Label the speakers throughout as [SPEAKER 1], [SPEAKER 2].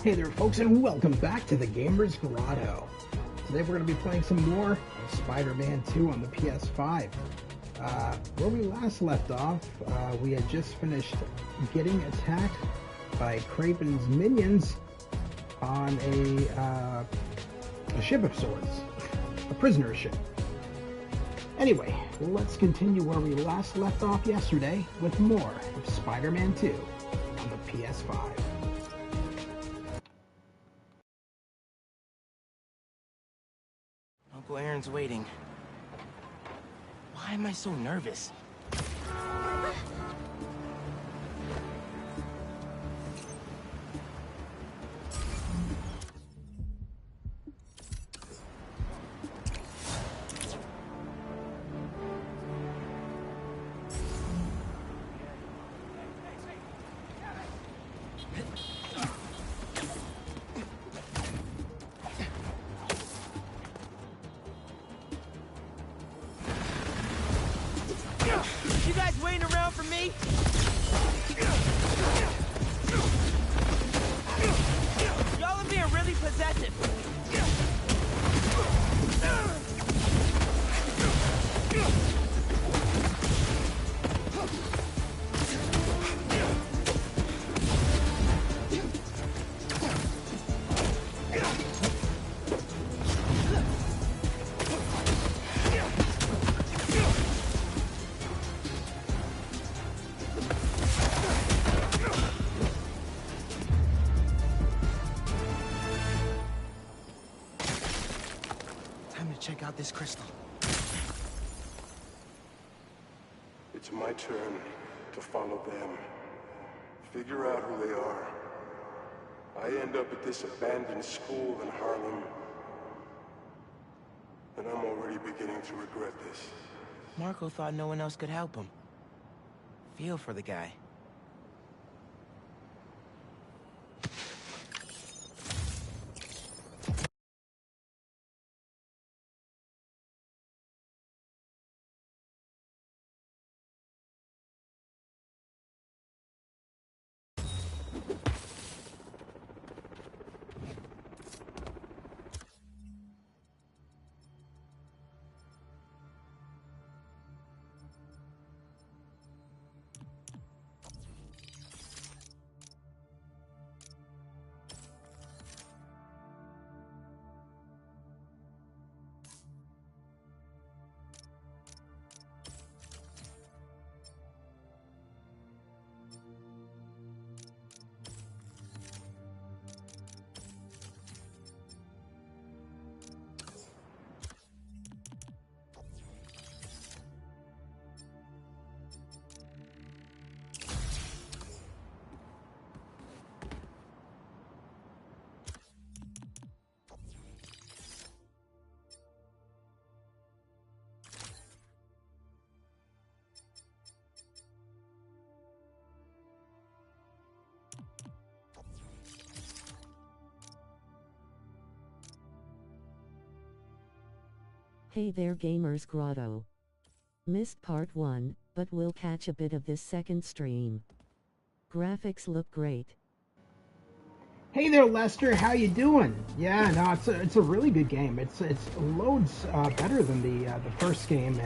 [SPEAKER 1] Hey there folks, and welcome back to the Gamers Grotto. Today we're going to be playing some more of Spider-Man 2 on the PS5. Where we last left off, we had just finished getting attacked by Kraven's minions on a ship of sorts, a prisoner ship. Anyway, let's continue where we last left off yesterday with more of Spider-Man 2 on the PS5.
[SPEAKER 2] Uncle Aaron's waiting. Why am I so nervous? You guys waiting around for me? Y'all are being really possessive. Check out this crystal.
[SPEAKER 3] It's my turn to follow them. Figure out who they are. I end up at this abandoned school in Harlem, and I'm already beginning to regret this.
[SPEAKER 2] Marco thought no one else could help him. Feel for the guy.
[SPEAKER 4] Hey there Gamers Grotto. Missed part 1, but we'll catch a bit of this second stream. Graphics look great.
[SPEAKER 1] Hey there, Lester. How you doing? Yeah, no, it's a really good game. It's loads better than the first game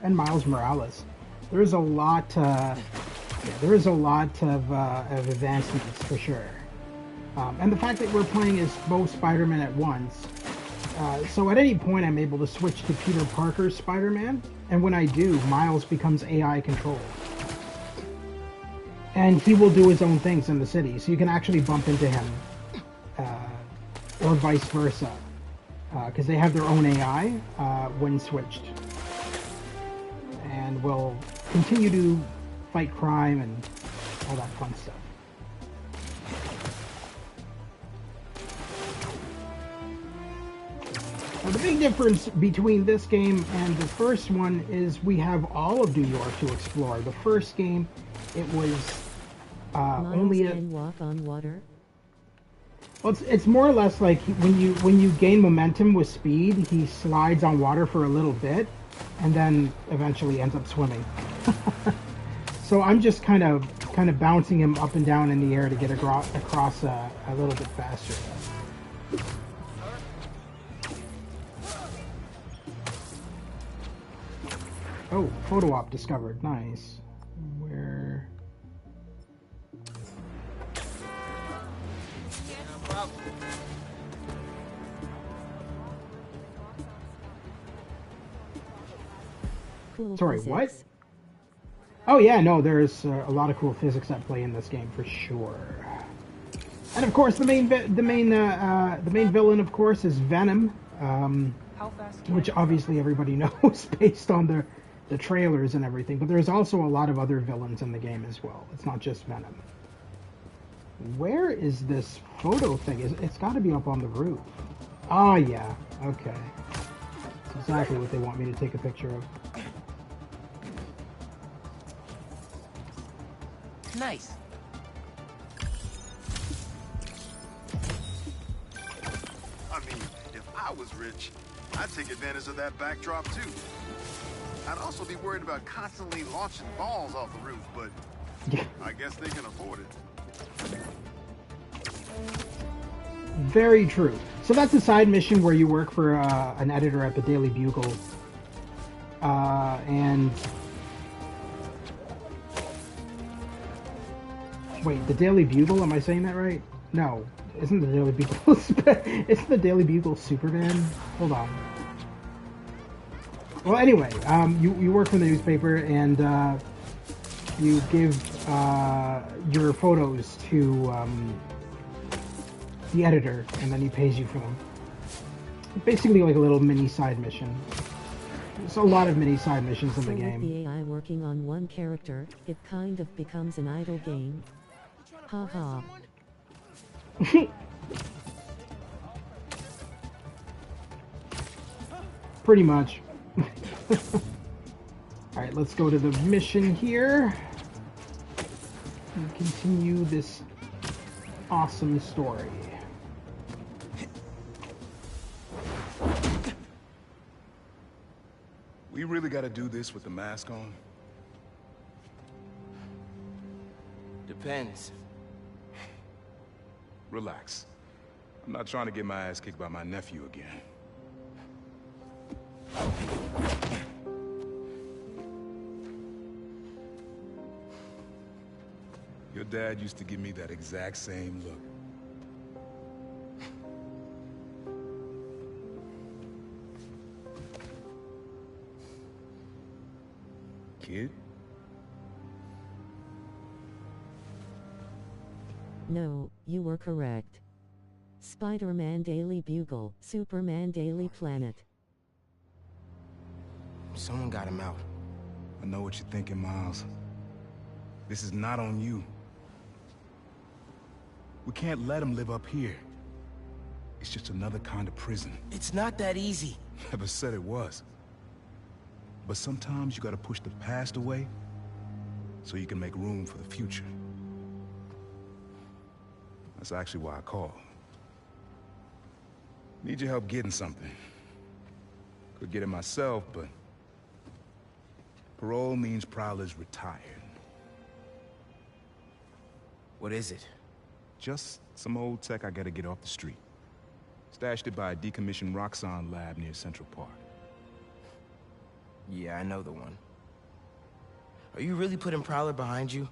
[SPEAKER 1] and Miles Morales. There's a lot of advancements for sure. And the fact that we're playing as both Spider-Man at once. So at any point I'm able to switch to Peter Parker's Spider-Man, and when I do, Miles becomes AI controlled. And he will do his own things in the city, so you can actually bump into him, or vice versa, because they have their own AI when switched. And will continue to fight crime and all that fun stuff. Now, the big difference between this game and the first one is we have all of New York to explore. The first game, it was only a...
[SPEAKER 4] can walk on water?
[SPEAKER 1] Well, it's more or less like when you gain momentum with speed, he slides on water for a little bit, and then eventually ends up swimming. So I'm just kind of kind of bouncing him up and down in the air to get across a little bit faster. Oh, photo op discovered. Nice. Where?
[SPEAKER 4] Cool
[SPEAKER 1] Sorry,
[SPEAKER 4] physics.
[SPEAKER 1] what? Oh yeah, no, there's a lot of cool physics at play in this game for sure. And of course, the main villain, of course, is Venom, which obviously everybody knows based on the trailers and everything. But there's also a lot of other villains in the game as well. It's not just Venom. Where is this photo thing? It's got to be up on the roof. Ah, yeah. Okay. That's exactly what they want me to take a picture of.
[SPEAKER 2] Nice.
[SPEAKER 5] I mean, if I was rich, I'd take advantage of that backdrop too. I'd also be worried about constantly launching balls off the roof, but I guess they can afford it.
[SPEAKER 1] Very true. So that's a side mission where you work for an editor at the Daily Bugle. And... Wait, the Daily Bugle? Am I saying that right? No. Isn't the Daily Bugle... Isn't the Daily Bugle Superman? Hold on. Well, anyway, you work for the newspaper and you give your photos to the editor, and then he pays you for them. Basically like a little mini side mission. There's a lot of mini side missions in the game.
[SPEAKER 4] With the AI working on one character, it kind of becomes an idle game. Haha.
[SPEAKER 1] Pretty much. Alright, let's go to the mission here. And continue this awesome story.
[SPEAKER 3] We really gotta do this with the mask on?
[SPEAKER 2] Depends.
[SPEAKER 3] Relax. I'm not trying to get my ass kicked by my nephew again. Your dad used to give me that exact same look. Kid?
[SPEAKER 4] No, you were correct. Spider-Man Daily Bugle, Superman Daily Planet.
[SPEAKER 2] Someone got him out.
[SPEAKER 3] I know what you're thinking, Miles. This is not on you. We can't let him live up here. It's just another kind of prison.
[SPEAKER 2] It's not that easy.
[SPEAKER 3] Never said it was. But sometimes you gotta push the past away so you can make room for the future. That's actually why I called. Need your help getting something. Could get it myself, but parole means Prowler's retired.
[SPEAKER 2] What is it?
[SPEAKER 3] Just some old tech I gotta get off the street. Stashed it by a decommissioned Roxxon lab near Central Park.
[SPEAKER 2] Yeah, I know the one. Are you really putting Prowler behind you?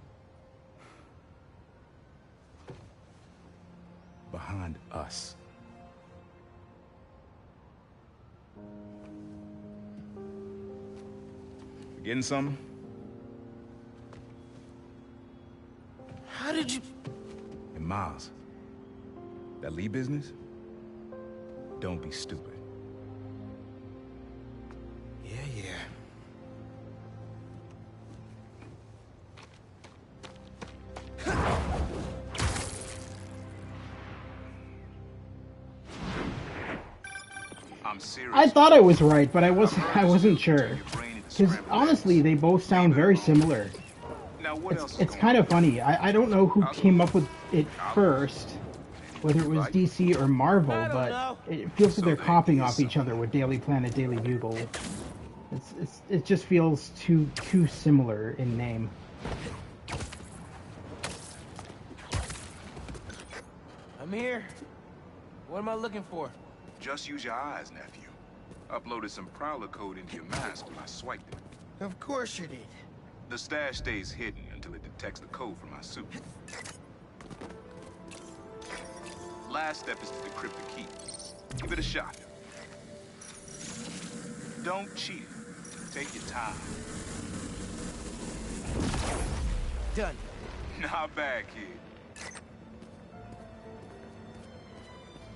[SPEAKER 3] Behind us. You getting something?
[SPEAKER 2] How did you...
[SPEAKER 3] And Miles, that Lee business? Don't be stupid.
[SPEAKER 2] Yeah, yeah.
[SPEAKER 5] I'm serious.
[SPEAKER 1] I thought I was right, but I wasn't sure. Because honestly, they both sound very similar.
[SPEAKER 5] Now what else is
[SPEAKER 1] It's
[SPEAKER 5] going
[SPEAKER 1] kind of funny. I don't know who came up with it first, whether it was DC or Marvel, but it feels like they're copying off each other with Daily Planet, Daily Bugle. It just feels too similar in name.
[SPEAKER 2] I'm here. What am I looking for?
[SPEAKER 6] Just use your eyes, nephew. Uploaded some Prowler code into your mask when I swiped it.
[SPEAKER 2] Of course you did.
[SPEAKER 6] The stash stays hidden until it detects the code from my suit. Last step is to decrypt the key. Give it a shot. Don't cheat. Take your time.
[SPEAKER 2] Done.
[SPEAKER 6] Not bad, kid.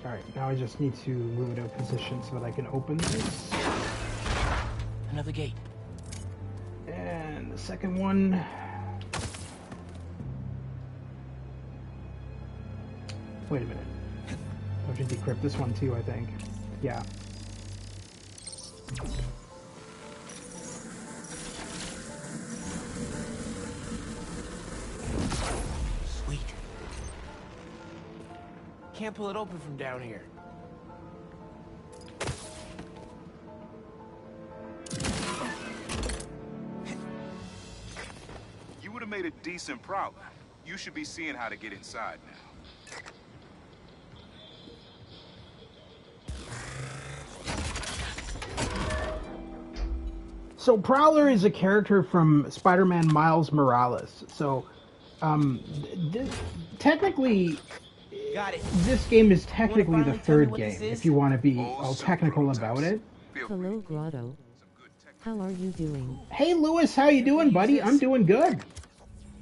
[SPEAKER 1] Alright, now I just need to move it out of position so that I can open this.
[SPEAKER 2] Another gate.
[SPEAKER 1] And the second one. Wait a minute. I have to decrypt this one too, I think. Yeah.
[SPEAKER 2] Sweet. Can't pull it open from down here.
[SPEAKER 6] You would have made a decent Prowler. You should be seeing how to get inside now.
[SPEAKER 1] So Prowler is a character from Spider-Man Miles Morales. So, technically,
[SPEAKER 2] Got it.
[SPEAKER 1] this game is technically the
[SPEAKER 2] finally tell me
[SPEAKER 1] third
[SPEAKER 2] what
[SPEAKER 1] game,
[SPEAKER 2] this is?
[SPEAKER 1] if you want to be
[SPEAKER 6] Oh,
[SPEAKER 1] all
[SPEAKER 6] some
[SPEAKER 1] technical
[SPEAKER 6] prototypes.
[SPEAKER 1] about it.
[SPEAKER 6] Feel free.
[SPEAKER 4] Hello, Grotto. How are you doing?
[SPEAKER 1] Hey, Lewis, how you doing, buddy?
[SPEAKER 2] Yes.
[SPEAKER 1] I'm doing good.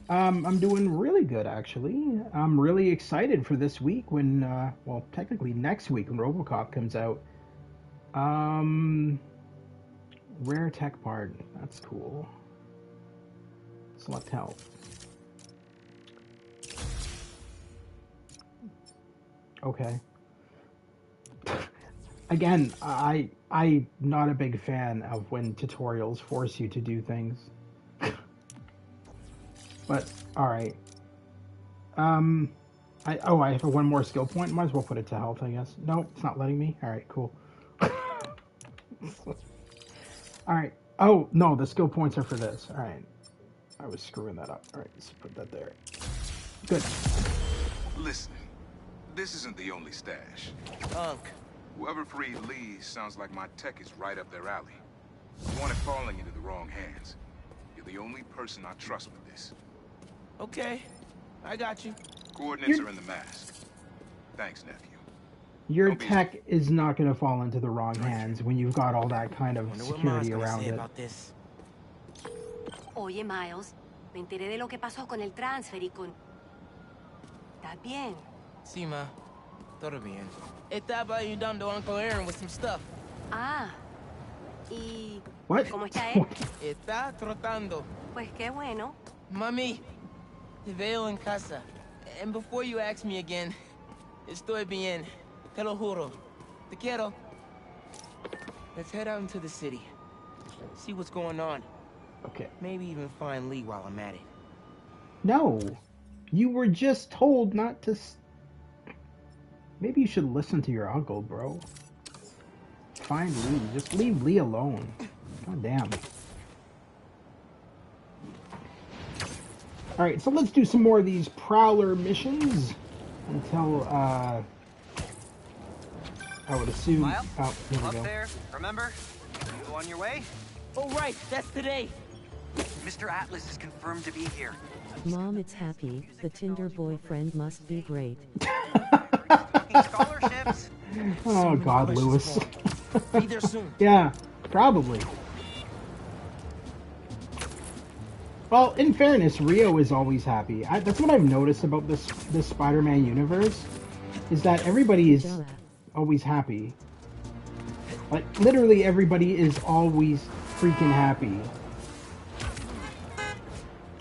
[SPEAKER 1] I'm doing really good, actually. I'm really excited for this week when, well, technically next week when RoboCop comes out. Rare tech part. That's cool. Select health. Okay. Again, I'm not a big fan of when tutorials force you to do things. But alright. I have one more skill point. Might as well put it to health, I guess. No, it's not letting me. Alright, cool. Alright. Oh, no, the skill points are for this. Alright. I was screwing that up. Alright, let's put that there. Good.
[SPEAKER 6] Listen, this isn't the only stash.
[SPEAKER 2] Unk.
[SPEAKER 6] Whoever freed Lee sounds like my tech is right up their alley. I want it falling into the wrong hands. You're the only person I trust with this.
[SPEAKER 2] Okay. I got you.
[SPEAKER 6] Coordinates are in the mask. Thanks, nephew.
[SPEAKER 1] Your
[SPEAKER 6] Don't be-
[SPEAKER 1] tech is not going to fall into the wrong hands when you've got all that kind of
[SPEAKER 2] Wonder what Ma's
[SPEAKER 1] security
[SPEAKER 2] gonna
[SPEAKER 1] around
[SPEAKER 2] say
[SPEAKER 1] it.
[SPEAKER 2] about this.
[SPEAKER 7] Oye, Miles, me enteré de lo que pasó con el transfer y con... ¿Estás bien?
[SPEAKER 2] Sí, ma. Todo bien. Estaba ayudando a Uncle Aaron with some stuff.
[SPEAKER 7] Ah. ¿Y
[SPEAKER 1] What?
[SPEAKER 7] cómo está él?
[SPEAKER 2] Está tratando.
[SPEAKER 7] Pues qué bueno.
[SPEAKER 2] Mami, te veo en casa. And before you ask me again, estoy bien. Te lo juro. Te quiero. Let's head out into the city. See what's going on.
[SPEAKER 1] Okay.
[SPEAKER 2] Maybe even find Lee while I'm at it.
[SPEAKER 1] No. You were just told not to... Maybe you should listen to your uncle, bro. Find Lee. Just leave Lee alone. God damn. Alright, so let's do some more of these Prowler missions. Until, I would assume...
[SPEAKER 8] Miles?
[SPEAKER 1] Oh, here we
[SPEAKER 8] Up
[SPEAKER 1] go.
[SPEAKER 8] there, remember? You on your way?
[SPEAKER 2] Oh, right. That's today.
[SPEAKER 8] Mr. Atlas is confirmed to be here.
[SPEAKER 4] Mom, it's happy. The Tinder boyfriend must be great.
[SPEAKER 8] Talking scholarships.
[SPEAKER 1] Oh, God, Lewis.
[SPEAKER 2] Be there soon.
[SPEAKER 1] Yeah, probably. Well, in fairness, Rio is always happy. That's what I've noticed about this Spider-Man universe, is that everybody is
[SPEAKER 4] Joa.
[SPEAKER 1] always happy. Like, literally everybody is always freaking happy.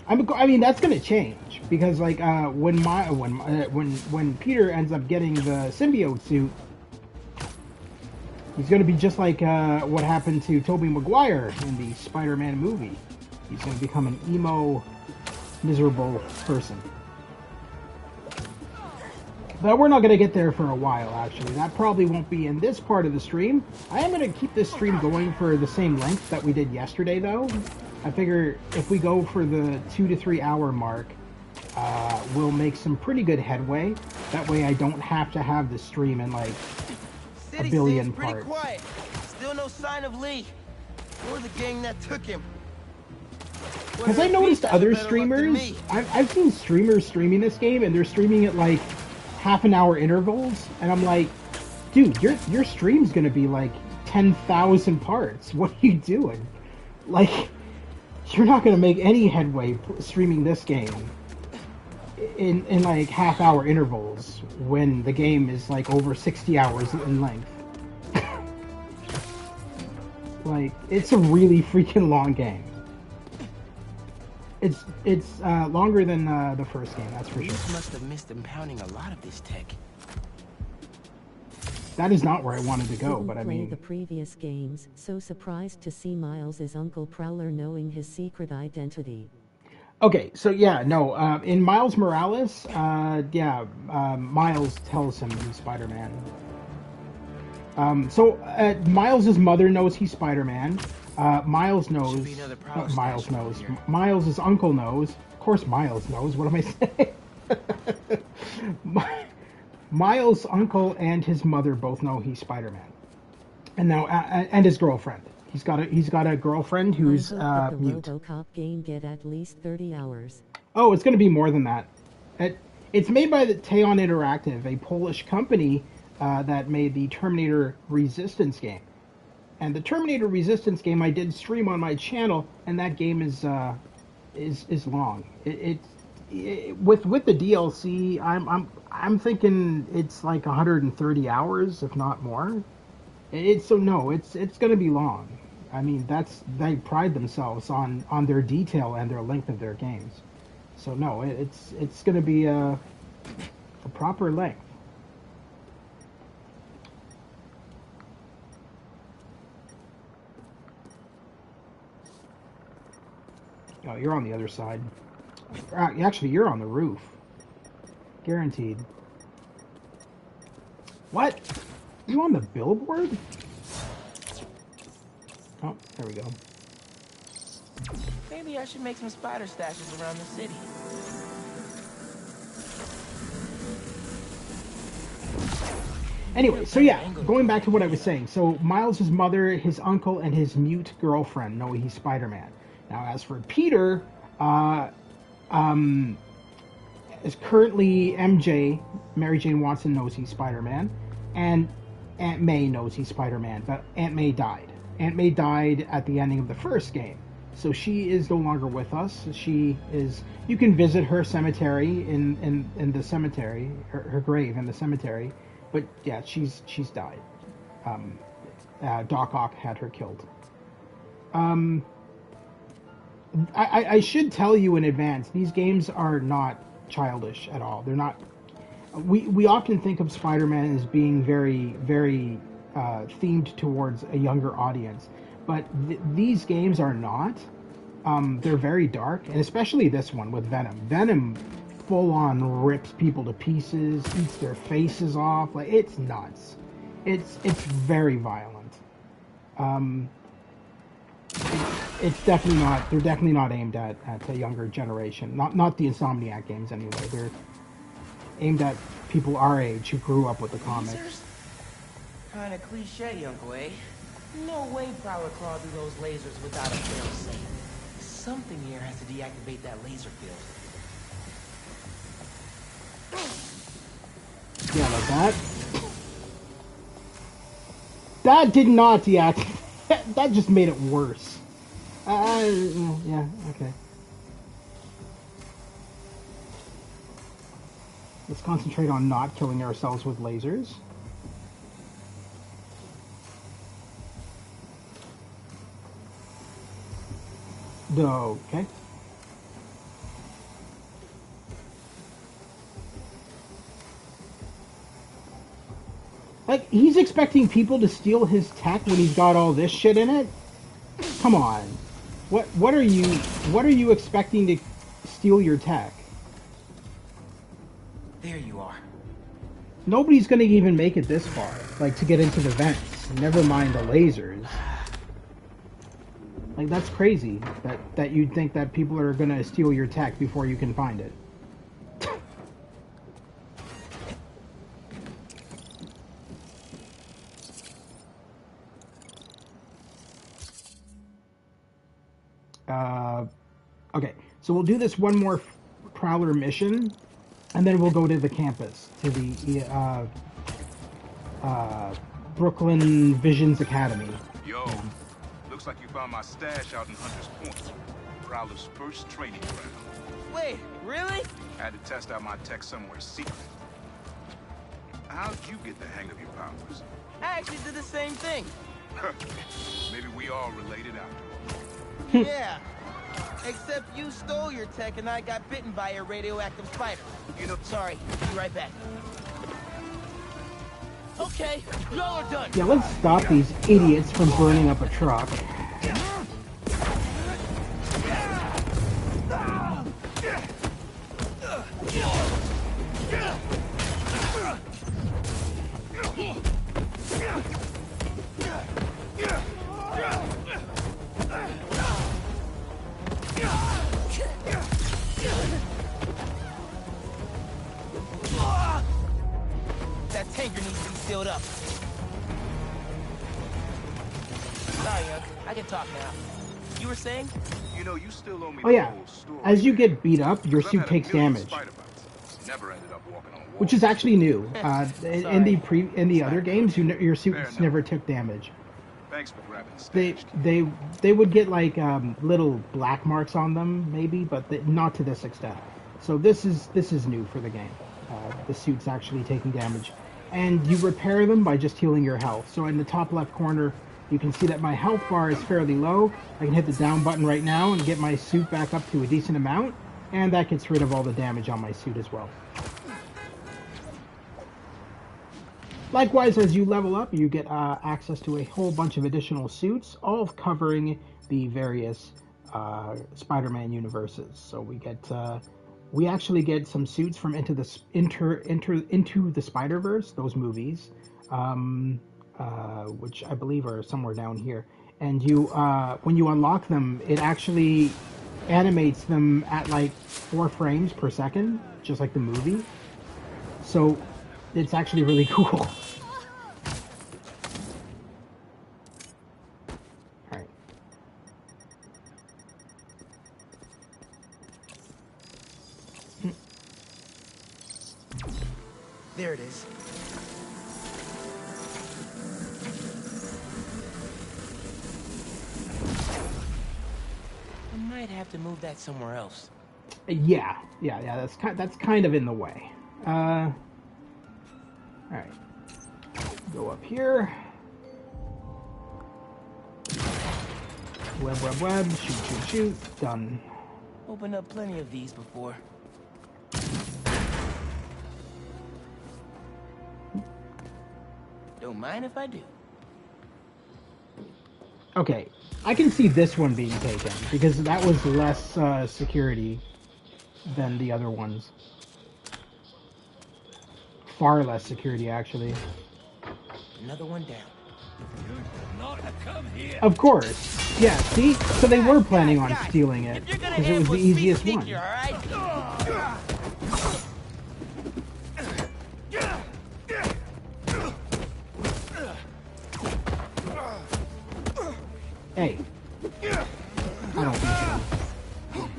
[SPEAKER 1] I mean, that's gonna change because, like, when Peter ends up getting the symbiote suit, he's gonna be just like what happened to Tobey Maguire in the Spider-Man movie. He's gonna become an emo, miserable person. But we're not gonna get there for a while, actually. That probably won't be in this part of the stream. I am gonna keep this stream going for the same length that we did yesterday, though. I figure if we go for the 2 to 3 hour mark, we'll make some pretty good headway. That way I don't have to have the stream in like a billion
[SPEAKER 2] seems pretty
[SPEAKER 1] parts.
[SPEAKER 2] quiet. Still no sign of Lee or the gang that took him.
[SPEAKER 1] Because I noticed other streamers, I've seen streamers streaming this game, and they're streaming at like half-an-hour intervals, and I'm like, dude, your stream's gonna be like 10,000 parts. What are you doing? Like, you're not gonna make any headway streaming this game in like half-hour intervals when the game is like over 60 hours in length. Like, it's a really freaking long game. It's longer than the first game, that's for sure.
[SPEAKER 2] Must have missed impounding a lot of this tech.
[SPEAKER 1] That is not where I wanted to go,
[SPEAKER 4] Didn't
[SPEAKER 1] but I
[SPEAKER 4] play
[SPEAKER 1] mean...
[SPEAKER 4] the previous games, so surprised to see Miles' Uncle Prowler knowing his secret identity.
[SPEAKER 1] Okay, so yeah, no, in Miles Morales, Miles tells him he's Spider-Man. Miles' mother knows he's Spider-Man. Miles knows. Miles' uncle knows. Of course, Miles knows. What am I saying? Miles' uncle and his mother both know he's Spider-Man, and now and his girlfriend. He's got a girlfriend who's
[SPEAKER 4] I hope that the
[SPEAKER 1] mute.
[SPEAKER 4] RoboCop game get at least 30 hours.
[SPEAKER 1] Oh, it's going to be more than that. It's made by the Teon Interactive, a Polish company that made the Terminator Resistance game. And the Terminator Resistance game I did stream on my channel, and that game is long. With the DLC, I'm thinking it's like 130 hours, if not more. It's going to be long. I mean, they pride themselves on their detail and their length of their games. So no, it's going to be a proper length. Oh, you're on the other side. Actually, you're on the roof. Guaranteed. What? You on the billboard? Oh, there we go.
[SPEAKER 2] Maybe I should make some spider stashes around the city.
[SPEAKER 1] Anyway, so yeah, going back to what I was saying. So Miles' mother, his uncle, and his mute girlfriend know he's Spider-Man. Now, as for Peter, is currently MJ, Mary Jane Watson, knows he's Spider-Man, and Aunt May knows he's Spider-Man, but Aunt May died. Aunt May died at the ending of the first game, so she is no longer with us. She is. You can visit her cemetery in the cemetery, her grave in the cemetery, but yeah, she's died. Doc Ock had her killed. I should tell you in advance, these games are not childish at all. They're not. We often think of Spider-Man as being very, very themed towards a younger audience, but these games are not. They're very dark, and especially this one with Venom. Venom full-on rips people to pieces, eats their faces off. Like, it's nuts. It's very violent. It's definitely not. They're definitely not aimed at a younger generation. Not the Insomniac games anyway. They're aimed at people our age who grew up with the comics.
[SPEAKER 2] Kinda cliche, Uncle A. No way Prowler clawed through those lasers without a fail-safe. Something here has to deactivate that laser field.
[SPEAKER 1] Yeah, like that. That did not deactivate. That just made it worse. Yeah, okay. Let's concentrate on not killing ourselves with lasers. Okay. Like, he's expecting people to steal his tech when he's got all this shit in it? Come on. What are you expecting to steal your tech?
[SPEAKER 2] There you are.
[SPEAKER 1] Nobody's gonna even make it this far, like, to get into the vents. Never mind the lasers. Like, that's crazy that you'd think that people are gonna steal your tech before you can find it. Okay, so we'll do this one more Prowler mission, and then we'll go to the campus, to the Brooklyn Visions Academy.
[SPEAKER 6] Yo, looks like you found my stash out in Hunter's Point. Prowler's first training ground.
[SPEAKER 2] Wait, really?
[SPEAKER 6] Had to test out my tech somewhere secret. How'd you get the hang of your powers?
[SPEAKER 2] I actually did the same thing.
[SPEAKER 6] Maybe we all related after all.
[SPEAKER 2] Yeah. Except you stole your tech and I got bitten by a radioactive spider.
[SPEAKER 6] You know,
[SPEAKER 2] Sorry, be right back. Okay, y'all are done.
[SPEAKER 1] Yeah, let's stop these idiots from burning up a truck.
[SPEAKER 2] That tanker needs to be sealed up. Sorry, Unc. I can talk now. You were saying?
[SPEAKER 6] you know, you still owe me
[SPEAKER 1] Oh
[SPEAKER 6] the
[SPEAKER 1] yeah,
[SPEAKER 6] whole story.
[SPEAKER 1] as you get beat up, your
[SPEAKER 6] 'Cause I've
[SPEAKER 1] suit
[SPEAKER 6] had a
[SPEAKER 1] takes
[SPEAKER 6] million
[SPEAKER 1] damage,
[SPEAKER 6] spider bites. Never ended up walking on water.
[SPEAKER 1] which is actually new. In the other games, your suits
[SPEAKER 6] Fair enough.
[SPEAKER 1] never took damage.
[SPEAKER 6] Thanks for grabbing the stash.
[SPEAKER 1] They would get like little black marks on them maybe, but not to this extent. So this is new for the game. The suit's actually taking damage, and you repair them by just healing your health. So in the top left corner, you can see that my health bar is fairly low. I can hit the down button right now and get my suit back up to a decent amount, and that gets rid of all the damage on my suit as well. Likewise, as you level up, you get access to a whole bunch of additional suits, all covering the various Spider-Man universes. So we actually get some suits from Into the Spider-Verse, those movies, which I believe are somewhere down here. And you, when you unlock them, it actually animates them at like 4 frames per second, just like the movie. So it's actually really cool. Alright.
[SPEAKER 2] There it is. I might have to move that somewhere else.
[SPEAKER 1] Yeah. That's kind of in the way. Alright. Go up here. Web. Shoot. Done.
[SPEAKER 2] Opened up plenty of these before. Don't mind if I do.
[SPEAKER 1] Okay. I can see this one being taken, because that was less security than the other ones. Far less security, actually.
[SPEAKER 2] Another one down.
[SPEAKER 1] Of course. Yeah, see? So they were planning on stealing it,
[SPEAKER 2] If you're gonna
[SPEAKER 1] because it was the
[SPEAKER 2] ambush me,
[SPEAKER 1] easiest
[SPEAKER 2] sneak
[SPEAKER 1] one.
[SPEAKER 2] here, all right?
[SPEAKER 1] Hey. I don't think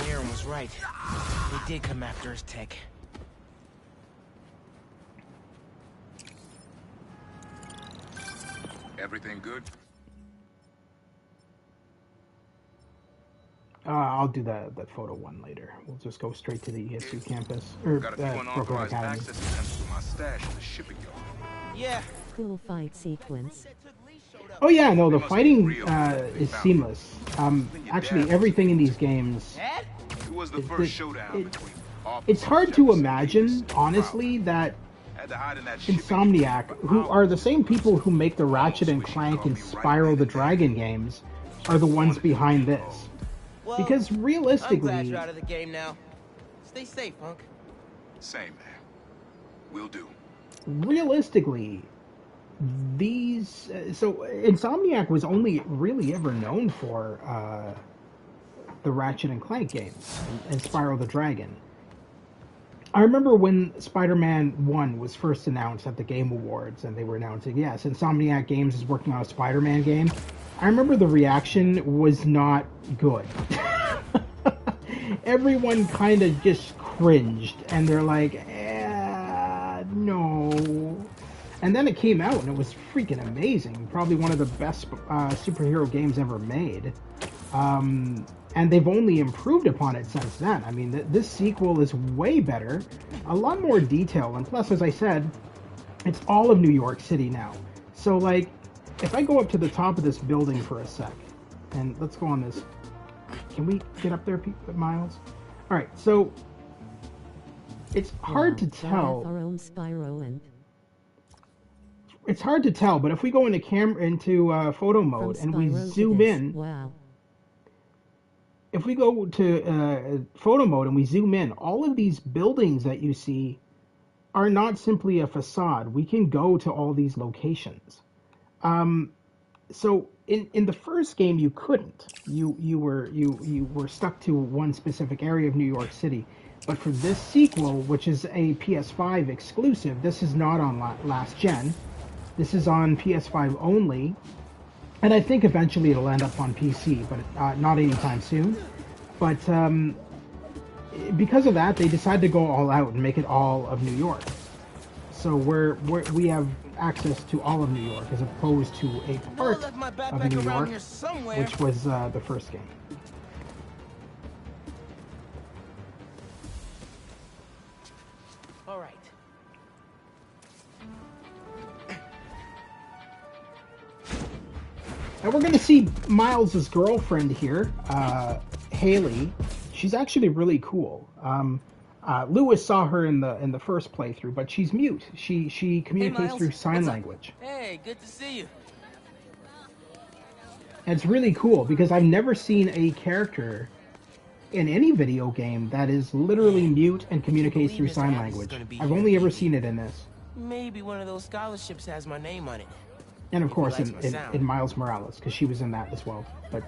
[SPEAKER 2] Aaron was right. They did come after his tech.
[SPEAKER 6] Everything good?
[SPEAKER 1] I'll do that photo one later. We'll just go straight to the ESU campus, or
[SPEAKER 6] Got a few
[SPEAKER 1] Brooklyn
[SPEAKER 6] unauthorized
[SPEAKER 1] Academy.
[SPEAKER 6] access attempts to my stash in the shipping yard.
[SPEAKER 2] Yeah.
[SPEAKER 4] Cool fight sequence.
[SPEAKER 1] Oh yeah, no, the fighting is seamless. Actually, everything in these games.
[SPEAKER 2] Dad?
[SPEAKER 6] It was the
[SPEAKER 1] It-
[SPEAKER 6] first
[SPEAKER 1] it-
[SPEAKER 6] showdown
[SPEAKER 1] it-
[SPEAKER 6] between
[SPEAKER 1] It's hard to imagine, honestly, that
[SPEAKER 6] Had to hide in that shipping
[SPEAKER 1] Insomniac,
[SPEAKER 6] yard for
[SPEAKER 1] who are the
[SPEAKER 6] hours.
[SPEAKER 1] same people who make the Ratchet and Clank and Spyro the Dragon games, are the ones behind this.
[SPEAKER 2] Well,
[SPEAKER 1] Because
[SPEAKER 2] I'm glad
[SPEAKER 1] realistically,
[SPEAKER 2] you're out of the game now. Stay safe, Punk.
[SPEAKER 6] Same, man. Will do.
[SPEAKER 1] these so Insomniac was only really ever known for the Ratchet and Clank games and Spyro the Dragon. I remember when Spider-Man 1 was first announced at the Game Awards, and they were announcing, yes, Insomniac Games is working on a Spider-Man game. I remember the reaction was not good. Everyone kind of just cringed, and they're like, no. And then it came out, and it was freaking amazing. Probably one of the best superhero games ever made. And they've only improved upon it since then. I mean, this sequel is way better, a lot more detail, and plus, as I said, it's all of New York City now. So, like, if I go up to the top of this building for a sec, and let's go on this. Can we get up there, Miles? All right, so it's hard to tell.
[SPEAKER 4] Our own Spyro and
[SPEAKER 1] it's hard to tell, but if we go into photo mode and we zoom in,
[SPEAKER 4] wow.
[SPEAKER 1] If we go to photo mode and we zoom in, all of these buildings that you see are not simply a facade. We can go to all these locations. So in the first game you couldn't. You were stuck to one specific area of New York City. But for this sequel, which is a PS5 exclusive, this is not on last gen. This is on PS5 only. And I think eventually it'll end up on PC, but not anytime soon. But because of that, they decided to go all out and make it all of New York. So we have access to all of New York as opposed to a part of New York, which was the first game.
[SPEAKER 2] All right.
[SPEAKER 1] And we're going to see Miles' girlfriend here, Haley. She's actually really cool. Lewis saw her in the first playthrough, but she's mute. She communicates through sign language.
[SPEAKER 2] Hey, good to see you.
[SPEAKER 1] And it's really cool because I've never seen a character in any video game that is literally mute and communicates through sign language. I've only ever seen it in this.
[SPEAKER 2] Maybe one of those scholarships has my name on it.
[SPEAKER 1] And of course in Miles Morales, because she was in that as well. But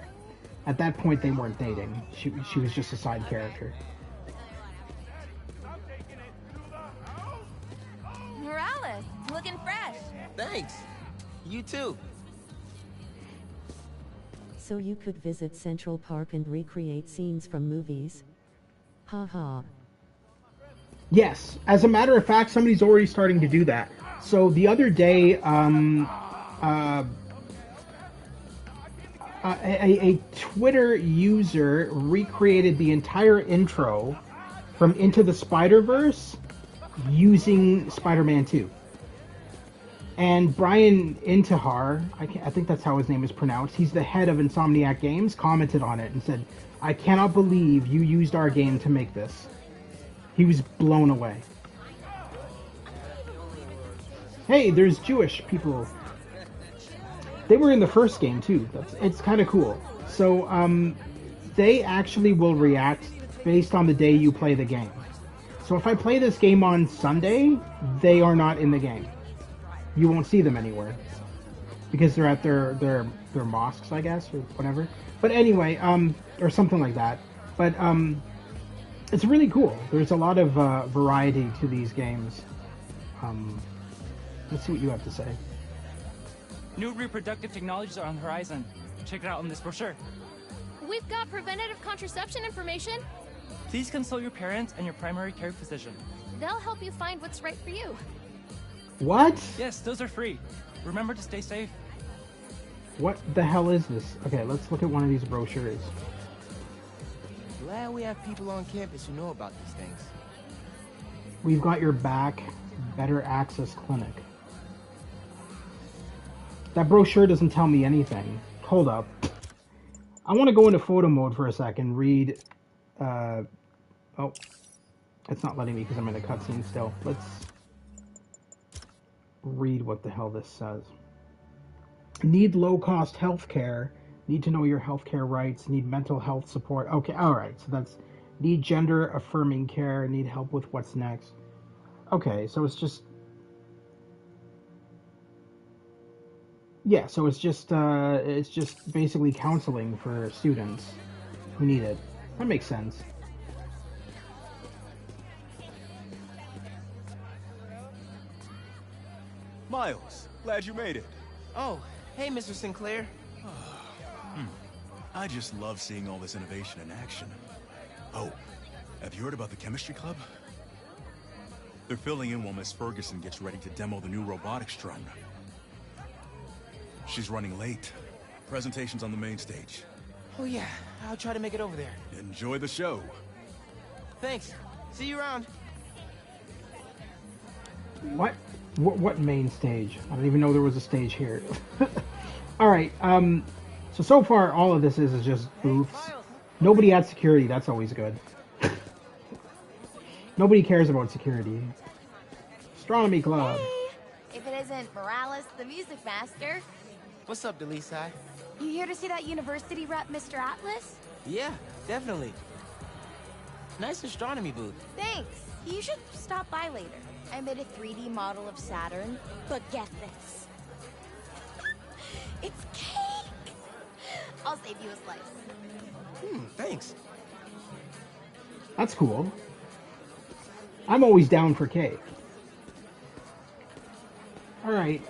[SPEAKER 1] at that point they weren't dating. She was just a side character.
[SPEAKER 9] Morales, looking fresh.
[SPEAKER 2] Thanks. You too.
[SPEAKER 4] So you could visit Central Park and recreate scenes from movies? Haha.
[SPEAKER 1] Yes, as a matter of fact, somebody's already starting to do that. So the other day, a Twitter user recreated the entire intro from Into the Spider-Verse using Spider-Man 2. And Brian Intihar, I think that's how his name is pronounced, he's the head of Insomniac Games, commented on it and said, "I cannot believe you used our game to make this." He was blown away. Hey, there's Jewish people. They were in the first game too. It's kind of cool. So they actually will react based on the day you play the game. So if I play this game on Sunday, they are not in the game. You won't see them anywhere because they're at their mosques, I guess, or whatever. But anyway, or something like that. But it's really cool. There's a lot of variety to these games. Let's see what you have to say.
[SPEAKER 10] New reproductive technologies are on the horizon. Check it out in this brochure.
[SPEAKER 9] We've got preventative contraception information.
[SPEAKER 10] Please consult your parents and your primary care physician.
[SPEAKER 9] They'll help you find what's right for you.
[SPEAKER 1] What?
[SPEAKER 10] Yes, those are free. Remember to stay safe.
[SPEAKER 1] What the hell is this? Okay, let's look at one of these brochures.
[SPEAKER 2] Glad we have people on campus who know about these things.
[SPEAKER 1] We've got your back. Better Access Clinic. That brochure doesn't tell me anything. Hold up. I want to go into photo mode for a second. Read. Oh, it's not letting me because I'm in a cutscene still. Let's read what the hell this says. Need low-cost healthcare. Need to know your healthcare rights. Need mental health support. Okay, all right. So that's need gender-affirming care. Need help with what's next. Okay, so it's just. Yeah, so it's just basically counseling for students who need it. That makes sense.
[SPEAKER 11] Miles, glad you made it.
[SPEAKER 2] Oh, hey, Mr. Sinclair.
[SPEAKER 11] I just love seeing all this innovation in action. Oh, have you heard about the chemistry club? They're filling in while Miss Ferguson gets ready to demo the new robotics drone. She's running late. Presentation's on the main stage.
[SPEAKER 2] Oh yeah, I'll try to make it over there.
[SPEAKER 11] Enjoy the show.
[SPEAKER 2] Thanks. See you around.
[SPEAKER 1] What main stage? I don't even know there was a stage here. All right. So far, all of this is just booths. Nobody had security. That's always good. Nobody cares about security. Astronomy Club.
[SPEAKER 12] Hey, if it isn't Morales, the music master.
[SPEAKER 2] What's up, Delisai?
[SPEAKER 12] You here to see that university rep, Mr. Atlas?
[SPEAKER 2] Yeah, definitely. Nice astronomy booth.
[SPEAKER 12] Thanks. You should stop by later. I made a 3D model of Saturn, but get this. It's cake! I'll save you a slice.
[SPEAKER 2] Thanks.
[SPEAKER 1] That's cool. I'm always down for cake. Alright,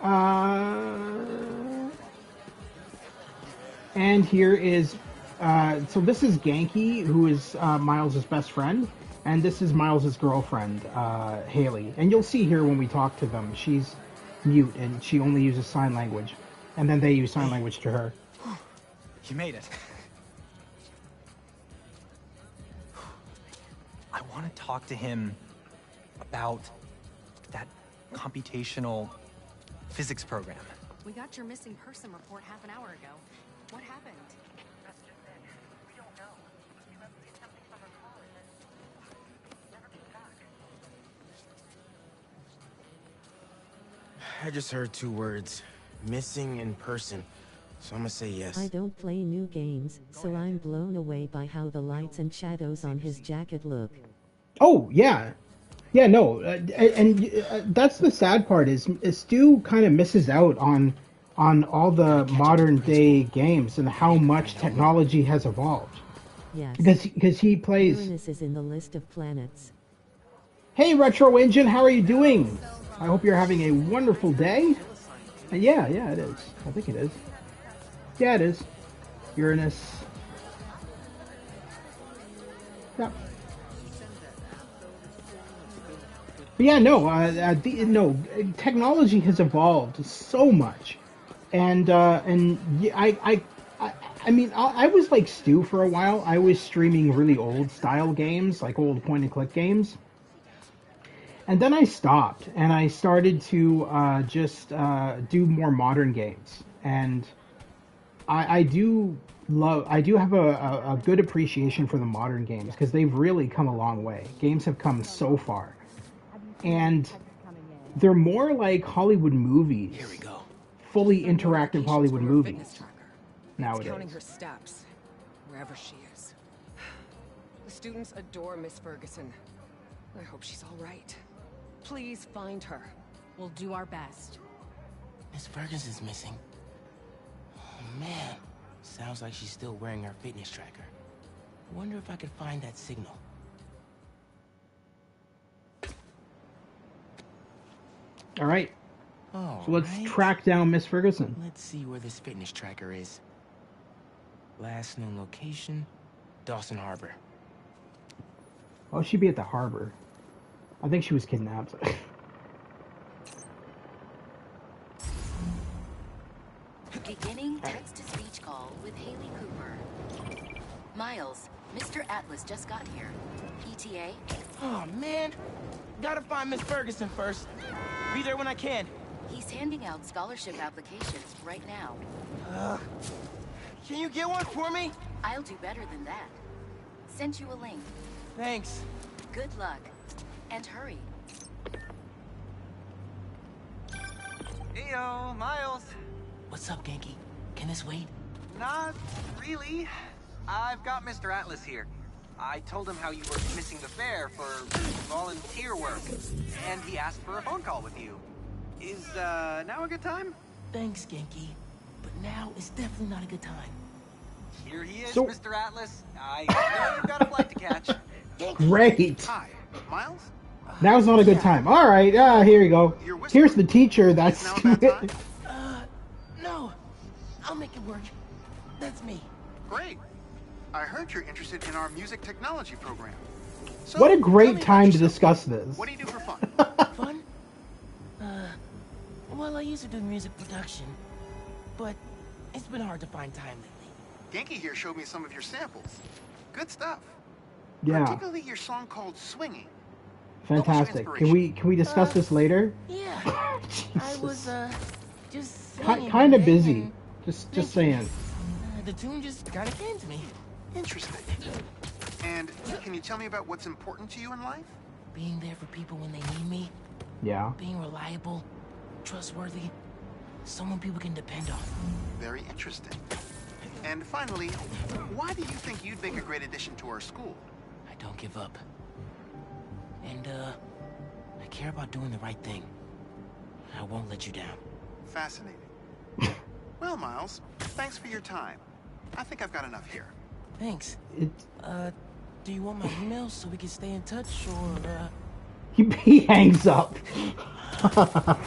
[SPEAKER 1] and here is, so this is Genki, who is Miles' best friend, and this is Miles' girlfriend, Haley. And you'll see here when we talk to them, she's mute, and she only uses sign language. And then they use sign language to her.
[SPEAKER 8] You made it. I want to talk to him about that computational physics program.
[SPEAKER 7] We got your missing person report half an hour ago. What happened?
[SPEAKER 13] We don't know. We left the assembly from her car and then never came back.
[SPEAKER 14] I just heard 2 words. Missing in person. So I'm gonna say yes.
[SPEAKER 4] I don't play new games, so I'm blown away by how the lights and shadows on his jacket look.
[SPEAKER 1] Oh, yeah. Yeah, no. That's the sad part is Stu kind of misses out on all the modern day games and how much technology has evolved.
[SPEAKER 4] Yes.
[SPEAKER 1] Because he plays...
[SPEAKER 4] Uranus is in the list of planets.
[SPEAKER 1] Hey, Retro Engine, how are you doing? I hope you're having a wonderful day. Yeah, it is. I think it is. Yeah, it is. Uranus. Yeah. But yeah, no, technology has evolved so much, and I mean, I was like Stu for a while. I was streaming really old style games, like old point and click games, and then I stopped and I started to just do more modern games, and I do have a good appreciation for the modern games because they've really come a long way. Games have come so far. And they're more like Hollywood movies. Here we go. Fully interactive Hollywood movies. Nowadays.
[SPEAKER 15] Counting her steps, wherever she is. The students adore Miss Ferguson. I hope she's all right. Please find her.
[SPEAKER 7] We'll do our best.
[SPEAKER 14] Miss Ferguson's missing. Oh man. Sounds like she's still wearing her fitness tracker. Wonder if I could find that signal.
[SPEAKER 1] All right.
[SPEAKER 14] Oh,
[SPEAKER 1] so let's track down Miss Ferguson.
[SPEAKER 14] Let's see where this fitness tracker is. Last known location, Dawson Harbor.
[SPEAKER 1] Oh, she'd be at the harbor. I think she was kidnapped.
[SPEAKER 7] Beginning text-to-speech call with Haley Cooper. Miles, Mr. Atlas just got here. ETA?
[SPEAKER 2] Oh, man. Gotta find Miss Ferguson first. Be there when I can.
[SPEAKER 7] He's handing out scholarship applications right now.
[SPEAKER 2] Can you get one for me?
[SPEAKER 7] I'll do better than that. Sent you a link.
[SPEAKER 2] Thanks.
[SPEAKER 7] Good luck. And hurry.
[SPEAKER 8] Heyo, Miles.
[SPEAKER 14] What's up, Genki? Can this wait?
[SPEAKER 8] Not really. I've got Mr. Atlas here. I told him how you were missing the fair for volunteer work, and he asked for a phone call with you. Is, now a good time?
[SPEAKER 2] Thanks, Genki. But now is definitely not a good time.
[SPEAKER 8] Here he is, Mr. Atlas. I know you've got a flight to catch.
[SPEAKER 1] Great.
[SPEAKER 5] Hi, Miles?
[SPEAKER 1] Now's not a good time. All right, here you go. Here's the teacher. That's
[SPEAKER 14] No, I'll make it work. That's me.
[SPEAKER 5] Great. I heard you're interested in our music technology program. So,
[SPEAKER 1] what a great time to discuss this.
[SPEAKER 5] What do you do for fun?
[SPEAKER 14] Fun? Well, I used to do music production, but it's been hard to find time lately.
[SPEAKER 5] Genki here showed me some of your samples. Good stuff.
[SPEAKER 1] Yeah.
[SPEAKER 5] Particularly your song called Swinging.
[SPEAKER 1] Fantastic. Can we discuss this later?
[SPEAKER 14] Yeah. I was just
[SPEAKER 1] kind of busy. Just saying.
[SPEAKER 14] The tune just kind of came to me.
[SPEAKER 5] Interesting. And can you tell me about what's important to you in life?
[SPEAKER 14] Being there for people when they need me.
[SPEAKER 1] Yeah.
[SPEAKER 14] Being reliable, trustworthy, someone people can depend on.
[SPEAKER 5] Very interesting. And finally, why do you think you'd make a great addition to our school?
[SPEAKER 14] I don't give up. And, I care about doing the right thing. I won't let you down.
[SPEAKER 5] Fascinating. Well, Miles, thanks for your time. I think I've got enough here.
[SPEAKER 14] Thanks. Do you want my email so we can stay in touch, or,
[SPEAKER 1] He hangs up.
[SPEAKER 14] That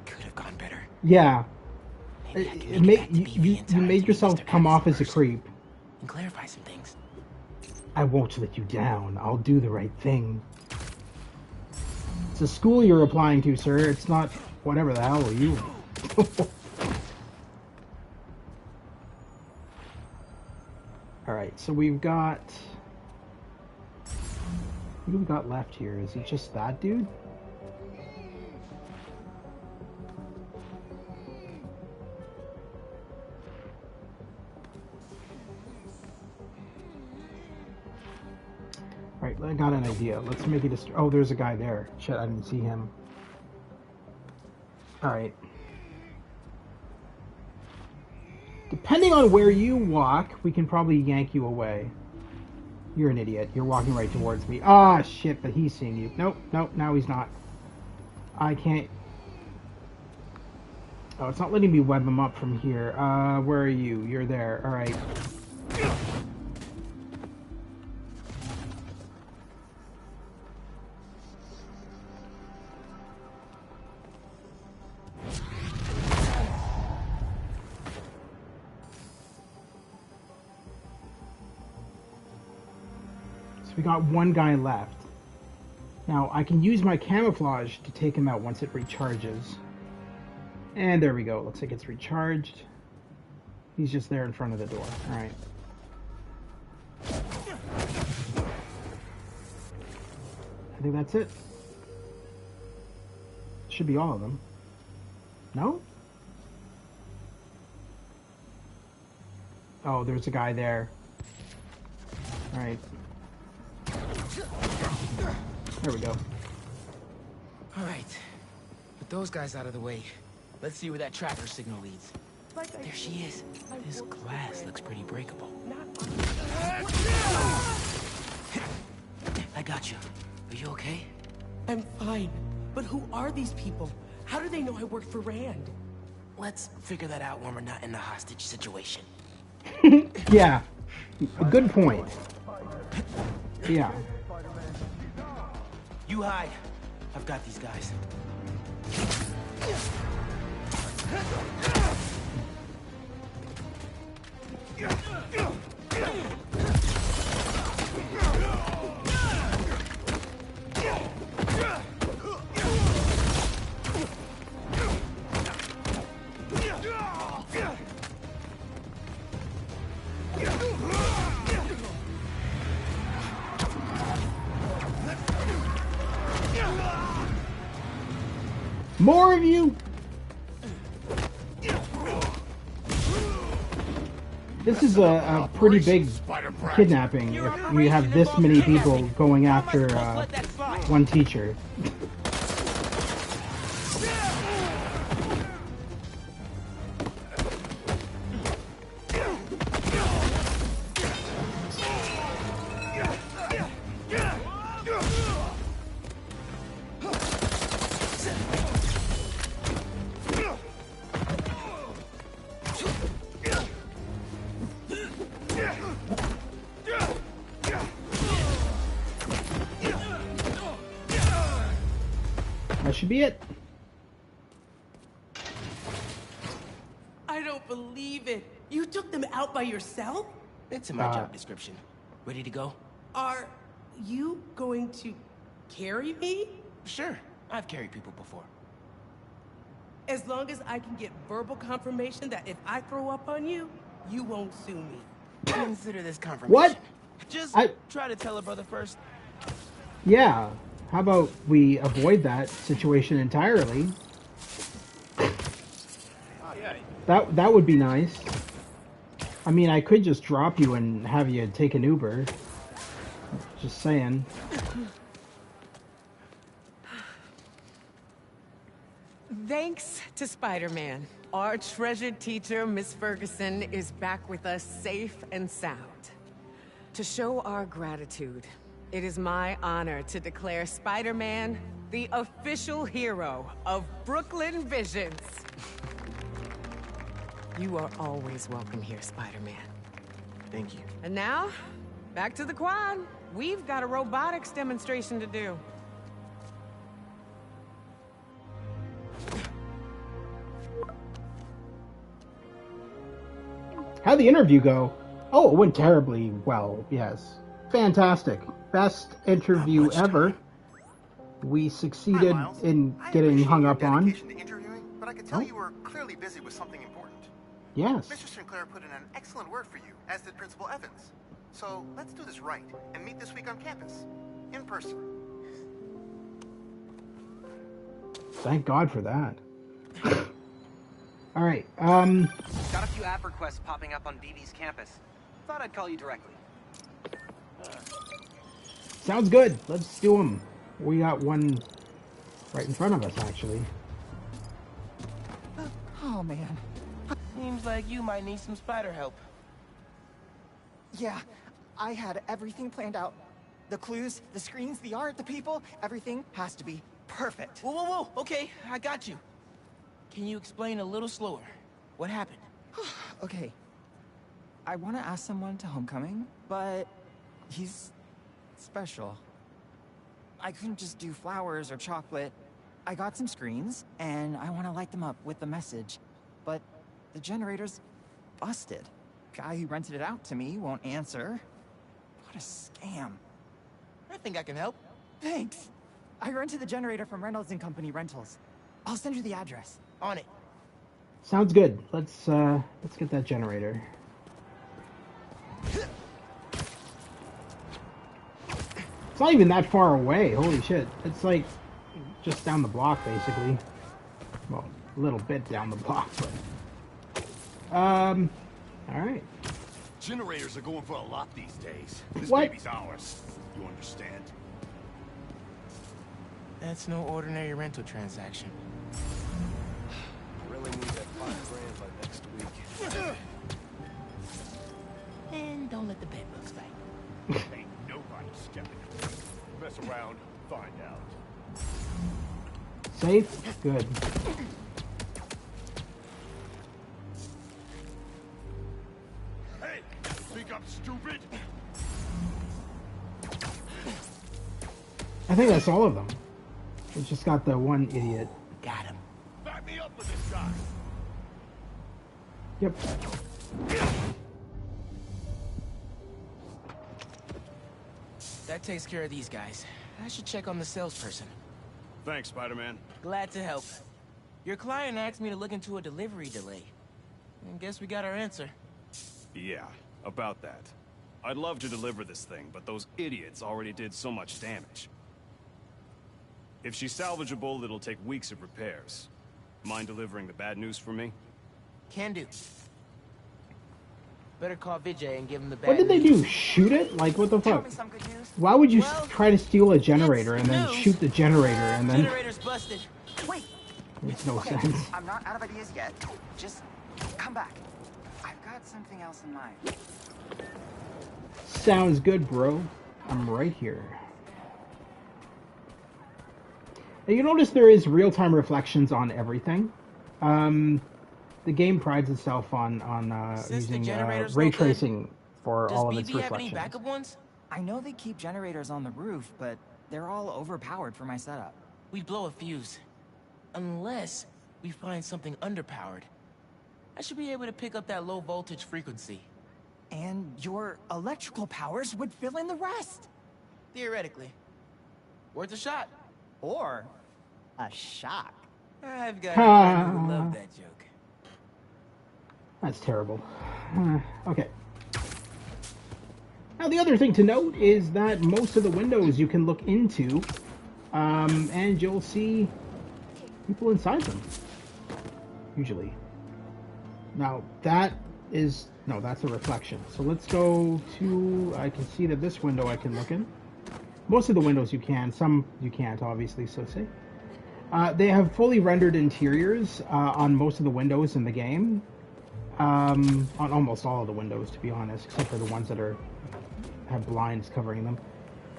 [SPEAKER 14] could have gone better.
[SPEAKER 1] Yeah. You made yourself come off as a creep.
[SPEAKER 14] And clarify some things.
[SPEAKER 1] I won't let you down. I'll do the right thing. It's a school you're applying to, sir. It's not whatever the hell are you. Alright, so we've got... What do we got left here? Is it just that dude? Alright, I got an idea. Let's make it a... Oh, there's a guy there. Shit, I didn't see him. Alright. Depending on where you walk, we can probably yank you away. You're an idiot. You're walking right towards me. Ah, shit, but he's seeing you. Nope, nope, now he's not. I can't... Oh, it's not letting me web him up from here. Where are you? You're there. Alright. We got one guy left. Now, I can use my camouflage to take him out once it recharges. And there we go. Looks like it's recharged. He's just there in front of the door. Alright. I think that's it. Should be all of them. No? Oh, there's a guy there. Alright. There we go.
[SPEAKER 14] Alright. With those guys out of the way, let's see where that tracker signal leads. There she is. This glass looks pretty breakable. I got you. Are you okay?
[SPEAKER 2] I'm fine. But who are these people? How do they know I work for Rand?
[SPEAKER 14] Let's figure that out when we're not in a hostage situation.
[SPEAKER 1] Yeah. A good point. Yeah.
[SPEAKER 14] You hide. I've got these guys.
[SPEAKER 1] More of you? This is a pretty big kidnapping if you have this many people going after one teacher. That should be it.
[SPEAKER 2] I don't believe it. You took them out by yourself? It's in my job description. Ready to go? Are you going to carry me? Sure. I've carried people before. As long as I can get verbal confirmation that if I throw up on you, you won't sue me. Consider this confirmation.
[SPEAKER 1] What?
[SPEAKER 2] Just try to tell a brother first.
[SPEAKER 1] Yeah. How about we avoid that situation entirely? That would be nice. I mean, I could just drop you and have you take an Uber. Just saying.
[SPEAKER 15] Thanks to Spider-Man, our treasured teacher, Miss Ferguson, is back with us safe and sound. To show our gratitude, it is my honor to declare Spider-Man the official hero of Brooklyn Visions. You are always welcome here, Spider-Man.
[SPEAKER 2] Thank you.
[SPEAKER 15] And now, back to the quad. We've got a robotics demonstration to do.
[SPEAKER 1] How'd the interview go? Oh, it went terribly well, yes. Fantastic. Best interview ever. We succeeded in getting hung up on.
[SPEAKER 5] But I could tell you were clearly busy with something important.
[SPEAKER 1] Yes.
[SPEAKER 5] Mr. Sinclair put in an excellent word for you, as did Principal Evans. So let's do this right and meet this week on campus, in person.
[SPEAKER 1] Thank God for that. All right.
[SPEAKER 8] Got a few app requests popping up on BB's campus. Thought I'd call you directly.
[SPEAKER 1] Sounds good. Let's do them. We got one right in front of us, actually.
[SPEAKER 2] Oh, man. Seems like you might need some spider help.
[SPEAKER 16] Yeah, I had everything planned out. The clues, the screens, the art, the people, everything has to be perfect.
[SPEAKER 2] Whoa, whoa, whoa. Okay, I got you. Can you explain a little slower? What happened?
[SPEAKER 16] Okay. I want to ask someone to homecoming, but he's special. I couldn't just do flowers or chocolate. I got some screens, and I want to light them up with the message. But the generator's busted. Guy who rented it out to me won't answer. What a scam.
[SPEAKER 2] I think I can help.
[SPEAKER 16] Thanks. I rented the generator from Reynolds & Company Rentals. I'll send you the address.
[SPEAKER 2] On it.
[SPEAKER 1] Sounds good. Let's get that generator. It's not even that far away. Holy shit. It's like just down the block, basically. Well, a little bit down the block, but... Alright.
[SPEAKER 17] Generators are going for a lot these days. This
[SPEAKER 1] What?
[SPEAKER 17] baby's ours. You understand?
[SPEAKER 2] That's no ordinary rental transaction.
[SPEAKER 17] Really need that $5 grand by next week.
[SPEAKER 2] And don't let the bed bugs fight.
[SPEAKER 17] Ain't nobody stepping in. Mess around, find out.
[SPEAKER 1] Safe? Good.
[SPEAKER 17] Hey, think I'm stupid?
[SPEAKER 1] I think that's all of them. We just got the one idiot.
[SPEAKER 2] Got him.
[SPEAKER 17] Back me up with this guy.
[SPEAKER 1] Yep.
[SPEAKER 2] That takes care of these guys. I should check on the salesperson.
[SPEAKER 17] Thanks, Spider-Man.
[SPEAKER 2] Glad to help. Your client asked me to look into a delivery delay. And guess we got our answer.
[SPEAKER 18] Yeah, about that. I'd love to deliver this thing, but those idiots already did so much damage. If she's salvageable, it'll take weeks of repairs. Mind delivering the bad news for me?
[SPEAKER 2] Can do. Better call Vijay and give him the bad
[SPEAKER 1] What did they
[SPEAKER 2] news.
[SPEAKER 1] do? Shoot it? Like, what the fuck? Why would you try to steal a generator and then shoot the generator and then...
[SPEAKER 2] Generator's busted.
[SPEAKER 16] Wait.
[SPEAKER 1] Makes no
[SPEAKER 16] Okay,
[SPEAKER 1] sense.
[SPEAKER 16] I'm not out of ideas yet. Just come back. I've got something else in mind.
[SPEAKER 1] Sounds good, bro. I'm right here. Now, you notice there is real-time reflections on everything. The game prides itself on using ray tracing for all of its
[SPEAKER 2] BB have any
[SPEAKER 1] reflections.
[SPEAKER 2] backup ones?
[SPEAKER 16] I know they keep generators on the roof, but they're all overpowered for my setup.
[SPEAKER 2] we'd blow a fuse. Unless we find something underpowered. I should be able to pick up that low voltage frequency.
[SPEAKER 16] And your electrical powers would fill in the rest.
[SPEAKER 2] Theoretically. Worth a shot.
[SPEAKER 16] Or a shock.
[SPEAKER 2] I've got a friend who would love that joke.
[SPEAKER 1] That's terrible. Okay. Now the other thing to note is that most of the windows you can look into, and you'll see people inside them. Usually. Now that's a reflection. So let's go to, I can see that this window I can look in. Most of the windows you can, some you can't obviously, so say. They have fully rendered interiors on most of the windows in the game. On almost all of the windows, to be honest, except for the ones that have blinds covering them.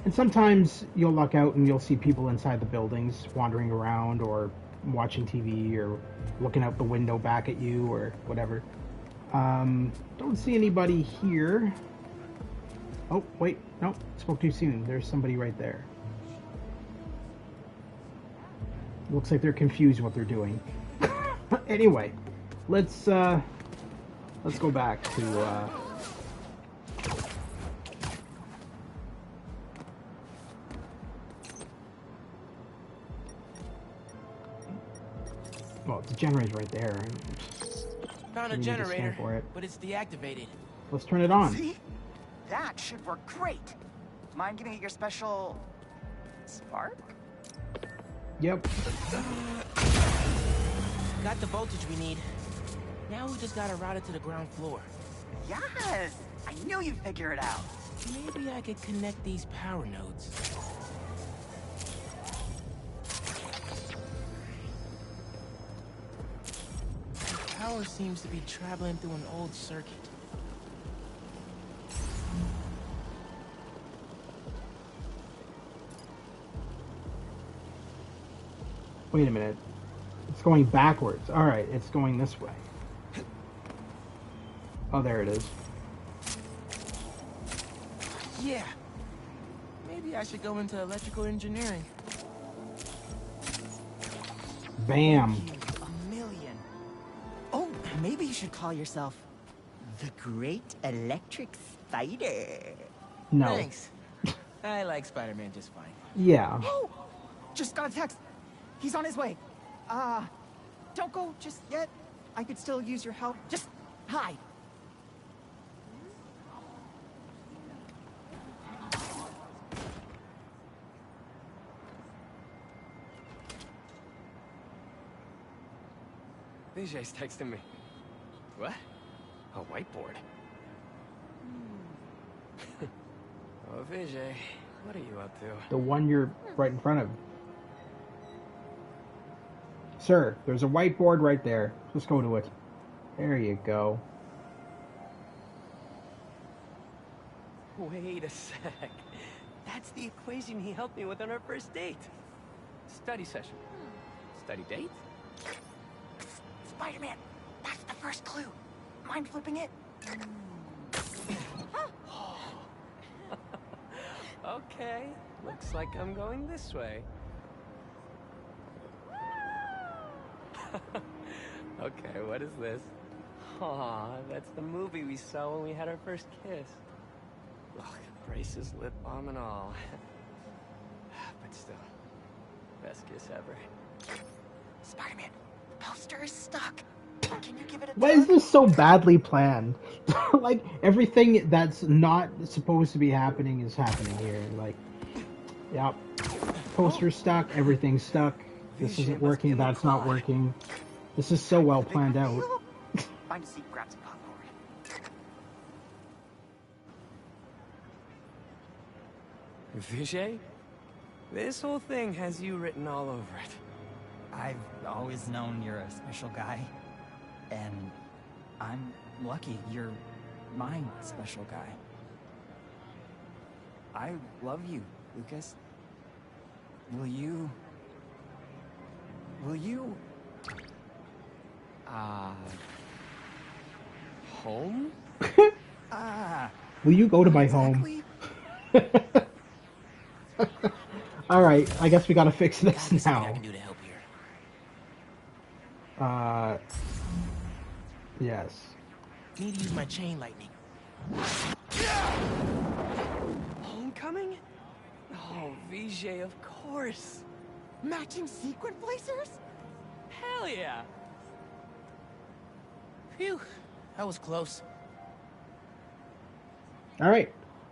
[SPEAKER 1] And sometimes you'll look out and you'll see people inside the buildings wandering around or watching TV or looking out the window back at you or whatever. Don't see anybody here. Oh, wait, no, spoke too soon. There's somebody right there. Looks like they're confused what they're doing. Anyway, let's go back to well, the generator's right there.
[SPEAKER 2] Found a generator, but it's deactivated.
[SPEAKER 1] Let's turn it on.
[SPEAKER 16] See? That should work great. Mind giving it your special spark?
[SPEAKER 1] Yep.
[SPEAKER 2] Got the voltage we need. Now we just gotta route it to the ground floor.
[SPEAKER 16] Yes! I knew you'd figure it out.
[SPEAKER 2] Maybe I could connect these power nodes. The power seems to be traveling through an old circuit.
[SPEAKER 1] Wait a minute. It's going backwards. Alright, it's going this way. Oh, there it is.
[SPEAKER 2] Yeah. Maybe I should go into electrical engineering.
[SPEAKER 1] Bam.
[SPEAKER 16] A million. Oh, maybe you should call yourself the Great Electric Spider.
[SPEAKER 1] No.
[SPEAKER 2] Thanks. I like Spider-Man just fine.
[SPEAKER 1] Yeah.
[SPEAKER 16] Oh! Just got a text. He's on his way. Don't go just yet. I could still use your help. Just hide.
[SPEAKER 19] Vijay's texting me. What? A whiteboard? Oh, Vijay, what are you up to?
[SPEAKER 1] The one you're right in front of. Sir, there's a whiteboard right there. Just go to it. There you go.
[SPEAKER 19] Wait a sec. That's the equation he helped me with on our first date. Study session. Study date?
[SPEAKER 16] Spider-Man, that's the first clue. Mind flipping it?
[SPEAKER 19] Okay, looks like I'm going this way. Okay, what is this? Aw, that's the movie we saw when we had our first kiss. Look, braces, lip balm, and all. But still, best kiss ever.
[SPEAKER 16] Spider-Man, the poster is stuck. Can you give it a
[SPEAKER 1] Why is this so badly planned? Like, everything that's not supposed to be happening is happening here. Like, yep. Poster's stuck, everything's stuck. This isn't working, that's not working. This is so well planned out.
[SPEAKER 16] Find a seat, grab some popcorn.
[SPEAKER 19] Vijay? This whole thing has you written all over it.
[SPEAKER 16] I've always known you're a special guy. And I'm lucky you're my special guy. I love you, Lucas. Will you...
[SPEAKER 19] Home?
[SPEAKER 1] Will you go to my home? All right, I guess we gotta fix this
[SPEAKER 2] There's something I
[SPEAKER 1] now.
[SPEAKER 2] can do to help here.
[SPEAKER 1] Yes.
[SPEAKER 2] Need to use my chain lightning.
[SPEAKER 19] Homecoming? Oh, VJ, of course. Matching sequin placers? Hell yeah.
[SPEAKER 2] Phew, that was close.
[SPEAKER 1] All right,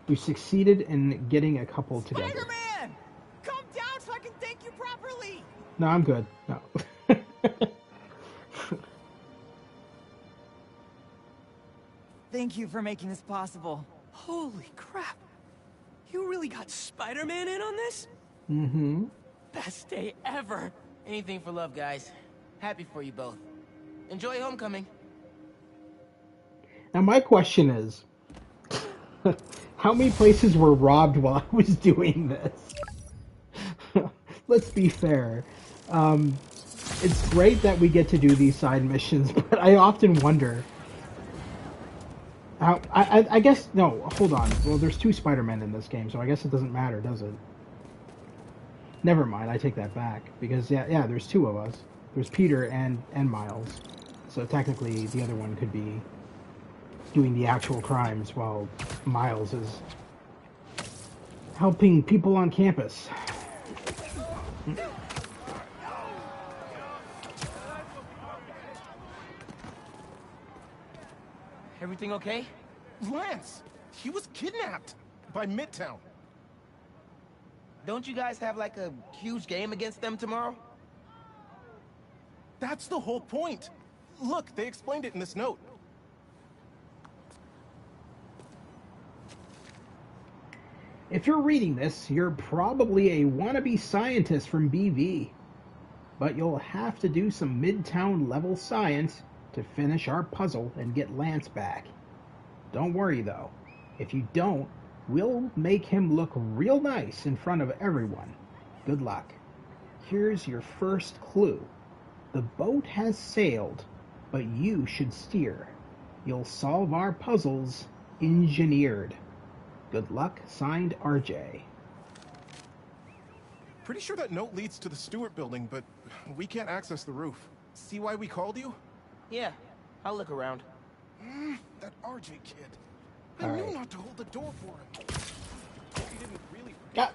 [SPEAKER 1] we succeeded in getting a couple together.
[SPEAKER 8] Spider-Man! Come down so I can thank you properly!
[SPEAKER 1] No, I'm good. No.
[SPEAKER 16] Thank you for making this possible.
[SPEAKER 19] Holy crap. You really got Spider-Man in on this?
[SPEAKER 1] Mm-hmm.
[SPEAKER 19] Best day ever.
[SPEAKER 2] Anything for love, guys. Happy for you both. Enjoy homecoming.
[SPEAKER 1] Now my question is, how many places were robbed while I was doing this? Let's be fair. It's great that we get to do these side missions, but I often wonder how. I guess no. Hold on. Well, there's 2 Spider-Men in this game, so I guess it doesn't matter, does it? Never mind. I take that back because yeah, there's 2 of us. There's Peter and Miles, so technically the other one could be doing the actual crimes while Miles is helping people on campus.
[SPEAKER 2] Everything okay?
[SPEAKER 20] Lance! He was kidnapped by Midtown.
[SPEAKER 2] Don't you guys have like a huge game against them tomorrow?
[SPEAKER 20] That's the whole point. Look, they explained it in this note.
[SPEAKER 1] If you're reading this, you're probably a wannabe scientist from BV. But you'll have to do some Midtown level science to finish our puzzle and get Lance back. Don't worry though. If you don't, we'll make him look real nice in front of everyone. Good luck. Here's your first clue. The boat has sailed, but you should steer. You'll solve our puzzles engineered. Good luck, signed RJ.
[SPEAKER 20] Pretty sure that note leads to the Stewart building, but we can't access the roof. See why we called you?
[SPEAKER 2] Yeah, I'll look around.
[SPEAKER 20] That RJ kid. I
[SPEAKER 1] All
[SPEAKER 20] knew
[SPEAKER 1] right.
[SPEAKER 20] not to hold the door for him. He didn't really forget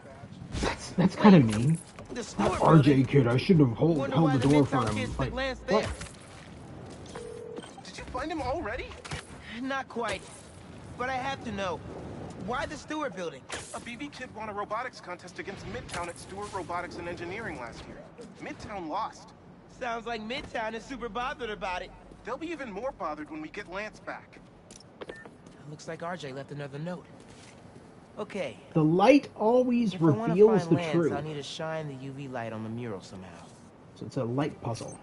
[SPEAKER 1] That's kind of mean.
[SPEAKER 2] The
[SPEAKER 1] That
[SPEAKER 2] Stewart
[SPEAKER 1] RJ
[SPEAKER 2] building.
[SPEAKER 1] kid, I should have held
[SPEAKER 2] Wonder
[SPEAKER 1] the
[SPEAKER 2] why
[SPEAKER 1] door for
[SPEAKER 2] Midtown
[SPEAKER 1] him.
[SPEAKER 2] kids
[SPEAKER 1] Like,
[SPEAKER 2] put Lance
[SPEAKER 1] what?
[SPEAKER 2] there.
[SPEAKER 20] Did you find him already?
[SPEAKER 2] Not quite, but I have to know. Why the Stewart building?
[SPEAKER 20] A BB kid won a robotics contest against Midtown at Stewart Robotics and Engineering last year. Midtown lost.
[SPEAKER 2] Sounds like Midtown is super bothered about it.
[SPEAKER 20] They'll be even more bothered when we get Lance back.
[SPEAKER 2] Looks like RJ left another note. Okay.
[SPEAKER 1] The light always
[SPEAKER 2] If I want to
[SPEAKER 1] reveals
[SPEAKER 2] find
[SPEAKER 1] the
[SPEAKER 2] Lance,
[SPEAKER 1] truth.
[SPEAKER 2] I'll need to shine the UV light on the mural somehow.
[SPEAKER 1] So it's a light puzzle.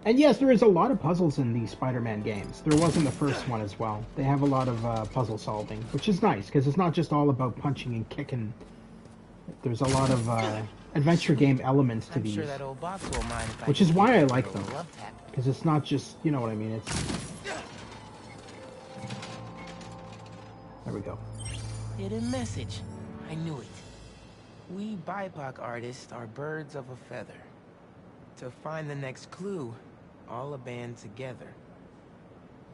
[SPEAKER 1] And yes, there is a lot of puzzles in these Spider-Man games. There was in the first one as well. They have a lot of puzzle solving, which is nice, because it's not just all about punching and kicking. There's a lot of adventure game elements to
[SPEAKER 2] I'm
[SPEAKER 1] these.
[SPEAKER 2] sure that old box won't mind if I
[SPEAKER 1] Which is
[SPEAKER 2] use
[SPEAKER 1] why I
[SPEAKER 2] it
[SPEAKER 1] like
[SPEAKER 2] for a
[SPEAKER 1] them.
[SPEAKER 2] love tap.
[SPEAKER 1] Because it's not just, you know what I mean, it's... There we go.
[SPEAKER 2] Hidden message. I knew it. We BIPOC artists are birds of a feather. To find the next clue, all a band together.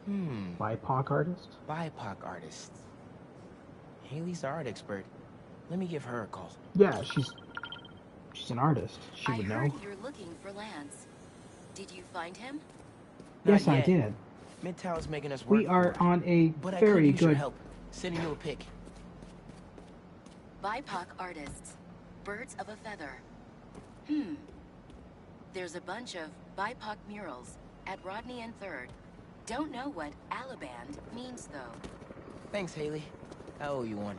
[SPEAKER 1] BIPOC artist?
[SPEAKER 2] BIPOC artists. Haley's the art expert. Let me give her a call.
[SPEAKER 1] Yeah, she's an artist. She
[SPEAKER 7] I
[SPEAKER 1] would
[SPEAKER 7] heard
[SPEAKER 1] know.
[SPEAKER 7] you're looking for Lance. Did you find him?
[SPEAKER 1] Yes,
[SPEAKER 2] Not
[SPEAKER 1] I
[SPEAKER 2] yet.
[SPEAKER 1] did.
[SPEAKER 2] Midtown's making us work
[SPEAKER 1] We are
[SPEAKER 2] for it.
[SPEAKER 1] on a
[SPEAKER 2] But I
[SPEAKER 1] very
[SPEAKER 2] could use your
[SPEAKER 1] good...
[SPEAKER 2] help. Sending you a pic.
[SPEAKER 7] BIPOC artists. Birds of a feather. There's a bunch of BIPOC murals at Rodney and 3rd. Don't know what Alaband means, though.
[SPEAKER 2] Thanks, Haley. I owe you one.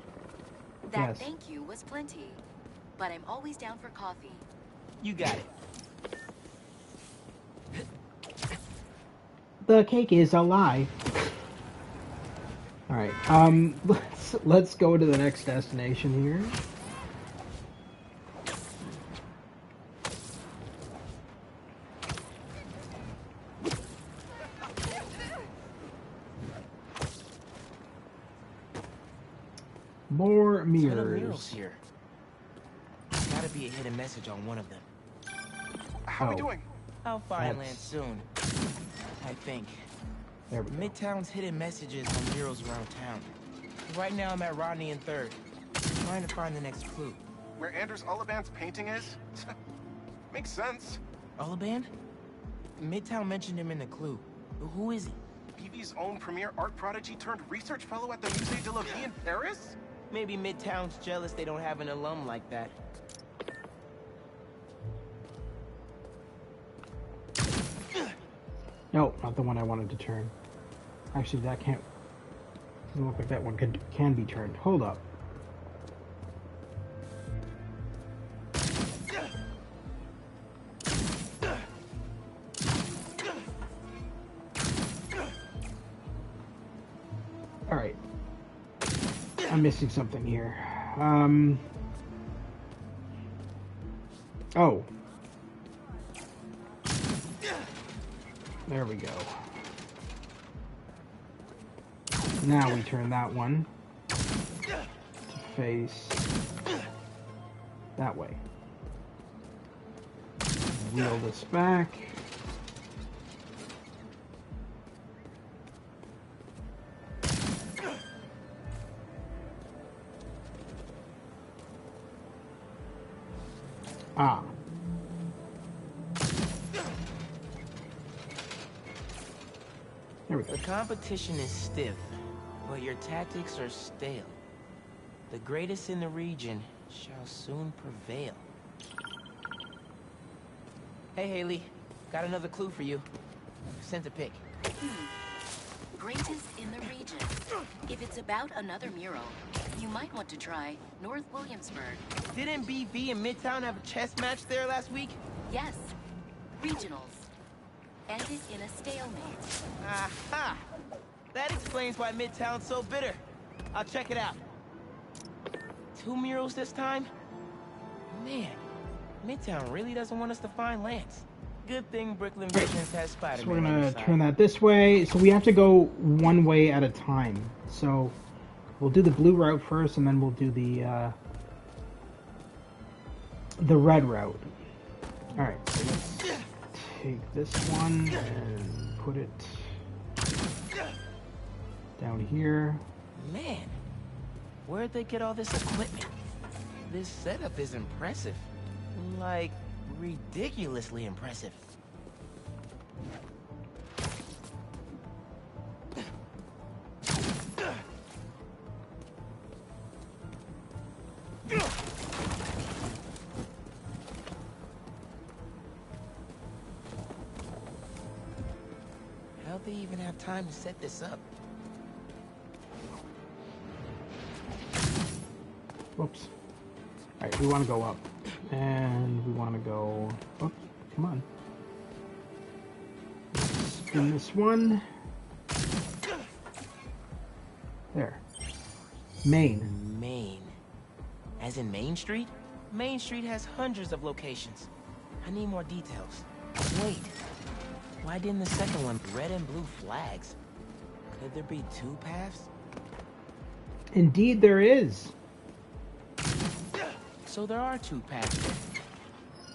[SPEAKER 7] That
[SPEAKER 1] Yes.
[SPEAKER 7] thank you was plenty. But I'm always down for coffee.
[SPEAKER 2] You got it.
[SPEAKER 1] The cake is alive. All right. Let's go to the next destination here. More
[SPEAKER 2] Ton of
[SPEAKER 1] mirrors.
[SPEAKER 2] murals here. hidden message on one of them.
[SPEAKER 20] How are we doing?
[SPEAKER 2] I'll find Lance soon. I think.
[SPEAKER 1] There we go.
[SPEAKER 2] Midtown's hidden messages on bureaus around town. Right now I'm at Rodney and 3rd, trying to find the next clue.
[SPEAKER 20] Where Anders Ullaband's painting is? Makes sense.
[SPEAKER 2] Ullaband? Midtown mentioned him in the clue. Who is he?
[SPEAKER 20] BV's own premier art prodigy turned research fellow at the Musée de la Vie in Paris?
[SPEAKER 2] Maybe Midtown's jealous they don't have an alum like that.
[SPEAKER 1] No, not the one I wanted to turn. Actually, that can't... Doesn't look like that one can be turned. Hold up. Alright. I'm missing something here. Oh. There we go. Now we turn that one to face that way. Wheel this back. Ah. There we go.
[SPEAKER 2] The competition is stiff, but your tactics are stale. The greatest in the region shall soon prevail. Hey, Haley. Got another clue for you. Sent a pic.
[SPEAKER 7] Greatest in the region. If it's about another mural, you might want to try North Williamsburg.
[SPEAKER 2] Didn't BV and Midtown have a chess match there last week?
[SPEAKER 7] Yes. Regionals. Ended in a stalemate.
[SPEAKER 2] Aha! That explains why Midtown's so bitter. I'll check it out. 2 murals this time? Man, Midtown really doesn't want us to find Lance. Good thing Brooklyn Visions has Spider-Man.
[SPEAKER 1] So we're gonna turn that this way. So we have to go one way at a time. So we'll do the blue route first, and then we'll do the red route. All right. So let's take this one and put it down here.
[SPEAKER 2] Man, where'd they get all this equipment? This setup is impressive. Like, ridiculously impressive. How'd they even have time to set this up?
[SPEAKER 1] Whoops. Alright, we want to go up. And we want to go... Oh, come on. Spin this one. There. Main.
[SPEAKER 2] Main. As in Main Street? Main Street has hundreds of locations. I need more details. Wait. Why didn't the second one red and blue flags? Could there be 2 paths?
[SPEAKER 1] Indeed there is.
[SPEAKER 2] So there are 2 paths there.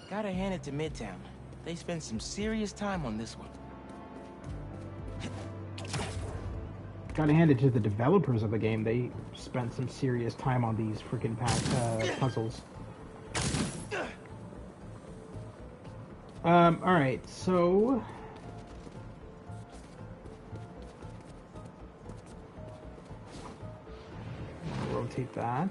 [SPEAKER 2] Gotta hand it to Midtown. They spent some serious time on this one.
[SPEAKER 1] Gotta hand it to the developers of the game. They spent some serious time on these freaking puzzles. Alright, so... rotate that.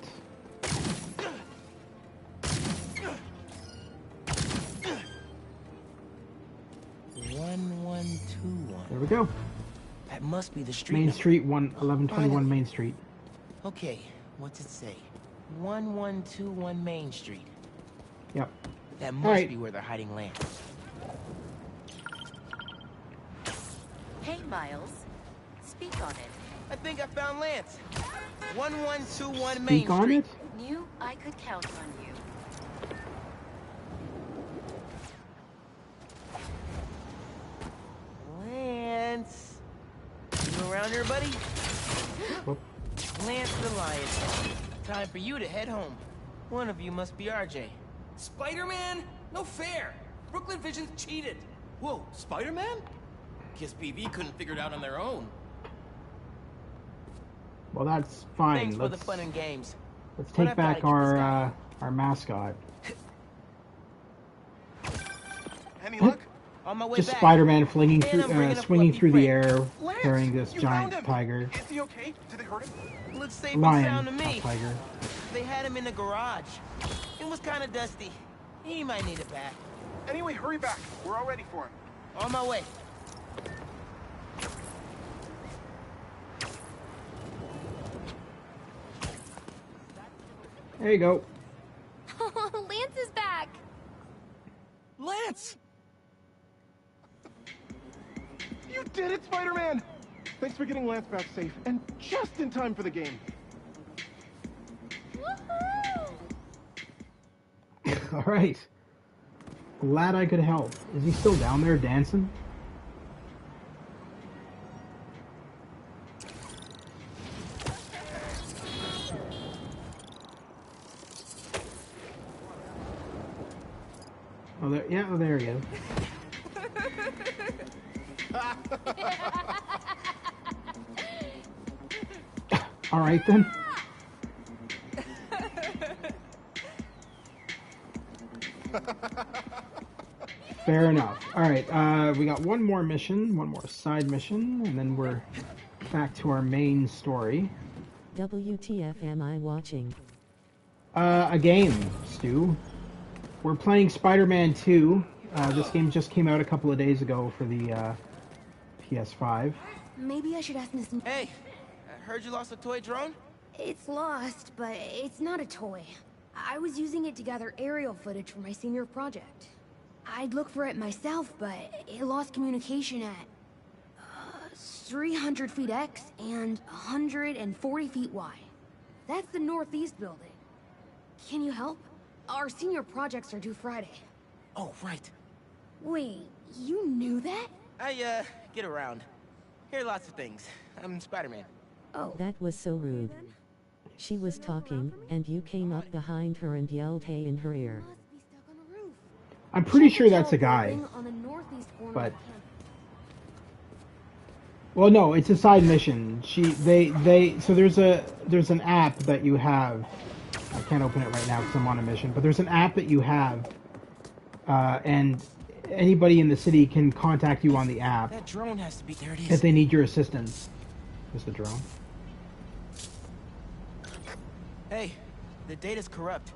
[SPEAKER 1] There we go.
[SPEAKER 2] That must be the street.
[SPEAKER 1] Main Street, 1121 Main Street.
[SPEAKER 2] Okay, what's it say? 1121 Main Street.
[SPEAKER 1] Yep.
[SPEAKER 2] That must be where they're hiding Lance.
[SPEAKER 7] Hey, Miles. Speak on it.
[SPEAKER 2] I think I found Lance. 1121
[SPEAKER 1] Speak
[SPEAKER 2] Main
[SPEAKER 1] on
[SPEAKER 2] Street.
[SPEAKER 1] it?
[SPEAKER 7] Knew I could count on you.
[SPEAKER 2] Lance. You around here, buddy? Lance the Lion. Time for you to head home. One of you must be RJ. Spider-Man? No fair. Brooklyn Vision's cheated.
[SPEAKER 14] Whoa, Spider-Man? Guess BV couldn't figure it out on their own.
[SPEAKER 1] Well, that's fine.
[SPEAKER 2] Thanks for the fun and games.
[SPEAKER 1] Let's take back our mascot.
[SPEAKER 20] Any luck?
[SPEAKER 2] On my way
[SPEAKER 1] Just
[SPEAKER 2] back.
[SPEAKER 1] Spider-Man swinging
[SPEAKER 2] Fluffy
[SPEAKER 1] through the
[SPEAKER 2] friend.
[SPEAKER 1] air,
[SPEAKER 20] Lance,
[SPEAKER 1] carrying this
[SPEAKER 20] you
[SPEAKER 1] giant
[SPEAKER 20] found him.
[SPEAKER 1] tiger.
[SPEAKER 20] Is he okay? Did they hurt him?
[SPEAKER 2] Looks safe and
[SPEAKER 1] Lion,
[SPEAKER 2] sound to
[SPEAKER 1] not
[SPEAKER 2] me.
[SPEAKER 1] tiger.
[SPEAKER 2] They had him in the garage. It was kind of dusty. He might need it back.
[SPEAKER 20] Anyway, hurry back. We're all ready for him.
[SPEAKER 2] On my way.
[SPEAKER 1] There you go.
[SPEAKER 9] Lance is back.
[SPEAKER 20] Lance! You did it, Spider-Man! Thanks for getting Lance back safe, and just in time for the game.
[SPEAKER 1] All right. Glad I could help. Is he still down there dancing? Oh, there, yeah, oh, there he is. All right then. Fair enough. All right, we got one more mission, one more side mission, and then we're back to our main story.
[SPEAKER 4] WTF am I watching?
[SPEAKER 1] A game, Stu. We're playing Spider-Man 2. This game just came out a couple of days ago for the PS5.
[SPEAKER 12] Maybe I should ask Miss...
[SPEAKER 2] Hey, I heard you lost a toy drone?
[SPEAKER 12] It's lost, but it's not a toy. I was using it to gather aerial footage for my senior project. I'd look for it myself, but it lost communication at 300 feet X and 140 feet Y. That's the northeast building. Can you help? Our senior projects are due Friday.
[SPEAKER 2] Oh, right.
[SPEAKER 12] Wait, you knew that?
[SPEAKER 2] I, get around. Hear lots of things. I'm Spider-Man.
[SPEAKER 12] Oh.
[SPEAKER 4] That was so rude. She was talking, and you came up behind her and yelled hey in her ear.
[SPEAKER 1] I'm pretty sure that's a guy. But... well, no, it's a side mission. So there's an app that you have. I can't open it right now because I'm on a mission, but there's an app that you have, and anybody in the city can contact you on the app.
[SPEAKER 2] That drone has to be... there it is.
[SPEAKER 1] If they need your assistance. There's the drone.
[SPEAKER 2] Hey, the data's corrupt.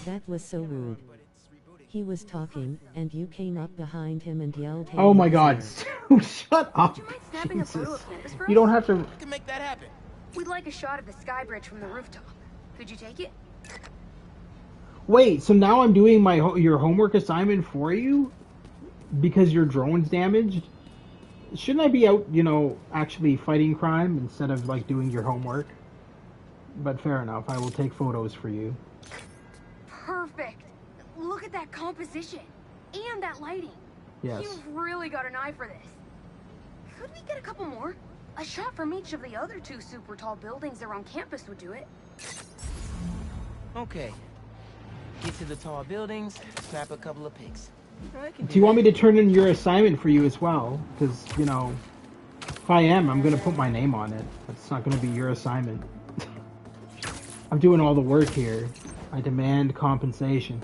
[SPEAKER 4] That was so rude. He was talking, and you came up behind him and yelled hey.
[SPEAKER 1] Oh my god, shut up. Jesus. You don't have to...
[SPEAKER 2] I can make that happen.
[SPEAKER 12] We'd like a shot of the sky bridge from the rooftop. Could you take it?
[SPEAKER 1] Wait, so now I'm doing your homework assignment for you? Because your drone's damaged? Shouldn't I be out, actually fighting crime instead of, like, doing your homework? But fair enough, I will take photos for you.
[SPEAKER 12] Perfect. Look at that composition. And that lighting.
[SPEAKER 1] Yes.
[SPEAKER 12] You've really got an eye for this. Could we get a couple more? A shot from each of the other 2 super tall buildings around campus would do it.
[SPEAKER 2] Okay. Get to the tall buildings, snap a couple of pics.
[SPEAKER 1] Do you want me to turn in your assignment for you as well? Because, if I am, I'm going to put my name on it. It's not going to be your assignment. I'm doing all the work here. I demand compensation.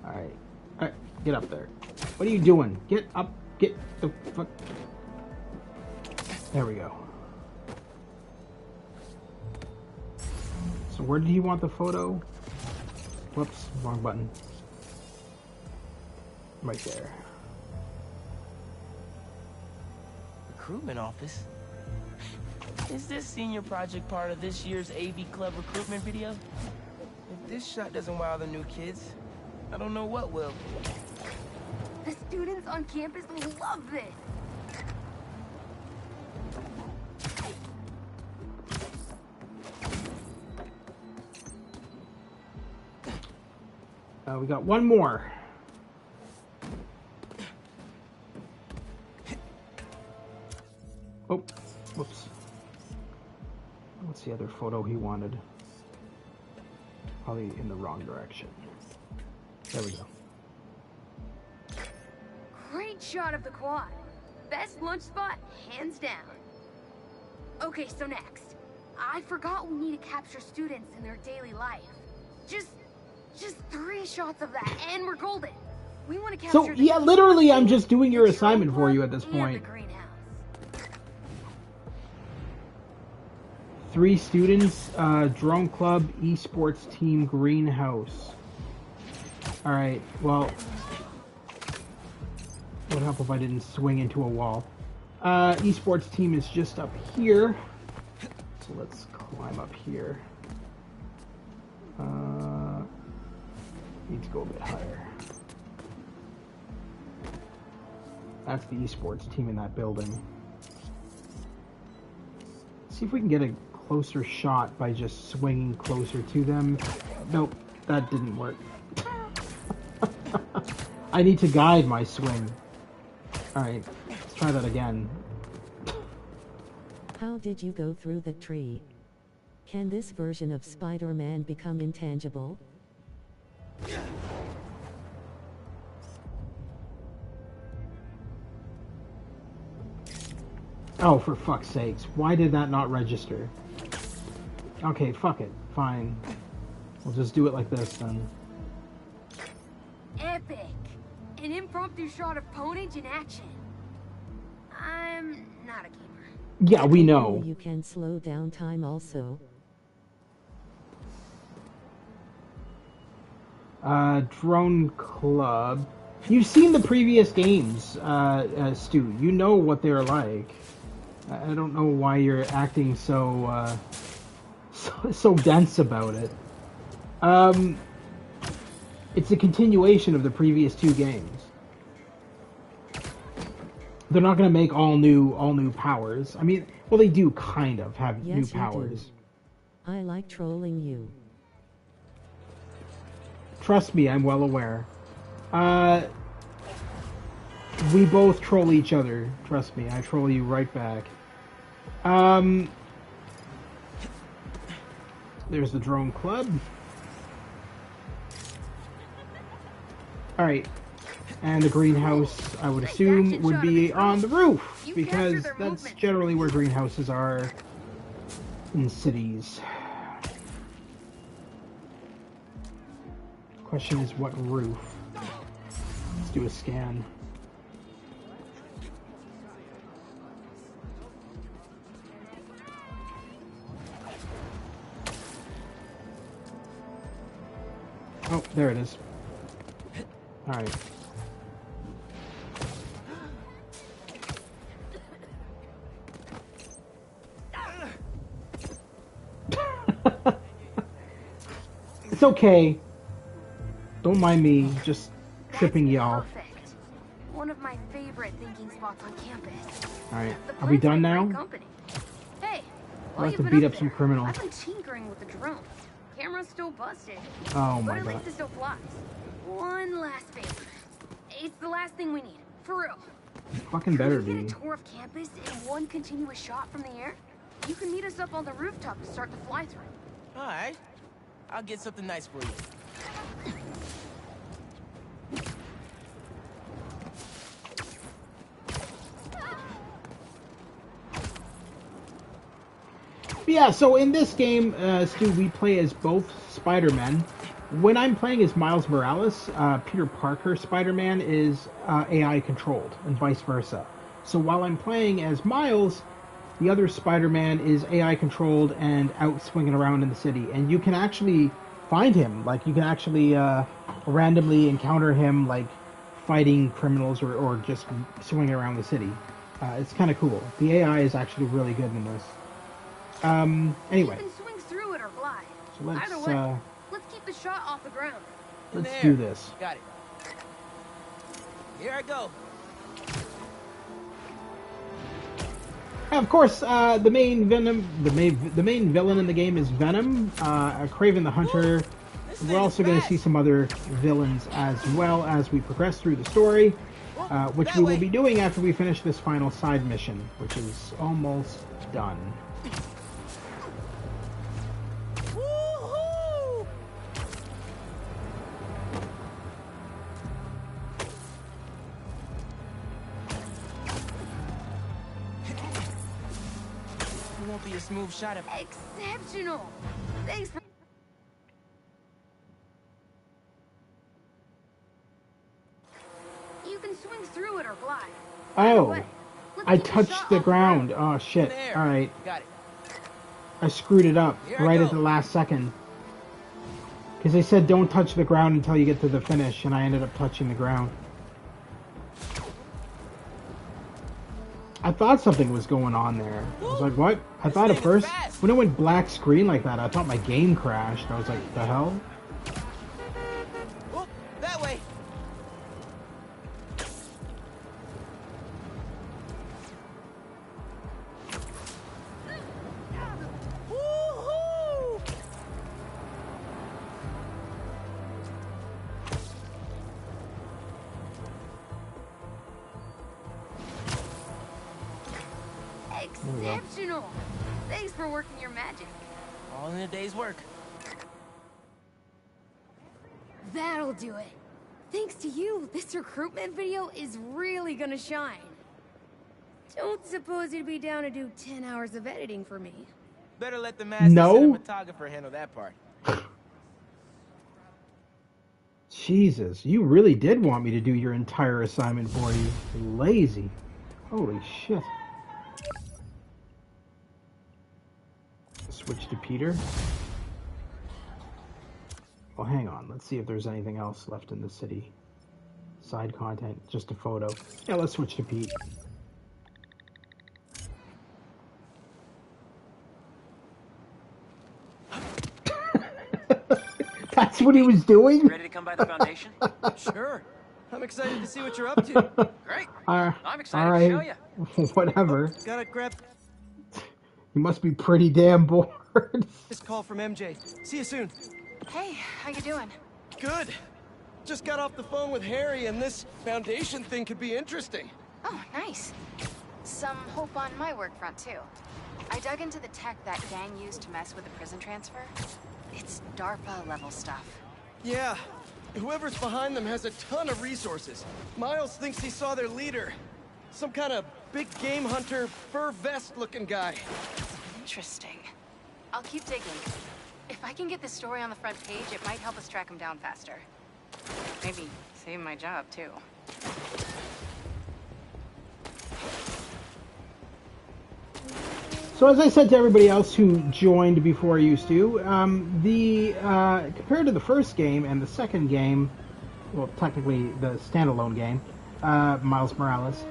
[SPEAKER 1] Alright, get up there. What are you doing? Get up, get the fuck... There we go. So where did he want the photo? Whoops, wrong button. Right there.
[SPEAKER 2] Recruitment office? Is this senior project part of this year's AV Club recruitment video? If this shot doesn't wow the new kids, I don't know what will.
[SPEAKER 12] The students on campus love this.
[SPEAKER 1] We got one more. Oh, whoops. What's the other photo he wanted? probably in the wrong direction. There we go.
[SPEAKER 12] Great shot of the quad. Best lunch spot, hands down. Okay, so next. I forgot we need to capture students in their daily life. Just 3 shots of that, and we're golden. We want to capture.
[SPEAKER 1] So yeah, literally, I'm just doing your assignment for you at this point. 3 students, drone club, esports team, greenhouse. All right. Well, would help if I didn't swing into a wall. Esports team is just up here. So let's climb up here. Need to go a bit higher. That's the esports team in that building. See if we can get a closer shot by just swinging closer to them. Nope, that didn't work. I need to guide my swing. Alright, let's try that again.
[SPEAKER 4] How did you go through the tree? Can this version of Spider-Man become intangible?
[SPEAKER 1] Oh, for fuck's sakes. Why did that not register? Okay, fuck it. Fine. We'll just do it like this then.
[SPEAKER 12] Epic! An impromptu shot of Ponage in action. I'm not a gamer.
[SPEAKER 1] Yeah, we know.
[SPEAKER 4] You can slow down time also.
[SPEAKER 1] Drone club. You've seen the previous games, Stu. You know what they're like. I don't know why you're acting so dense about it. It's a continuation of the previous 2 games. They're not going to make all new powers. I mean, well, they do kind of have new powers.
[SPEAKER 4] Do. I like trolling you.
[SPEAKER 1] Trust me, I'm well aware. We both troll each other. Trust me, I troll you right back. There's the drone club. Alright. And the greenhouse, I would assume, would be on the roof, because that's generally where greenhouses are in cities. Question is, what roof? Let's do a scan. Oh, there it is. Alright. It's okay. Don't mind me just tripping y'all.
[SPEAKER 12] One of my favorite thinking spots on campus.
[SPEAKER 1] Alright, are we done now?
[SPEAKER 12] Hey,
[SPEAKER 1] I have to beat up some criminals.
[SPEAKER 12] I've been tinkering with the drone. Camera's still busted.
[SPEAKER 1] Oh
[SPEAKER 12] But
[SPEAKER 1] my
[SPEAKER 12] at
[SPEAKER 1] god.
[SPEAKER 12] least it still flies. One last favor. It's the last thing we need. For real.
[SPEAKER 1] Fucking better
[SPEAKER 12] Can we
[SPEAKER 1] be.
[SPEAKER 12] get a tour of campus in one continuous shot from the air? You can meet us up on the rooftop to start the fly-through.
[SPEAKER 2] Alright. I'll get something nice for you.
[SPEAKER 1] Yeah, so in this game, Stu, we play as both Spider-Men. When I'm playing as Miles Morales, Peter Parker Spider-Man is AI controlled, and vice versa. So while I'm playing as Miles, the other Spider-Man is AI controlled and out swinging around in the city. And you can actually find him. Like, you can actually randomly encounter him, like, fighting criminals or just swinging around the city. It's kind of cool. The AI is actually really good in this. Anyway.
[SPEAKER 12] You can swing through it or fly.
[SPEAKER 1] So let's,
[SPEAKER 12] Either way, let's keep the shot off the ground.
[SPEAKER 1] Let's do this.
[SPEAKER 2] Got it. Here I go.
[SPEAKER 1] Of course, the main villain in the game is Venom, Kraven the Hunter. We're also going to see some other villains as well as we progress through the story, which we will be doing after we finish this final side mission, which is almost done.
[SPEAKER 2] won't be a smooth shot at...
[SPEAKER 12] Exceptional! Thanks for... You can swing through it or glide.
[SPEAKER 1] Oh, I touched the ground. Oh shit. Alright.
[SPEAKER 2] Got it.
[SPEAKER 1] I screwed it up right at the last second. Because they said don't touch the ground until you get to the finish, and I ended up touching the ground. I thought something was going on there. I was like, what? I thought at first, when it went black screen like that, I thought my game crashed. I was like, the hell?
[SPEAKER 2] Oh, that way. Woohoo!
[SPEAKER 12] Exceptional! Thanks for working your magic.
[SPEAKER 2] All in a day's work.
[SPEAKER 12] That'll do it. Thanks to you, this recruitment video is really gonna shine. Don't suppose you'd be down to do 10 hours of editing for me.
[SPEAKER 2] Better let the master cinematographer handle that part.
[SPEAKER 1] Jesus, you really did want me to do your entire assignment for you. Lazy. Holy shit. Switch to Peter. Well, hang on. Let's see if there's anything else left in the city. Side content, just a photo. Yeah, let's switch to Pete. That's what he was doing?
[SPEAKER 21] Ready to come by the Foundation?
[SPEAKER 22] Sure. I'm excited to see what you're up to.
[SPEAKER 21] Great.
[SPEAKER 1] I'm
[SPEAKER 21] excited to show you.
[SPEAKER 1] Whatever.
[SPEAKER 22] Gotta grab...
[SPEAKER 1] You must be pretty damn bored.
[SPEAKER 22] This call from MJ. See you soon.
[SPEAKER 23] Hey, how you doing?
[SPEAKER 22] Good. Just got off the phone with Harry, and this Foundation thing could be interesting.
[SPEAKER 23] Oh, nice. Some hope on my work front, too. I dug into the tech that gang used to mess with the prison transfer. It's DARPA-level stuff.
[SPEAKER 22] Yeah. Whoever's behind them has a ton of resources. Miles thinks he saw their leader. Some kind of big game hunter, fur vest-looking guy.
[SPEAKER 23] Interesting. I'll keep digging. If I can get this story on the front page, it might help us track him down faster. Maybe save my job, too.
[SPEAKER 1] So as I said to everybody else who joined before I used to, compared to the first game and the second game, well, technically the standalone game, Miles Morales,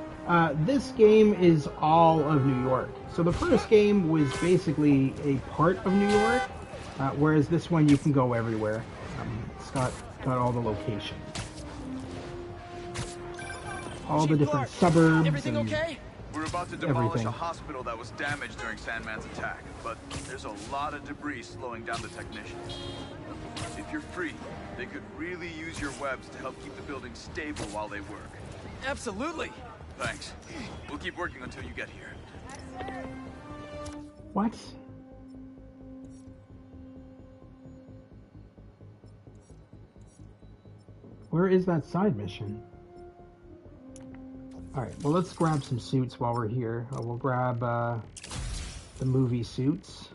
[SPEAKER 1] this game is all of New York. So the first game was basically a part of New York, whereas this one you can go everywhere. It's got all the locations. All the different suburbs.
[SPEAKER 22] Everything
[SPEAKER 1] and
[SPEAKER 22] okay?
[SPEAKER 5] We're about to demolish
[SPEAKER 1] everything.
[SPEAKER 5] a hospital that was damaged during Sandman's attack, but there's a lot of debris slowing down the technicians. If you're free, they could really use your webs to help keep the building stable while they work.
[SPEAKER 22] Absolutely.
[SPEAKER 5] Thanks. We'll keep working until you get here.
[SPEAKER 1] What? Where is that side mission? Alright, well let's grab some suits while we're here. We'll grab the movie suits.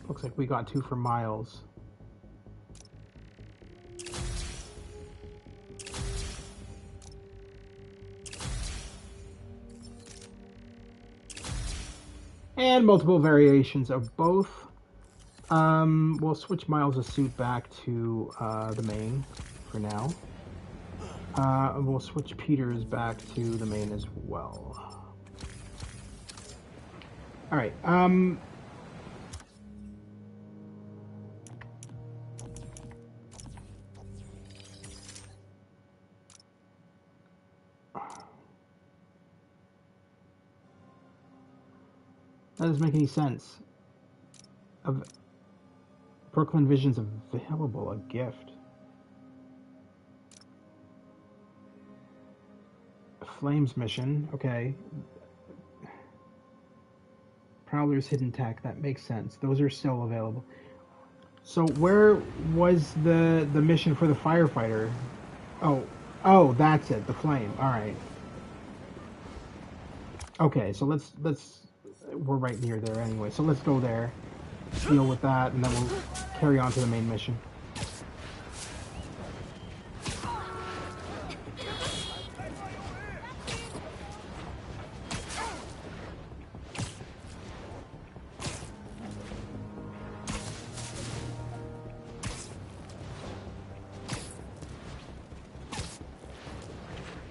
[SPEAKER 1] Looks like we got 2 for Miles. And multiple variations of both. We'll switch Miles' suit back to the main for now. We'll switch Peter's back to the main as well. Alright, that doesn't make any sense. Brooklyn Vision's available, a gift. Flames mission, okay. Prowler's hidden tech, that makes sense. Those are still available. So where was the mission for the firefighter? Oh, Oh, that's it. The flame. All right. Okay, so let's we're right near there anyway. So let's go there, deal with that, and then we'll carry on to the main mission.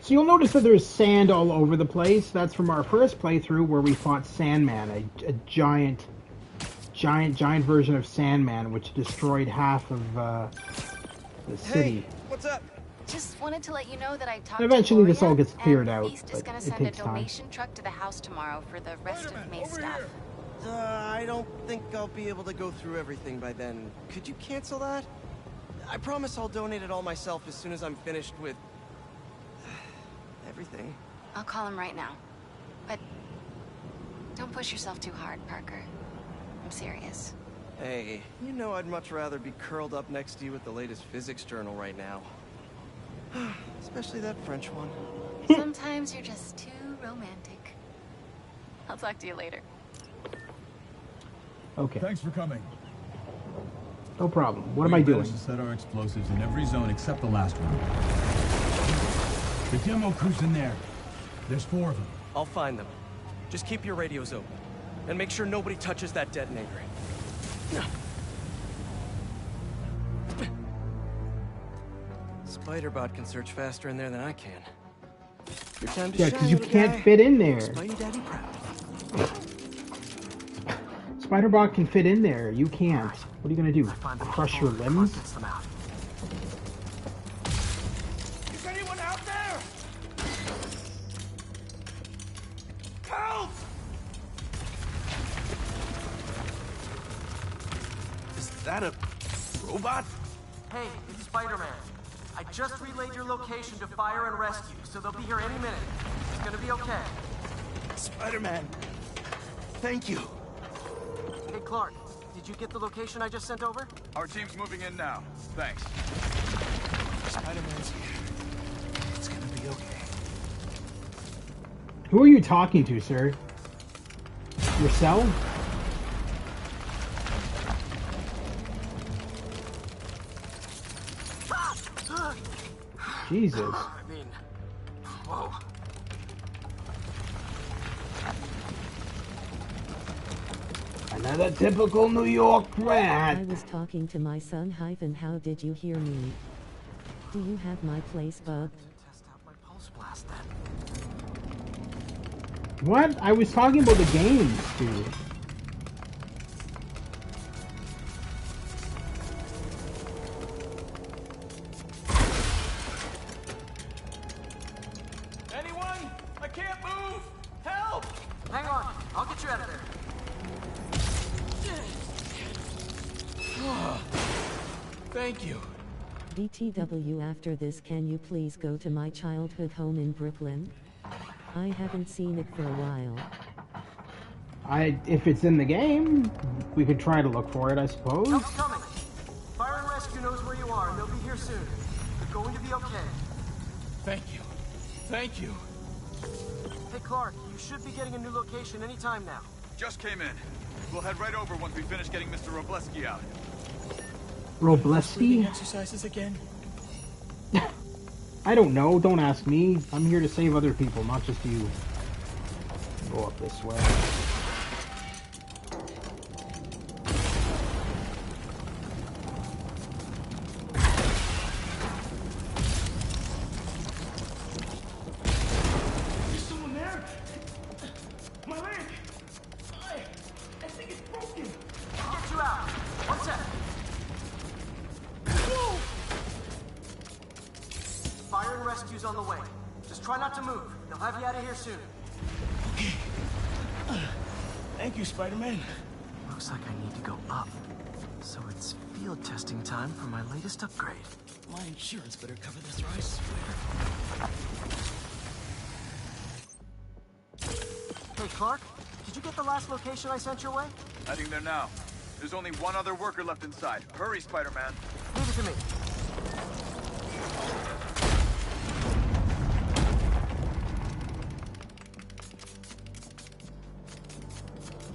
[SPEAKER 1] So you'll notice that there's sand all over the place. That's from our first playthrough where we fought Sandman, a giant version of Sandman, which destroyed half of the city.
[SPEAKER 22] Hey, what's up?
[SPEAKER 23] Just wanted to let you know that I talked
[SPEAKER 1] Eventually
[SPEAKER 23] to
[SPEAKER 1] this all
[SPEAKER 23] Gloria,
[SPEAKER 1] gets cleared
[SPEAKER 23] and
[SPEAKER 1] out,
[SPEAKER 23] Feast
[SPEAKER 1] but
[SPEAKER 23] is gonna
[SPEAKER 1] it
[SPEAKER 23] send a
[SPEAKER 1] takes time.
[SPEAKER 23] donation truck to the house tomorrow for the rest of May's stuff.
[SPEAKER 22] I don't think I'll be able to go through everything by then. Could you cancel that? I promise I'll donate it all myself as soon as I'm finished with... everything.
[SPEAKER 23] I'll call him right now. But don't push yourself too hard, Parker. I'm serious.
[SPEAKER 22] Hey, you know I'd much rather be curled up next to you with the latest physics journal right now. Especially that French one.
[SPEAKER 23] Sometimes you're just too romantic. I'll talk to you later.
[SPEAKER 1] Okay.
[SPEAKER 3] Thanks for coming.
[SPEAKER 1] No problem. What am I doing?
[SPEAKER 3] We managed to set our explosives in every zone except the last one. The demo crew's in there. There's 4 of them.
[SPEAKER 22] I'll find them. Just keep your radios open. And make sure nobody touches that detonator. Spider-Bot can search faster in there than I can. Your time to
[SPEAKER 1] Yeah,
[SPEAKER 22] shine,
[SPEAKER 1] because you
[SPEAKER 22] little
[SPEAKER 1] can't
[SPEAKER 22] guy.
[SPEAKER 1] fit in there.
[SPEAKER 22] Spidey Daddy proud.
[SPEAKER 1] Spider-Bot can fit in there. You can't. What are you gonna do? Crush your limbs?
[SPEAKER 22] Is anyone out there? Help!
[SPEAKER 11] Is that a robot?
[SPEAKER 6] Hey, it's Spider-Man. I just relayed your location to Fire and Rescue, so they'll be here any minute. It's gonna be okay.
[SPEAKER 11] Spider-Man. Thank you.
[SPEAKER 6] Hey, Clark, did you get the location I just sent over?
[SPEAKER 5] Our team's moving in now. Thanks.
[SPEAKER 11] Spider-Man's here. It's gonna be okay.
[SPEAKER 1] Who are you talking to, sir? Yourself? Jesus.
[SPEAKER 6] I mean, whoa.
[SPEAKER 1] Another typical New York rat.
[SPEAKER 4] I was talking to my son. How did you hear me? Do you have my place bugged?
[SPEAKER 6] Test out my pulse blast then.
[SPEAKER 1] What? I was talking about the games, dude.
[SPEAKER 6] Anyone? I can't move! Help! Hang on, I'll get you out of there.
[SPEAKER 11] Thank you.
[SPEAKER 4] BTW, after this, can you please go to my childhood home in Brooklyn? I haven't seen it for a while.
[SPEAKER 1] If it's in the game, we could try to look for it, I suppose.
[SPEAKER 6] Help's coming. Fire and Rescue knows where you are, and they'll be here soon. You're going to be okay.
[SPEAKER 11] Thank you. Thank you.
[SPEAKER 6] Hey, Clark, you should be getting a new location anytime now.
[SPEAKER 5] Just came in. We'll head right over once we finish getting Mr. Robleski out.
[SPEAKER 1] Robleski?
[SPEAKER 11] Exercises again?
[SPEAKER 1] I don't know. Don't ask me. I'm here to save other people, not just you. Go up this way.
[SPEAKER 6] There's someone there! My leg! I think it's broken! I'll get you out. One sec. Whoa! Fire and Rescue's on the way. Just try not to move. They'll have you out of here soon.
[SPEAKER 11] Thank you, Spider-Man.
[SPEAKER 6] Looks like I need to go up. So it's field testing time for my latest upgrade.
[SPEAKER 11] My insurance better cover this, or I swear.
[SPEAKER 6] Hey, Clark, did you get the last location I sent your way?
[SPEAKER 5] Heading there now. There's only one other worker left inside. Hurry, Spider-Man.
[SPEAKER 6] Leave it to me.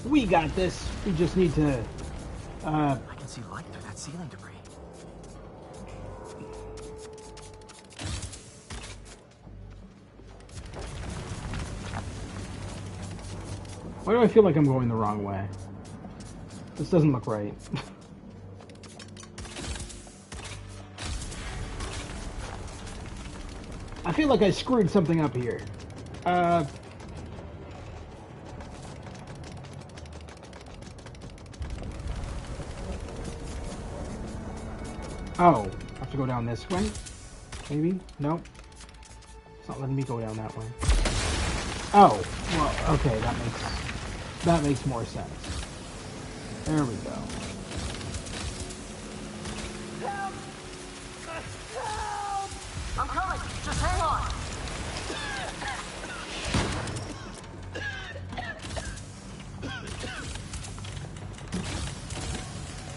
[SPEAKER 1] We got this. We just need to.
[SPEAKER 10] I can see light through that ceiling debris.
[SPEAKER 1] Why do I feel like I'm going the wrong way? This doesn't look right. I feel like I screwed something up here. Oh, I have to go down this way? Maybe? Nope. It's not letting me go down that way. Oh, well, okay, that makes more sense. There we go.
[SPEAKER 10] Help! Help! I'm coming! Just hang on!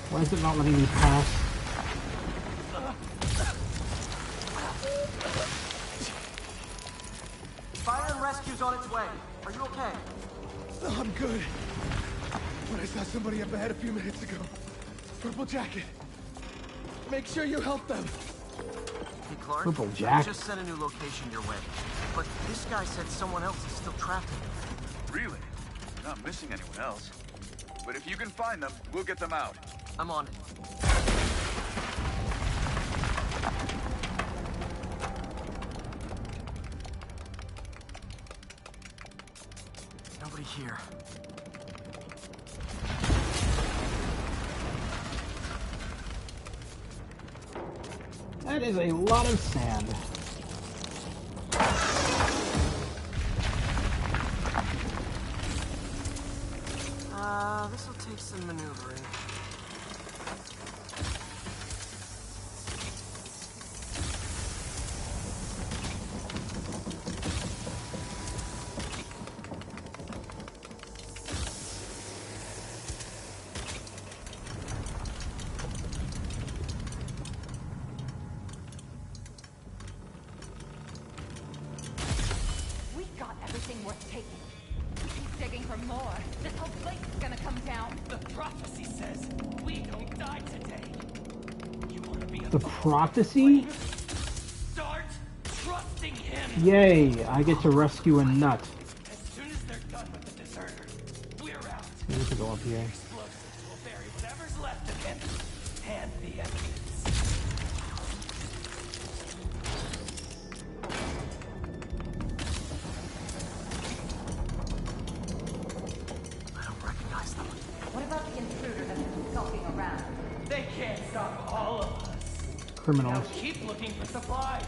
[SPEAKER 1] Why is it not letting me pass?
[SPEAKER 10] Fire and rescue's on its way. Are you okay?
[SPEAKER 6] I'm good. But I saw somebody up ahead a few minutes ago. Purple jacket. Make sure you help them.
[SPEAKER 10] Hey, Clark.
[SPEAKER 1] Purple
[SPEAKER 10] I
[SPEAKER 1] jacket.
[SPEAKER 10] just sent a new location your way. But this guy said someone else is still trapped in there.
[SPEAKER 5] Really? You're not missing anyone else. But if you can find them, we'll get them out.
[SPEAKER 10] I'm on it. Nobody here.
[SPEAKER 1] That is a lot of sand.
[SPEAKER 10] This'll take some maneuvering.
[SPEAKER 13] We got everything worth taking. Keep digging for more. This whole place is gonna come down.
[SPEAKER 14] The prophecy says we don't die today. You want to be
[SPEAKER 1] The prophecy?
[SPEAKER 14] Start trusting him.
[SPEAKER 1] Yay, I get to rescue a nut.
[SPEAKER 14] As soon as they're done with the deserters, we're out.
[SPEAKER 1] I need to go up here.
[SPEAKER 14] Explosives will bury whatever's left of him and the evidence.
[SPEAKER 10] I don't recognize them.
[SPEAKER 13] What about the intruder that's been skulking around?
[SPEAKER 14] They can't stop all of us.
[SPEAKER 1] Criminals.
[SPEAKER 14] Now keep looking for supplies.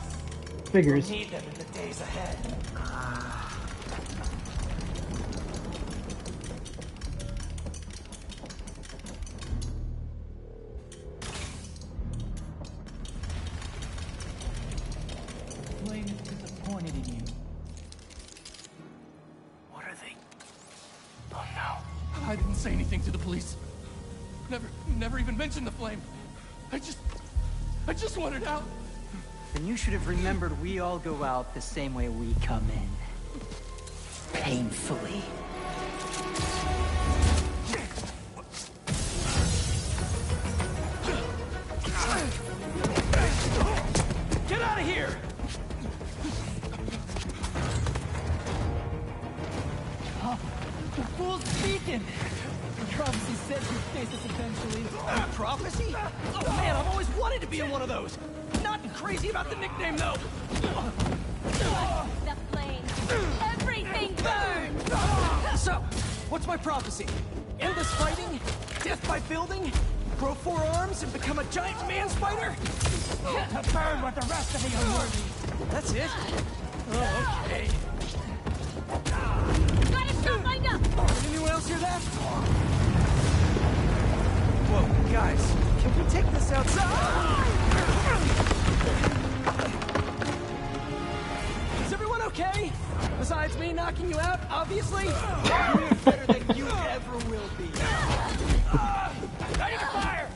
[SPEAKER 1] Figures.
[SPEAKER 14] We'll need them in the days ahead.
[SPEAKER 15] Flame is disappointed in you.
[SPEAKER 14] What are they? Oh no. I didn't say anything to the police. Never even mentioned the flame. I just wanted out.
[SPEAKER 24] Then you should have remembered we all go out the same way we come in. Painfully.
[SPEAKER 14] Get out of here!
[SPEAKER 15] Huh? The fool's speaking! The prophecy says you face us eventually.
[SPEAKER 14] Prophecy? Oh man, I've always wanted to be in one of those. Not crazy about the nickname though.
[SPEAKER 13] The flame. Everything burns!
[SPEAKER 22] So, what's my prophecy? End this fighting? Death by building? Grow 4 arms and become a giant man spider?
[SPEAKER 15] To burn with the rest of the unworthy.
[SPEAKER 22] That's it? Oh, okay.
[SPEAKER 13] Got a shot lined up!
[SPEAKER 22] Anyone else hear that? Whoa, guys, can we take this outside? Is everyone okay? Besides me knocking you out, obviously? You're better than you ever will be.
[SPEAKER 14] Ready to fire!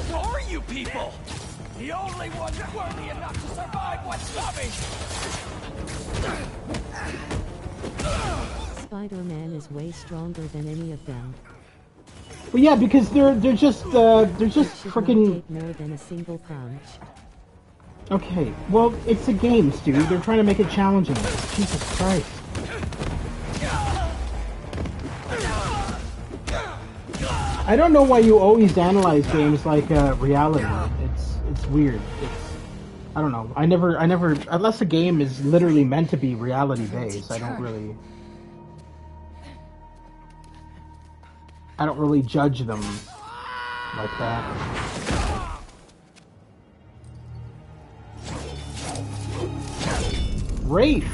[SPEAKER 14] Who are you people? The only ones worthy enough to survive what's coming!
[SPEAKER 4] Spider-Man is way stronger than any of them.
[SPEAKER 1] Well, yeah, because they're just freaking
[SPEAKER 4] more than a single punch.
[SPEAKER 1] Okay, well, it's a game, Stu. They're trying to make it challenging. Jesus Christ. I don't know why you always analyze games like reality. It's weird. I don't know. I never unless a game is literally meant to be reality based, I don't really judge them like that. Wraith.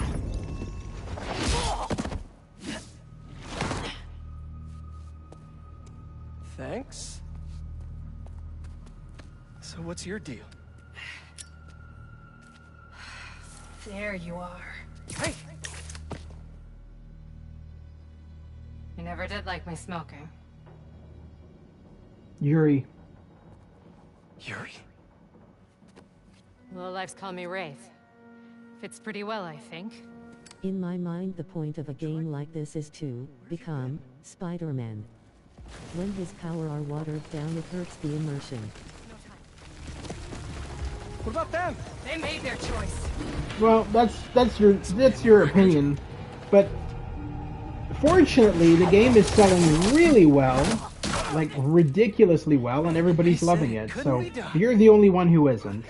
[SPEAKER 22] Thanks. So what's your deal?
[SPEAKER 8] There you are.
[SPEAKER 22] Hey!
[SPEAKER 8] You never did like my smoking.
[SPEAKER 1] Yuri.
[SPEAKER 22] Yuri?
[SPEAKER 8] Lowlifes call me Wraith. Fits pretty well, I think.
[SPEAKER 4] In my mind, the point of a game like this is to become Spider-Man. When his power are watered down, it hurts the immersion.
[SPEAKER 22] What about them?
[SPEAKER 8] They made their choice.
[SPEAKER 1] Well, that's your opinion, but fortunately, the game is selling really well, like ridiculously well, and everybody's loving it. So you're the only one who isn't.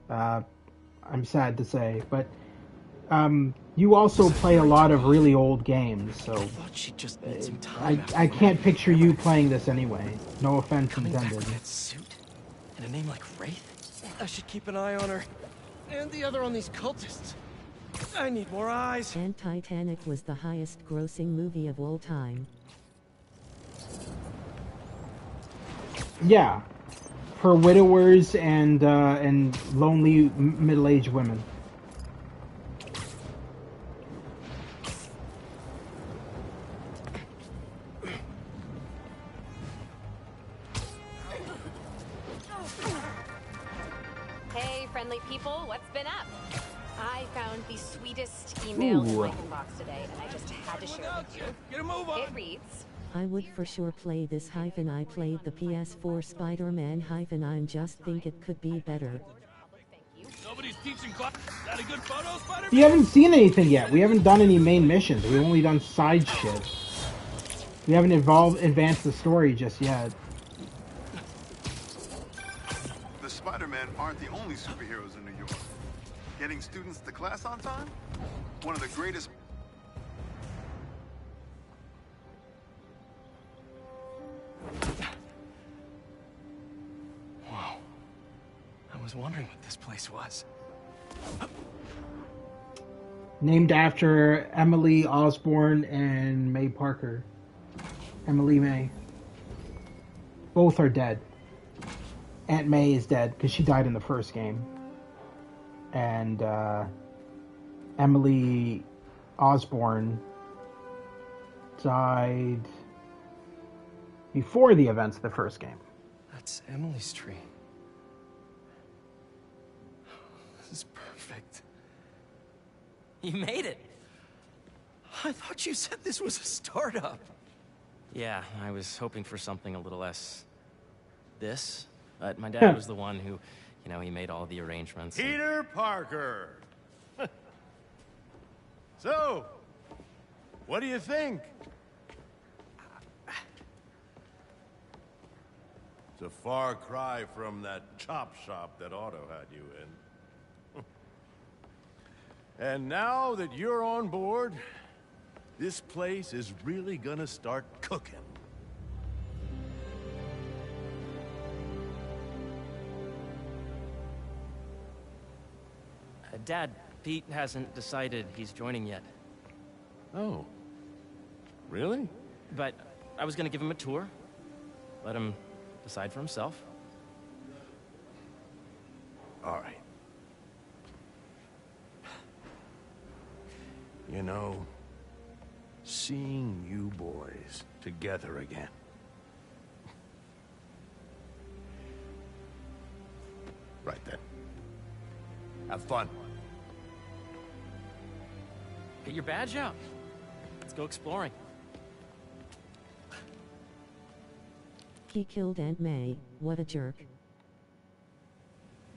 [SPEAKER 1] I'm sad to say, but you also play a lot of really old games, so I can't picture you playing this anyway. No offense intended.
[SPEAKER 22] That suit and a name like Wraith? I should keep an eye on her. And the other on these cultists. I need more eyes.
[SPEAKER 4] And Titanic was the highest grossing movie of all time.
[SPEAKER 1] Yeah. For widowers and lonely middle-aged women.
[SPEAKER 16] Hey, friendly people, what's been up? I found the sweetest email in my inbox today, and I just had to share it with you.
[SPEAKER 22] Get a move on.
[SPEAKER 16] It reads,
[SPEAKER 4] I would for sure play this - I played the PS4 Spider-Man - I just think it could be better.
[SPEAKER 14] Nobody's teaching class. Is that a good photo, Spider-Man?
[SPEAKER 1] You haven't seen anything yet. We haven't done any main missions. We've only done side shit. We haven't advanced the story just yet.
[SPEAKER 5] The Spider-Men aren't the only superheroes in New York. Getting students to class on time? One of the greatest...
[SPEAKER 22] Wow. I was wondering what this place was.
[SPEAKER 1] Named after Emily Osborn and May Parker. Emily May. Both are dead. Aunt May is dead because she died in the first game. And Emily Osborn died before the events of the first game.
[SPEAKER 22] That's Emily's tree. This is perfect.
[SPEAKER 19] You made it.
[SPEAKER 22] I thought you said this was a startup.
[SPEAKER 19] Yeah, I was hoping for something a little less... this. But my dad was the one who, you know, he made all the arrangements.
[SPEAKER 17] Peter Parker! So, what do you think? It's a far cry from that chop shop that Otto had you in. And now that you're on board, this place is really gonna start cooking.
[SPEAKER 19] Dad, Pete hasn't decided he's joining yet.
[SPEAKER 17] Oh. Really?
[SPEAKER 19] But I was gonna give him a tour. Let him decide for himself.
[SPEAKER 17] All right. You know, seeing you boys together again. Right then. Have fun.
[SPEAKER 19] Get your badge out. Let's go exploring.
[SPEAKER 4] He killed Aunt May. What a jerk.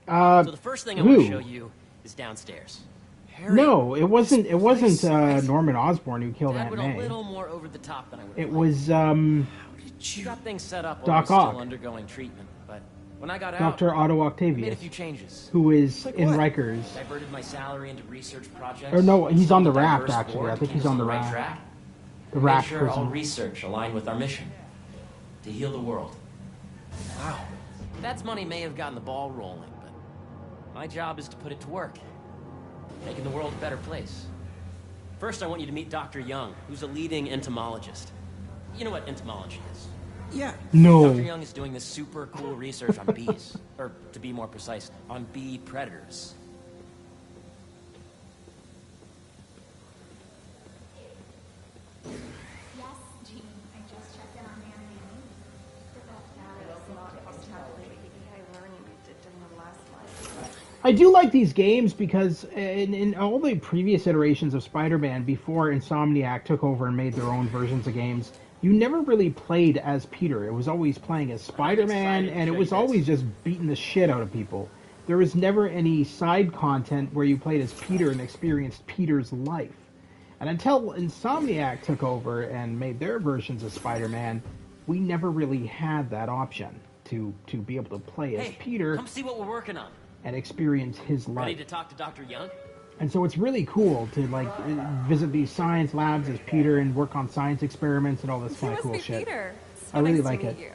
[SPEAKER 19] So the first thing I want to show you is downstairs.
[SPEAKER 1] No, it wasn't. It wasn't Norman Osborn who killed Aunt
[SPEAKER 19] Dad
[SPEAKER 1] May.
[SPEAKER 19] went a little more over the top than I would.
[SPEAKER 1] It was
[SPEAKER 19] You got things set up while I was
[SPEAKER 1] Doc
[SPEAKER 19] still
[SPEAKER 1] Ock.
[SPEAKER 19] undergoing treatment, but when I got out,
[SPEAKER 1] Dr. Otto
[SPEAKER 19] I
[SPEAKER 1] Octavius,
[SPEAKER 19] made a few changes.
[SPEAKER 1] who is
[SPEAKER 19] Like
[SPEAKER 1] in
[SPEAKER 19] what?
[SPEAKER 1] Rikers.
[SPEAKER 19] Diverted my salary into research projects.
[SPEAKER 1] Or no, he's on the
[SPEAKER 19] Assembled a
[SPEAKER 1] raft
[SPEAKER 19] diverse
[SPEAKER 1] actually.
[SPEAKER 19] board
[SPEAKER 1] I
[SPEAKER 19] to
[SPEAKER 1] think
[SPEAKER 19] keep
[SPEAKER 1] he's
[SPEAKER 19] us
[SPEAKER 1] on the
[SPEAKER 19] right
[SPEAKER 1] raft.
[SPEAKER 19] track.
[SPEAKER 1] The
[SPEAKER 19] Made
[SPEAKER 1] raft
[SPEAKER 19] sure all
[SPEAKER 1] prison.
[SPEAKER 19] research aligned with our mission to heal the world. Wow, Dad's money may have gotten the ball rolling, but my job is to put it to work, making the world a better place. First, I want you to meet Dr. Young, who's a leading entomologist. You know what entomology is?
[SPEAKER 22] Yeah.
[SPEAKER 1] No.
[SPEAKER 19] Dr. Young is doing this super cool research on bees, or to be more precise, on bee predators.
[SPEAKER 1] I do like these games because in all the previous iterations of Spider-Man, before Insomniac took over and made their own versions of games, you never really played as Peter. It was always playing as Spider-Man, and it was always just beating the shit out of people. There was never any side content where you played as Peter and experienced Peter's life. And until Insomniac took over and made their versions of Spider-Man, we never really had that option to be able to play as Peter
[SPEAKER 19] Come see what we're working on.
[SPEAKER 1] and experience his life.
[SPEAKER 19] Ready to talk to Dr. Young?
[SPEAKER 1] And so it's really cool to like visit these science labs as Peter and work on science experiments and all this kind of cool shit.
[SPEAKER 7] Peter. It's
[SPEAKER 1] I really
[SPEAKER 7] nice
[SPEAKER 1] like
[SPEAKER 7] to
[SPEAKER 1] it.
[SPEAKER 7] meet you.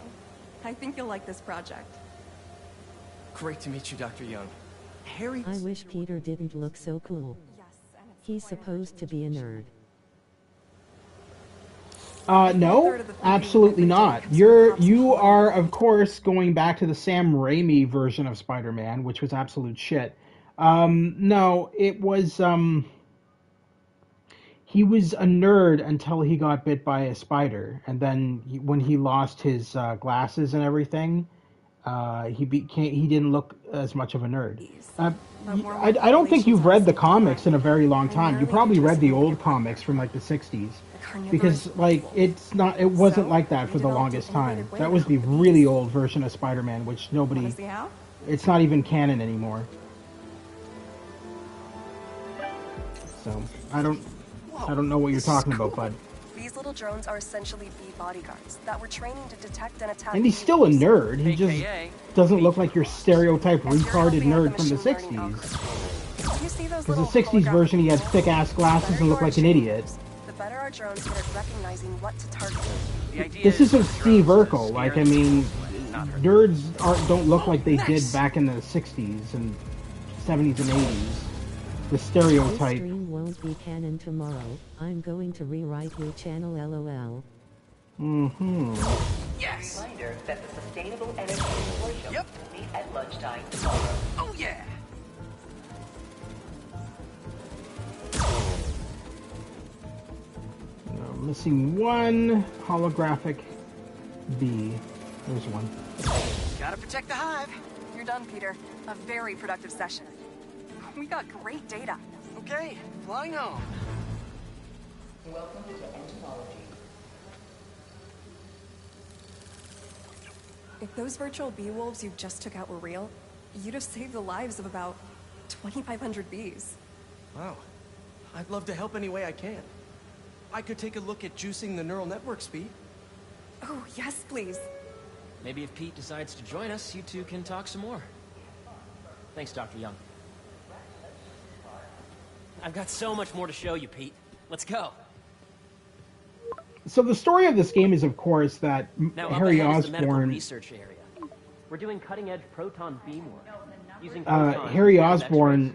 [SPEAKER 7] I think you'll like this project.
[SPEAKER 22] Great to meet you, Dr. Young. Harry.
[SPEAKER 4] I wish Peter didn't look so cool. He's supposed to be a nerd.
[SPEAKER 1] No, absolutely not. You are, of course, going back to the Sam Raimi version of Spider-Man, which was absolute shit. No, it was, he was a nerd until he got bit by a spider, and then when he lost his glasses and everything, he didn't look as much of a nerd. I don't think you've read the comics in a very long time. You probably read the old comics from like the 60s. Because like it wasn't like that for the longest time. That was the really old version of Spider-Man, which nobody, it's not even canon anymore. So I don't know what you're talking about, bud.
[SPEAKER 7] These little drones are essentially bee bodyguards that were training to detect and attack.
[SPEAKER 1] And he's still a nerd. He just doesn't look like your stereotype retarded nerd from the 60s. Because the 60s version, he had thick ass glasses and looked like an idiot.
[SPEAKER 7] The better our drones get at recognizing what to target.
[SPEAKER 1] This isn't Steve Urkel. Like, I mean, nerds don't look like they did back in the 60s and 70s and 80s. The
[SPEAKER 4] This
[SPEAKER 1] stereotype.
[SPEAKER 4] stream won't be canon tomorrow. I'm going to rewrite your channel LOL.
[SPEAKER 1] Mm-hmm.
[SPEAKER 9] Yes! Reminder that the Sustainable Energy Consortium will meet at lunchtime tomorrow.
[SPEAKER 19] Oh yeah!
[SPEAKER 1] Missing one holographic bee. There's one.
[SPEAKER 7] Gotta protect the hive. You're done, Peter. A very productive session. We got great data.
[SPEAKER 22] Okay, flying home.
[SPEAKER 9] Welcome to entomology.
[SPEAKER 7] If those virtual bee wolves you just took out were real, you'd have saved the lives of about 2,500 bees.
[SPEAKER 22] Wow. I'd love to help any way I can. I could take a look at juicing the neural network speed.
[SPEAKER 7] Oh, yes, please.
[SPEAKER 19] Maybe if Pete decides to join us, you two can talk some more. Thanks, Dr. Young. I've got so much more to show you, Pete. Let's go.
[SPEAKER 1] So the story of this game is, of course, that
[SPEAKER 19] Now,
[SPEAKER 1] Harry
[SPEAKER 19] up ahead is the medical
[SPEAKER 1] Osborn.
[SPEAKER 19] research area. We're doing cutting-edge proton beam work. Using
[SPEAKER 1] Harry Osborn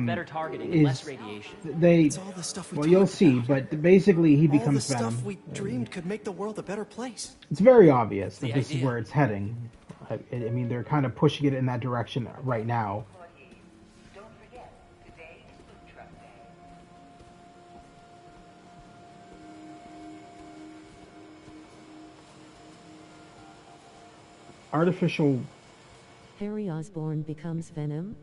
[SPEAKER 19] better targeting and less
[SPEAKER 1] is
[SPEAKER 19] radiation.
[SPEAKER 1] they.
[SPEAKER 22] It's all the stuff we
[SPEAKER 1] Well, you'll
[SPEAKER 22] talked
[SPEAKER 1] see, but basically he
[SPEAKER 22] All the
[SPEAKER 1] becomes
[SPEAKER 22] stuff
[SPEAKER 1] Venom.
[SPEAKER 22] we dreamed could make the world a better place.
[SPEAKER 1] It's very obvious that
[SPEAKER 22] The
[SPEAKER 1] this is
[SPEAKER 22] idea.
[SPEAKER 1] where it's heading. I mean, they're kind of pushing it in that direction right now. Artificial.
[SPEAKER 4] Harry Osborn becomes Venom?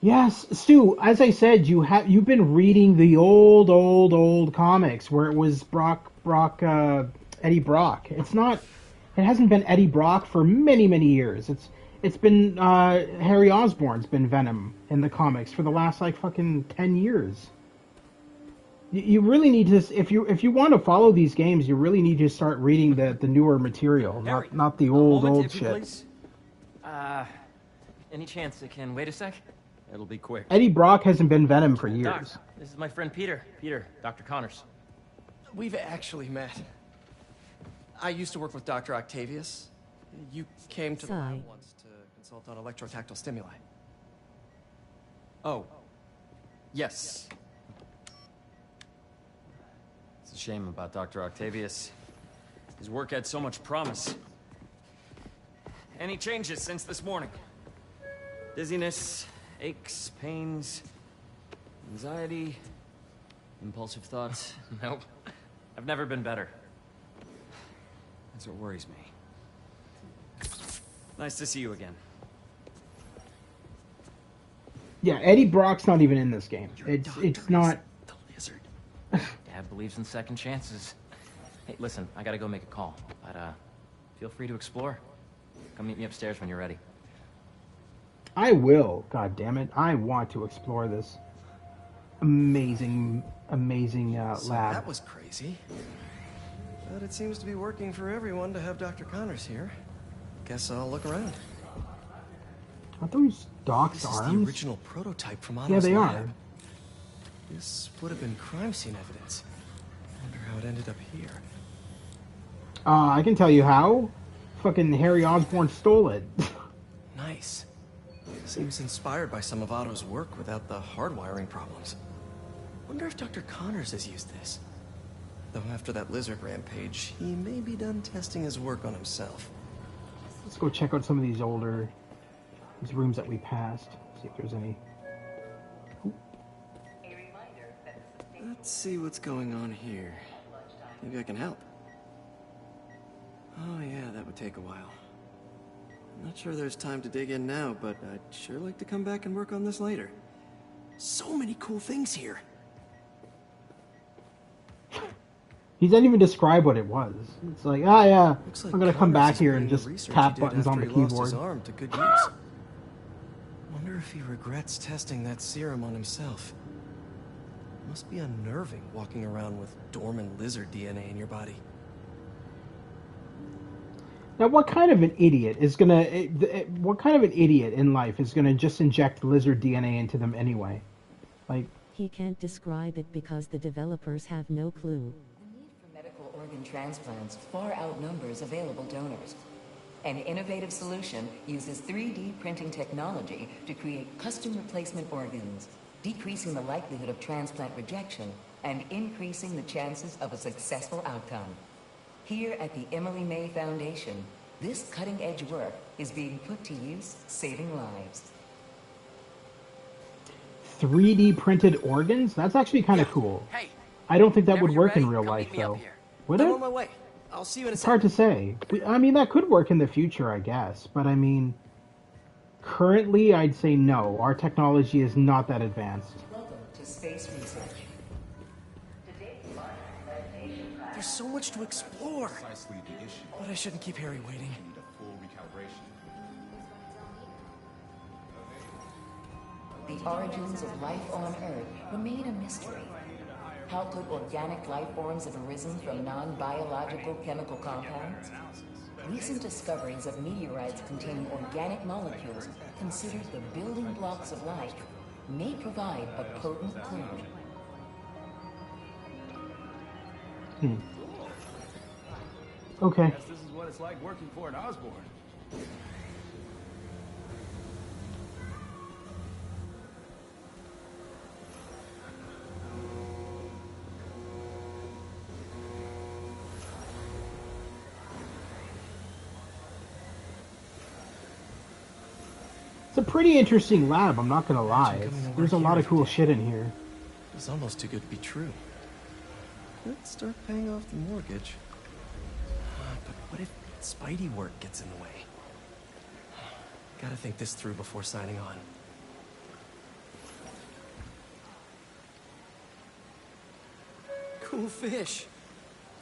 [SPEAKER 1] Yes, Stu. As I said, you've been reading the old comics where it was Eddie Brock. It hasn't been Eddie Brock for many years. It's been Harry Osborn's been Venom in the comics for the last like fucking 10 years. You really need to, if you want to follow these games, you really need to start reading the newer material, not the old shit.
[SPEAKER 2] Any chance it can wait a sec? It'll be quick.
[SPEAKER 1] Eddie Brock hasn't been Venom for years.
[SPEAKER 2] Doc, this is my friend Peter. Dr. Connors.
[SPEAKER 22] We've actually met. I used to work with Dr. Octavius. You came to the lab once to consult on electrotactile stimuli. Oh. Yes.
[SPEAKER 2] It's a shame about Dr. Octavius. His work had so much promise. Any changes since this morning? Dizziness, aches, pains, anxiety, impulsive thoughts? Nope. I've never been better. That's what worries me. Nice to see you again.
[SPEAKER 1] Yeah, Eddie Brock's not even in this game. It's not.
[SPEAKER 2] The lizard. Dad believes in second chances. Hey, listen, I gotta go make a call, but feel free to explore. Come meet me upstairs when you're ready.
[SPEAKER 1] I will. God damn it! I want to explore this amazing
[SPEAKER 22] So
[SPEAKER 1] lab.
[SPEAKER 22] that was crazy. But it seems to be working for everyone to have Dr. Connors here. Guess I'll look around.
[SPEAKER 1] Aren't those Doc's
[SPEAKER 22] This is
[SPEAKER 1] arms?
[SPEAKER 22] the original prototype from Otto's
[SPEAKER 1] Yeah, they
[SPEAKER 22] lab.
[SPEAKER 1] are.
[SPEAKER 22] This would have been crime scene evidence. I wonder how it ended up here.
[SPEAKER 1] I can tell you how. Fucking Harry Osborn stole it.
[SPEAKER 22] Nice. Seems inspired by some of Otto's work without the hardwiring problems. Wonder if Dr. Connors has used this. Though after that lizard rampage, he may be done testing his work on himself.
[SPEAKER 1] Let's go check out some of these rooms that we passed. See if there's any.
[SPEAKER 22] Let's see what's going on here. Maybe I can help. Oh yeah, that would take a while. I'm not sure there's time to dig in now, but I'd sure like to come back and work on this later. So many cool things here.
[SPEAKER 1] He doesn't even describe what it was. It's like, yeah,
[SPEAKER 22] Looks like
[SPEAKER 1] I'm gonna come
[SPEAKER 22] Connors
[SPEAKER 1] back
[SPEAKER 22] is
[SPEAKER 1] here
[SPEAKER 22] putting
[SPEAKER 1] and
[SPEAKER 22] the
[SPEAKER 1] just
[SPEAKER 22] research
[SPEAKER 1] tap
[SPEAKER 22] he did
[SPEAKER 1] buttons on
[SPEAKER 22] after
[SPEAKER 1] the
[SPEAKER 22] he lost
[SPEAKER 1] keyboard.
[SPEAKER 22] his arm to good use. Wonder if he regrets testing that serum on himself. Must be unnerving walking around with dormant lizard DNA in your body.
[SPEAKER 1] Now, what kind of an idiot is gonna? What kind of an idiot in life is gonna just inject lizard DNA into them anyway? Like,
[SPEAKER 4] He can't describe it because the developers have no clue.
[SPEAKER 9] Medical organ transplants far outnumbers available donors. An innovative solution uses 3D printing technology to create custom replacement organs, decreasing the likelihood of transplant rejection and increasing the chances of a successful outcome. Here at the Emily May Foundation, this cutting-edge work is being put to use, saving lives.
[SPEAKER 1] 3D printed organs? That's actually kind of cool.
[SPEAKER 22] Hey,
[SPEAKER 1] I don't think that would work in real life, though. Would
[SPEAKER 22] I'm
[SPEAKER 1] it?
[SPEAKER 22] on my way. I'll see you in a
[SPEAKER 1] It's
[SPEAKER 22] second.
[SPEAKER 1] hard to say. I mean, that could work in the future, I guess. But I mean, currently, I'd say no. Our technology is not that advanced.
[SPEAKER 9] Welcome to Space Research.
[SPEAKER 22] There's so much to explore.
[SPEAKER 11] Precisely the issue.
[SPEAKER 22] But I shouldn't keep Harry waiting.
[SPEAKER 11] Need a full recalibration.
[SPEAKER 9] The origins of life on Earth remain a mystery. How could organic life forms have arisen from non-biological chemical compounds? Recent discoveries of meteorites containing organic molecules considered the building blocks of life may provide a potent clue.
[SPEAKER 1] Okay.
[SPEAKER 3] Guess this is what it's like working for an Osborn.
[SPEAKER 1] It's a pretty interesting lab, I'm not gonna lie. There's a lot of cool shit in here.
[SPEAKER 22] It's almost too good to be true. Let's start paying off the mortgage. But what if Spidey work gets in the way? Gotta think this through before signing on. cool fish.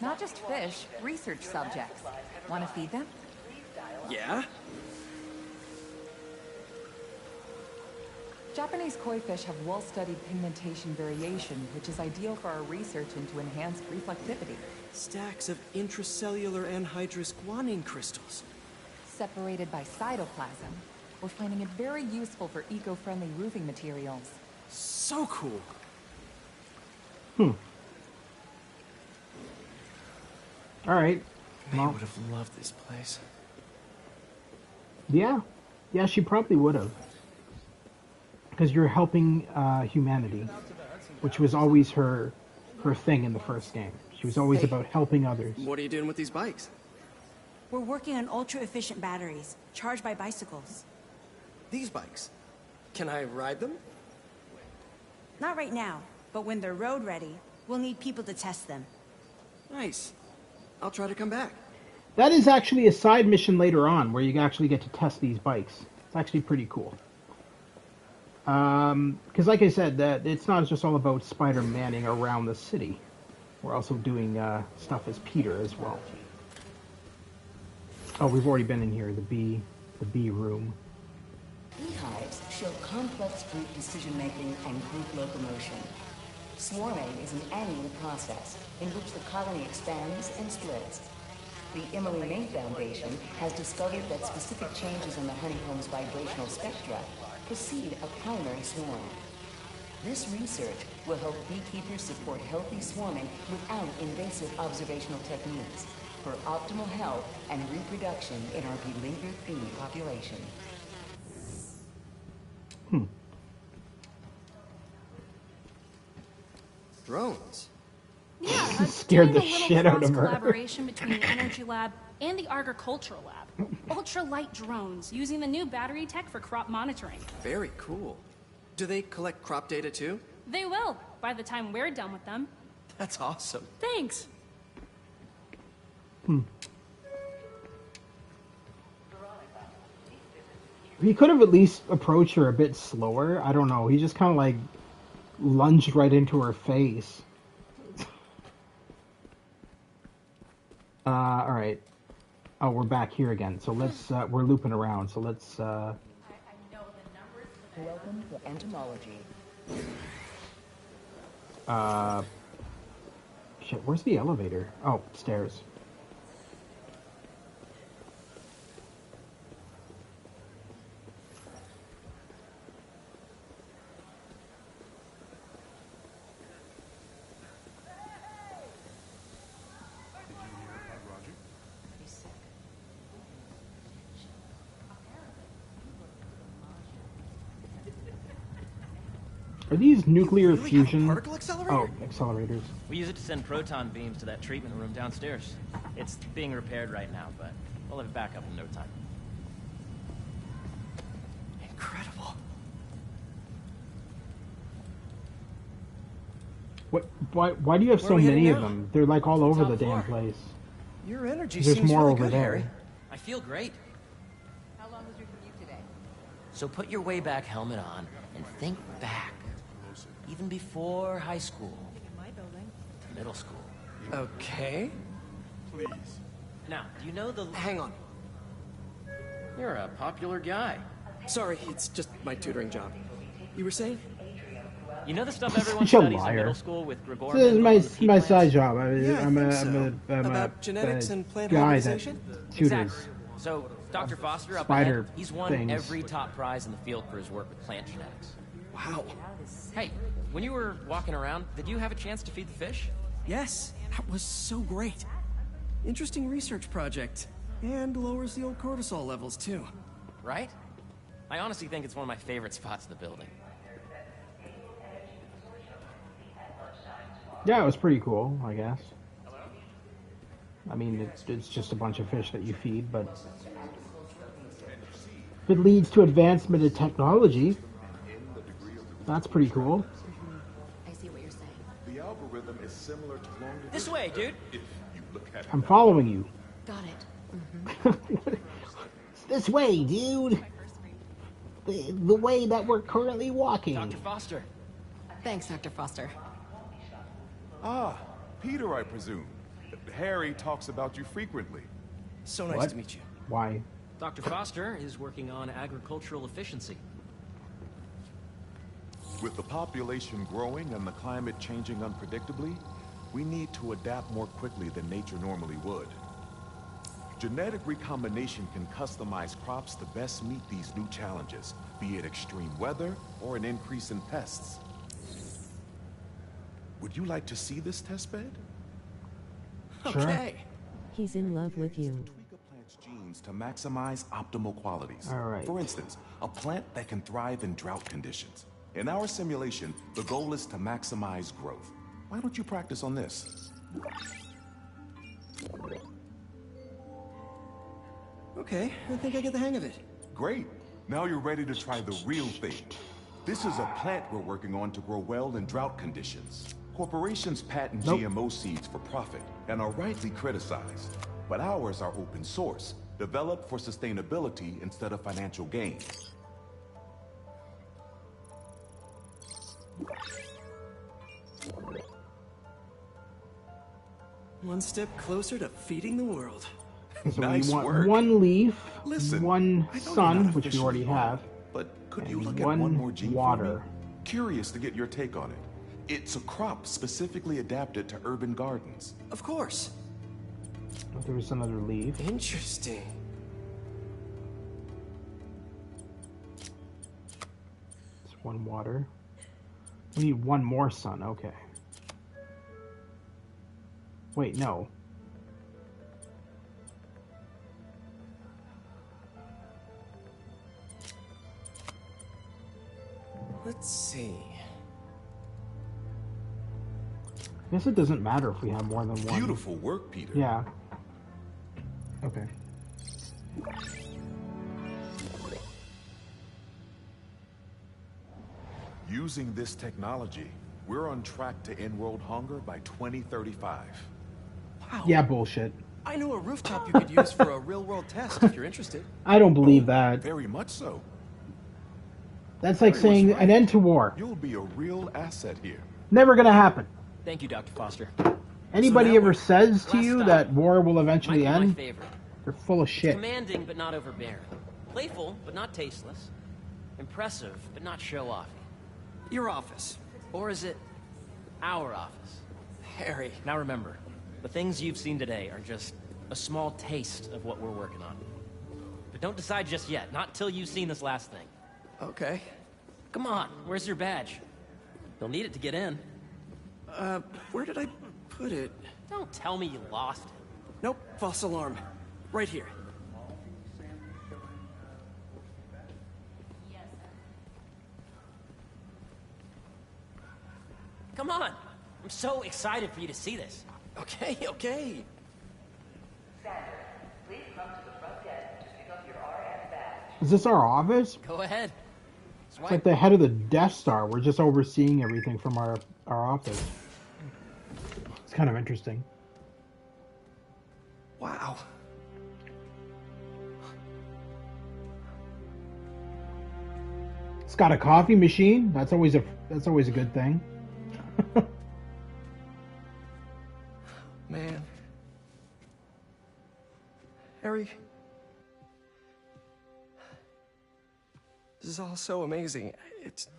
[SPEAKER 13] Not just fish, research subjects. Want to feed them?
[SPEAKER 22] Yeah?
[SPEAKER 13] Japanese koi fish have well-studied pigmentation variation, which is ideal for our research into enhanced reflectivity.
[SPEAKER 22] Stacks of intracellular anhydrous guanine crystals.
[SPEAKER 13] Separated by cytoplasm, we're finding it very useful for eco-friendly roofing materials.
[SPEAKER 22] So cool.
[SPEAKER 1] Alright.
[SPEAKER 22] May would have loved this place.
[SPEAKER 1] Yeah. Yeah, she probably would have. Because you're helping humanity, which was always her thing in the first game. She was always about helping others.
[SPEAKER 22] What are you doing with these bikes?
[SPEAKER 12] We're working on ultra-efficient batteries, charged by bicycles.
[SPEAKER 22] These bikes? Can I ride them?
[SPEAKER 12] Not right now, but when they're road ready, we'll need people to test them.
[SPEAKER 22] Nice. I'll try to come back.
[SPEAKER 1] That is actually a side mission later on, where you actually get to test these bikes. It's actually pretty cool. Because like I said, that it's not just all about Spider-Manning around the city. We're also doing stuff as Peter as well. Oh, we've already been in here, the bee room.
[SPEAKER 9] Beehives show complex group decision-making and group locomotion. Swarming is an annual process in which the colony expands and splits. The Emily May Foundation has discovered that specific changes in the honeycomb's vibrational spectra precede a primary swarm. This research will help beekeepers support healthy swarming without invasive observational techniques for optimal health and reproduction in our beleaguered bee population.
[SPEAKER 22] Drones?
[SPEAKER 18] Yeah,
[SPEAKER 1] scared the shit out of her.
[SPEAKER 18] Collaboration between the Energy Lab and the Agricultural Lab. Ultralight drones using the new battery tech for crop monitoring.
[SPEAKER 22] Very cool. Do they collect crop data too?
[SPEAKER 18] They will, by the time we're done with them.
[SPEAKER 22] That's awesome.
[SPEAKER 18] Thanks.
[SPEAKER 1] He could have at least approached her a bit slower. I don't know. He just kind of like lunged right into her face. All right. Oh, we're back here again. So let's. We're looping around. So let's.
[SPEAKER 9] Welcome to entomology.
[SPEAKER 1] Shit. Where's the elevator? Oh, stairs. Are these nuclear fusion?
[SPEAKER 22] particle accelerator?
[SPEAKER 1] Oh, accelerators.
[SPEAKER 20] We use it to send proton beams to that treatment room downstairs. It's being repaired right now, but we'll have it back up in no time.
[SPEAKER 22] Incredible.
[SPEAKER 1] What? Why do you have so many of them? They're like all over the damn place.
[SPEAKER 22] Your energy
[SPEAKER 1] There's
[SPEAKER 22] seems
[SPEAKER 1] more
[SPEAKER 22] really
[SPEAKER 1] over
[SPEAKER 22] good,
[SPEAKER 1] there.
[SPEAKER 22] Harry.
[SPEAKER 20] I feel great.
[SPEAKER 13] How long was your commute today?
[SPEAKER 20] So put your way back helmet on and think back. Even before high school.
[SPEAKER 12] My building.
[SPEAKER 20] To middle school.
[SPEAKER 22] Okay.
[SPEAKER 17] Please.
[SPEAKER 20] Now, do you know the...
[SPEAKER 22] Hang on.
[SPEAKER 20] You're a popular guy.
[SPEAKER 22] Sorry, it's just my tutoring job. You were saying?
[SPEAKER 20] You know the stuff everyone
[SPEAKER 1] Such a
[SPEAKER 20] studies in
[SPEAKER 1] liar.
[SPEAKER 20] middle school with Gregor?
[SPEAKER 1] This is my side job.
[SPEAKER 22] Yeah,
[SPEAKER 1] I'm
[SPEAKER 22] I think so.
[SPEAKER 1] a
[SPEAKER 22] About genetics and plant
[SPEAKER 1] guy that
[SPEAKER 22] hybridization?
[SPEAKER 1] tutors.
[SPEAKER 20] Exactly. So, Dr. Foster up
[SPEAKER 1] Spider
[SPEAKER 20] ahead, he's won
[SPEAKER 1] things.
[SPEAKER 20] every top prize in the field for his work with plant genetics.
[SPEAKER 22] Wow.
[SPEAKER 20] Hey, when you were walking around, did you have a chance to feed the fish?
[SPEAKER 22] Yes, that was so great. Interesting research project. And lowers the old cortisol levels, too.
[SPEAKER 20] Right? I honestly think it's one of my favorite spots in the building.
[SPEAKER 1] Yeah, it was pretty cool, I guess. I mean, it's just a bunch of fish that you feed, but if it leads to advancement in technology, that's pretty cool.
[SPEAKER 9] I see what you're saying.
[SPEAKER 17] The algorithm is similar to long division.
[SPEAKER 20] This way, dude.
[SPEAKER 17] If you look at
[SPEAKER 1] I'm following you.
[SPEAKER 9] Got it.
[SPEAKER 1] It's this way, dude. The way that we're currently walking.
[SPEAKER 20] Dr. Foster.
[SPEAKER 7] Thanks, Dr. Foster.
[SPEAKER 17] Ah,
[SPEAKER 6] Peter, I presume. Harry talks about you frequently.
[SPEAKER 22] So nice to meet you.
[SPEAKER 1] Why?
[SPEAKER 20] Dr. Foster is working on agricultural efficiency.
[SPEAKER 6] With the population growing and the climate changing unpredictably, we need to adapt more quickly than nature normally would. Genetic recombination can customize crops to best meet these new challenges, be it extreme weather or an increase in pests. Would you like to see this testbed?
[SPEAKER 1] Sure.
[SPEAKER 22] Okay.
[SPEAKER 4] He's in love with you.
[SPEAKER 6] Genes to maximize optimal qualities.
[SPEAKER 1] All right.
[SPEAKER 6] For instance, a plant that can thrive in drought conditions. In our simulation, the goal is to maximize growth. Why don't you practice on this?
[SPEAKER 22] Okay, I think I get the hang of it.
[SPEAKER 6] Great. Now you're ready to try the real thing. This is a plant we're working on to grow well in drought conditions. Corporations patent GMO seeds for profit and are rightly criticized. But ours are open source, developed for sustainability instead of financial gain.
[SPEAKER 22] One step closer to feeding the world.
[SPEAKER 1] So
[SPEAKER 6] Nice
[SPEAKER 1] we want
[SPEAKER 6] work.
[SPEAKER 1] one leaf,
[SPEAKER 6] Listen,
[SPEAKER 1] one
[SPEAKER 6] I know you're
[SPEAKER 1] sun,
[SPEAKER 6] not
[SPEAKER 1] which we already
[SPEAKER 6] officially
[SPEAKER 1] have,
[SPEAKER 6] but could you
[SPEAKER 1] and
[SPEAKER 6] look at one more gene for me?
[SPEAKER 1] water.
[SPEAKER 6] Curious to get your take on it. It's a crop specifically adapted to urban gardens.
[SPEAKER 22] Of course.
[SPEAKER 1] Oh, there's another leaf.
[SPEAKER 22] Interesting.
[SPEAKER 1] It's one water. We need one more sun. Okay. Wait, no.
[SPEAKER 22] Let's see.
[SPEAKER 1] I guess it doesn't matter if we have more than one.
[SPEAKER 6] Beautiful work, Peter.
[SPEAKER 1] Yeah. Okay.
[SPEAKER 6] Using this technology, we're on track to end world hunger by 2035.
[SPEAKER 22] Wow.
[SPEAKER 1] Yeah, bullshit.
[SPEAKER 22] I know a rooftop you could use for a real-world test if you're interested.
[SPEAKER 1] I don't believe that.
[SPEAKER 6] Very much so.
[SPEAKER 1] That's like saying an end to war.
[SPEAKER 6] You'll be a real asset here.
[SPEAKER 1] Never gonna happen.
[SPEAKER 20] Thank you, Dr. Foster.
[SPEAKER 1] Anybody ever says to
[SPEAKER 20] Last
[SPEAKER 1] you
[SPEAKER 20] stop.
[SPEAKER 1] that war will eventually
[SPEAKER 20] Might be my
[SPEAKER 1] end,
[SPEAKER 20] favorite.
[SPEAKER 1] they're full of shit.
[SPEAKER 20] Commanding, but not overbearing. Playful, but not tasteless. Impressive, but not show-offy.
[SPEAKER 22] Your office.
[SPEAKER 20] Or is it our office?
[SPEAKER 22] Harry.
[SPEAKER 20] Now remember, the things you've seen today are just a small taste of what we're working on. But don't decide just yet, not till you've seen this last thing.
[SPEAKER 22] Okay.
[SPEAKER 20] Come on, where's your badge? You'll need it to get in.
[SPEAKER 22] Where did I put it?
[SPEAKER 20] Don't tell me you lost it.
[SPEAKER 22] Nope, false alarm. Right here.
[SPEAKER 20] Come on! I'm so excited for you to see this.
[SPEAKER 22] Okay, okay.
[SPEAKER 1] Is this our office?
[SPEAKER 20] Go ahead.
[SPEAKER 1] It's like the head of the Death Star. We're just overseeing everything from our office. It's kind of interesting.
[SPEAKER 22] Wow.
[SPEAKER 1] It's got a coffee machine. That's always a good thing.
[SPEAKER 22] Man. Harry. This is all so amazing. It's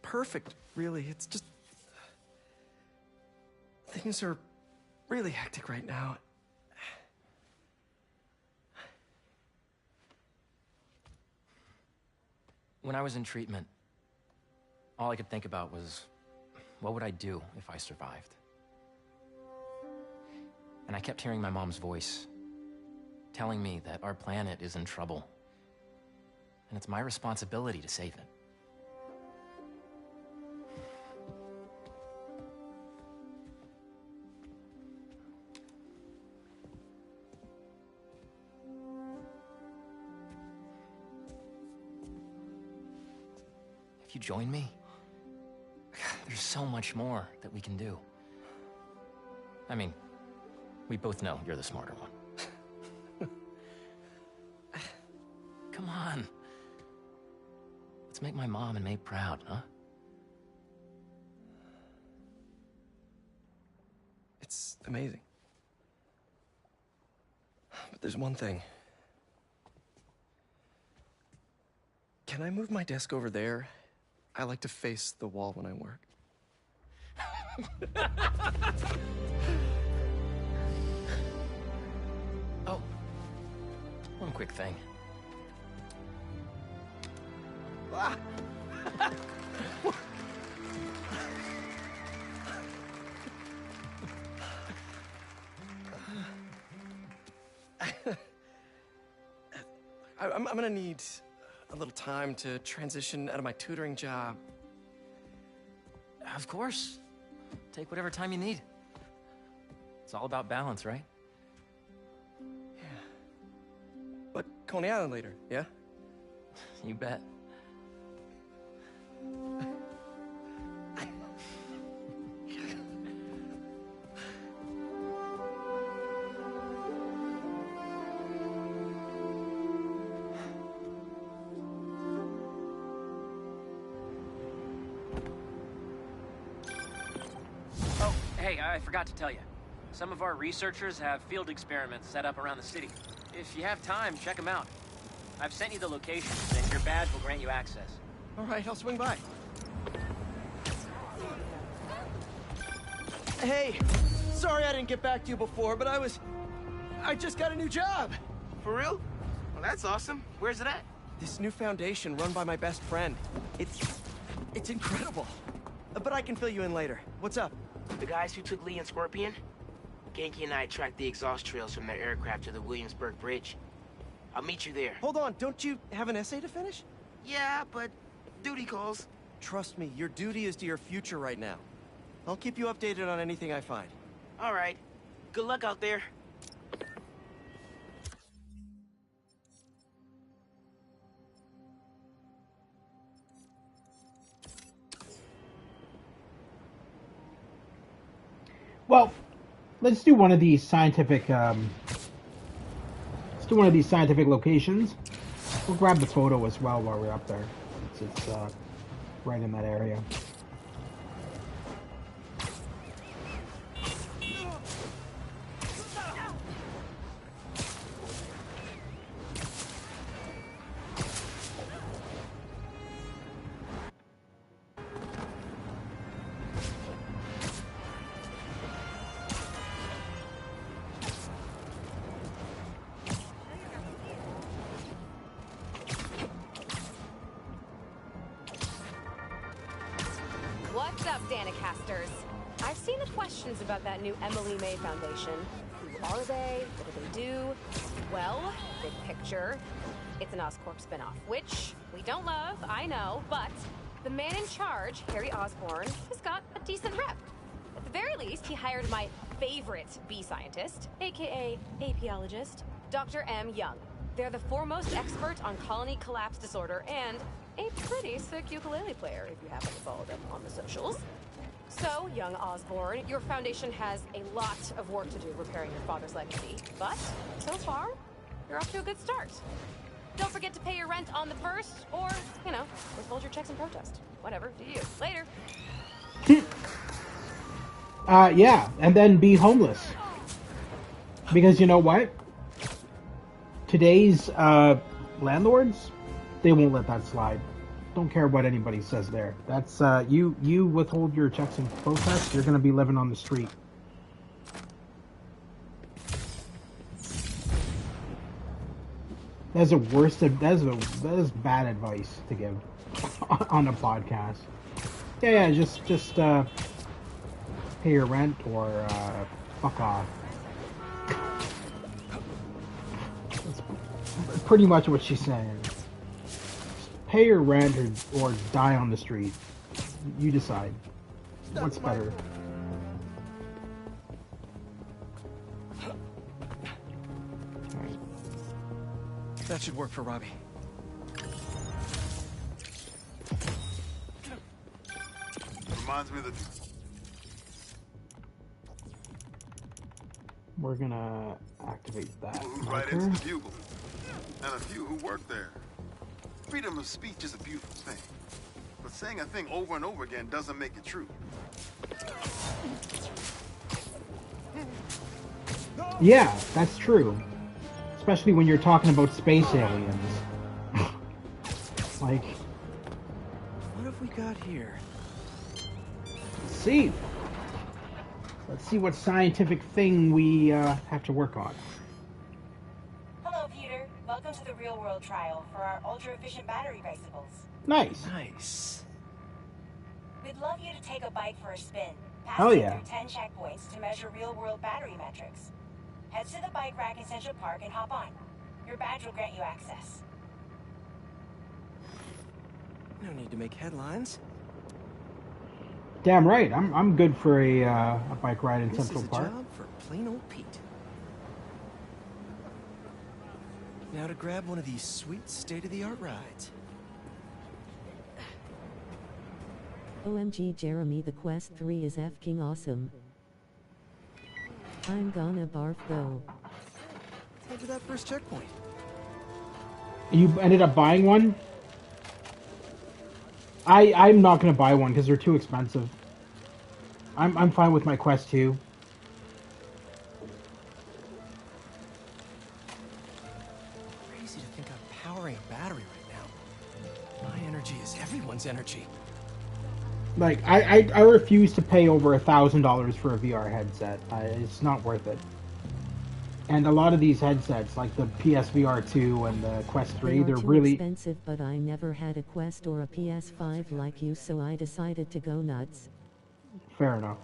[SPEAKER 22] perfect, really. It's just... Things are really hectic right now.
[SPEAKER 20] When I was in treatment, all I could think about was, what would I do if I survived? And I kept hearing my mom's voice, telling me that our planet is in trouble. And it's my responsibility to save it. If you join me, there's so much more that we can do. I mean, we both know you're the smarter one. Come on. Let's make my mom and May proud, huh?
[SPEAKER 22] amazing. But there's one thing. Can I move my desk over there? I like to face the wall when I work.
[SPEAKER 20] Oh, one quick thing.
[SPEAKER 22] I'm gonna need a little time to transition out of my tutoring job.
[SPEAKER 20] Of course. Take whatever time you need. It's all about balance, right?
[SPEAKER 22] Yeah. But Coney Island later, yeah?
[SPEAKER 20] You bet.
[SPEAKER 10] Hey, I forgot to tell you. Some of our researchers have field experiments set up around the city. If you have time, check them out. I've sent you the locations, and your badge will grant you access.
[SPEAKER 22] All right, I'll swing by. Hey, sorry I didn't get back to you before, but I just got a new job.
[SPEAKER 10] For real? Well, that's awesome. Where's it at?
[SPEAKER 22] This new foundation run by my best friend. It's incredible. But I can fill you in later. What's up?
[SPEAKER 21] The guys who took Lee and Scorpion? Genki and I tracked the exhaust trails from their aircraft to the Williamsburg Bridge. I'll meet you there.
[SPEAKER 22] Hold on, don't you have an essay to finish?
[SPEAKER 21] Yeah, but duty calls.
[SPEAKER 22] Trust me, your duty is to your future right now. I'll keep you updated on anything I find.
[SPEAKER 21] All right. Good luck out there.
[SPEAKER 1] Well, let's do one of these scientific. Let's do one of these scientific locations. We'll grab the photo as well while we're up there. It's right in that area.
[SPEAKER 16] What's up, Danicasters? I've seen the questions about that new Emily May Foundation. Who are they? What do they do? Well, big picture, it's an Oscorp spinoff, which we don't love, I know, but the man in charge, Harry Osborn, has got a decent rep. At the very least, he hired my favorite bee scientist, aka apiologist, Dr. M. Young. They're the foremost expert on colony collapse disorder and a pretty sick ukulele player, if you happen to follow them on the socials. So, young Osborn, your foundation has a lot of work to do repairing your father's legacy, but so far, you're off to a good start. Don't forget to pay your rent on the first, or, you know, withhold your checks in protest. Whatever, do you. Later.
[SPEAKER 1] Yeah, and then be homeless. Because you know what? Today's landlords, they won't let that slide. Don't care what anybody says there. That's you withhold your checks and protest, you're gonna be living on the street. That is bad advice to give on a podcast. Yeah, just pay your rent or fuck off. That's pretty much what she's saying. Pay your rent or die on the street. You decide. What's better?
[SPEAKER 22] That should work for Robbie.
[SPEAKER 5] Reminds me of the...
[SPEAKER 1] We're gonna activate that.
[SPEAKER 5] Who write into the Bugle, and a few who work there. Freedom of speech is a beautiful thing, but saying a thing over and over again doesn't make it true.
[SPEAKER 1] Yeah, that's true. Especially when you're talking about space aliens. Like,
[SPEAKER 22] What have we got here?
[SPEAKER 1] let's see. Let's see what scientific thing we have to work on.
[SPEAKER 12] Hello, Peter. Welcome to the real-world trial for our ultra-efficient battery bicycles.
[SPEAKER 1] Nice.
[SPEAKER 22] Nice.
[SPEAKER 12] We'd love you to take a bike for a spin,
[SPEAKER 1] Hell
[SPEAKER 12] passing
[SPEAKER 1] yeah.
[SPEAKER 12] through 10 checkpoints to measure real-world battery metrics. Head to the bike rack in Central Park and hop on. Your badge will grant you access.
[SPEAKER 22] No need to make headlines.
[SPEAKER 1] Damn right. I'm good for a bike ride in
[SPEAKER 22] This
[SPEAKER 1] Central
[SPEAKER 22] is a
[SPEAKER 1] Park.
[SPEAKER 22] job for plain old Pete. Now to grab one of these sweet state-of-the-art rides.
[SPEAKER 4] OMG Jeremy, the Quest 3 is f***ing awesome. I'm gonna barf though.
[SPEAKER 22] Head to that first checkpoint.
[SPEAKER 1] You ended up buying one? I'm not gonna buy one because they're too expensive. I'm fine with my Quest 2.
[SPEAKER 22] Crazy to think I'm powering a battery right now. My energy is everyone's energy.
[SPEAKER 1] Like, I refuse to pay over $1,000 for a VR headset. It's not worth it. And a lot of these headsets, like the PSVR 2 and the Quest 3,
[SPEAKER 4] They
[SPEAKER 1] they're
[SPEAKER 4] are too
[SPEAKER 1] really...
[SPEAKER 4] expensive, but I never had a Quest or a PS5 like you, so I decided to go nuts.
[SPEAKER 1] Fair enough.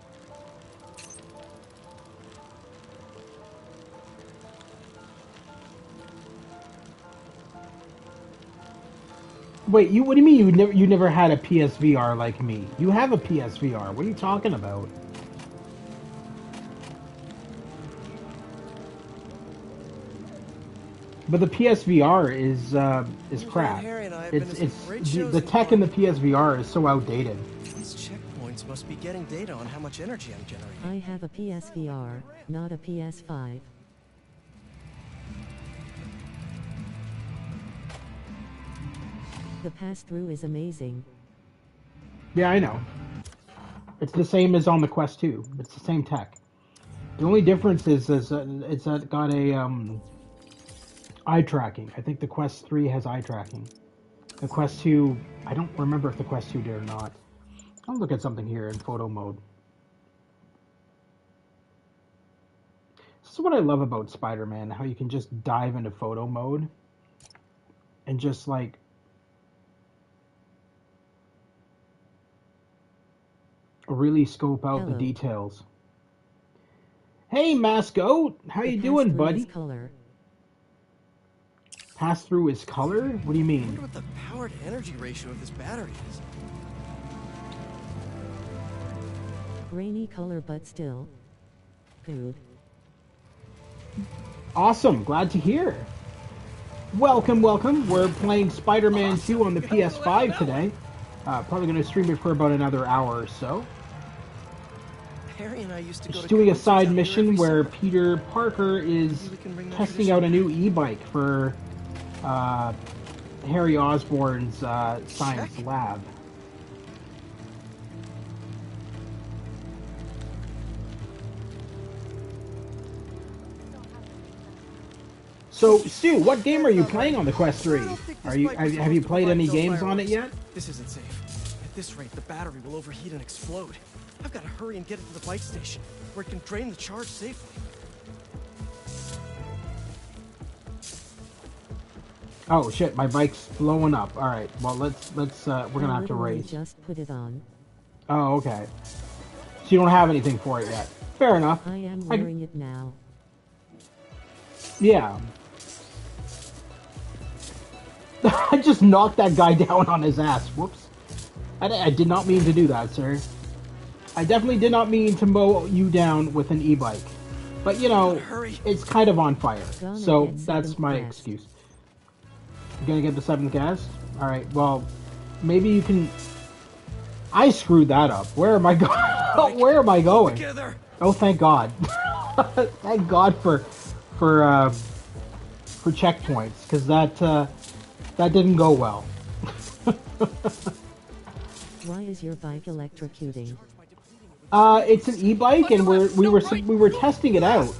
[SPEAKER 1] Wait, what do you mean you never had a PSVR like me? You have a PSVR. What are you talking about? But the PSVR is crap.
[SPEAKER 22] Harry and I have
[SPEAKER 1] It's
[SPEAKER 22] been to some great
[SPEAKER 1] the
[SPEAKER 22] shows
[SPEAKER 1] tech in the PSVR is so outdated.
[SPEAKER 22] These checkpoints must be getting data on how much energy I'm generating.
[SPEAKER 4] I have a PSVR, not a PS5. The pass-through is amazing.
[SPEAKER 1] Yeah, I know. It's the same as on the Quest 2. It's the same tech. The only difference is it's got a eye tracking. I think the Quest 3 has eye tracking. The Quest 2, I don't remember if the Quest 2 did or not. I'll look at something here in photo mode. This is what I love about Spider-Man, how you can just dive into photo mode and just like really scope out the details. Hey, Mascote! How you doing, buddy?
[SPEAKER 4] Color.
[SPEAKER 1] Pass through is color? What do you
[SPEAKER 22] I
[SPEAKER 1] mean?
[SPEAKER 22] wonder what the power to energy ratio of this battery is.
[SPEAKER 4] Grainy color, but still good.
[SPEAKER 1] Awesome, glad to hear. Welcome, welcome. We're playing Spider-Man 2 on the PS5 today. Probably going to stream it for about another hour or so.
[SPEAKER 22] Harry and I used to go
[SPEAKER 1] Just
[SPEAKER 22] to
[SPEAKER 1] doing a
[SPEAKER 22] concerts
[SPEAKER 1] side
[SPEAKER 22] out here
[SPEAKER 1] mission
[SPEAKER 22] every
[SPEAKER 1] where
[SPEAKER 22] summer.
[SPEAKER 1] Peter Parker is testing out a new e-bike for Harry Osborn's science lab. So, Stu, what game are you playing on the Quest 3? Have you played any games on it yet?
[SPEAKER 22] This isn't safe. At this rate, the battery will overheat and explode. I've got to hurry and get it to the bike station, where it can drain the charge safely.
[SPEAKER 1] Oh shit, my bike's blowing up. All right, well let's we're gonna have to
[SPEAKER 4] literally
[SPEAKER 1] race.
[SPEAKER 4] Just put it on.
[SPEAKER 1] Oh, okay. So you don't have anything for it yet. Fair enough.
[SPEAKER 4] I am wearing it now.
[SPEAKER 1] Yeah. I just knocked that guy down on his ass. Whoops. I did not mean to do that, sir. I definitely did not mean to mow you down with an e-bike. But, you know, it's kind of on fire. So that's my excuse. You gonna get the 7th gas? Alright, well, maybe you can... I screwed that up. Where am I going? Where am I going? Oh, thank God. Thank God for checkpoints, because that didn't go well.
[SPEAKER 4] Why is your bike electrocuting?
[SPEAKER 1] It's an e-bike, and we were testing it out,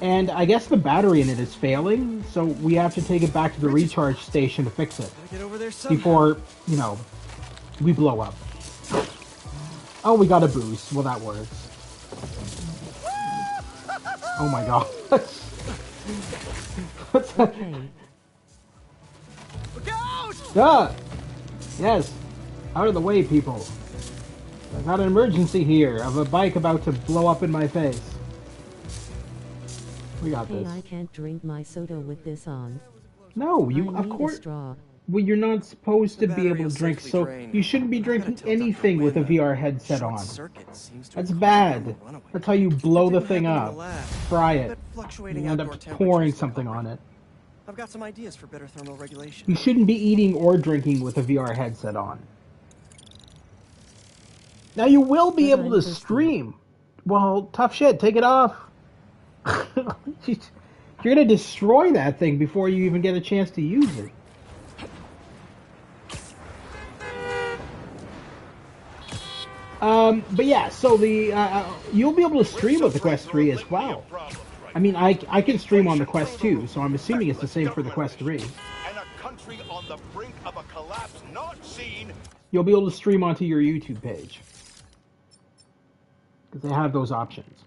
[SPEAKER 1] and I guess the battery in it is failing, so we have to take it back to the recharge station to fix it
[SPEAKER 22] Get over there somehow.
[SPEAKER 1] before, you know, we blow up. Oh, we got a boost. Well, that works. Oh my god. What's that?
[SPEAKER 22] Okay.
[SPEAKER 1] Ah! Yes. Out of the way, people. I've got an emergency here of a bike about to blow up in my face. We got
[SPEAKER 4] Hey,
[SPEAKER 1] this.
[SPEAKER 4] I can't drink my soda with this on.
[SPEAKER 1] No, you
[SPEAKER 4] I
[SPEAKER 1] of
[SPEAKER 4] need a
[SPEAKER 1] course.
[SPEAKER 4] straw.
[SPEAKER 1] Well, you're not supposed to
[SPEAKER 22] The
[SPEAKER 1] be able
[SPEAKER 22] battery
[SPEAKER 1] to
[SPEAKER 22] will
[SPEAKER 1] drink
[SPEAKER 22] safely
[SPEAKER 1] so.
[SPEAKER 22] drain.
[SPEAKER 1] You shouldn't be drinking anything with a VR headset
[SPEAKER 22] Short
[SPEAKER 1] on.
[SPEAKER 22] circuit seems to
[SPEAKER 1] That's
[SPEAKER 22] have caused
[SPEAKER 1] bad.
[SPEAKER 22] a runaway.
[SPEAKER 1] That's how you blow the
[SPEAKER 22] Didn't
[SPEAKER 1] thing
[SPEAKER 22] happen in
[SPEAKER 1] up.
[SPEAKER 22] the lab.
[SPEAKER 1] Fry it.
[SPEAKER 22] That fluctuating
[SPEAKER 1] You end
[SPEAKER 22] outdoor
[SPEAKER 1] up
[SPEAKER 22] temperatures
[SPEAKER 1] pouring
[SPEAKER 22] the
[SPEAKER 1] something
[SPEAKER 22] culprit.
[SPEAKER 1] on it.
[SPEAKER 22] I've got some ideas for better thermal regulation.
[SPEAKER 1] You shouldn't be eating or drinking with a VR headset on. Now you will be
[SPEAKER 4] But
[SPEAKER 1] able
[SPEAKER 4] I'm
[SPEAKER 1] to
[SPEAKER 4] thirsty.
[SPEAKER 1] stream. Well, tough shit. Take it off. You're gonna destroy that thing before you even get a chance to use it. But yeah, so the you'll be able to stream with the Quest 3 as well. I mean, I can stream on the Quest 2, so I'm assuming it's the same for the Quest 3.
[SPEAKER 17] And a country on the brink of a collapse not seen.
[SPEAKER 1] You'll be able to stream onto your YouTube page. Because they have those options.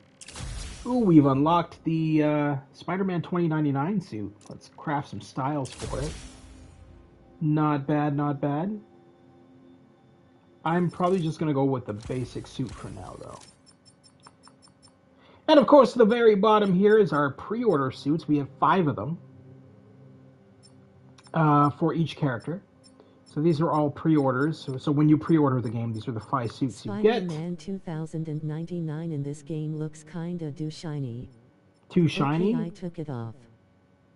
[SPEAKER 1] Ooh, we've unlocked the Spider-Man 2099 suit. Let's craft some styles for it. Not bad, not bad. I'm probably just going to go with the basic suit for now, though. And of course, the very bottom here is our pre-order suits. We have 5 of them for each character. So these are all pre-orders. So when you pre-order the game, these are the 5 suits you get.
[SPEAKER 4] Spider-Man 2099 in this game looks kinda too shiny.
[SPEAKER 1] Too shiny?
[SPEAKER 4] Okay, I took it off.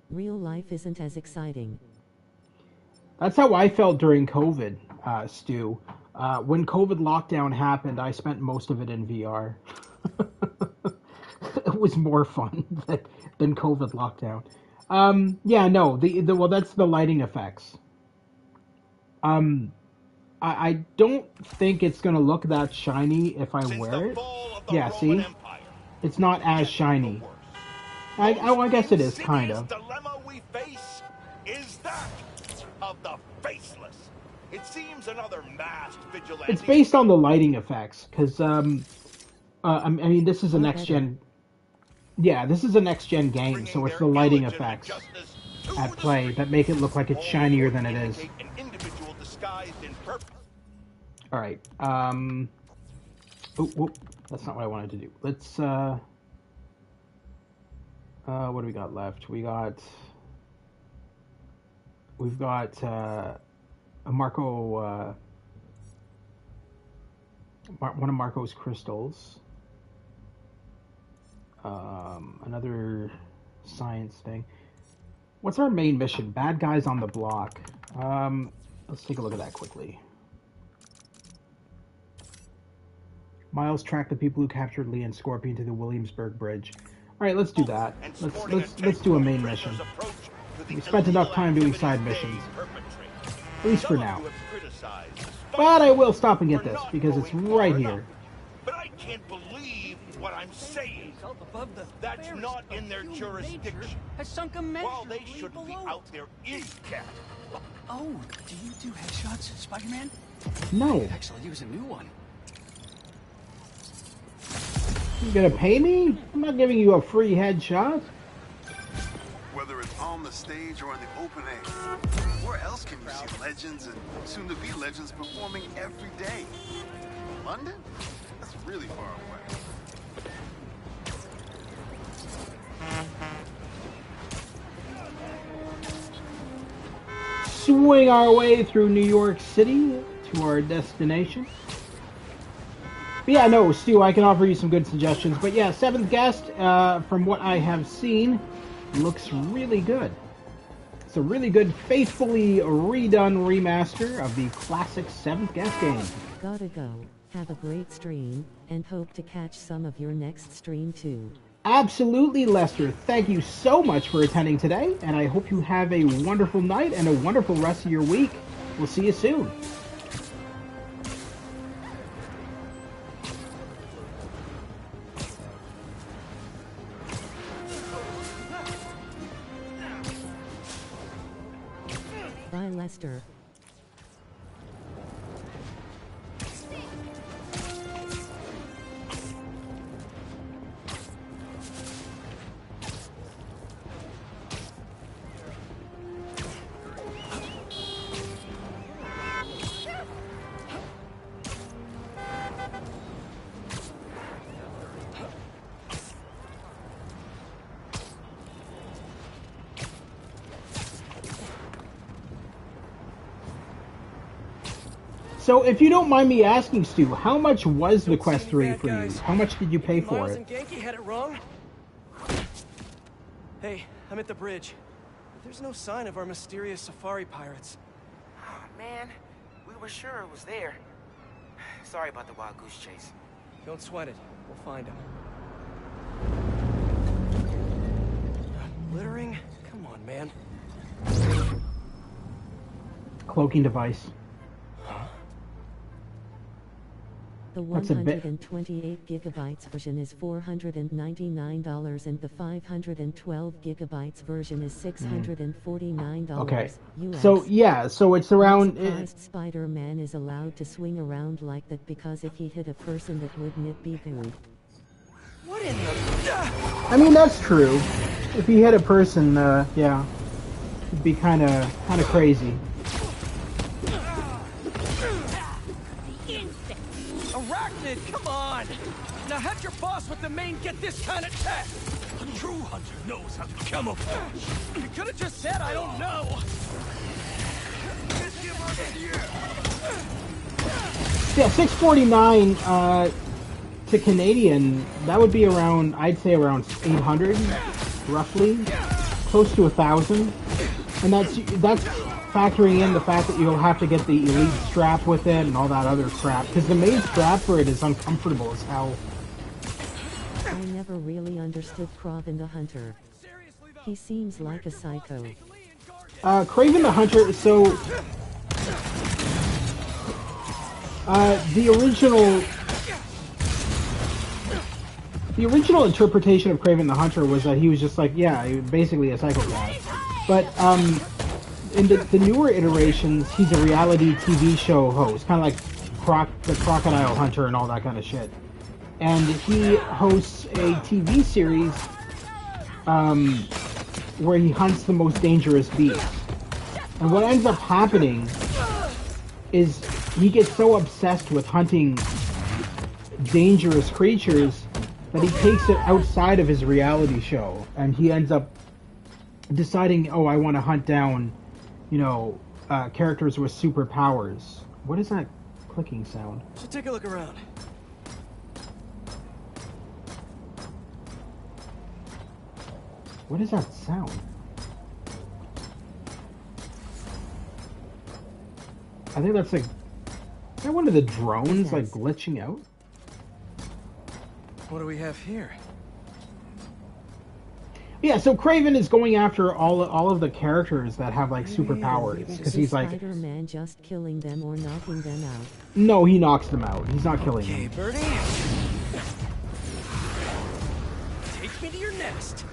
[SPEAKER 4] Real life isn't as exciting.
[SPEAKER 1] That's how I felt during COVID, Stu. When COVID lockdown happened, I spent most of it in VR. It was more fun than COVID lockdown. Yeah, no, well, that's the lighting effects. I don't think it's gonna look that shiny if I wear it. Yeah, see? It's not as shiny. I guess it is, kind of.
[SPEAKER 17] Dilemma we face is that of the faceless. It seems another masked vigilante.
[SPEAKER 1] It's based on the lighting effects, because I mean, this is a next gen. Yeah, this is a next gen game, so it's the lighting effects at play that make it look like it's shinier than it is. All right. Oh, that's not what I wanted to do. Let's. What do we got left? We've got a Marco. One of Marco's crystals. Another science thing. What's our main mission? Bad guys on the block. Let's take a look at that quickly. Miles tracked the people who captured Lee and Scorpion to the Williamsburg Bridge. All right, let's do that. Let's do a main mission. We spent enough time doing side missions, at least for now. But I will stop and get this because it's right here.
[SPEAKER 17] But I can't believe what I'm saying. That's not in their jurisdiction.
[SPEAKER 10] Has sunk
[SPEAKER 17] While they should be out there in cat.
[SPEAKER 10] Oh, do you do headshots, Spider-Man?
[SPEAKER 1] No.
[SPEAKER 10] Actually, use a new one.
[SPEAKER 1] You gonna pay me? I'm not giving you a free headshot.
[SPEAKER 5] Whether it's on the stage or in the open air, where else can you see legends and soon-to-be legends performing every day? London? That's really far away.
[SPEAKER 1] Swing our way through New York City to our destination. But yeah, no, Stu, I can offer you some good suggestions. But yeah, Seventh Guest, from what I have seen, looks really good. It's a really good, faithfully redone remaster of the classic Seventh Guest game.
[SPEAKER 4] Gotta go. Have a great stream, and hope to catch some of your next stream too.
[SPEAKER 1] Absolutely, Lester. Thank you so much for attending today, and I hope you have a wonderful night and a wonderful rest of your week. We'll see you soon.
[SPEAKER 4] Bye, Lester.
[SPEAKER 1] So, if you don't mind me asking, Stu, how much was the Quest 3 for you? How much did you pay for
[SPEAKER 22] Miles
[SPEAKER 1] it?
[SPEAKER 22] and Genki had it wrong. Hey, I'm at the bridge. But there's no sign of our mysterious safari pirates.
[SPEAKER 21] Oh, man. We were sure it was there. Sorry about the wild goose chase.
[SPEAKER 22] Don't sweat it. We'll find him. Littering? Come on, man.
[SPEAKER 1] Cloaking device.
[SPEAKER 4] The
[SPEAKER 1] That's a bit-
[SPEAKER 4] 128 gigabytes version is $499 and the 512 gigabytes version is $649.
[SPEAKER 1] Okay.
[SPEAKER 4] US.
[SPEAKER 1] So, yeah, so it's around...
[SPEAKER 4] Surprised Spider-Man is allowed to swing around like that because if he hit a person that wouldn't it be good?
[SPEAKER 22] What in the...
[SPEAKER 1] I mean, that's true. If he hit a person, yeah. It'd be kind of crazy.
[SPEAKER 22] Arachnid, come on! Now have your boss with the main get this kind of tech!
[SPEAKER 17] A true hunter knows how to camouflage.
[SPEAKER 22] You could have just said, I don't know!
[SPEAKER 1] Yeah, 649 to Canadian, that would be around, I'd say around 800, roughly. Close to 1,000. And that's factoring in the fact that you'll have to get the elite strap with it and all that other crap. Because the main strap for it is uncomfortable as hell.
[SPEAKER 4] I never really understood Kraven the Hunter. He seems like a psycho.
[SPEAKER 1] Kraven the Hunter, so... The original interpretation of Kraven the Hunter was that he was just like, yeah, basically a psychopath. But, in the newer iterations, he's a reality TV show host, kind of like the Crocodile Hunter and all that kind of shit. And he hosts a TV series where he hunts the most dangerous beasts. And what ends up happening is he gets so obsessed with hunting dangerous creatures that he takes it outside of his reality show. And he ends up deciding, oh, I want to hunt down, you know, characters with superpowers. What is that clicking sound?
[SPEAKER 22] Should take a look around.
[SPEAKER 1] What is that sound? I think that's like... Is that one of the drones, like, glitching out?
[SPEAKER 22] What do we have here?
[SPEAKER 1] Yeah, so Kraven is going after all of the characters that have, like, superpowers. Because he's like...
[SPEAKER 4] Spider-Man just killing them or knocking them out?
[SPEAKER 1] No, he knocks them out. He's not killing them.
[SPEAKER 22] Okay, Birdie. Take me to your nest.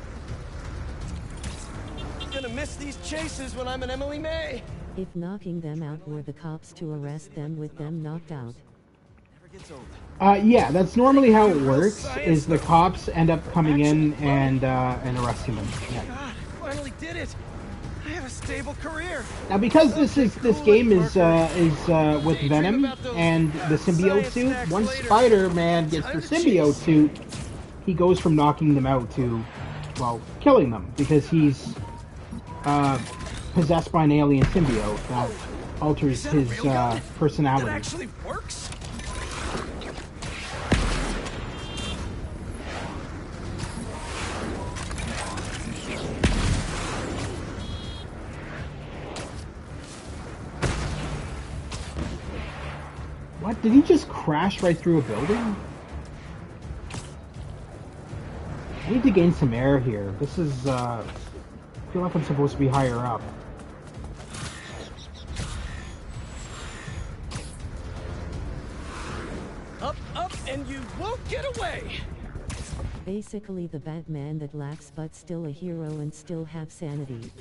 [SPEAKER 22] Gonna miss these chases when I'm an Emily May.
[SPEAKER 4] If knocking them out were the cops to arrest them with them knocked out.
[SPEAKER 22] Never gets old.
[SPEAKER 1] Yeah, that's normally how it works, is the cops end up coming in and arresting them. Yeah.
[SPEAKER 22] God, finally did it. I have a stable career.
[SPEAKER 1] Now, because this game is with Venom and the symbiote suit, once Spider-Man gets the symbiote suit, he goes from knocking them out to, well, killing them, because he's possessed by an alien symbiote that alters his personality.
[SPEAKER 22] That actually works?
[SPEAKER 1] What? Did he just crash right through a building? I need to gain some air here. This is, I feel like I'm supposed to be higher up.
[SPEAKER 22] Up, and you won't get away!
[SPEAKER 4] Basically the Batman that laughs but still a hero and still have sanity.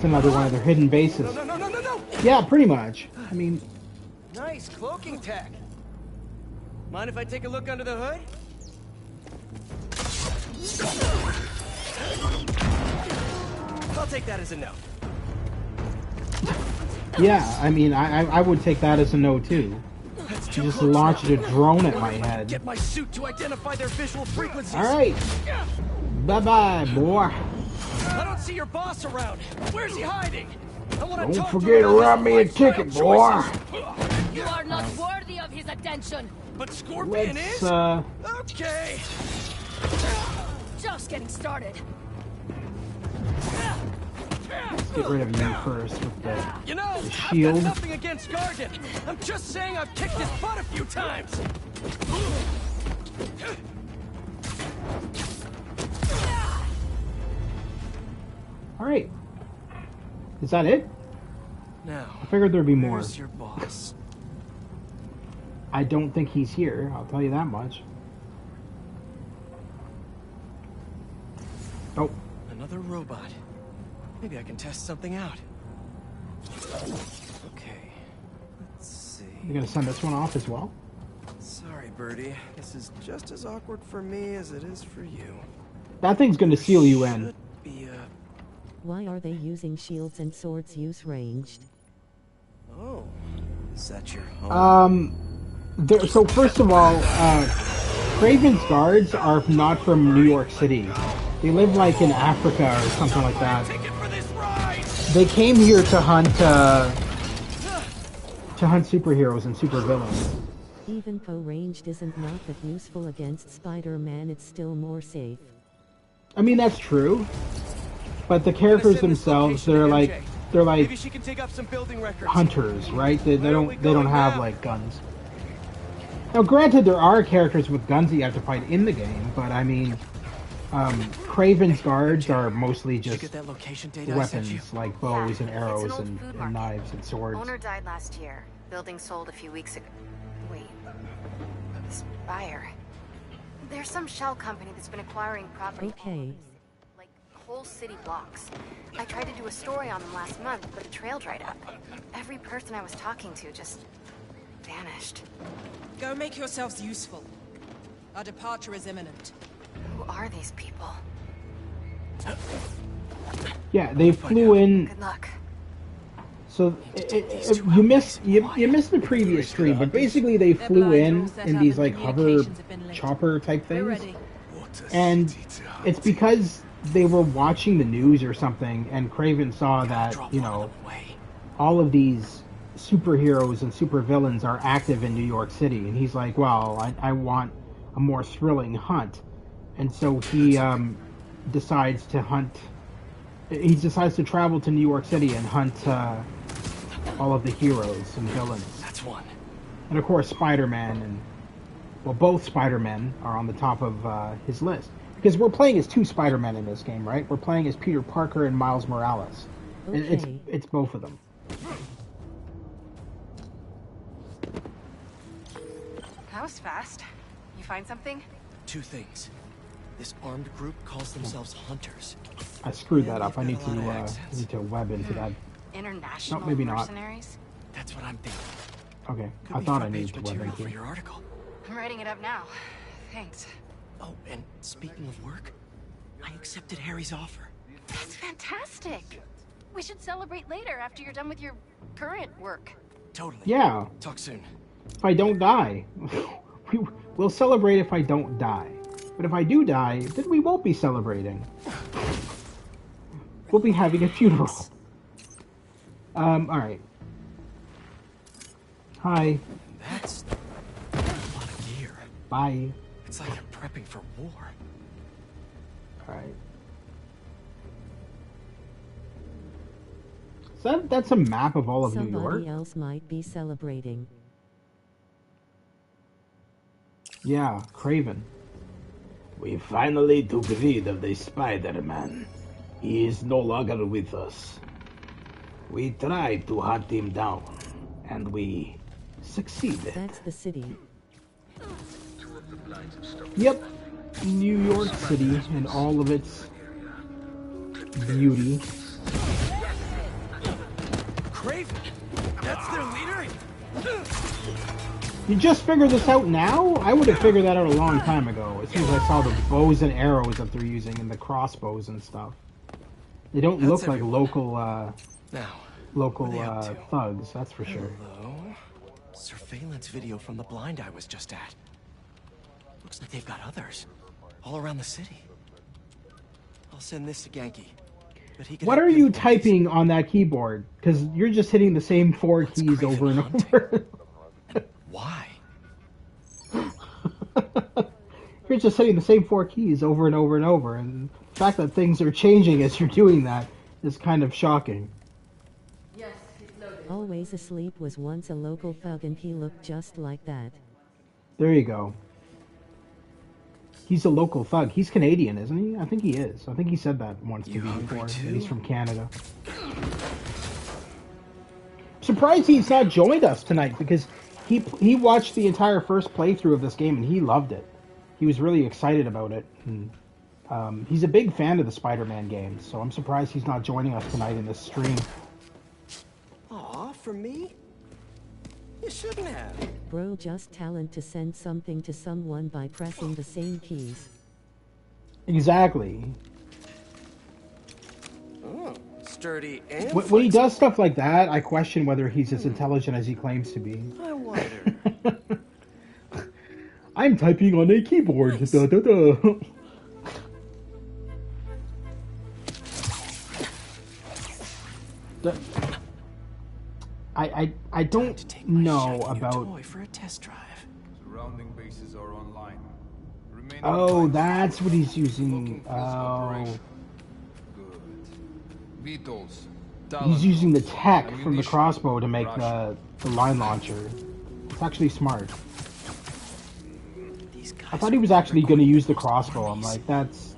[SPEAKER 1] another one of their hidden bases.
[SPEAKER 22] No.
[SPEAKER 1] Yeah, pretty much. I mean,
[SPEAKER 22] Nice cloaking tech. Mind if I take a look under the hood? I'll take that as a no.
[SPEAKER 1] yeah, I mean, I would take that as a no too. You just launched a drone at my head.
[SPEAKER 22] Get my suit to identify their visual frequencies.
[SPEAKER 1] All right. Bye-bye, boy.
[SPEAKER 22] I don't see your boss around. Where's he hiding?
[SPEAKER 1] Don't forget to write me a ticket, boy.
[SPEAKER 8] You are not worthy of his attention.
[SPEAKER 22] But Scorpion
[SPEAKER 1] Let's,
[SPEAKER 22] is? Okay.
[SPEAKER 8] Just getting started.
[SPEAKER 1] Let's get rid of you first with the shield.
[SPEAKER 22] I've got nothing against Gargan. I'm just saying I've kicked his butt a few times.
[SPEAKER 1] All right. Is that it?
[SPEAKER 22] Now,
[SPEAKER 1] I figured there'd be more.
[SPEAKER 22] Where's your boss?
[SPEAKER 1] I don't think he's here. I'll tell you that much. Oh.
[SPEAKER 22] Another robot. Maybe I can test something out. Okay. Let's see.
[SPEAKER 1] You're gonna send this one off as well?
[SPEAKER 22] Sorry, Birdie. This is just as awkward for me as it is for you.
[SPEAKER 1] That thing's gonna seal you in.
[SPEAKER 4] Why are they using shields and swords use ranged?
[SPEAKER 22] Oh, is that your home?
[SPEAKER 1] So first of all, Kraven's guards are not from New York City. They live like in Africa or something like that. They came here to hunt superheroes and supervillains.
[SPEAKER 4] Even though ranged isn't not that useful against Spider-Man, it's still more safe.
[SPEAKER 1] I mean, that's true. But the characters themselves, they're like
[SPEAKER 22] Maybe she can dig up some building records.
[SPEAKER 1] hunters, right? They don't have like guns. Now, granted, there are characters with guns that you have to fight in the game, but I mean, Kraven's guards are mostly just weapons like bows and arrows and knives and swords.
[SPEAKER 15] Owner died last year. Building sold a few weeks ago. Wait, this buyer. There's some shell company that's been acquiring property.
[SPEAKER 4] Okay.
[SPEAKER 15] Whole city blocks. I tried to do a story on them last month, but the trail dried up. Every person I was talking to just vanished.
[SPEAKER 23] Go make yourselves useful. Our departure is imminent.
[SPEAKER 15] Who are these people?
[SPEAKER 1] Yeah, they flew in.
[SPEAKER 15] Good luck.
[SPEAKER 1] So you missed the previous stream, but basically they flew in these like hover chopper type things, and it's because they were watching the news or something, and Kraven saw that, you know, all of these superheroes and supervillains are active in New York City, and he's like, well, I want a more thrilling hunt, and so he decides to hunt. He decides to travel to New York City and hunt all of the heroes and villains.
[SPEAKER 22] That's one.
[SPEAKER 1] And of course, Spider-Man and, well, both Spider-Men are on the top of his list. Because we're playing as two Spider-Men in this game, right? We're playing as Peter Parker and Miles Morales.
[SPEAKER 4] Okay.
[SPEAKER 1] It's both of them.
[SPEAKER 15] That was fast. You find something?
[SPEAKER 22] Two things. This armed group calls themselves Hunters.
[SPEAKER 1] I screwed that up. I need to web into that.
[SPEAKER 15] International
[SPEAKER 1] No, maybe not.
[SPEAKER 15] mercenaries?
[SPEAKER 22] That's what I'm thinking.
[SPEAKER 1] Okay,
[SPEAKER 22] Could
[SPEAKER 1] I
[SPEAKER 22] be
[SPEAKER 1] thought I
[SPEAKER 22] front
[SPEAKER 1] needed
[SPEAKER 22] page
[SPEAKER 1] to web
[SPEAKER 22] material
[SPEAKER 1] into
[SPEAKER 22] for
[SPEAKER 1] it.
[SPEAKER 22] your article.
[SPEAKER 15] I'm writing it up now. Thanks.
[SPEAKER 22] Oh, and speaking of work, I accepted Harry's offer.
[SPEAKER 15] That's fantastic. We should celebrate later after you're done with your current work.
[SPEAKER 22] Totally.
[SPEAKER 1] Yeah.
[SPEAKER 22] Talk soon.
[SPEAKER 1] If I don't die. We'll celebrate if I don't die. But if I do die, then we won't be celebrating. We'll be having a funeral. Alright. Hi.
[SPEAKER 22] That's a lot of gear.
[SPEAKER 1] Bye.
[SPEAKER 22] It's like I'm prepping for war.
[SPEAKER 1] Alright. So that's a map of all of New York?
[SPEAKER 4] Somebody else might be celebrating.
[SPEAKER 1] Yeah, Kraven.
[SPEAKER 24] We finally took rid of the Spider-Man. He is no longer with us. We tried to hunt him down, and we succeeded.
[SPEAKER 4] That's the city.
[SPEAKER 1] Yep. New York City and all of its beauty.
[SPEAKER 22] Kraven? That's their leader?
[SPEAKER 1] You just figured this out now? I would have figured that out a long time ago, as soon as I saw the bows and arrows that they're using and the crossbows and stuff. They don't look like local thugs, that's for sure.
[SPEAKER 22] Hello? Surveillance video from the blind I was just at. Looks like they've got others. All around the city. I'll send this to Genki. But he
[SPEAKER 1] What are you typing on that keyboard? Because you're just hitting the same 4 keys over and over.
[SPEAKER 22] Why?
[SPEAKER 1] You're just hitting the same 4 keys over and over and over, and the fact that things are changing as you're doing that is kind of shocking.
[SPEAKER 4] Always Asleep was once a local thug and he looked just like that.
[SPEAKER 1] There you go. He's a local thug. He's Canadian, isn't he? I think he is. I think he said that once to me before. He's from Canada. Surprised he's not joined us tonight, because he watched the entire first playthrough of this game and he loved it. He was really excited about it. And, he's a big fan of the Spider-Man games, so I'm surprised he's not joining us tonight in this stream.
[SPEAKER 22] Aw, for me? You shouldn't have.
[SPEAKER 4] Bro, just talent to send something to someone by pressing the same keys.
[SPEAKER 1] Exactly.
[SPEAKER 22] Oh, sturdy and
[SPEAKER 1] when he does stuff like that, I question whether he's as intelligent as he claims to be.
[SPEAKER 22] I wonder.
[SPEAKER 1] I'm typing on a keyboard.
[SPEAKER 22] Nice.
[SPEAKER 1] Da, da, da. I don't know about.
[SPEAKER 22] Toy for a test drive.
[SPEAKER 2] Surrounding bases are online.
[SPEAKER 1] Oh, that's what he's using. Oh.
[SPEAKER 2] Good. Beetles.
[SPEAKER 1] He's using the tech from the crossbow to make the line launcher. It's actually smart. I thought he was actually going to use the crossbow. I'm like, that's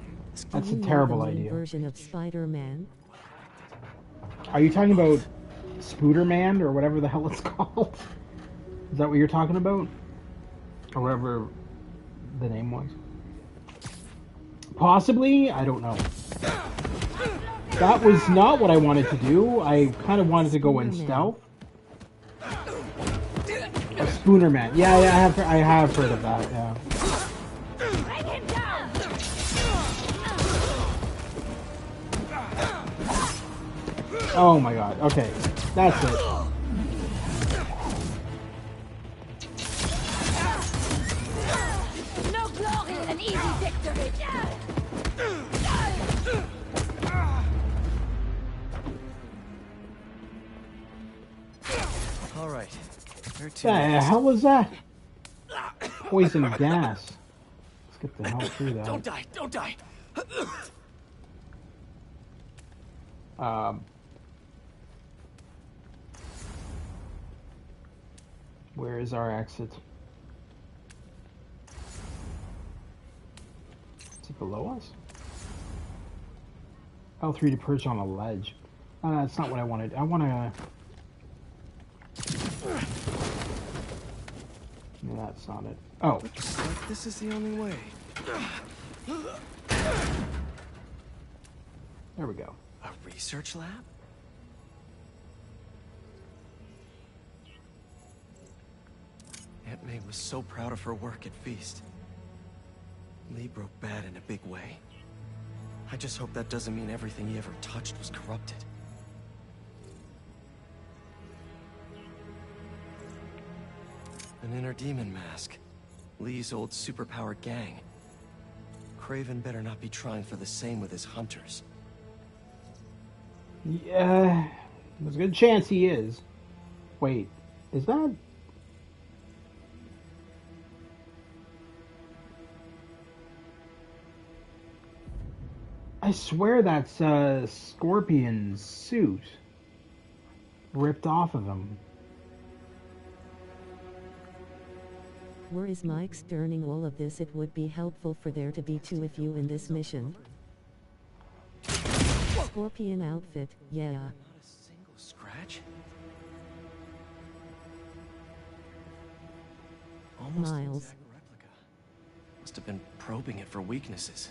[SPEAKER 1] a terrible idea.
[SPEAKER 4] Version of Spider-Man.
[SPEAKER 1] Are you talking about Spooderman or whatever the hell it's called? Is that what you're talking about? Or whatever the name was? Possibly? I don't know. That was not what I wanted to do. I kind of wanted to go in stealth. A Spooderman. Yeah, I have heard of that, yeah. Oh my god, okay. That's it.
[SPEAKER 8] No glory in an easy victory.
[SPEAKER 22] All right.
[SPEAKER 1] What the hell was that? Poison gas. Let's get the hell through that.
[SPEAKER 22] Don't die! Don't die!
[SPEAKER 1] Where is our exit? Is it below us? L3 to perch on a ledge. That's not what I wanted. I want to... No, that's not it. Oh.
[SPEAKER 22] Looks like this is the only way.
[SPEAKER 1] There we go.
[SPEAKER 22] A research lab? Aunt May was so proud of her work at Feast. Lee broke bad in a big way. I just hope that doesn't mean everything he ever touched was corrupted. An inner demon mask. Lee's old superpowered gang. Kraven better not be trying for the same with his hunters.
[SPEAKER 1] Yeah, there's a good chance he is. Wait, is that... I swear that's Scorpion's suit ripped off of him.
[SPEAKER 4] Where is Mike's during all of this? It would be helpful for there to be two of you in this mission. Scorpion outfit, yeah.
[SPEAKER 22] Not a single scratch? Almost an
[SPEAKER 4] Miles.
[SPEAKER 22] exact replica. Must have been probing it for weaknesses.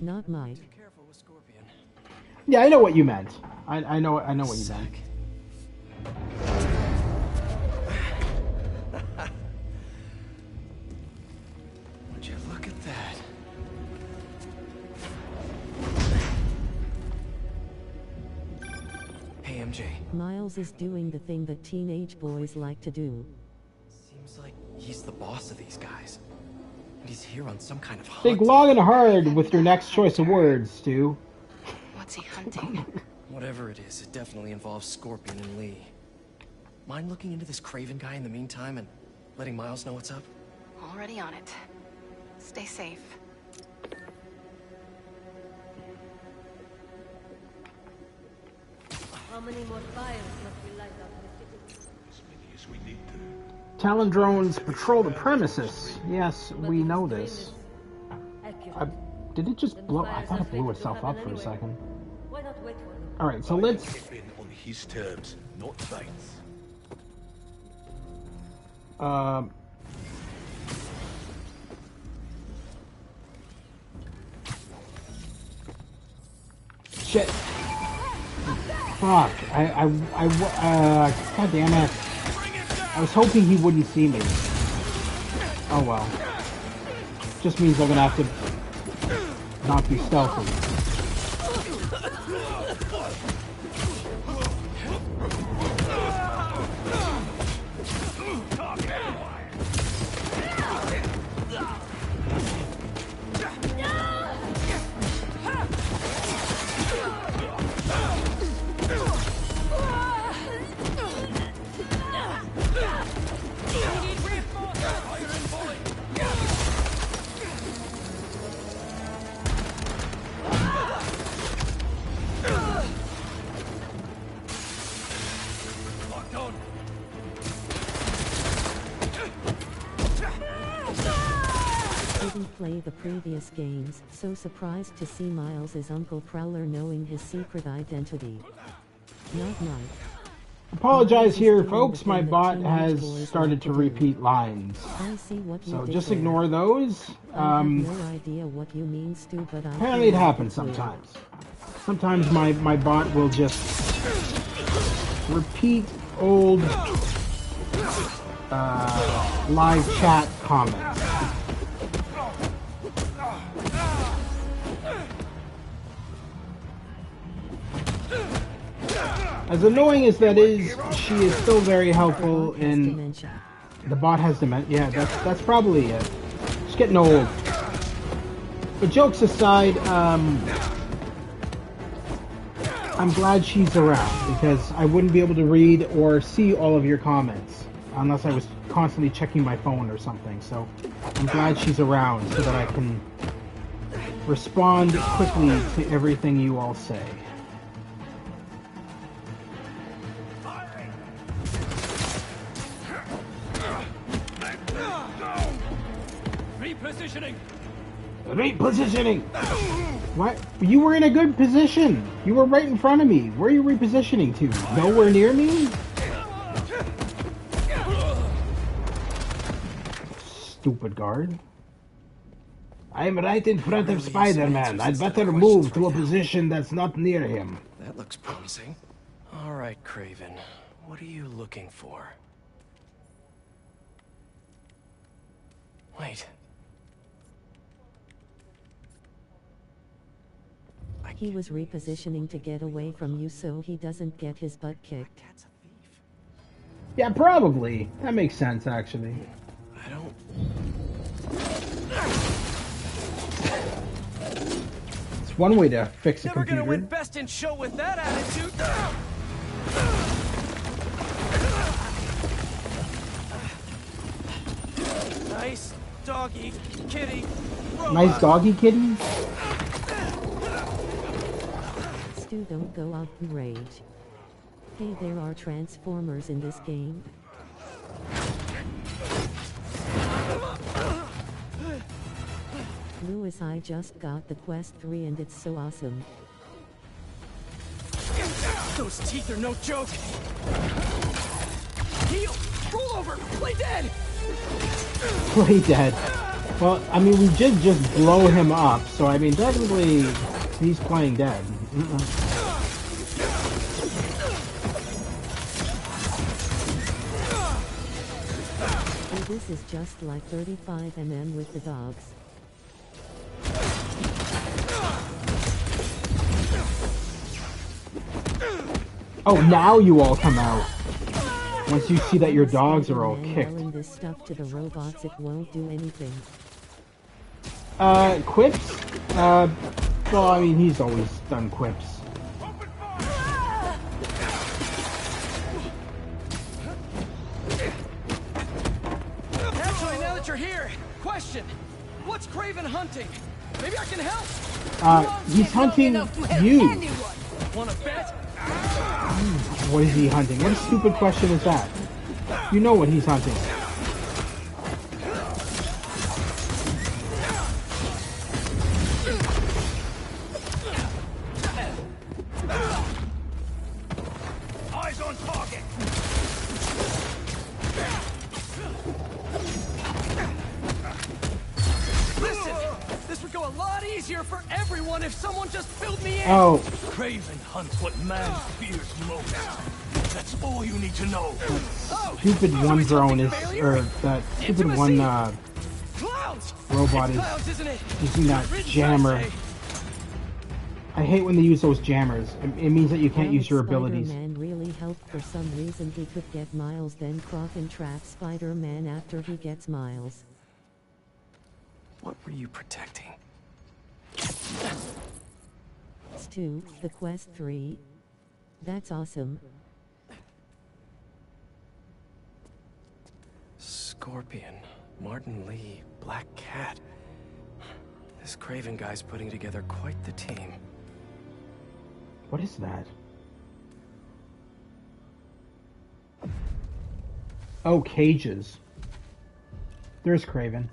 [SPEAKER 4] Not Mike.
[SPEAKER 22] Be careful with Scorpion.
[SPEAKER 1] Yeah, I know what you meant. I know what you meant.
[SPEAKER 22] MJ?
[SPEAKER 4] Miles is doing the thing that teenage boys like to do.
[SPEAKER 22] Seems like he's the boss of these guys. And he's here on some kind of hunt.
[SPEAKER 1] Think long and hard with your next choice of words, Stu.
[SPEAKER 15] What's he hunting?
[SPEAKER 22] Whatever it is, it definitely involves Scorpion and Lee. Mind looking into this Kraven guy in the meantime and letting Miles know what's up?
[SPEAKER 15] Already on it. Stay safe.
[SPEAKER 8] How many more fires must we light up the city?
[SPEAKER 17] As many as we need to.
[SPEAKER 1] Talon drones patrol the premises. Yes, we know this. Did it just blow? I thought it blew itself up for a second.
[SPEAKER 8] Why not wait for them?
[SPEAKER 1] Alright, so let's...
[SPEAKER 17] Step in on his terms, not Bates.
[SPEAKER 1] Shit. Fuck. God damn it. I was hoping he wouldn't see me. Oh well. Just means I'm gonna have to not be stealthy.
[SPEAKER 4] Didn't play the previous games, so surprised to see Miles' Uncle Prowler knowing his secret identity. Not nice.
[SPEAKER 1] Apologize here, folks. My bot has started to repeat lines. So just ignore those.
[SPEAKER 4] I have no idea what you mean, Stu, but
[SPEAKER 1] apparently it happens sometimes. Sometimes my bot will just repeat old live chat comments. As annoying as that is, she is still very helpful in... The bot has dementia. Yeah, that's probably it. She's getting old. But jokes aside, I'm glad she's around, because I wouldn't be able to read or see all of your comments unless I was constantly checking my phone or something. So I'm glad she's around so that I can respond quickly to everything you all say.
[SPEAKER 3] Repositioning.
[SPEAKER 1] Repositioning. What? You were in a good position. You were right in front of me. Where are you repositioning to? Nowhere near me? Stupid guard. I'm right in front of Spider-Man. I'd better move to a position that's not near him.
[SPEAKER 22] That looks promising. All right, Kraven. What are you looking for? Wait.
[SPEAKER 4] He was repositioning to get away from you so he doesn't get his butt kicked.
[SPEAKER 1] Yeah, probably. That makes sense, actually.
[SPEAKER 22] I don't...
[SPEAKER 1] It's one way to fix a computer.
[SPEAKER 3] Never gonna win best in show with that attitude. Nice doggy kitty.
[SPEAKER 1] Nice doggy kitty?
[SPEAKER 4] Stu, don't go out in rage. Hey, there are Transformers in this game. Lewis, I just got the Quest 3 and it's so awesome.
[SPEAKER 3] Those teeth are no joke. Heal! Roll over! Play dead!
[SPEAKER 1] Play dead. Well, I mean, we did just blow him up, so I mean, technically, he's playing dead.
[SPEAKER 4] And this is just like 35mm with the dogs.
[SPEAKER 1] Oh, now you all come out. Once you see that your dogs are all kicked.
[SPEAKER 4] Yelling this stuff to the robots, it won't do anything.
[SPEAKER 1] Quips? Well, I mean, he's always done quips.
[SPEAKER 3] Actually, now that you're here, question. What's Kraven hunting? Maybe I can help.
[SPEAKER 1] He's hunting you.
[SPEAKER 3] Wanna bet?
[SPEAKER 1] What is he hunting? What a stupid question is that? You know what he's hunting.
[SPEAKER 17] Eyes on target.
[SPEAKER 3] Listen, this would go a lot easier for everyone if someone just filled me in.
[SPEAKER 1] Oh.
[SPEAKER 17] Kraven hunts what man fears most. That's all you need to know.
[SPEAKER 1] Stupid one drone is, or that stupid one robot is using that jammer. I hate when they use those jammers. It means that you can't use your abilities.
[SPEAKER 4] Spider-Man really helped for some reason. He could get Miles, then Kraven traps Spider-Man after he gets Miles.
[SPEAKER 22] What were you protecting?
[SPEAKER 4] Stu, the quest 3. That's awesome.
[SPEAKER 22] Scorpion, Martin Lee, Black Cat. This Kraven guy's putting together quite the team.
[SPEAKER 1] What is that? Oh, cages. There's Kraven.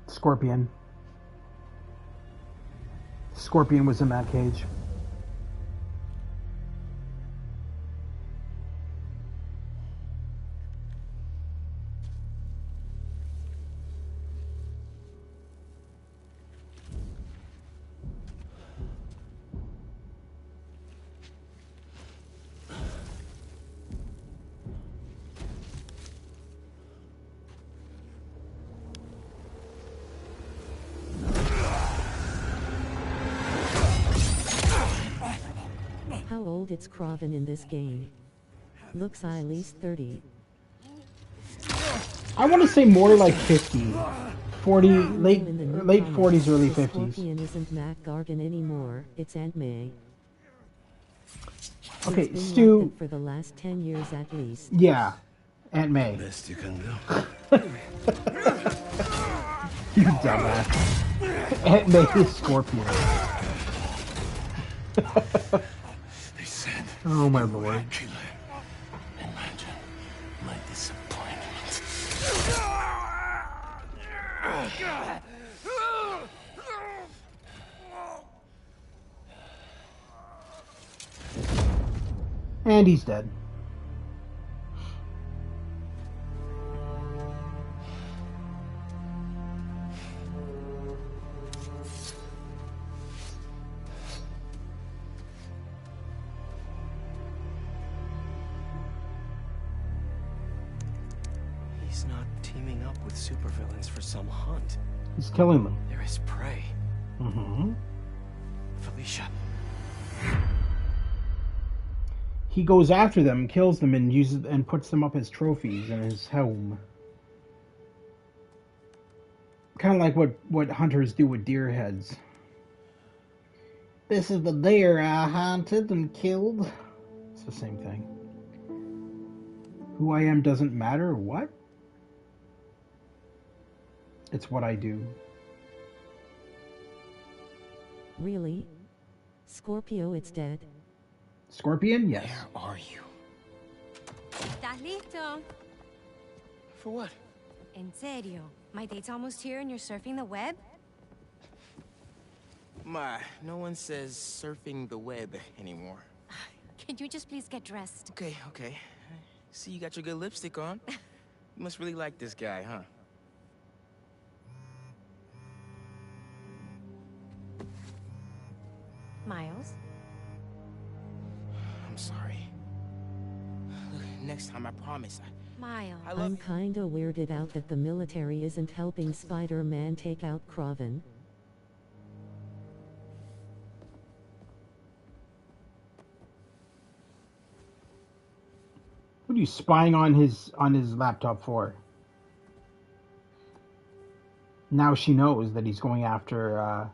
[SPEAKER 1] Scorpion. Scorpion was in that cage.
[SPEAKER 4] How old is Kraven in this game? Looks at least 30.
[SPEAKER 1] I want to say more like 50. 40, late 40s, early 50s.
[SPEAKER 4] Scorpion isn't Mac Gargan anymore, it's Aunt May.
[SPEAKER 1] Okay,
[SPEAKER 4] It's been
[SPEAKER 1] Stu.
[SPEAKER 4] like that for the last 10 years at least.
[SPEAKER 1] Yeah, Aunt May.
[SPEAKER 17] Best you can do.
[SPEAKER 1] You dumbass. Aunt May is Scorpion.
[SPEAKER 17] They said.
[SPEAKER 1] Oh my lord.
[SPEAKER 17] Imagine my disappointment.
[SPEAKER 1] And he's dead.
[SPEAKER 22] He's not teaming up with supervillains for some hunt.
[SPEAKER 1] He's killing them.
[SPEAKER 22] There is prey.
[SPEAKER 1] Mm-hmm.
[SPEAKER 22] Felicia.
[SPEAKER 1] He goes after them, kills them, and uses and puts them up as trophies in his home. Kind of like what hunters do with deer heads. This is the deer I hunted and killed. It's the same thing. Who I am doesn't matter. What? It's what I do.
[SPEAKER 4] Really? Scorpio, it's dead.
[SPEAKER 1] Scorpion? Yes.
[SPEAKER 17] Where are you?
[SPEAKER 11] ¿Estás listo?
[SPEAKER 21] For what?
[SPEAKER 11] En serio. My date's almost here and you're surfing the web?
[SPEAKER 21] My, no one says surfing the web anymore.
[SPEAKER 11] Can you just please get dressed?
[SPEAKER 21] Okay, okay. See, you got your good lipstick on. You must really like this guy, huh?
[SPEAKER 11] Miles?
[SPEAKER 21] I'm sorry. Look, next time, I promise.
[SPEAKER 15] Miles.
[SPEAKER 4] I'm kinda weirded out that the military isn't helping Spider-Man take out Kraven.
[SPEAKER 1] What are you spying on his laptop for? Now she knows that he's going after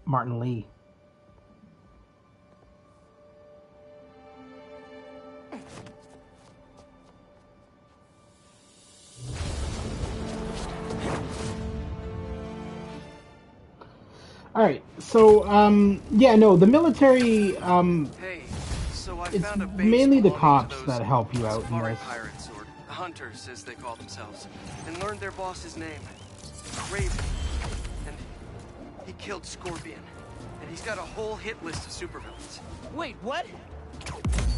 [SPEAKER 1] Martin Lee. All right, so yeah, no, the military.
[SPEAKER 13] Hey, so I
[SPEAKER 1] it's
[SPEAKER 13] found a base
[SPEAKER 1] mainly the
[SPEAKER 13] belonging to
[SPEAKER 1] cops
[SPEAKER 13] those
[SPEAKER 1] that help you out in
[SPEAKER 13] safari
[SPEAKER 1] this.
[SPEAKER 13] pirates, or hunters as they call themselves, and learned their boss's name, Kraven, and he killed Scorpion, and he's got a whole hit list of supervillains.
[SPEAKER 21] Wait, what?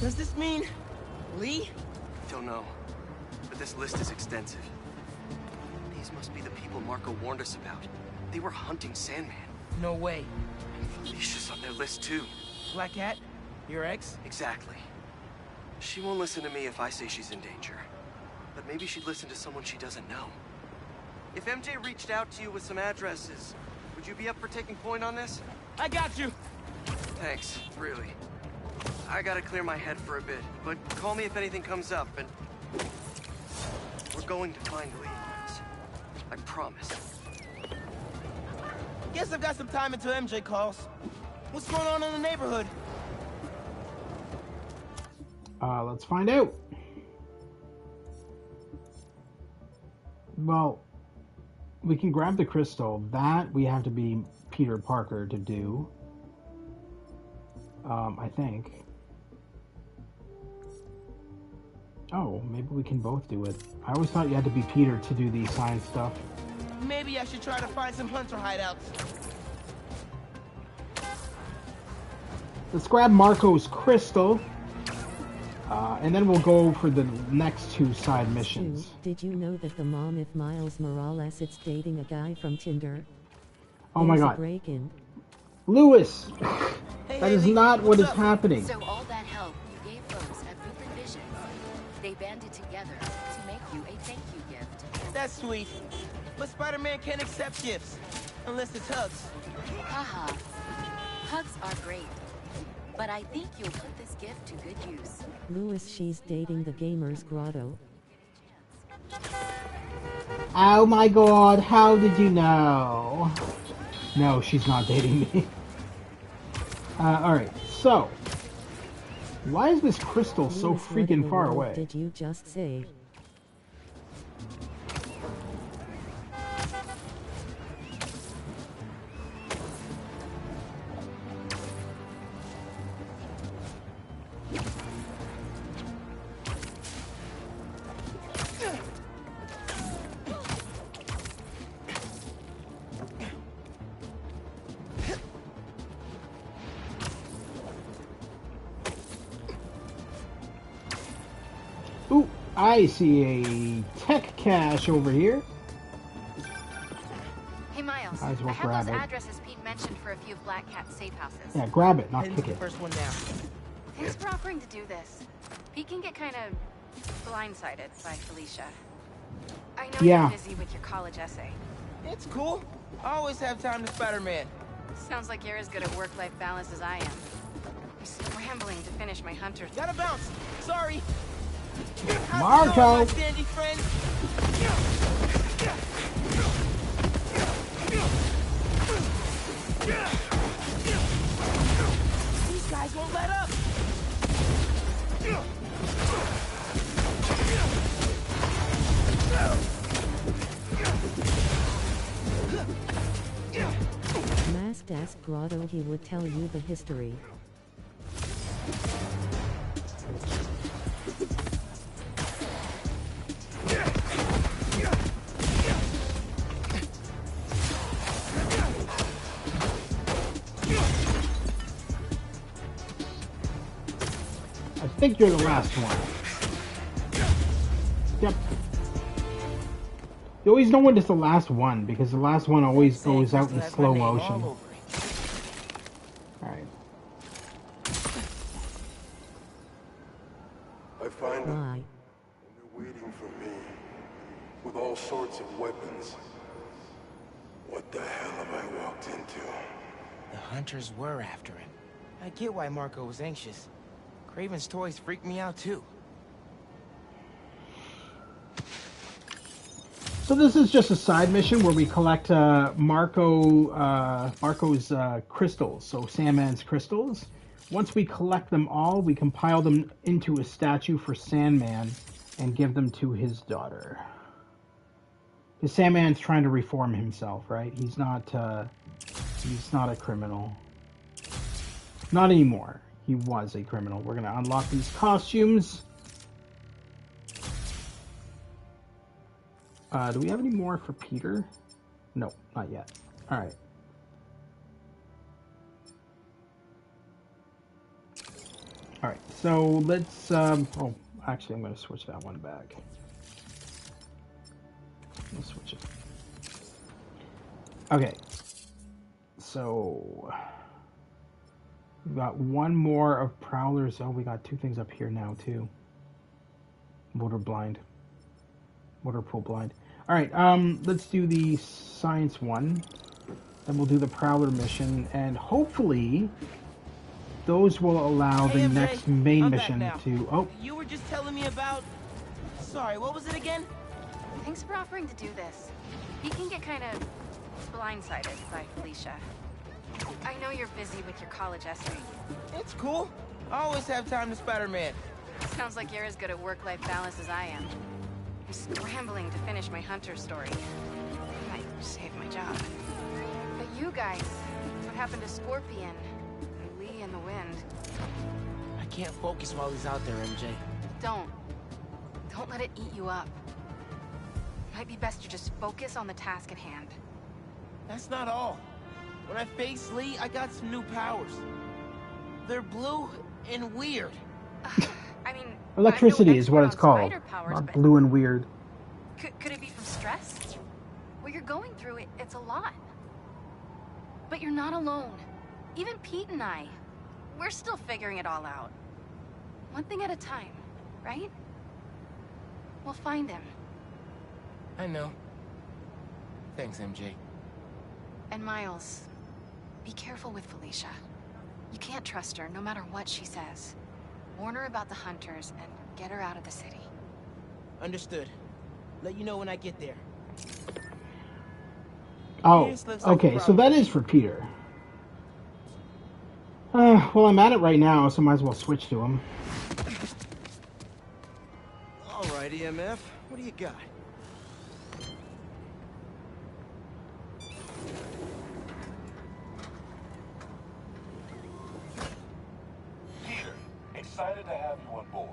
[SPEAKER 21] Does this mean Lee?
[SPEAKER 13] Don't know, but this list is extensive. These must be the people Marco warned us about. They were hunting Sandman.
[SPEAKER 21] No way.
[SPEAKER 13] And Felicia's on their list too.
[SPEAKER 21] Black Cat? Your ex?
[SPEAKER 13] Exactly. She won't listen to me if I say she's in danger. But maybe she'd listen to someone she doesn't know. If MJ reached out to you with some addresses, would you be up for taking point on this?
[SPEAKER 21] I got you!
[SPEAKER 13] Thanks, really. I gotta clear my head for a bit, but call me if anything comes up, and... we're going to find Lee. I promise.
[SPEAKER 21] Guess I've got some time until MJ calls. What's going on in the neighborhood?
[SPEAKER 1] Let's find out. Well, we can grab the crystal. That we have to be Peter Parker to do. I think. Oh, maybe we can both do it. I always thought you had to be Peter to do the science stuff.
[SPEAKER 21] Maybe I should try to find some hunter hideouts.
[SPEAKER 1] Let's grab Marco's crystal. And then we'll go for the next two side missions.
[SPEAKER 4] Did you know that the mom of Miles Morales is dating a guy from Tinder?
[SPEAKER 1] Oh my God.
[SPEAKER 4] Break-in.
[SPEAKER 1] Lewis! That is not what is happening.
[SPEAKER 14] So all that help you gave folks at Brooklyn Vision, they banded together to make you a thank you gift.
[SPEAKER 21] That's sweet. But Spider-Man can't accept gifts. Unless it's hugs.
[SPEAKER 14] Haha. Hugs are great. But I think you'll put this gift to good use.
[SPEAKER 4] Lewis, she's dating the Gamer's Grotto.
[SPEAKER 1] Oh my God, how did you know? No, she's not dating me. Alright, so. Why is this crystal so
[SPEAKER 4] Lewis,
[SPEAKER 1] freaking far away?
[SPEAKER 4] What did you just say?
[SPEAKER 1] Ooh, I see a tech cache over here.
[SPEAKER 15] Hey Miles,
[SPEAKER 1] Might as well
[SPEAKER 15] I have
[SPEAKER 1] grab
[SPEAKER 15] those
[SPEAKER 1] it.
[SPEAKER 15] addresses Pete mentioned for a few of Black Cat's safe houses.
[SPEAKER 1] Yeah, grab it, not
[SPEAKER 21] Heading
[SPEAKER 1] kick
[SPEAKER 21] to
[SPEAKER 1] it.
[SPEAKER 21] the first one now.
[SPEAKER 15] Thanks for offering to do this. Pete can get kind of blindsided by Felicia. I know
[SPEAKER 1] Yeah.
[SPEAKER 15] you're busy with your college essay.
[SPEAKER 21] It's cool. I always have time to Spider-Man.
[SPEAKER 15] Sounds like you're as good at work-life balance as I am. I'm scrambling to finish my hunter.
[SPEAKER 21] Gotta bounce. Sorry.
[SPEAKER 1] Marco!
[SPEAKER 21] My standy friend. These guys won't let up.
[SPEAKER 4] Masked asked Grotto he would tell you the history.
[SPEAKER 1] I think you're the last one. Yep. You always know when it's the last one, because the last one always goes out in slow motion. Alright.
[SPEAKER 7] I find them,
[SPEAKER 4] Why?
[SPEAKER 7] and they're waiting for me, with all sorts of weapons. What the hell have I walked into?
[SPEAKER 21] The hunters were after him. I get why Marco was anxious. Kraven's toys freak me out too.
[SPEAKER 1] So this is just a side mission where we collect Marco's crystals, so Sandman's crystals. Once we collect them all, we compile them into a statue for Sandman and give them to his daughter. Because Sandman's trying to reform himself, right? He's not a criminal. Not anymore. He was a criminal. We're going to unlock these costumes. Do we have any more for Peter? No, not yet. All right. All right, so let's... oh, actually, I'm going to switch that one back. Let's switch it. Okay. So... we've got one more of Prowlers. Oh, we got two things up here now, too. Motor blind. Motor pool blind. All right, let's do the science one. Then we'll do the Prowler mission, and hopefully those will allow the next main mission to... Oh.
[SPEAKER 21] You were just telling me about... Sorry, what was it again?
[SPEAKER 15] Thanks for offering to do this. You can get kind of blindsided by Felicia. I know you're busy with your college essay.
[SPEAKER 21] It's cool. I always have time to Spider-Man.
[SPEAKER 15] Sounds like you're as good at work-life balance as I am. I'm scrambling to finish my Hunter story. I might save my job. But you guys, what happened to Scorpion? And Lee and the Wind?
[SPEAKER 21] I can't focus while he's out there, MJ.
[SPEAKER 15] Don't let it eat you up. Might be best to just focus on the task at hand.
[SPEAKER 21] That's not all. When I faced Lee, I got some new powers. They're blue and weird.
[SPEAKER 15] I mean...
[SPEAKER 1] Electricity is what it's called. Not blue and weird.
[SPEAKER 15] Could it be from stress? What you're going through, it's a lot. But you're not alone. Even Pete and I, we're still figuring it all out. One thing at a time, right? We'll find him.
[SPEAKER 21] I know. Thanks, MJ.
[SPEAKER 15] And Miles, be careful with Felicia. You can't trust her, no matter what she says. Warn her about the hunters and get her out of the city.
[SPEAKER 21] Understood. Let you know when I get there.
[SPEAKER 1] Oh, okay, so that is for Peter. Well, I'm at it right now, so might as well switch to him.
[SPEAKER 22] All right, EMF, what do you got?
[SPEAKER 6] Excited to have you on board.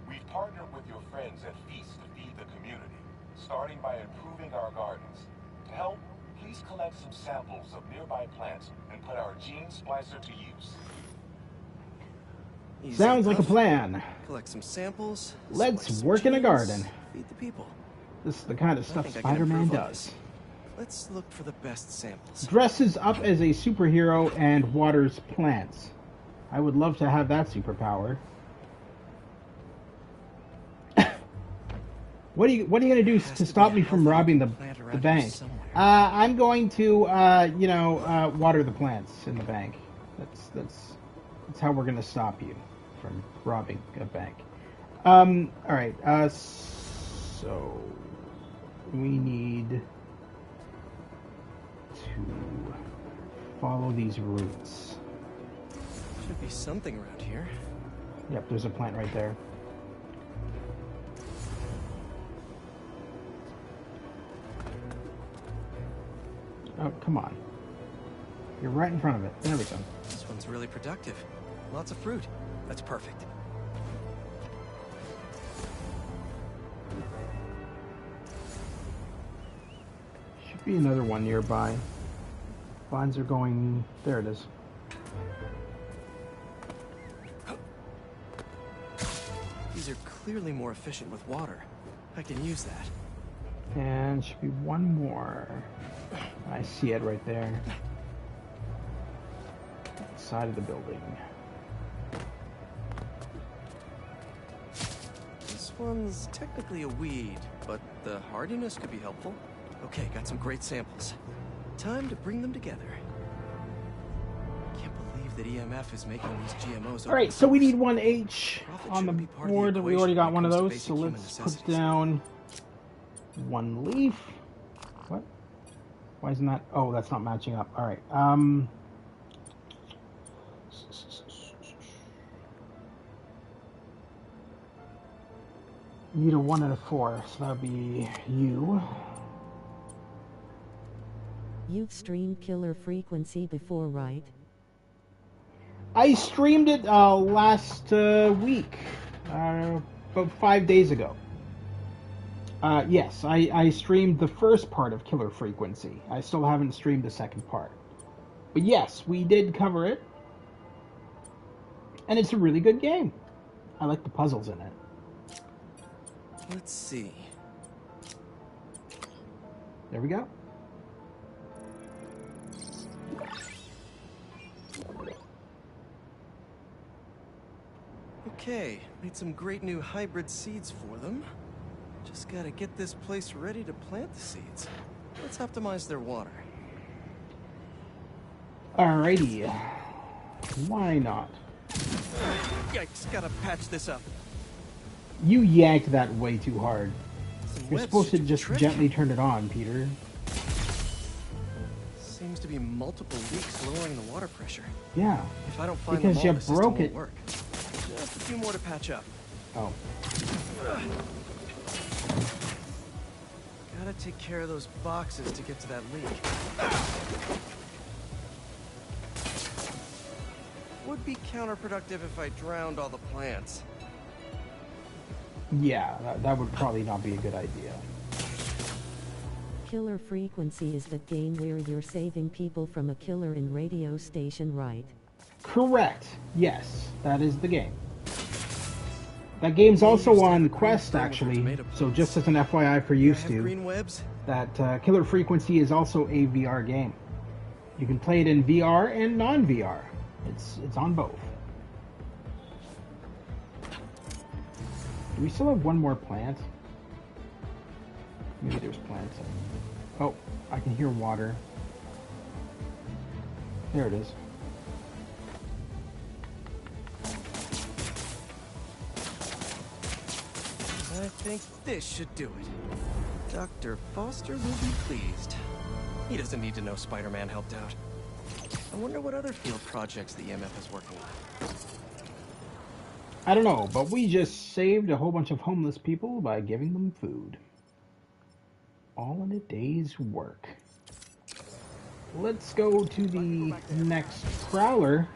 [SPEAKER 6] We've partnered with your friends at Feast to feed the community, starting by improving our gardens. To help, please collect some samples of nearby plants and put our gene splicer to use.
[SPEAKER 22] Easy
[SPEAKER 1] Sounds
[SPEAKER 22] enough.
[SPEAKER 1] like a plan.
[SPEAKER 22] Collect some samples.
[SPEAKER 1] Let's work in a garden.
[SPEAKER 22] Feed the people.
[SPEAKER 1] This is the kind of
[SPEAKER 22] I
[SPEAKER 1] stuff
[SPEAKER 22] think I can
[SPEAKER 1] Spider-Man
[SPEAKER 22] improve on
[SPEAKER 1] does.
[SPEAKER 22] this. Let's look for the best samples.
[SPEAKER 1] Dresses up as a superhero and waters plants. I would love to have that superpower. What are you going to do to stop me from robbing the bank? I'm going to, water the plants in the bank. That's how we're going to stop you from robbing a bank. All right. So we need to follow these routes.
[SPEAKER 22] Should be something around here.
[SPEAKER 1] Yep, there's a plant right there. Oh, come on. You're right in front of it. There we go.
[SPEAKER 22] This one's really productive. Lots of fruit. That's perfect.
[SPEAKER 1] Should be another one nearby. Vines are going... There it is.
[SPEAKER 22] These are clearly more efficient with water. I can use that.
[SPEAKER 1] And should be one more. I see it right there. Side of the building.
[SPEAKER 22] This one's technically a weed, but the hardiness could be helpful. Okay, got some great samples. Time to bring them together. Can't believe that EMF is making these GMOs.
[SPEAKER 1] All right, so we need 1H on the board. We already got one of those, so let's put down 1 leaf. What? Why isn't that? Oh, that's not matching up. All right. Need a 1 and a 4, so that would be you.
[SPEAKER 4] You've streamed Killer Frequency before, right?
[SPEAKER 1] I streamed it last week, about 5 days ago. Yes, I streamed the first part of Killer Frequency. I still haven't streamed the second part. But yes, we did cover it. And it's a really good game. I like the puzzles in it.
[SPEAKER 22] Let's see.
[SPEAKER 1] There we go.
[SPEAKER 22] Okay, made some great new hybrid seeds for them. Just gotta get this place ready to plant the seeds. Let's optimize their water.
[SPEAKER 1] Alrighty. Why not?
[SPEAKER 22] Yikes, gotta patch this up.
[SPEAKER 1] You yanked that way too hard. You're
[SPEAKER 22] webs
[SPEAKER 1] supposed to
[SPEAKER 22] should
[SPEAKER 1] just
[SPEAKER 22] trick
[SPEAKER 1] gently turn it on, Peter.
[SPEAKER 22] Seems to be multiple leaks lowering the water pressure.
[SPEAKER 1] Yeah.
[SPEAKER 22] If I don't find
[SPEAKER 1] because
[SPEAKER 22] them all,
[SPEAKER 1] you
[SPEAKER 22] the system
[SPEAKER 1] broke
[SPEAKER 22] won't
[SPEAKER 1] it.
[SPEAKER 22] work. Just a few more to patch up.
[SPEAKER 1] Oh.
[SPEAKER 22] Gotta take care of those boxes to get to that leak. Would be counterproductive if I drowned all the plants.
[SPEAKER 1] Yeah, that would probably not be a good idea.
[SPEAKER 4] Killer Frequency is the game where you're saving people from a killer in radio station, right?
[SPEAKER 1] Correct. Yes, that is the game. That game's also on Quest, actually. So just as an FYI for you, Stu, that Killer Frequency is also a VR game. You can play it in VR and non-VR. It's on both. Do we still have one more plant? Maybe there's plants. Oh, I can hear water. There it is.
[SPEAKER 22] I think this should do it. Dr. Foster will be pleased. He doesn't need to know Spider-Man helped out. I wonder what other field projects the EMF is working on.
[SPEAKER 1] I don't know, but we just saved a whole bunch of homeless people by giving them food. All in a day's work. Let's go to the next Prowler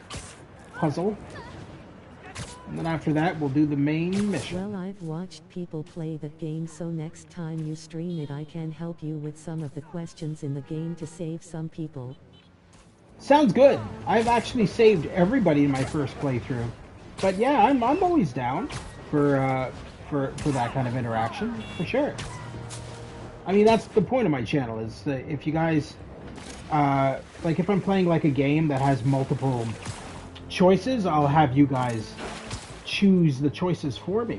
[SPEAKER 1] puzzle. And then after that, we'll do the main mission.
[SPEAKER 4] Well, I've watched people play that game, so next time you stream it, I can help you with some of the questions in the game to save some people.
[SPEAKER 1] Sounds good. I've actually saved everybody in my first playthrough. But yeah, I'm always down for that kind of interaction, for sure. I mean, that's the point of my channel, is that if you guys, like if I'm playing like a game that has multiple choices, I'll have you guys choose the choices for me.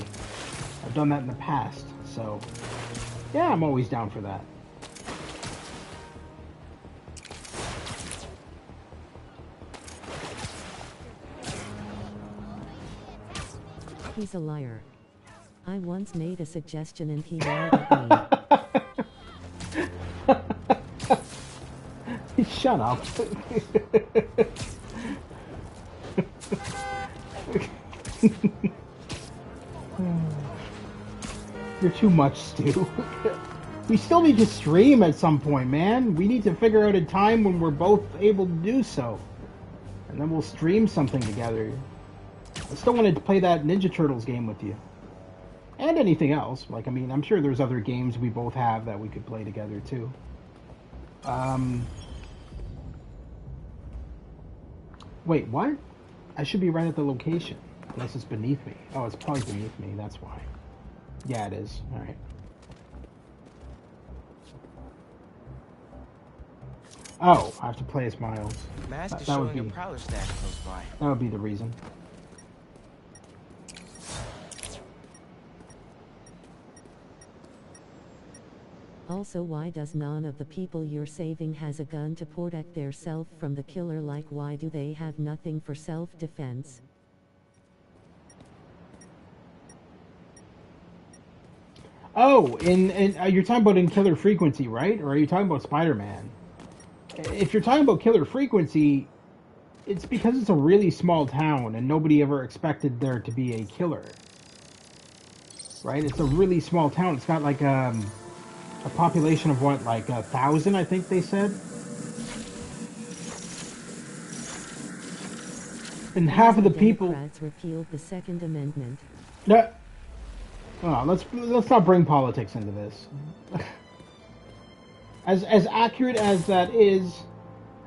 [SPEAKER 1] I've done that in the past, so yeah, I'm always down for that.
[SPEAKER 4] He's a liar. I once made a suggestion and he lied at
[SPEAKER 1] me. Shut up. You're too much, Stu. We still need to stream at some point, man. We need to figure out a time when we're both able to do so. And then we'll stream something together. I still wanted to play that Ninja Turtles game with you. And anything else. Like, I mean, I'm sure there's other games we both have that we could play together, too. Wait, what? I should be right at the location. Unless it's beneath me. Oh, it's probably beneath me, that's why. Yeah, it is. Alright. Oh, I have to play as Miles.
[SPEAKER 21] Mask is
[SPEAKER 1] that would
[SPEAKER 21] showing
[SPEAKER 1] be,
[SPEAKER 21] a prowler stash close by.
[SPEAKER 1] That would be the reason.
[SPEAKER 4] Also, why does none of the people you're saving has a gun to protect their self from the killer? Like, why do they have nothing for self-defense?
[SPEAKER 1] Oh, you're talking about in Killer Frequency, right? Or are you talking about Spider-Man? If you're talking about Killer Frequency, it's because it's a really small town and nobody ever expected there to be a killer. Right? It's a really small town. It's got like a population of what, like 1,000, I think they said. And half of the people.
[SPEAKER 4] Democrats repealed the Second Amendment.
[SPEAKER 1] No. Oh, let's not bring politics into this. As accurate as that is,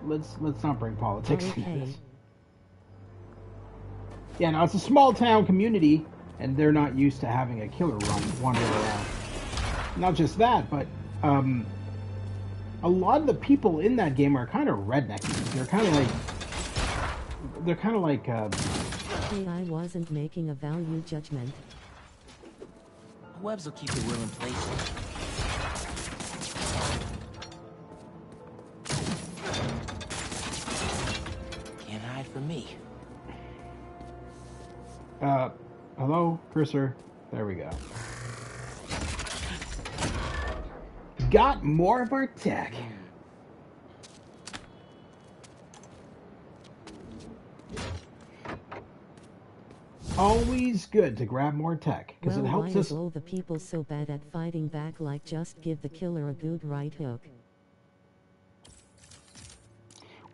[SPEAKER 1] let's not bring politics into this. Yeah, no, it's a small town community, and they're not used to having a killer wander around. Not just that, but a lot of the people in that game are kind of rednecky. They're kind of like.
[SPEAKER 4] Hey, I wasn't making a value judgment.
[SPEAKER 21] Webs will keep the will in place. Can't hide from me.
[SPEAKER 1] Hello, cursor. There we go. Got more of our tech. Always good to grab more tech, because it helps us.
[SPEAKER 4] Why are all the people so bad at fighting back? Like, just give the killer a good right hook.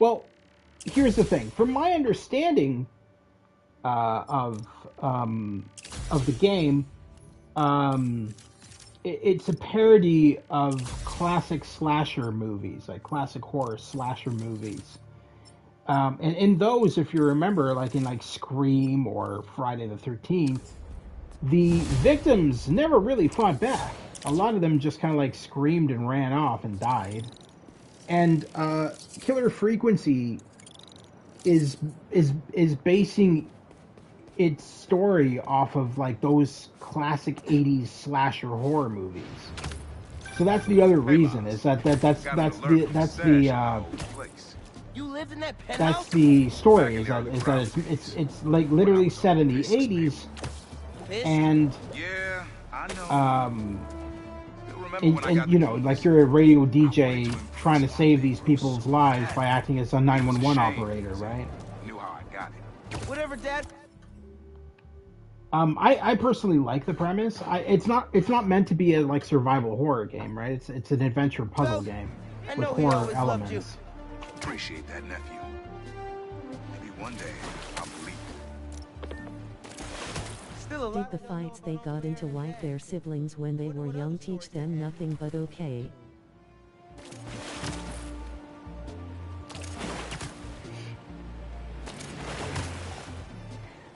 [SPEAKER 1] Well, here's the thing. From my understanding of the game, it's a parody of classic slasher movies, like classic horror slasher movies. And in those, if you remember, like in like Scream or Friday the 13th, the victims never really fought back. A lot of them just kind of like screamed and ran off and died. And Killer Frequency is basing its story off of like those classic 80s slasher horror movies. So that's the other reason, is that's the
[SPEAKER 21] You live in that
[SPEAKER 1] that's the story, is that it's like literally set in the 80s, and and you know, like you're a radio DJ trying to save these people's lives by acting as a 911 operator, right?
[SPEAKER 21] Whatever, Dad.
[SPEAKER 1] I personally like the premise. It's not meant to be a like survival horror game, right? It's an adventure puzzle game with horror elements.
[SPEAKER 5] Appreciate that, nephew. Maybe one day I'll believe.
[SPEAKER 4] Did the fights they got into wipe their siblings when they were young teach them nothing but okay?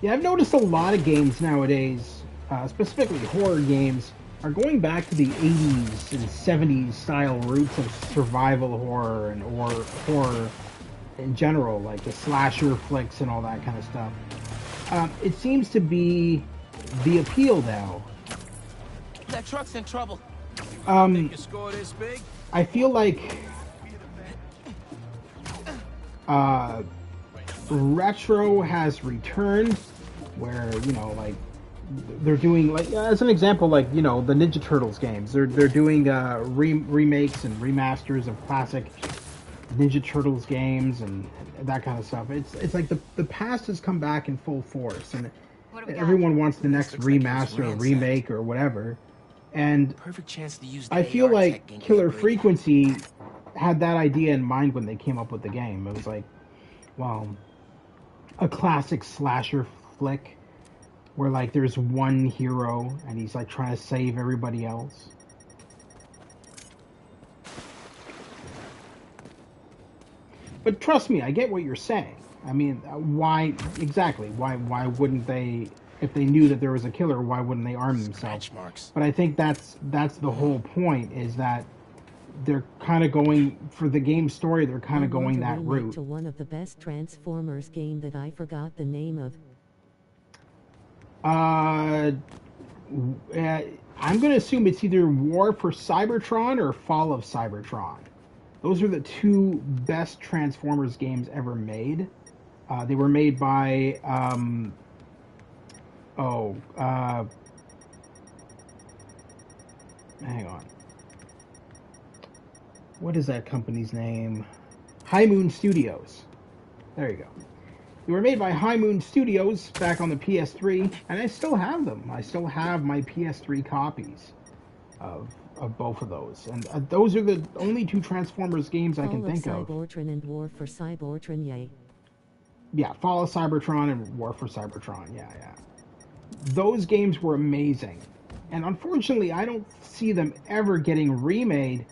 [SPEAKER 1] Yeah, I've noticed a lot of games nowadays, specifically horror games, are going back to the 80s and 70s style roots of survival horror and or horror in general, like the slasher flicks and all that kind of stuff. It seems to be the appeal now.
[SPEAKER 21] That truck's in trouble.
[SPEAKER 1] I feel like retro has returned, where, you know, like they're doing, like, as an example, like, you know, the Ninja Turtles games. They're doing remakes and remasters of classic Ninja Turtles games and that kind of stuff. It's like the past has come back in full force, and everyone wants the next remaster or remake or whatever. And
[SPEAKER 21] Perfect chance to use
[SPEAKER 1] I feel like Killer Frequency had that idea in mind when they came up with the game. It was like, well, a classic slasher flick where like there's one hero and he's like trying to save everybody else. But trust me, I get what you're saying. I mean, why exactly? Why wouldn't they, if they knew that there was a killer, why wouldn't they arm themselves? But I think that's the whole point, is that they're kind of going for the game story. They're kind of going that route.
[SPEAKER 4] To one of the best Transformers game that I forgot the name of.
[SPEAKER 1] I'm going to assume it's either War for Cybertron or Fall of Cybertron. Those are the two best Transformers games ever made. They were made by, hang on. What is that company's name? High Moon Studios. There you go. They were made by High Moon Studios back on the PS3, and I still have them. I still have my PS3 copies of both of those. And those are the only two Transformers games I can think of.
[SPEAKER 4] Fall of Cybertron and War for Cybertron, yay.
[SPEAKER 1] Yeah, Fall of Cybertron and War for Cybertron, yeah. Those games were amazing. And unfortunately, I don't see them ever getting remade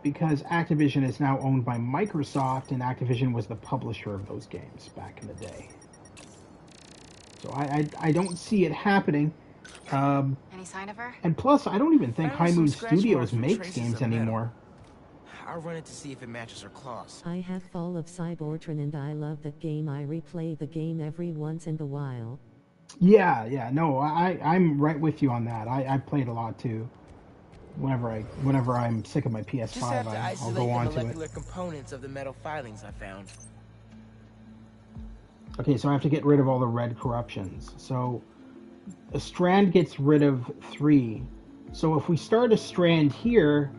[SPEAKER 1] because Activision is now owned by Microsoft, and Activision was the publisher of those games back in the day. So I don't see it happening.
[SPEAKER 15] Any sign of her?
[SPEAKER 1] And plus, I don't even think High Moon Studios makes games anymore.
[SPEAKER 21] I'll run it to see if it matches her claws.
[SPEAKER 4] I have Fall of Cybertron and I love that game. I replay the game every once in a while.
[SPEAKER 1] Yeah, no, I'm right with you on that. I played a lot too. Whenever I'm sick of my PS5, I'll go on to it.
[SPEAKER 21] Just have to isolate the molecular components of the metal filings I found.
[SPEAKER 1] Okay, so I have to get rid of all the red corruptions. So a strand gets rid of 3. So if we start a strand here,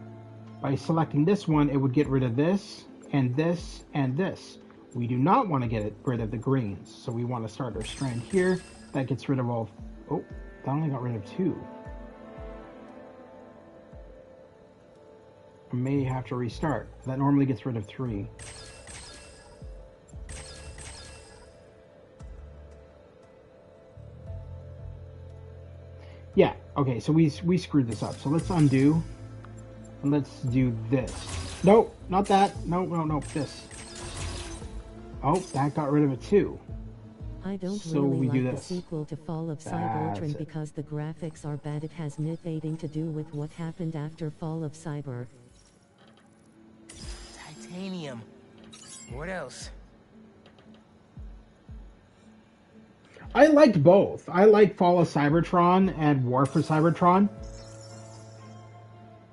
[SPEAKER 1] by selecting this one, it would get rid of this, and this, and this. We do not want to get rid of the greens. So we want to start our strand here. That gets rid of all... Oh, that only got rid of 2. I may have to restart. That normally gets rid of 3. Yeah, okay, so we screwed this up. So let's undo. And let's do this. No, not that. No, this. Oh, that got rid of it too.
[SPEAKER 4] I don't really like the sequel to Fall of Cybertron because the graphics are bad. It has nothing to do with what happened after Fall of Cyber.
[SPEAKER 21] Titanium. What else?
[SPEAKER 1] I liked both. I liked Fall of Cybertron and War for Cybertron.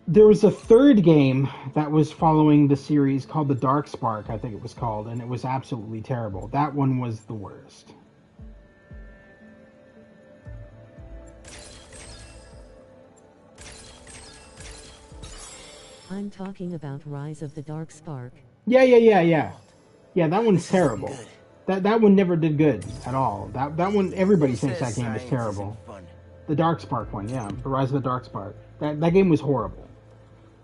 [SPEAKER 1] There was a third game that was following the series called The Dark Spark, I think it was called, and it was absolutely terrible. That one was the worst.
[SPEAKER 4] I'm talking about Rise of the Dark Spark.
[SPEAKER 1] Yeah. Yeah, that one's terrible. That one never did good at all. That one, everybody thinks that game is terrible. The Dark Spark one, yeah. The Rise of the Dark Spark. That game was horrible.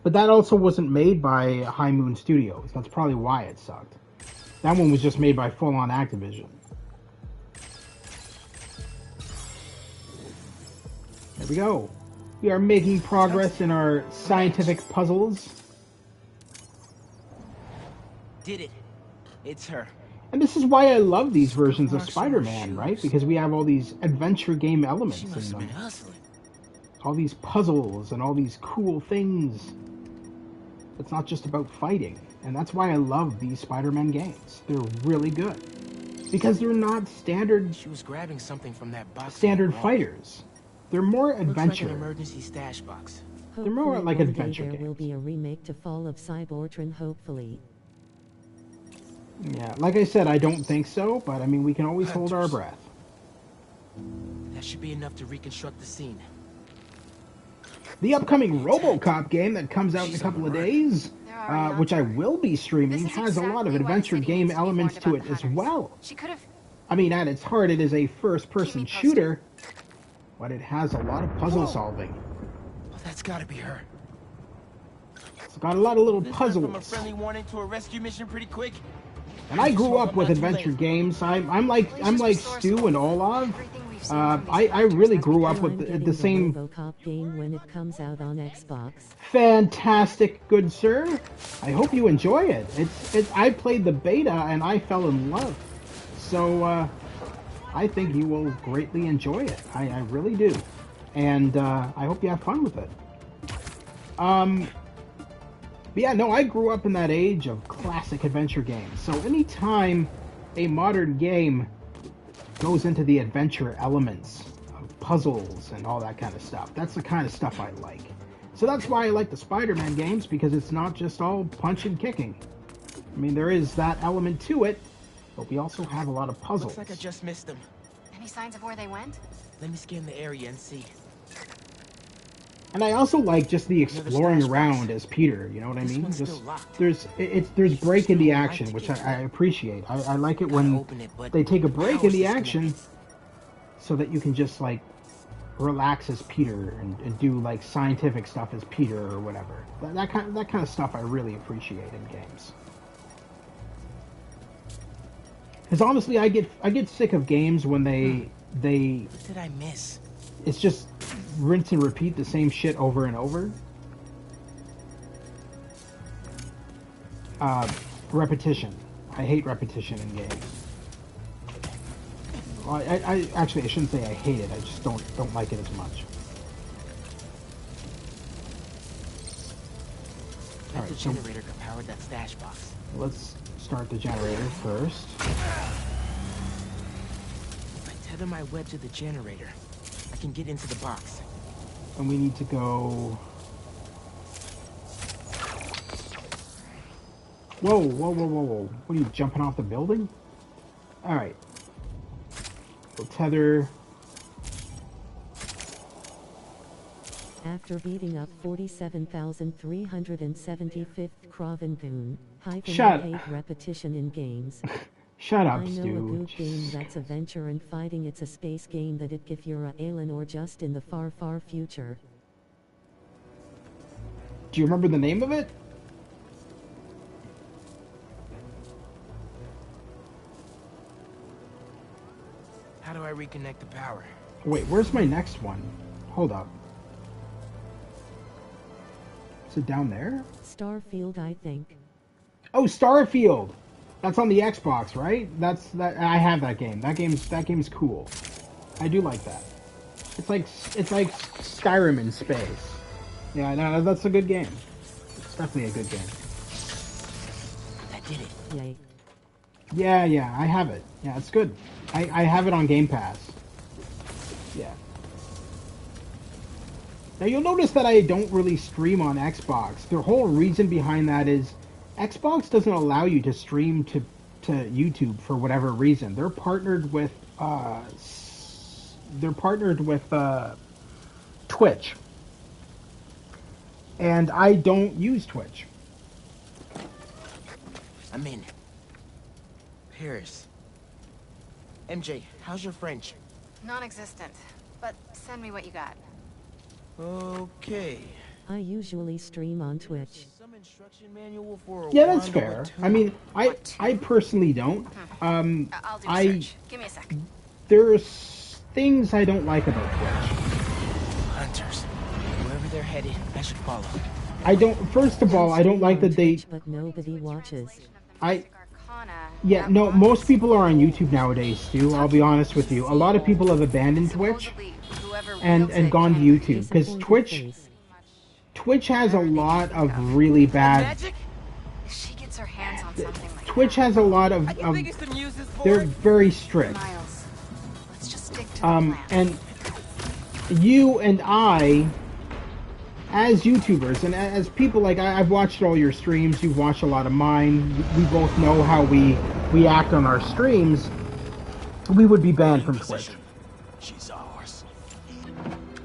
[SPEAKER 1] But that also wasn't made by High Moon Studios. That's probably why it sucked. That one was just made by full-on Activision. There we go. We are making progress in our scientific puzzles.
[SPEAKER 21] Did it. It's her.
[SPEAKER 1] And this is why I love these versions of Spider-Man, right? Because we have all these adventure game elements in them. All these puzzles and all these cool things. It's not just about fighting. And that's why I love these Spider-Man games. They're really good. Because they're not standard...
[SPEAKER 21] She was grabbing something from that box.
[SPEAKER 1] Standard fighters. They're more adventure.
[SPEAKER 21] Looks like an emergency stash box.
[SPEAKER 1] They're more like adventure games.
[SPEAKER 4] There will be a remake to Fall of Cybertron, hopefully.
[SPEAKER 1] Yeah, like I said, I don't think so, but I mean, we can always hold our breath.
[SPEAKER 21] That should be enough to reconstruct the scene.
[SPEAKER 1] The upcoming RoboCop game that comes out in a couple of days, which I will be streaming, has a lot of adventure game elements to it as well. I mean, at its heart, it is a first-person shooter, but it has a lot of puzzle solving.
[SPEAKER 21] Well, that's gotta be her.
[SPEAKER 1] It's got a lot of little puzzles.
[SPEAKER 21] From a friendly warning to a rescue mission pretty quick.
[SPEAKER 1] And I grew up with adventure games. I'm like Stu and Olav. I really grew up with the same
[SPEAKER 4] RoboCop game when it comes out on Xbox.
[SPEAKER 1] Fantastic, good sir. I hope you enjoy it. I played the beta and I fell in love. So I think you will greatly enjoy it. I really do. And I hope you have fun with it. But yeah, no, I grew up in that age of classic adventure games. So anytime a modern game goes into the adventure elements of puzzles and all that kind of stuff. That's the kind of stuff I like. So that's why I like the Spider-Man games, because it's not just all punch and kicking. I mean, there is that element to it, but we also have a lot of puzzles.
[SPEAKER 21] Looks like I just missed them.
[SPEAKER 15] Any signs of where they went?
[SPEAKER 21] Let me scan the area and see.
[SPEAKER 1] And I also like just the exploring around as Peter, you know what I mean? Just there's break in the action, which I appreciate. I like it when they take a break in the action so that you can just like relax as Peter and do like scientific stuff as Peter or whatever. That kind of stuff I really appreciate in games. Because honestly, I get sick of games when they
[SPEAKER 21] What did I miss?
[SPEAKER 1] It's just rinse and repeat the same shit over and over. Repetition. I hate repetition in games. Well, I actually I shouldn't say I hate it. I just don't like it as much.
[SPEAKER 21] Let the generator power that stash box.
[SPEAKER 1] Let's start the generator first.
[SPEAKER 21] If I tether my web to the generator, I can get into the box.
[SPEAKER 1] And we need to go... Whoa, whoa, whoa, whoa, whoa. What are you, jumping off the building? Alright. We'll tether...
[SPEAKER 4] After beating up 47,375th Kraven Goon,
[SPEAKER 1] Shut
[SPEAKER 4] I hate repetition in games.
[SPEAKER 1] Shut up,
[SPEAKER 4] I know
[SPEAKER 1] Stu.
[SPEAKER 4] a good game that's a venture and fighting. It's a space game that if you're a alien or just in the far, far future.
[SPEAKER 1] Do you remember the name of it?
[SPEAKER 21] How do I reconnect the power?
[SPEAKER 1] Wait, where's my next one? Hold up. Is it down there?
[SPEAKER 4] Starfield, I think.
[SPEAKER 1] Oh, Starfield! That's on the Xbox, right? I have that game. That game's cool. I do like that. It's like Skyrim in space. Yeah, no, that's a good game. It's definitely a good game.
[SPEAKER 21] I did it.
[SPEAKER 4] Yay.
[SPEAKER 1] Yeah, I have it. Yeah, it's good. I have it on Game Pass. Yeah. Now you'll notice that I don't really stream on Xbox. The whole reason behind that is Xbox doesn't allow you to stream to YouTube for whatever reason. They're partnered with Twitch. And I don't use Twitch.
[SPEAKER 21] I'm in. Paris. MJ, how's your French?
[SPEAKER 15] Non-existent. But send me what you got.
[SPEAKER 21] Okay.
[SPEAKER 4] I usually stream on Twitch.
[SPEAKER 21] Some instruction manual for
[SPEAKER 1] Yeah, that's fair. I mean, I personally don't.
[SPEAKER 15] I'll do a search. Give me a sec.
[SPEAKER 1] There's things I don't like about Twitch.
[SPEAKER 21] Hunters. Wherever they're headed, I should follow.
[SPEAKER 1] First of all, I don't like that they...
[SPEAKER 4] But nobody watches.
[SPEAKER 1] Yeah, no, most people are on YouTube nowadays, Stu. I'll be honest with you. A lot of people have abandoned Twitch and gone to YouTube. Because Twitch has a lot of really bad...
[SPEAKER 15] She gets her hands on something like
[SPEAKER 1] Twitch has a lot of... they're very strict.
[SPEAKER 15] Let's just stick to the plan.
[SPEAKER 1] And you and I, as YouTubers, and as people, like, I've watched all your streams, you've watched a lot of mine, we both know how we act on our streams, we would be banned from Twitch.
[SPEAKER 21] She's ours.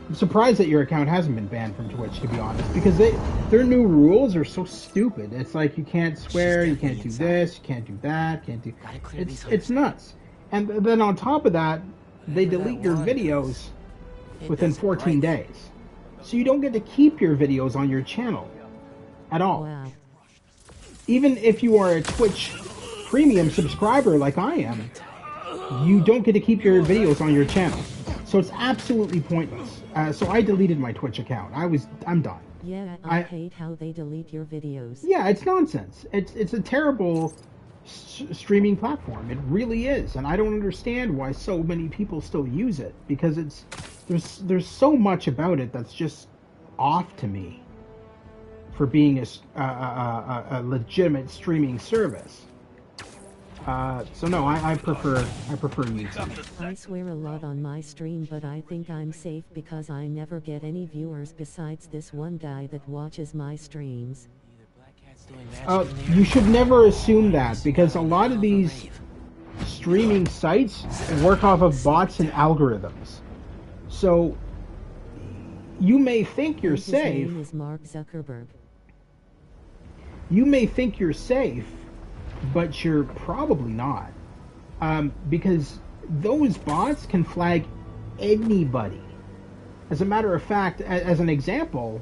[SPEAKER 1] I'm surprised that your account hasn't been banned from Twitch, to be honest, because their new rules are so stupid. It's like, you can't swear, you can't do this, you can't do that, can't do... It's nuts. And then on top of that, they delete your videos within 14 days. So you don't get to keep your videos on your channel at all.
[SPEAKER 4] Wow.
[SPEAKER 1] Even if you are a Twitch premium subscriber like I am, you don't get to keep your videos on your channel. So it's absolutely pointless. So I deleted my Twitch account. I'm done.
[SPEAKER 4] Yeah, I hate how they delete your videos.
[SPEAKER 1] Yeah, it's nonsense. It's a terrible streaming platform. It really is, and I don't understand why so many people still use it, because there's so much about it that's just off to me for being a legitimate streaming service. So no, I prefer YouTube.
[SPEAKER 4] I swear a lot on my stream, but I think I'm safe because I never get any viewers besides this one guy that watches my streams.
[SPEAKER 1] You should never assume that, because a lot of these streaming sites work off of bots and algorithms. So you may think you're safe.
[SPEAKER 4] His name is Mark Zuckerberg.
[SPEAKER 1] You may think you're safe, but you're probably not. Because those bots can flag anybody. As a matter of fact, as an example,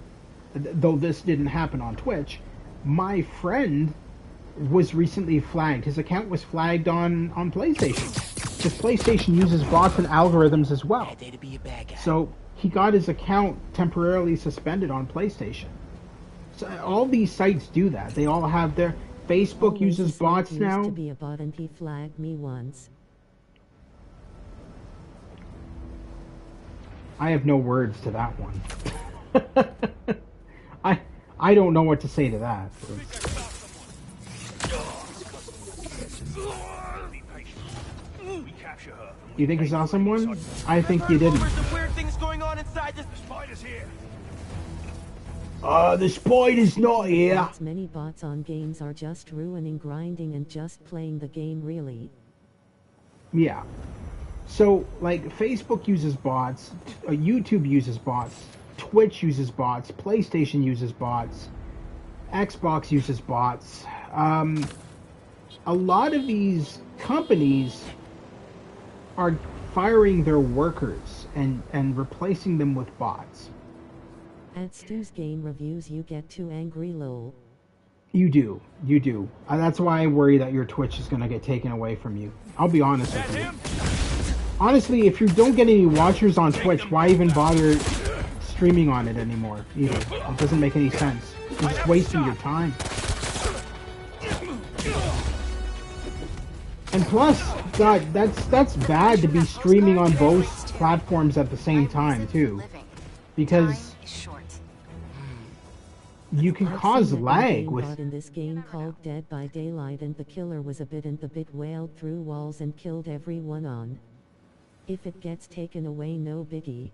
[SPEAKER 1] though this didn't happen on Twitch, my friend was recently flagged. His account was flagged on PlayStation. Because PlayStation uses bots and algorithms as well. So he got his account temporarily suspended on PlayStation. So all these sites do that. They all have their... Facebook uses bots now.
[SPEAKER 4] Used to be a bot and he flagged me once.
[SPEAKER 1] I have no words to that one. I don't know what to say to that. You think you saw someone? I think you didn't.
[SPEAKER 3] Weird things going on inside this. The spider's here.
[SPEAKER 24] The spider's not here.
[SPEAKER 4] Many bots on games are just ruining grinding and just playing the game really.
[SPEAKER 1] Yeah. So, like, Facebook uses bots, YouTube uses bots, Twitch uses bots, PlayStation uses bots, Xbox uses bots. A lot of these companies are firing their workers and replacing them with bots.
[SPEAKER 4] At Stu's game reviews you get too angry lol.
[SPEAKER 1] You do. That's why I worry that your Twitch is going to get taken away from you. I'll be honest with you. Honestly, if you don't get any watchers on Twitch, why even bother streaming on it anymore? Either. It doesn't make any sense. You're just wasting your time. And plus, God, that's bad to be streaming on both platforms at the same time too, because you can cause lag with.
[SPEAKER 4] In this game called Dead by Daylight, and the killer was a bit and the bit wailed through walls and killed everyone on. If it gets taken away, no biggie.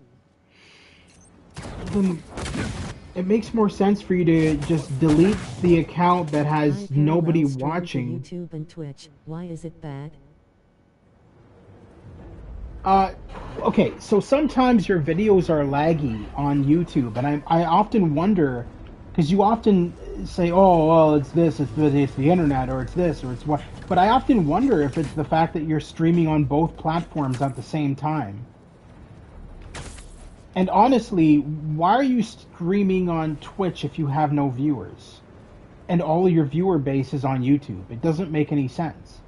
[SPEAKER 1] It makes more sense for you to just delete the account that has nobody watching.
[SPEAKER 4] YouTube and Twitch. Why is it bad?
[SPEAKER 1] Okay, so sometimes your videos are laggy on YouTube, and I often wonder, because you often say, oh, well, it's this, it's the internet, or it's this, or it's what. But I often wonder if it's the fact that you're streaming on both platforms at the same time. And honestly, why are you streaming on Twitch if you have no viewers? And all of your viewer base is on YouTube? It doesn't make any sense.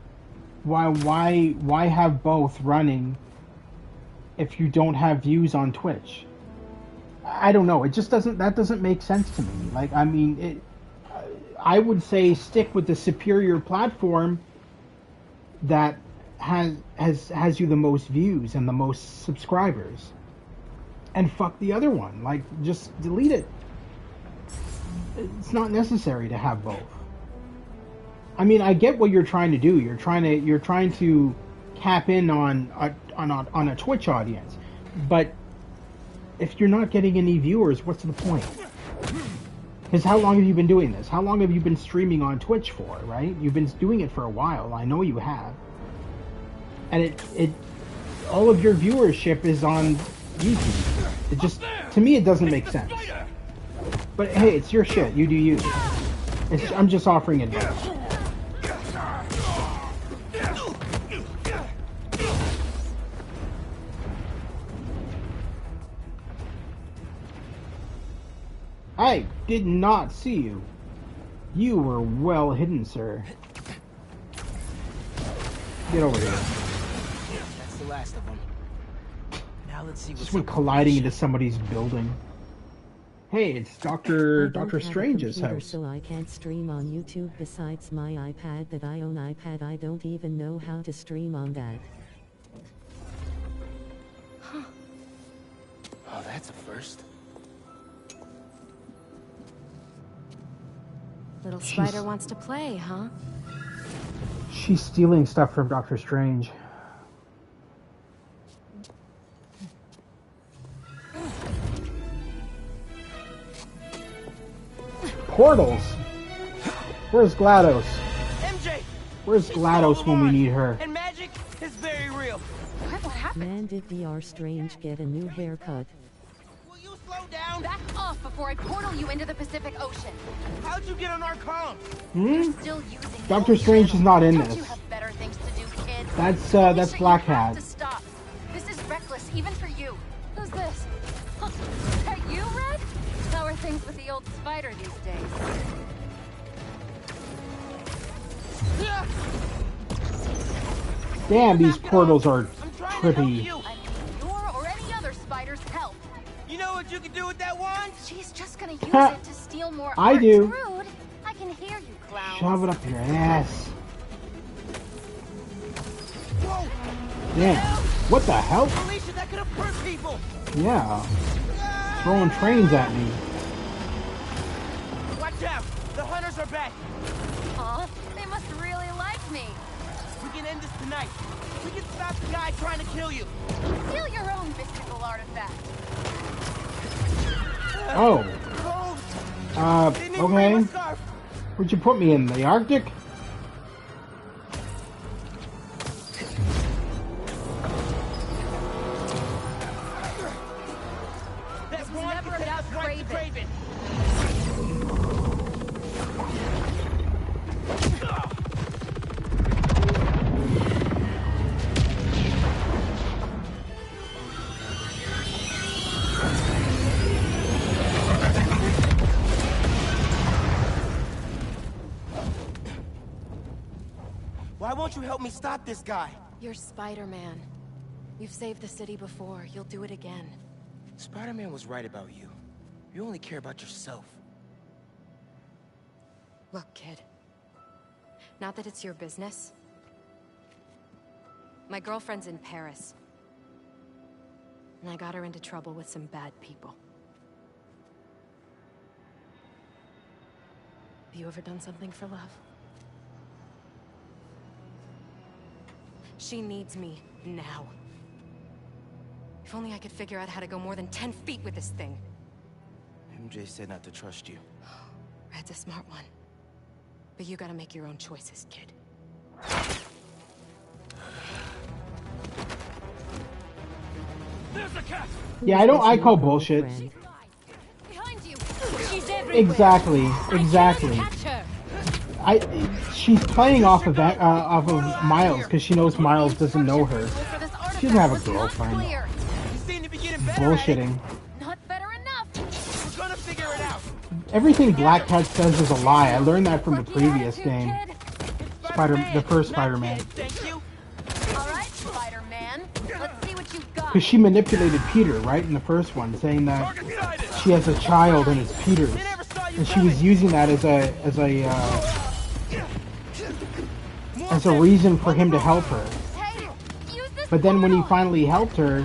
[SPEAKER 1] Why have both running if you don't have views on Twitch? I don't know. It just doesn't make sense to me. Like, I mean, I would say stick with the superior platform that has you the most views and the most subscribers, and fuck the other one. Like, just delete it. It's not necessary to have both. I mean, I get what you're trying to do. You're trying to cap in on a Twitch audience, but if you're not getting any viewers, what's the point? Because how long have you been doing this? How long have you been streaming on Twitch for, right? You've been doing it for a while. I know you have. And it all of your viewership is on YouTube. It just, to me, it doesn't make sense. But hey, it's your shit. You do you. I'm just offering advice. I did not see you. You were well hidden, sir. Get over here.
[SPEAKER 21] That's the last of them. Now let's see what's
[SPEAKER 1] Just went colliding into somebody's building. Hey, it's Doctor Strange's house.
[SPEAKER 4] So I can't stream on YouTube besides my iPad that I own. I don't even know how to stream on that.
[SPEAKER 21] Huh. Oh, that's a first.
[SPEAKER 16] Little spider wants to play, huh?
[SPEAKER 1] She's stealing stuff from Doctor Strange. Portals. Where's GLaDOS?
[SPEAKER 21] MJ.
[SPEAKER 1] Where's GLaDOS when we need her?
[SPEAKER 21] And magic is very real.
[SPEAKER 15] What happened?
[SPEAKER 4] Man, did Dr. Strange get a new haircut?
[SPEAKER 21] Will you slow down?
[SPEAKER 15] Back off before I portal you into the Pacific Ocean.
[SPEAKER 21] How'd you get on our comms?
[SPEAKER 1] Hmm?
[SPEAKER 15] Still using
[SPEAKER 1] Doctor Strange is not in
[SPEAKER 15] Don't
[SPEAKER 1] this.
[SPEAKER 15] you have better things to do, kid?
[SPEAKER 1] That's Black
[SPEAKER 15] You have
[SPEAKER 1] Hat.
[SPEAKER 15] to stop. This is reckless, even for you. Who's this? Huh, is that you, Red? How are things with the old spider these days?
[SPEAKER 1] Damn, these portals are trippy.
[SPEAKER 15] Your or any other spider's help.
[SPEAKER 21] You know what you can do with that wand?
[SPEAKER 15] She's just gonna use it to steal more
[SPEAKER 1] I
[SPEAKER 15] art.
[SPEAKER 1] do.
[SPEAKER 15] Rude. I can hear you, clown.
[SPEAKER 1] Shove it up your ass.
[SPEAKER 21] Whoa!
[SPEAKER 1] Damn. What the hell?
[SPEAKER 21] Alicia, that could have hurt people.
[SPEAKER 1] Yeah. Throwing trains at me.
[SPEAKER 21] Watch out! The hunters are back.
[SPEAKER 15] Huh? They must really like me.
[SPEAKER 21] We can end this tonight. We can stop the guy trying to kill you.
[SPEAKER 15] Steal your own mystical artifact.
[SPEAKER 1] Oh. Okay. Where'd you put me in? The Arctic?
[SPEAKER 21] That's never about Kraven. Why won't you help me stop this guy?
[SPEAKER 16] You're Spider-Man. You've saved the city before. You'll do it again.
[SPEAKER 21] Spider-Man was right about you. You only care about yourself.
[SPEAKER 16] Look, kid. Not that it's your business. My girlfriend's in Paris. And I got her into trouble with some bad people. Have you ever done something for love? She needs me now. If only I could figure out how to go more than 10 feet with this thing.
[SPEAKER 21] MJ said not to trust you.
[SPEAKER 16] Red's a smart one. But you gotta make your own choices, kid.
[SPEAKER 3] There's a cat.
[SPEAKER 1] Yeah, I call bullshit.
[SPEAKER 15] Behind you. She's everywhere.
[SPEAKER 1] Exactly. She's playing off of that, off of Miles, because she knows Miles doesn't know her. She doesn't have a girlfriend. Bullshitting.
[SPEAKER 15] Not better enough.
[SPEAKER 21] We're gonna figure it out.
[SPEAKER 1] Everything Black Cat says is a lie. I learned that from the previous game. The first Spider-Man.
[SPEAKER 21] Thank you.
[SPEAKER 15] All right, Spider-Man. Let's see what you've got.
[SPEAKER 1] Because she manipulated Peter, right, in the first one, saying that she has a child and it's Peter's. And she was using that as a reason for him to help her. But then when he finally helped her,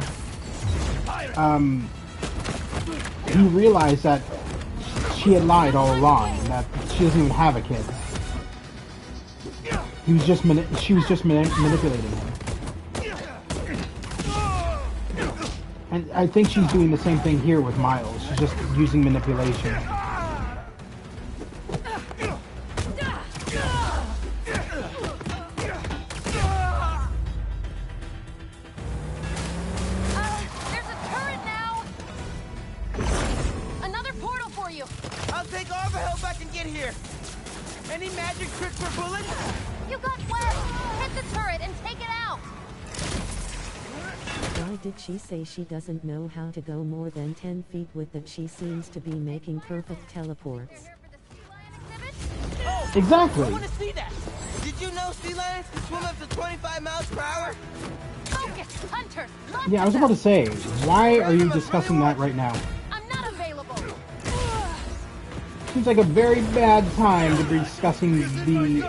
[SPEAKER 1] he realized that she had lied all along, and that she doesn't even have a kid. She was just manipulating him. And I think she's doing the same thing here with Miles. She's just using manipulation.
[SPEAKER 21] I'll take all the help I can get here. Any magic tricks for bullets?
[SPEAKER 15] You got web. Hit the turret and take it out.
[SPEAKER 4] Why did she say she doesn't know how to go more than 10 feet with it? She seems to be making perfect teleports.
[SPEAKER 21] Oh,
[SPEAKER 1] exactly.
[SPEAKER 21] I want to see that. Did you know sea lions can swim up to 25 miles per hour?
[SPEAKER 15] Focus, Hunter.
[SPEAKER 1] Yeah, I was about to say, why are you discussing that right now?
[SPEAKER 15] I'm not available.
[SPEAKER 1] Seems like a very bad time to be discussing the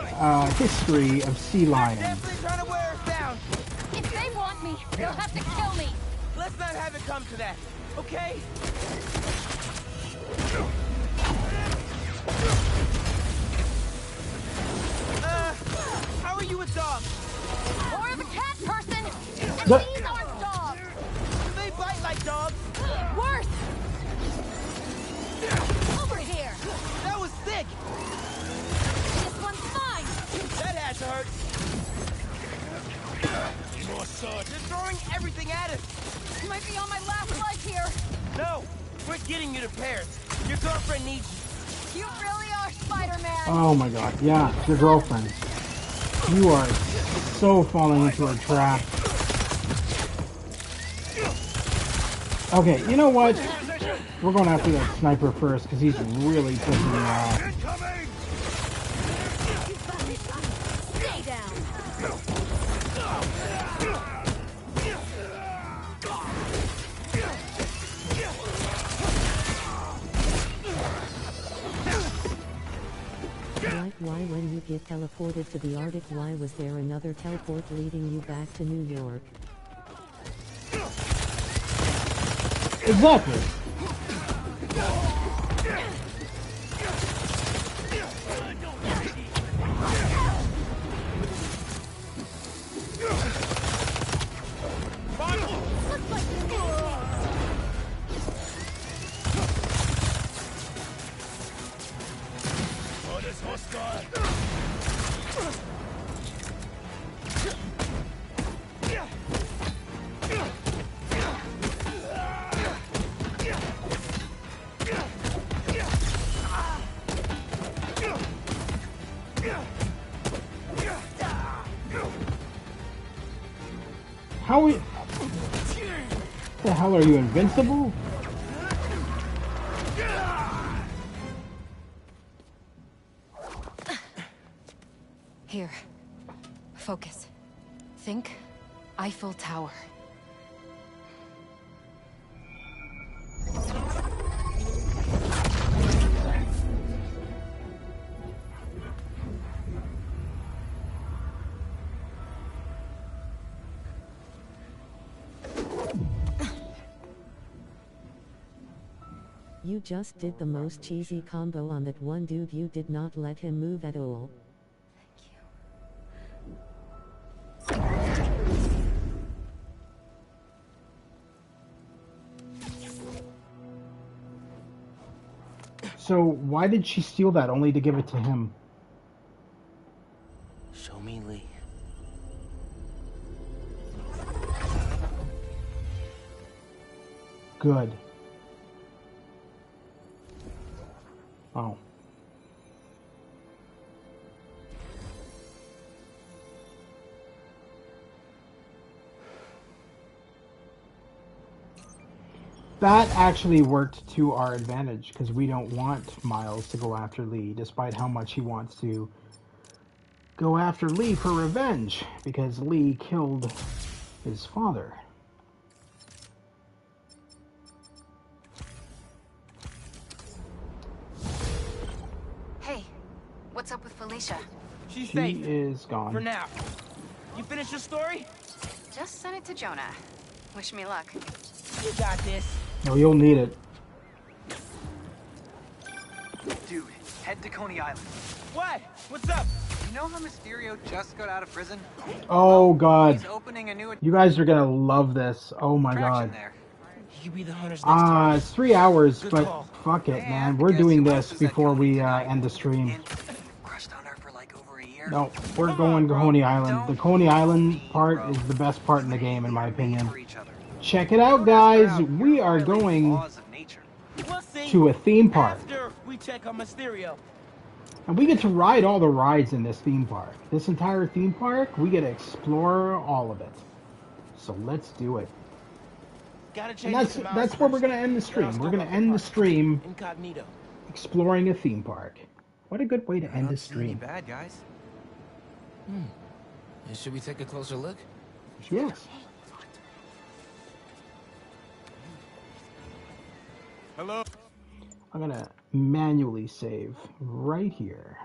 [SPEAKER 1] history of sea lions.
[SPEAKER 21] Definitely trying to wear us down.
[SPEAKER 15] If they want me, they'll have to kill me.
[SPEAKER 21] Let's not have it come to that, okay? How are you with
[SPEAKER 23] These aren't dogs! They bite like dogs!
[SPEAKER 15] Worse!
[SPEAKER 23] Over here! That was sick!
[SPEAKER 15] This one's mine!
[SPEAKER 23] That has to hurt! More swords! They're throwing everything at us!
[SPEAKER 15] You might be on my last life here!
[SPEAKER 23] No! We're getting you to Paris! Your girlfriend needs you!
[SPEAKER 15] You really are Spider-Man!
[SPEAKER 1] Oh my god, yeah, your girlfriend. You are so falling into a trap. Okay, you know what? We're going after that sniper first, because he's really pissing me off.
[SPEAKER 15] Stay down!
[SPEAKER 4] Why when you get teleported to the Arctic, why was there another teleport leading you back to New York?
[SPEAKER 1] Exactly. How the hell are you invincible?
[SPEAKER 16] Here. Focus. Think Eiffel Tower.
[SPEAKER 4] You just did the most cheesy combo on that one dude. You did not let him move at all.
[SPEAKER 1] So why did she steal that only to give it to him?
[SPEAKER 13] Show me Lee.
[SPEAKER 1] Good. Oh. That actually worked to our advantage, because we don't want Miles to go after Lee, despite how much he wants to go after Lee for revenge, because Lee killed his father.
[SPEAKER 15] Hey, what's up with Felicia?
[SPEAKER 23] She's
[SPEAKER 1] She
[SPEAKER 23] safe.
[SPEAKER 1] is gone.
[SPEAKER 23] For now. You finished your story?
[SPEAKER 15] Just sent it to Jonah. Wish me luck.
[SPEAKER 23] You got this.
[SPEAKER 1] No, you'll need it.
[SPEAKER 9] Dude, head to Coney Island.
[SPEAKER 23] What? What's up?
[SPEAKER 9] You know how Mysterio just got out of prison?
[SPEAKER 1] Oh god.
[SPEAKER 9] He's opening a new
[SPEAKER 1] You guys are gonna love this. Oh my god.
[SPEAKER 9] there.
[SPEAKER 23] You be the hunter's next target.
[SPEAKER 1] It's 3 hours,
[SPEAKER 23] Good
[SPEAKER 1] but
[SPEAKER 23] call.
[SPEAKER 1] fuck it, man. We're doing this before we end the stream.
[SPEAKER 9] Crushed on her for like over a year.
[SPEAKER 1] No, we're going to Coney Island. The Coney Island part is the best part in the game, in my opinion. Check it out, guys. We are going to a theme park.
[SPEAKER 23] After we check on Mysterio.
[SPEAKER 1] And we get to ride all the rides in this theme park. This entire theme park, we get to explore all of it. So let's do it. And that's where we're going to end the stream. We're going to end the stream
[SPEAKER 23] incognito,
[SPEAKER 1] exploring a theme park. What a good way to end the stream.
[SPEAKER 9] Bad guys.
[SPEAKER 21] Should we take a closer look?
[SPEAKER 1] Yes.
[SPEAKER 23] Hello.
[SPEAKER 1] I'm going to manually save right here.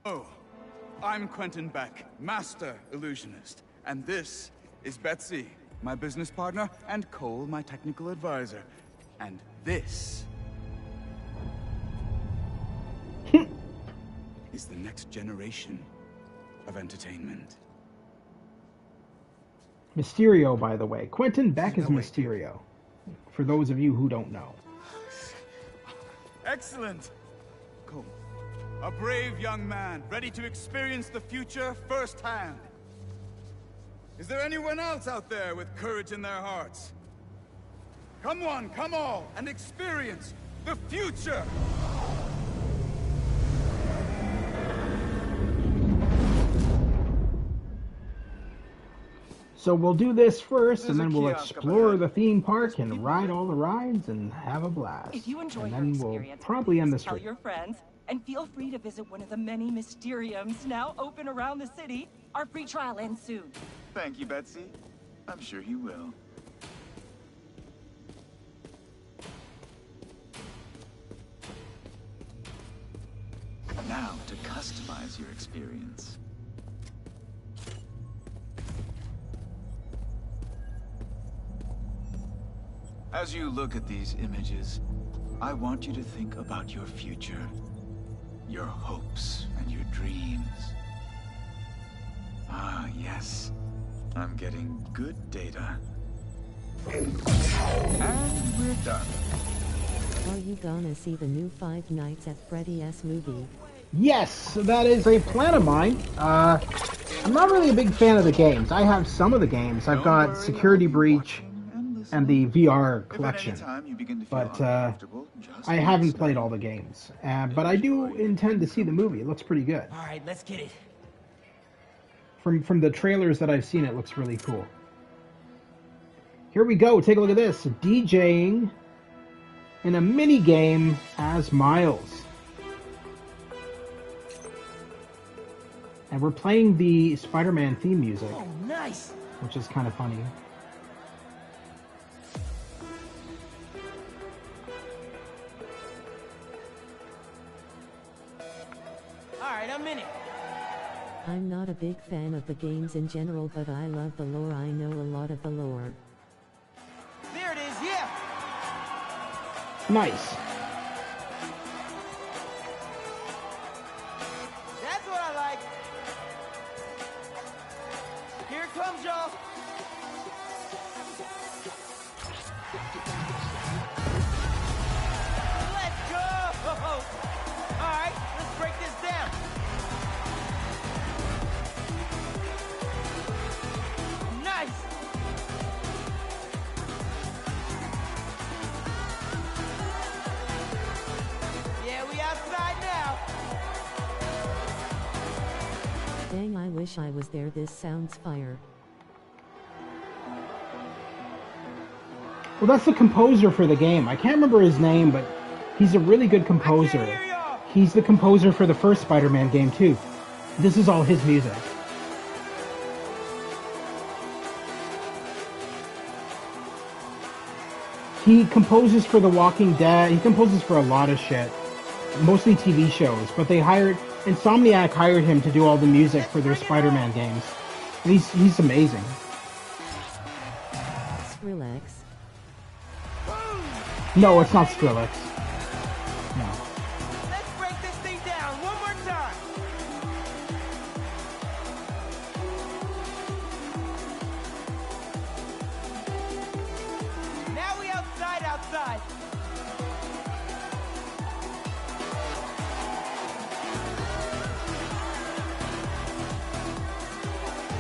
[SPEAKER 18] Oh, I'm Quentin Beck, Master Illusionist. And this is Betsy, my business partner, and Cole, my technical advisor. And this is the next generation of entertainment.
[SPEAKER 1] Mysterio, by the way. Quentin Beck is Mysterio, for those of you who don't know.
[SPEAKER 18] Excellent! Cool. A brave young man, ready to experience the future firsthand. Is there anyone else out there with courage in their hearts? Come one, come all, and experience the future!
[SPEAKER 1] So we'll do this first, and then we'll explore the theme park and ride all the rides and have a blast.
[SPEAKER 10] If you enjoy
[SPEAKER 1] and
[SPEAKER 10] your
[SPEAKER 1] then we'll
[SPEAKER 10] experience,
[SPEAKER 1] probably end the
[SPEAKER 10] tell
[SPEAKER 1] stream.
[SPEAKER 10] your friends, and feel free to visit one of the many Mysteriums now open around the city. Our free trial ends soon.
[SPEAKER 12] Thank you, Betsy. I'm sure he will. Now to customize your experience. As you look at these images, I want you to think about your future, your hopes and your dreams. Ah, yes. I'm getting good data. And we're done.
[SPEAKER 4] Are you gonna see the new Five Nights at Freddy's movie?
[SPEAKER 1] Yes, that is a plan of mine. I'm not really a big fan of the games. I have some of the games. I've got Security Breach and the VR collection, but I haven't played all the games. But I do intend to see the movie. It looks pretty good.
[SPEAKER 3] All right, let's get it.
[SPEAKER 1] From the trailers that I've seen, it looks really cool. Here we go. Take a look at this. DJing in a mini game as Miles. And we're playing the Spider-Man theme music.
[SPEAKER 3] Oh, nice.
[SPEAKER 1] Which is kind of funny.
[SPEAKER 3] Alright, I'm in it.
[SPEAKER 4] I'm not a big fan of the games in general, but I love the lore. I know a lot of the lore.
[SPEAKER 3] There it is, yeah!
[SPEAKER 1] Nice.
[SPEAKER 3] That's what I like. Here it comes, y'all. Let's go! Alright, let's break this down. Nice! Yeah, we outside now.
[SPEAKER 4] Dang, I wish I was there. This sounds fire.
[SPEAKER 1] Well, that's the composer for the game. I can't remember his name, but he's a really good composer. He's the composer for the first Spider-Man game, too. This is all his music. He composes for The Walking Dead. He composes for a lot of shit. Mostly TV shows. But Insomniac hired him to do all the music for their Spider-Man games. And he's amazing.
[SPEAKER 4] Skrillex.
[SPEAKER 1] No, it's not Skrillex. No.
[SPEAKER 3] Let's break this thing down one more time. Now we outside.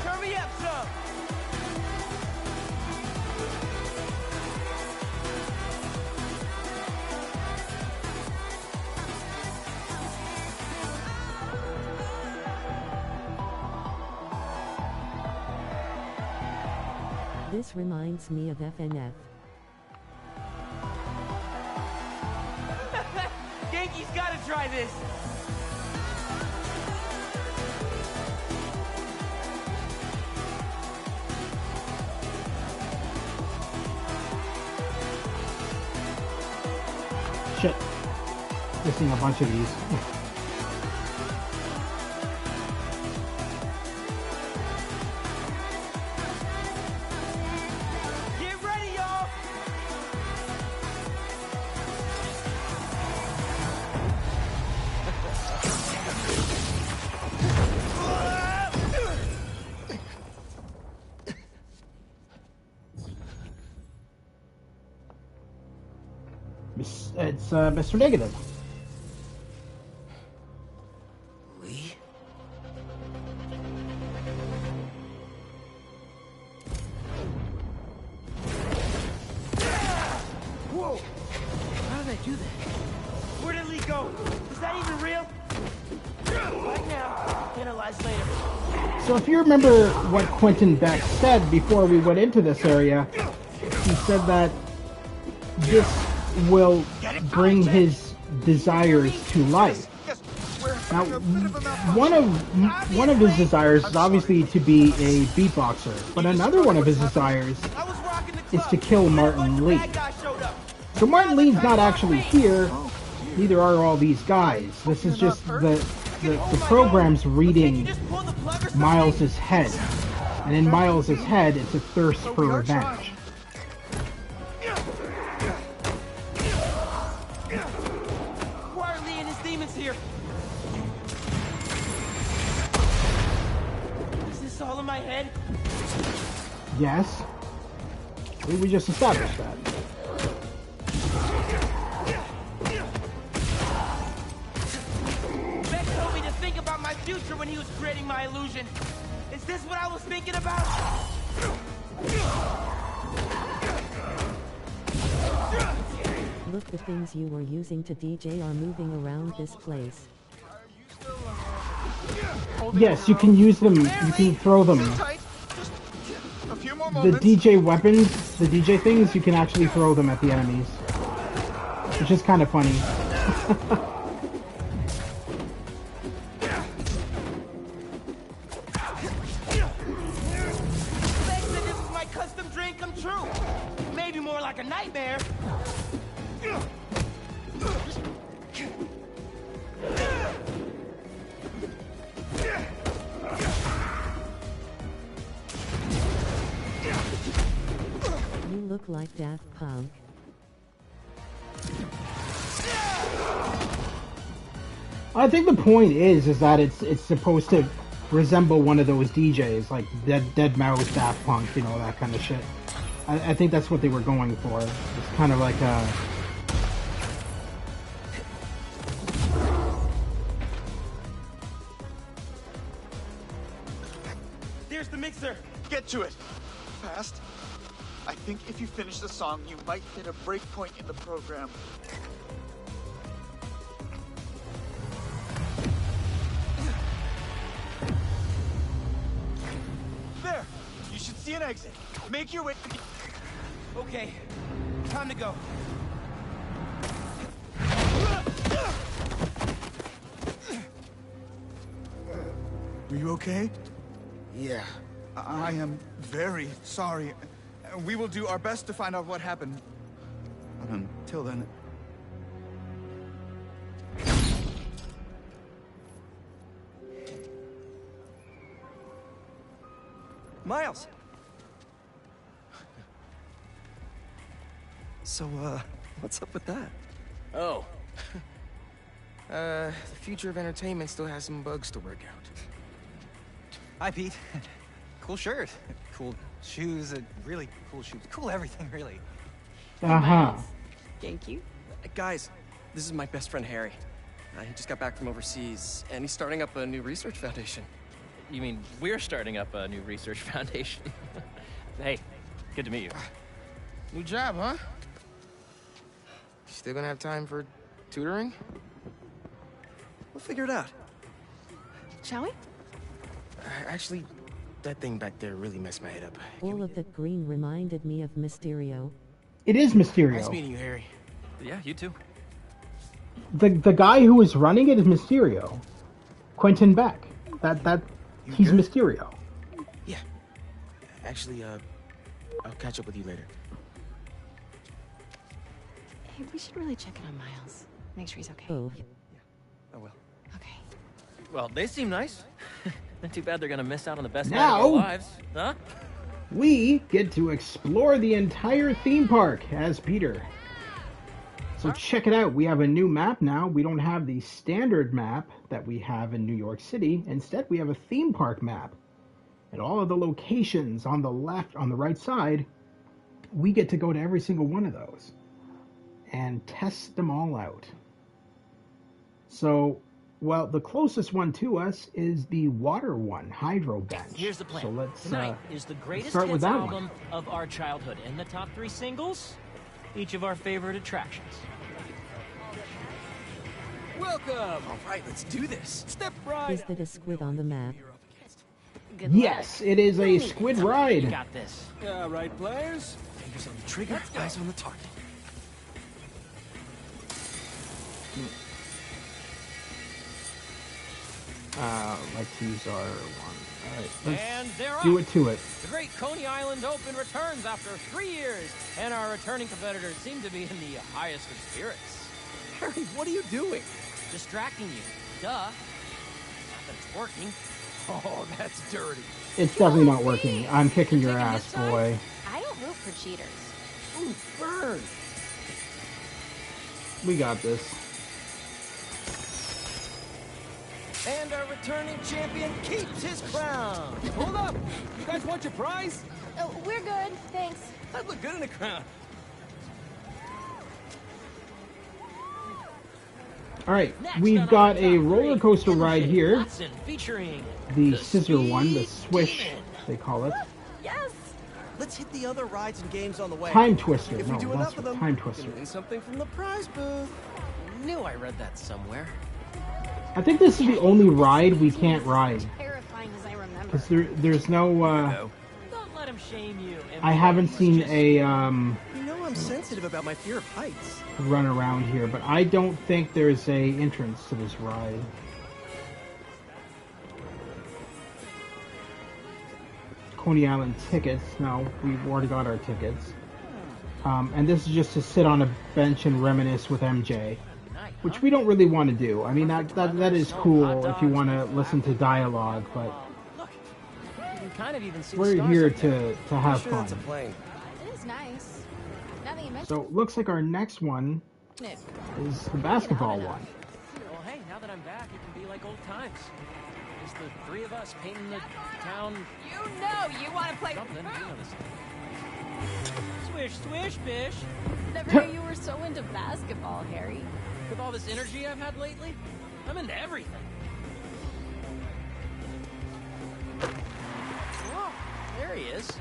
[SPEAKER 3] Turn me up some.
[SPEAKER 4] This reminds me of FNF.
[SPEAKER 3] Genki's gotta try this.
[SPEAKER 1] Shit. Missing a bunch of these.
[SPEAKER 3] Get ready, y'all.
[SPEAKER 1] It's Mr. Negative.
[SPEAKER 21] Whoa! How did I do that? Where did Lee go? Is that even real? Right now, analyze later.
[SPEAKER 1] So if you remember what Quentin Beck said before we went into this area, he said that this will bring his desires to life. Now, one of his desires is obviously to be a beatboxer, but another one of his desires is to kill Martin Lee. So Martin Lee's not actually here, neither are all these guys. This is just the program's reading Miles's head. And in Miles's head, it's a thirst for revenge.
[SPEAKER 21] Why are Lee and his demons here? Is this all in my head?
[SPEAKER 1] Yes. We just established that.
[SPEAKER 21] Beck told me to think about my future when he was creating my illusion. Is this what I was thinking about?
[SPEAKER 4] Look, the things you were using to DJ are moving around this place.
[SPEAKER 1] Yes, you can use them. You can throw them. The DJ weapons, the DJ things, you can actually throw them at the enemies. Which is kind of funny.
[SPEAKER 21] Beck said this was my custom dream come true. Maybe more like a nightmare.
[SPEAKER 4] You look like Daft Punk.
[SPEAKER 1] I think the point is that it's supposed to resemble one of those DJs, like Dead Mouse, Daft Punk, you know, that kind of shit. I think that's what they were going for. It's kind of like a...
[SPEAKER 21] There's the mixer.
[SPEAKER 2] Get to it. Fast. I think if you finish the song, you might hit a break point in the program. There! You should see an exit. Make your way...
[SPEAKER 21] Okay, time to go.
[SPEAKER 2] Are you okay?
[SPEAKER 18] Yeah. I am very sorry. We will do our best to find out what happened. And until then...
[SPEAKER 22] Miles! So, what's up with that?
[SPEAKER 8] Oh. The future of entertainment still has some bugs to work out.
[SPEAKER 9] Hi, Pete. Cool shirt. Cool shoes. Really cool shoes. Cool everything, really.
[SPEAKER 1] Uh-huh.
[SPEAKER 22] Thank you. Guys, this is my best friend, Harry. He just got back from overseas, and he's starting up a new research foundation.
[SPEAKER 8] You mean we're starting up a new research foundation? Hey, good to meet you. New job, huh? Still gonna have time for tutoring?
[SPEAKER 22] We'll figure it out.
[SPEAKER 16] Shall we?
[SPEAKER 8] Actually, that thing back there really messed my head up.
[SPEAKER 4] All of that green reminded me of Mysterio.
[SPEAKER 1] It is Mysterio.
[SPEAKER 8] Nice meeting you, Harry. Yeah, you too.
[SPEAKER 1] The guy who is running it is Mysterio. Quentin Beck. He's
[SPEAKER 8] good?
[SPEAKER 1] Mysterio.
[SPEAKER 8] Yeah. Actually, I'll catch up with you later.
[SPEAKER 11] Hey, we should really check in on Miles. Make sure he's okay.
[SPEAKER 4] Oh.
[SPEAKER 22] I will.
[SPEAKER 11] Okay.
[SPEAKER 8] Well, they seem nice. Not too bad they're gonna miss out on the best night
[SPEAKER 1] Now-
[SPEAKER 8] of their lives, huh?
[SPEAKER 1] We get to explore the entire theme park as Peter. So check it out. We have a new map now. We don't have the standard map that we have in New York City. Instead, we have a theme park map. And all of the locations on the left, on the right side, we get to go to every single one of those. and test them all out. So, well, the closest one to us is the water one, Hydro Bench.
[SPEAKER 14] Here's the plan.
[SPEAKER 1] So let's
[SPEAKER 14] Tonight is the greatest
[SPEAKER 1] start with
[SPEAKER 14] hits
[SPEAKER 1] that
[SPEAKER 14] album of our childhood, and the top 3 singles, each of our favorite attractions.
[SPEAKER 3] Welcome! All right, let's do this. Step right.
[SPEAKER 4] Is that a squid on the map?
[SPEAKER 1] one. Yes, it is a squid ride.
[SPEAKER 14] You got this.
[SPEAKER 3] All right, players.
[SPEAKER 9] Fingers on the trigger, eyes on the target.
[SPEAKER 1] Let's use our one. Alright,
[SPEAKER 14] And they're
[SPEAKER 1] let's do
[SPEAKER 14] off.
[SPEAKER 1] it to it.
[SPEAKER 14] The Great Coney Island Open returns after 3 years, and our returning competitors seem to be in the highest of spirits.
[SPEAKER 3] Harry, what are you doing?
[SPEAKER 14] Distracting you. Duh. Not that it's working.
[SPEAKER 3] Oh, that's dirty.
[SPEAKER 1] It's definitely not working. I'm kicking your ass, boy.
[SPEAKER 15] I don't root for cheaters.
[SPEAKER 3] Ooh, burn.
[SPEAKER 1] We got this.
[SPEAKER 3] And our returning champion keeps his crown. Hold up. You guys want your prize?
[SPEAKER 15] Oh, we're good, thanks.
[SPEAKER 3] I'd look good in a crown.
[SPEAKER 1] Alright, we've got a roller coaster ride here.
[SPEAKER 14] Featuring
[SPEAKER 1] The scissor one, the swish, they call it.
[SPEAKER 13] Yes! Let's hit the other rides and games on the way.
[SPEAKER 1] Time Twister.
[SPEAKER 13] If
[SPEAKER 1] No,
[SPEAKER 13] we do
[SPEAKER 1] that's
[SPEAKER 13] enough of them,
[SPEAKER 1] Time
[SPEAKER 13] we
[SPEAKER 1] Twister.
[SPEAKER 13] can win something from the prize booth.
[SPEAKER 14] Knew I read that somewhere.
[SPEAKER 1] I think this is the only ride we can't ride.
[SPEAKER 15] Terrifying as I remember.
[SPEAKER 1] Because there's no,
[SPEAKER 14] Don't let him shame you.
[SPEAKER 1] I haven't seen a,
[SPEAKER 13] You know I'm sensitive about my fear of heights.
[SPEAKER 1] run around here, but I don't think there's a entrance to this ride. Coney Island tickets. No, we've already got our tickets. And this is just to sit on a bench and reminisce with MJ, which we don't really want to do. I mean, that is cool if you want to listen to dialogue, but
[SPEAKER 14] You can kind of even see the
[SPEAKER 1] we're
[SPEAKER 14] stars
[SPEAKER 1] here
[SPEAKER 14] up there.
[SPEAKER 1] to have
[SPEAKER 13] Sure
[SPEAKER 1] fun.
[SPEAKER 13] that's a plane.
[SPEAKER 15] It is nice. Now that you mention
[SPEAKER 1] So looks like our next one
[SPEAKER 15] it.
[SPEAKER 1] is the basketball one.
[SPEAKER 14] Well, hey, now that I'm back, it can be like old times. Just the 3 of us painting the town.
[SPEAKER 15] You know you want to play.
[SPEAKER 14] Something. You know this. Swish, swish, bish.
[SPEAKER 15] Never knew you were so into basketball, Harry.
[SPEAKER 14] With all this energy I've had lately, I'm into everything. Whoa, there he is.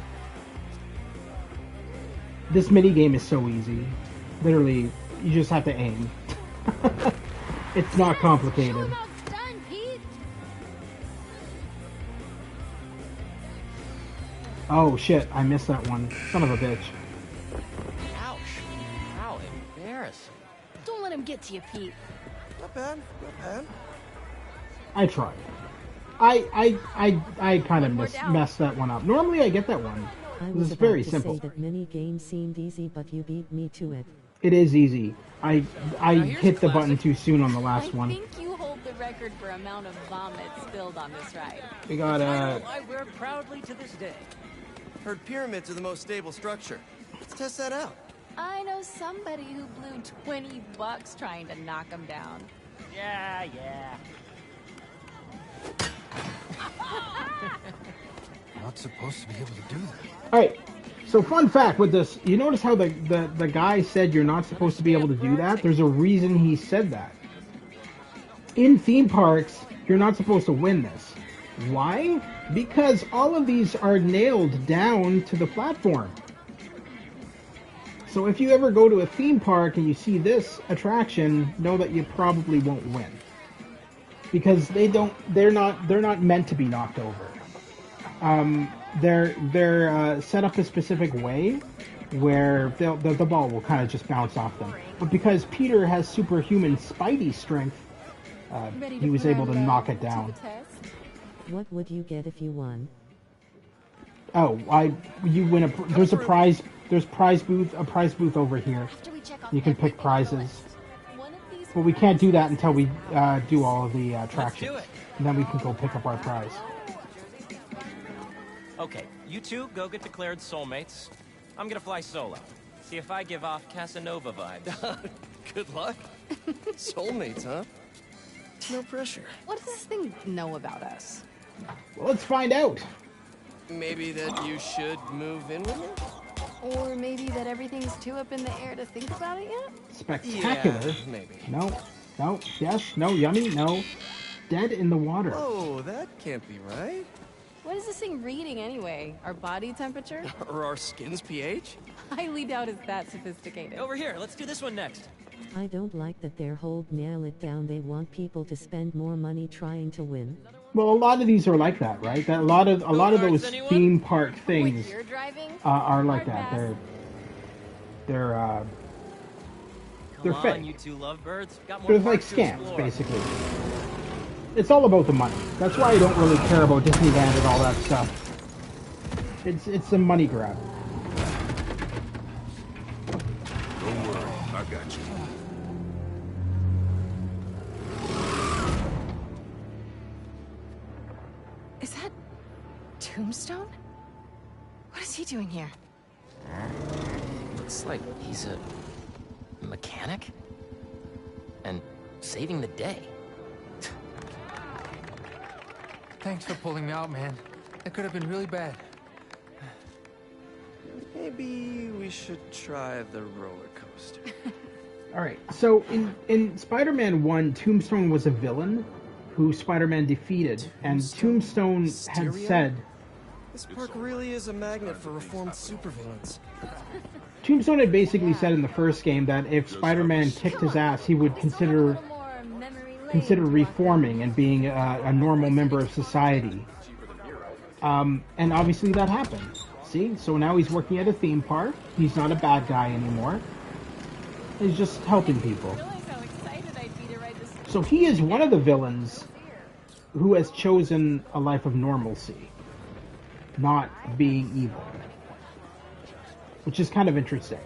[SPEAKER 1] This mini game is so easy. Literally, you just have to aim. It's not complicated.
[SPEAKER 15] Done, Pete.
[SPEAKER 1] Oh shit, I missed that one. Son of a bitch.
[SPEAKER 14] Ouch. How embarrassing.
[SPEAKER 15] Don't let him get to you, Pete.
[SPEAKER 13] Not bad, not bad.
[SPEAKER 1] I tried. I kind of messed that one up. Normally I get that one.
[SPEAKER 4] I
[SPEAKER 1] This
[SPEAKER 4] was
[SPEAKER 1] is
[SPEAKER 4] about
[SPEAKER 1] very
[SPEAKER 4] to
[SPEAKER 1] simple.
[SPEAKER 4] say that mini games seemed easy, but you beat me to it.
[SPEAKER 1] It is easy. I hit the button too soon on the last
[SPEAKER 15] I
[SPEAKER 1] one.
[SPEAKER 15] think you hold the record for amount of vomit spilled on this ride.
[SPEAKER 1] We got
[SPEAKER 14] I wear proudly to this day.
[SPEAKER 13] Heard pyramids are the most stable structure. Let's test that out.
[SPEAKER 15] I know somebody who blew $20 trying to knock him down.
[SPEAKER 14] Yeah, yeah.
[SPEAKER 3] Not supposed to be able to do that.
[SPEAKER 1] Alright, so fun fact with this, you notice how the guy said you're not supposed to be able to do that? There's a reason he said that. In theme parks, you're not supposed to win this. Why? Because all of these are nailed down to the platform. So if you ever go to a theme park and you see this attraction, know that you probably won't win. Because they're not meant to be knocked over. They're set up a specific way where the ball will kind of just bounce off them. But because Peter has superhuman Spidey strength, he was able to knock it down.
[SPEAKER 4] What would you get if you won?
[SPEAKER 1] Oh, you win there's a prize booth over here. You can pick prizes. But we can't do that until we do all of the attractions. And then we can go pick up our prize.
[SPEAKER 14] Okay, you two go get declared soulmates. I'm gonna fly solo. See if I give off Casanova vibes.
[SPEAKER 13] Good luck. Soulmates, huh? No pressure.
[SPEAKER 15] What does this thing know about us?
[SPEAKER 1] Well, let's find out.
[SPEAKER 13] Maybe that you should move in with her?
[SPEAKER 15] Or maybe that everything's too up in the air to think about it yet?
[SPEAKER 1] Spectacular?
[SPEAKER 9] Yeah, maybe.
[SPEAKER 1] No. No. Yes. No. Yummy. No. Dead in the water.
[SPEAKER 9] Oh, that can't be right.
[SPEAKER 15] What is this thing reading anyway? Our body temperature?
[SPEAKER 9] Or our skin's pH?
[SPEAKER 15] Highly doubt it's that sophisticated.
[SPEAKER 14] Over here, let's do this one next.
[SPEAKER 4] I don't like that their whole nail it down. They want people to spend more money trying to win.
[SPEAKER 1] Well, a lot of these are like that, right? That a lot of those theme park things are like that. They're
[SPEAKER 14] Come
[SPEAKER 1] fake.
[SPEAKER 14] on, you two lovebirds. Got more
[SPEAKER 1] They're like
[SPEAKER 14] parks to
[SPEAKER 1] scams,
[SPEAKER 14] explore.
[SPEAKER 1] basically. It's all about the money. That's why I don't really care about Disneyland and all that stuff. It's a money grab.
[SPEAKER 6] Don't worry, I got you.
[SPEAKER 15] Is that Tombstone? What is he doing here?
[SPEAKER 8] Looks like he's a mechanic and saving the day.
[SPEAKER 7] Thanks for pulling me out, man. That could have been really bad.
[SPEAKER 22] Maybe we should try the roller coaster.
[SPEAKER 1] Alright, so in Spider-Man 1, Tombstone was a villain who Spider-Man defeated, and Tombstone had said...
[SPEAKER 22] This park really is a magnet for reformed supervillains.
[SPEAKER 1] Tombstone had basically said in the first game that if Spider-Man kicked his ass, he would consider reforming and being a normal member of society. And obviously that happened. See? So now he's working at a theme park. He's not a bad guy anymore. He's just helping people. So he is one of the villains who has chosen a life of normalcy, not being evil. Which is kind of interesting.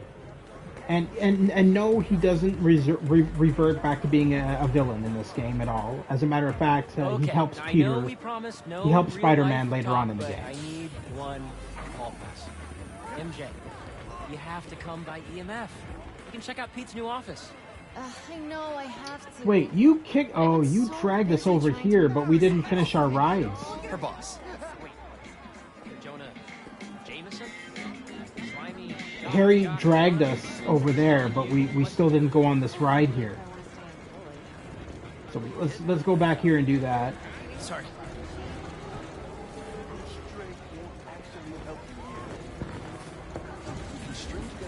[SPEAKER 1] And no, he doesn't revert back to being a villain in this game at all. As a matter of fact, he helps Peter. He helps Spider-Man later on in the game.
[SPEAKER 14] I need one hall pass. MJ, you have to come by EMF. You can check out Pete's new office.
[SPEAKER 15] I know I have to.
[SPEAKER 1] Wait, you dragged us over here, but we didn't finish our rides.
[SPEAKER 14] Her boss. Wait, Jonah Jameson? Slimy.
[SPEAKER 1] Harry dragged us over there, but we still didn't go on this ride here. So let's go back here and do that.
[SPEAKER 14] Sorry.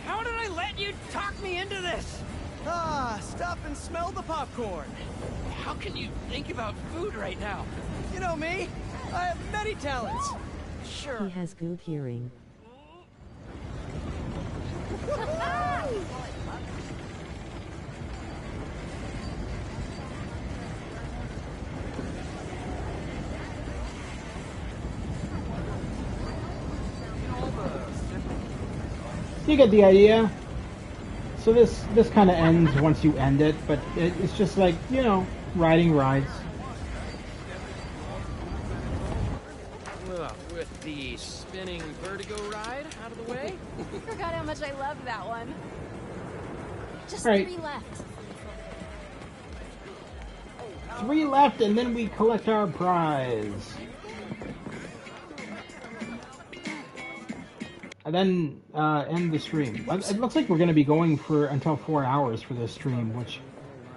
[SPEAKER 14] How did I let you talk me into this?
[SPEAKER 3] Ah, stop and smell the popcorn.
[SPEAKER 14] How can you think about food right now?
[SPEAKER 3] You know me. I have many talents.
[SPEAKER 14] Sure.
[SPEAKER 4] He has good hearing.
[SPEAKER 1] You get the idea. So this kind of ends once you end it, but it's just like, you know, riding rides.
[SPEAKER 14] With the spinning vertigo ride out of the way.
[SPEAKER 15] I forgot how much I love that one. Just
[SPEAKER 1] Right.
[SPEAKER 15] 3 left.
[SPEAKER 1] 3 left, and then we collect our prize. And then end the stream. It looks like we're going to be going for until 4 hours for this stream, which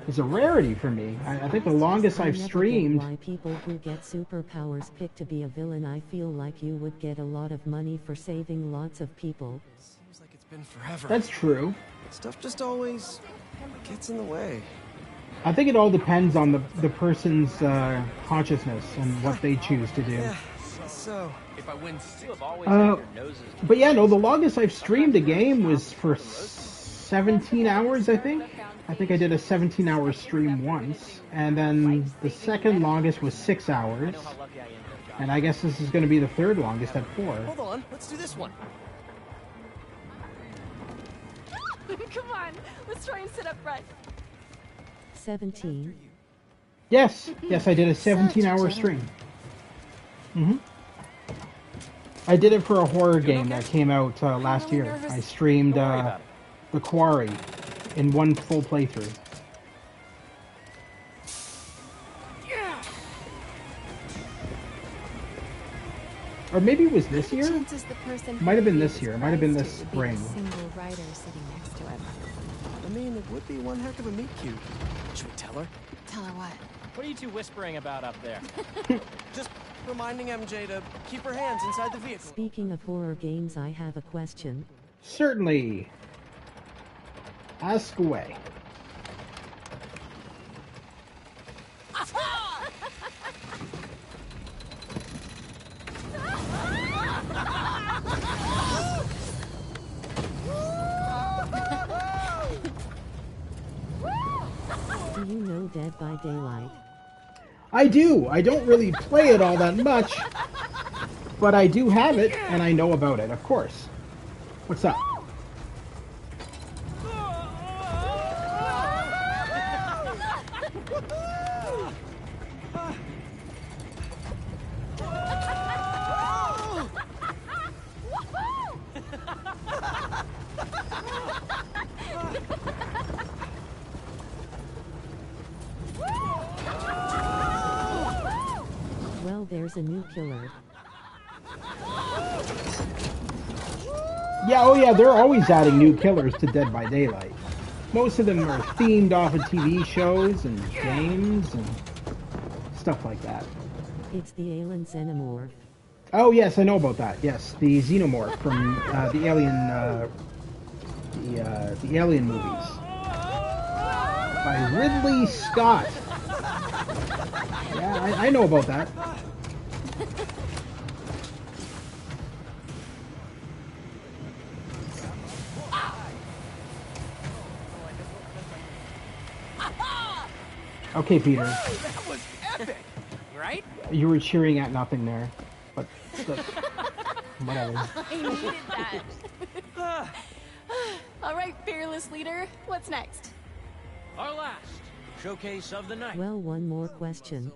[SPEAKER 1] is a rarity for me. I think the longest I've streamed...
[SPEAKER 4] Why people who get superpowers pick to be a villain. I feel like you would get a lot of money for saving lots of people.
[SPEAKER 22] Seems like it's been forever.
[SPEAKER 1] That's true.
[SPEAKER 22] Stuff just always gets in the way.
[SPEAKER 1] I think it all depends on the person's consciousness and what they choose to do.
[SPEAKER 22] Yeah, so...
[SPEAKER 14] If I win, you have always had your noses.
[SPEAKER 1] But yeah, no, the longest I've streamed a game was for 17 hours, I think. I think I did a 17-hour stream once. And then the second longest was 6 hours. And I guess this is going to be the third longest at 4.
[SPEAKER 14] Hold on, let's do this one.
[SPEAKER 15] Come on, let's try and sit up front.
[SPEAKER 4] 17.
[SPEAKER 1] Yes, I did a 17-hour stream. I did it for a horror game that came out last year. I streamed The Quarry in one full playthrough. Or maybe it was this
[SPEAKER 5] What
[SPEAKER 1] year?
[SPEAKER 5] chances the person
[SPEAKER 1] Might have been
[SPEAKER 5] who
[SPEAKER 1] this
[SPEAKER 5] he
[SPEAKER 1] year.
[SPEAKER 5] was
[SPEAKER 1] It might have been
[SPEAKER 5] friends
[SPEAKER 1] this
[SPEAKER 5] to would be the
[SPEAKER 1] spring.
[SPEAKER 5] single writer sitting next to him.
[SPEAKER 9] I mean, it would be one heck of a meet cute. Should we tell her?
[SPEAKER 5] Tell her what?
[SPEAKER 14] What are you two whispering about up there?
[SPEAKER 9] Just reminding MJ to keep her hands inside the vehicle.
[SPEAKER 4] Speaking of horror games, I have a question.
[SPEAKER 1] Certainly. Ask away.
[SPEAKER 4] Do you know Dead by Daylight?
[SPEAKER 1] I do. I don't really play it all that much, but I do have it, and I know about it, of course. What's up?
[SPEAKER 4] Well, there's a new killer.
[SPEAKER 1] Yeah, oh yeah, they're always adding new killers to Dead by Daylight. Most of them are themed off of TV shows and games and stuff like that.
[SPEAKER 4] It's the alien xenomorph.
[SPEAKER 1] Oh yes, I know about that. Yes, the xenomorph from the Alien movies by Ridley Scott. Yeah, I know about that. Okay, Peter.
[SPEAKER 3] That was epic, right?
[SPEAKER 1] You were cheering at nothing there, but whatever.
[SPEAKER 5] I needed that. All right, fearless leader. What's next?
[SPEAKER 14] Our last showcase of the night.
[SPEAKER 4] Well, one more question.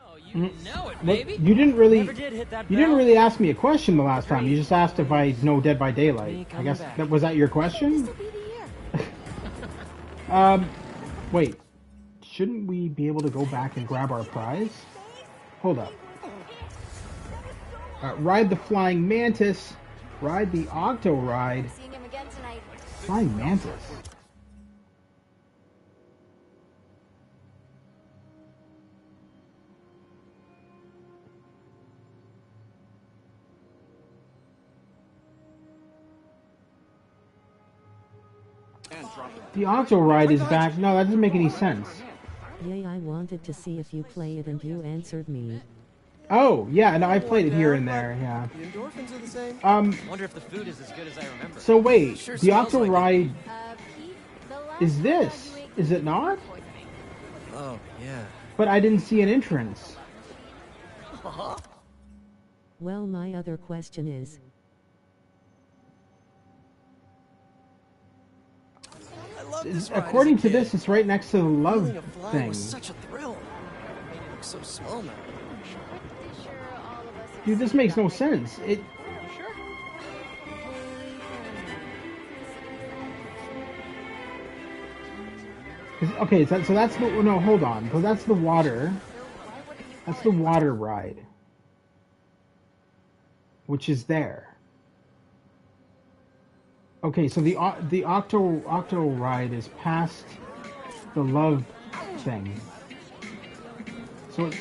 [SPEAKER 14] Oh, you know it,
[SPEAKER 1] What-
[SPEAKER 14] baby.
[SPEAKER 1] You didn't really.
[SPEAKER 14] Never did hit that
[SPEAKER 1] You didn't
[SPEAKER 14] bell.
[SPEAKER 1] really ask me a question the last time. You just asked if I know Dead by Daylight. I guess that was that your question. Wait. Shouldn't we be able to go back and grab our prize? Hold up. Ride the flying mantis. Ride the octo ride.
[SPEAKER 5] Seeing him again tonight.
[SPEAKER 1] Flying mantis. The octo ride is back. No, that doesn't make any sense.
[SPEAKER 4] Yay, I wanted to see if you play it and you answered me.
[SPEAKER 1] Oh, yeah, no, I played it here and there, yeah.
[SPEAKER 9] The endorphins are the same.
[SPEAKER 14] Wonder if the food is as good as I remember.
[SPEAKER 1] So wait,
[SPEAKER 14] Sure
[SPEAKER 1] the
[SPEAKER 14] smells
[SPEAKER 1] octo
[SPEAKER 14] like it.
[SPEAKER 1] ride is this? Is it not?
[SPEAKER 9] Oh, yeah.
[SPEAKER 1] But I didn't see an entrance.
[SPEAKER 4] Well, my other question is,
[SPEAKER 9] I love this ride
[SPEAKER 1] According
[SPEAKER 9] as a
[SPEAKER 1] to
[SPEAKER 9] kid.
[SPEAKER 1] this, it's right next to the love
[SPEAKER 9] Feeling of flying
[SPEAKER 1] thing.
[SPEAKER 9] was such a thrill. Made it look so small now.
[SPEAKER 1] Dude, this makes no sense. It. Okay, so that's the no. Hold on, so that's the water. That's the water ride, which is there. Okay, so the octo ride is past the love thing. So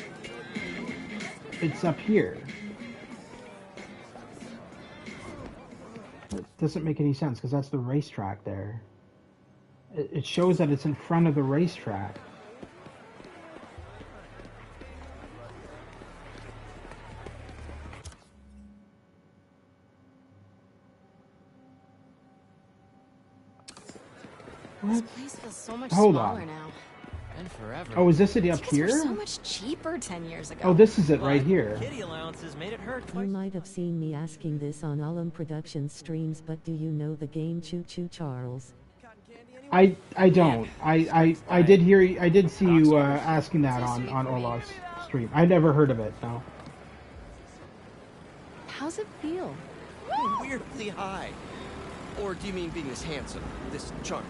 [SPEAKER 1] it's up here. It doesn't make any sense because that's the racetrack there. It shows that it's in front of the racetrack.
[SPEAKER 5] This place feels so much
[SPEAKER 1] Hold
[SPEAKER 5] smaller
[SPEAKER 1] on.
[SPEAKER 5] now.
[SPEAKER 14] And forever.
[SPEAKER 1] Oh, is this it up
[SPEAKER 5] Tickets were
[SPEAKER 1] here?
[SPEAKER 5] so much cheaper 10 years ago.
[SPEAKER 1] Oh, this is it right here.
[SPEAKER 14] Kitty allowances made it hurt
[SPEAKER 4] you
[SPEAKER 14] twice.
[SPEAKER 4] might have seen me asking this on Alum Productions streams, but do you know the game Choo Choo Charles?
[SPEAKER 1] I don't. I did hear. I did see you asking that on Olaf's stream. I never heard of it. No.
[SPEAKER 5] How's it feel?
[SPEAKER 9] Weirdly high. Or do you mean being this handsome, this charming?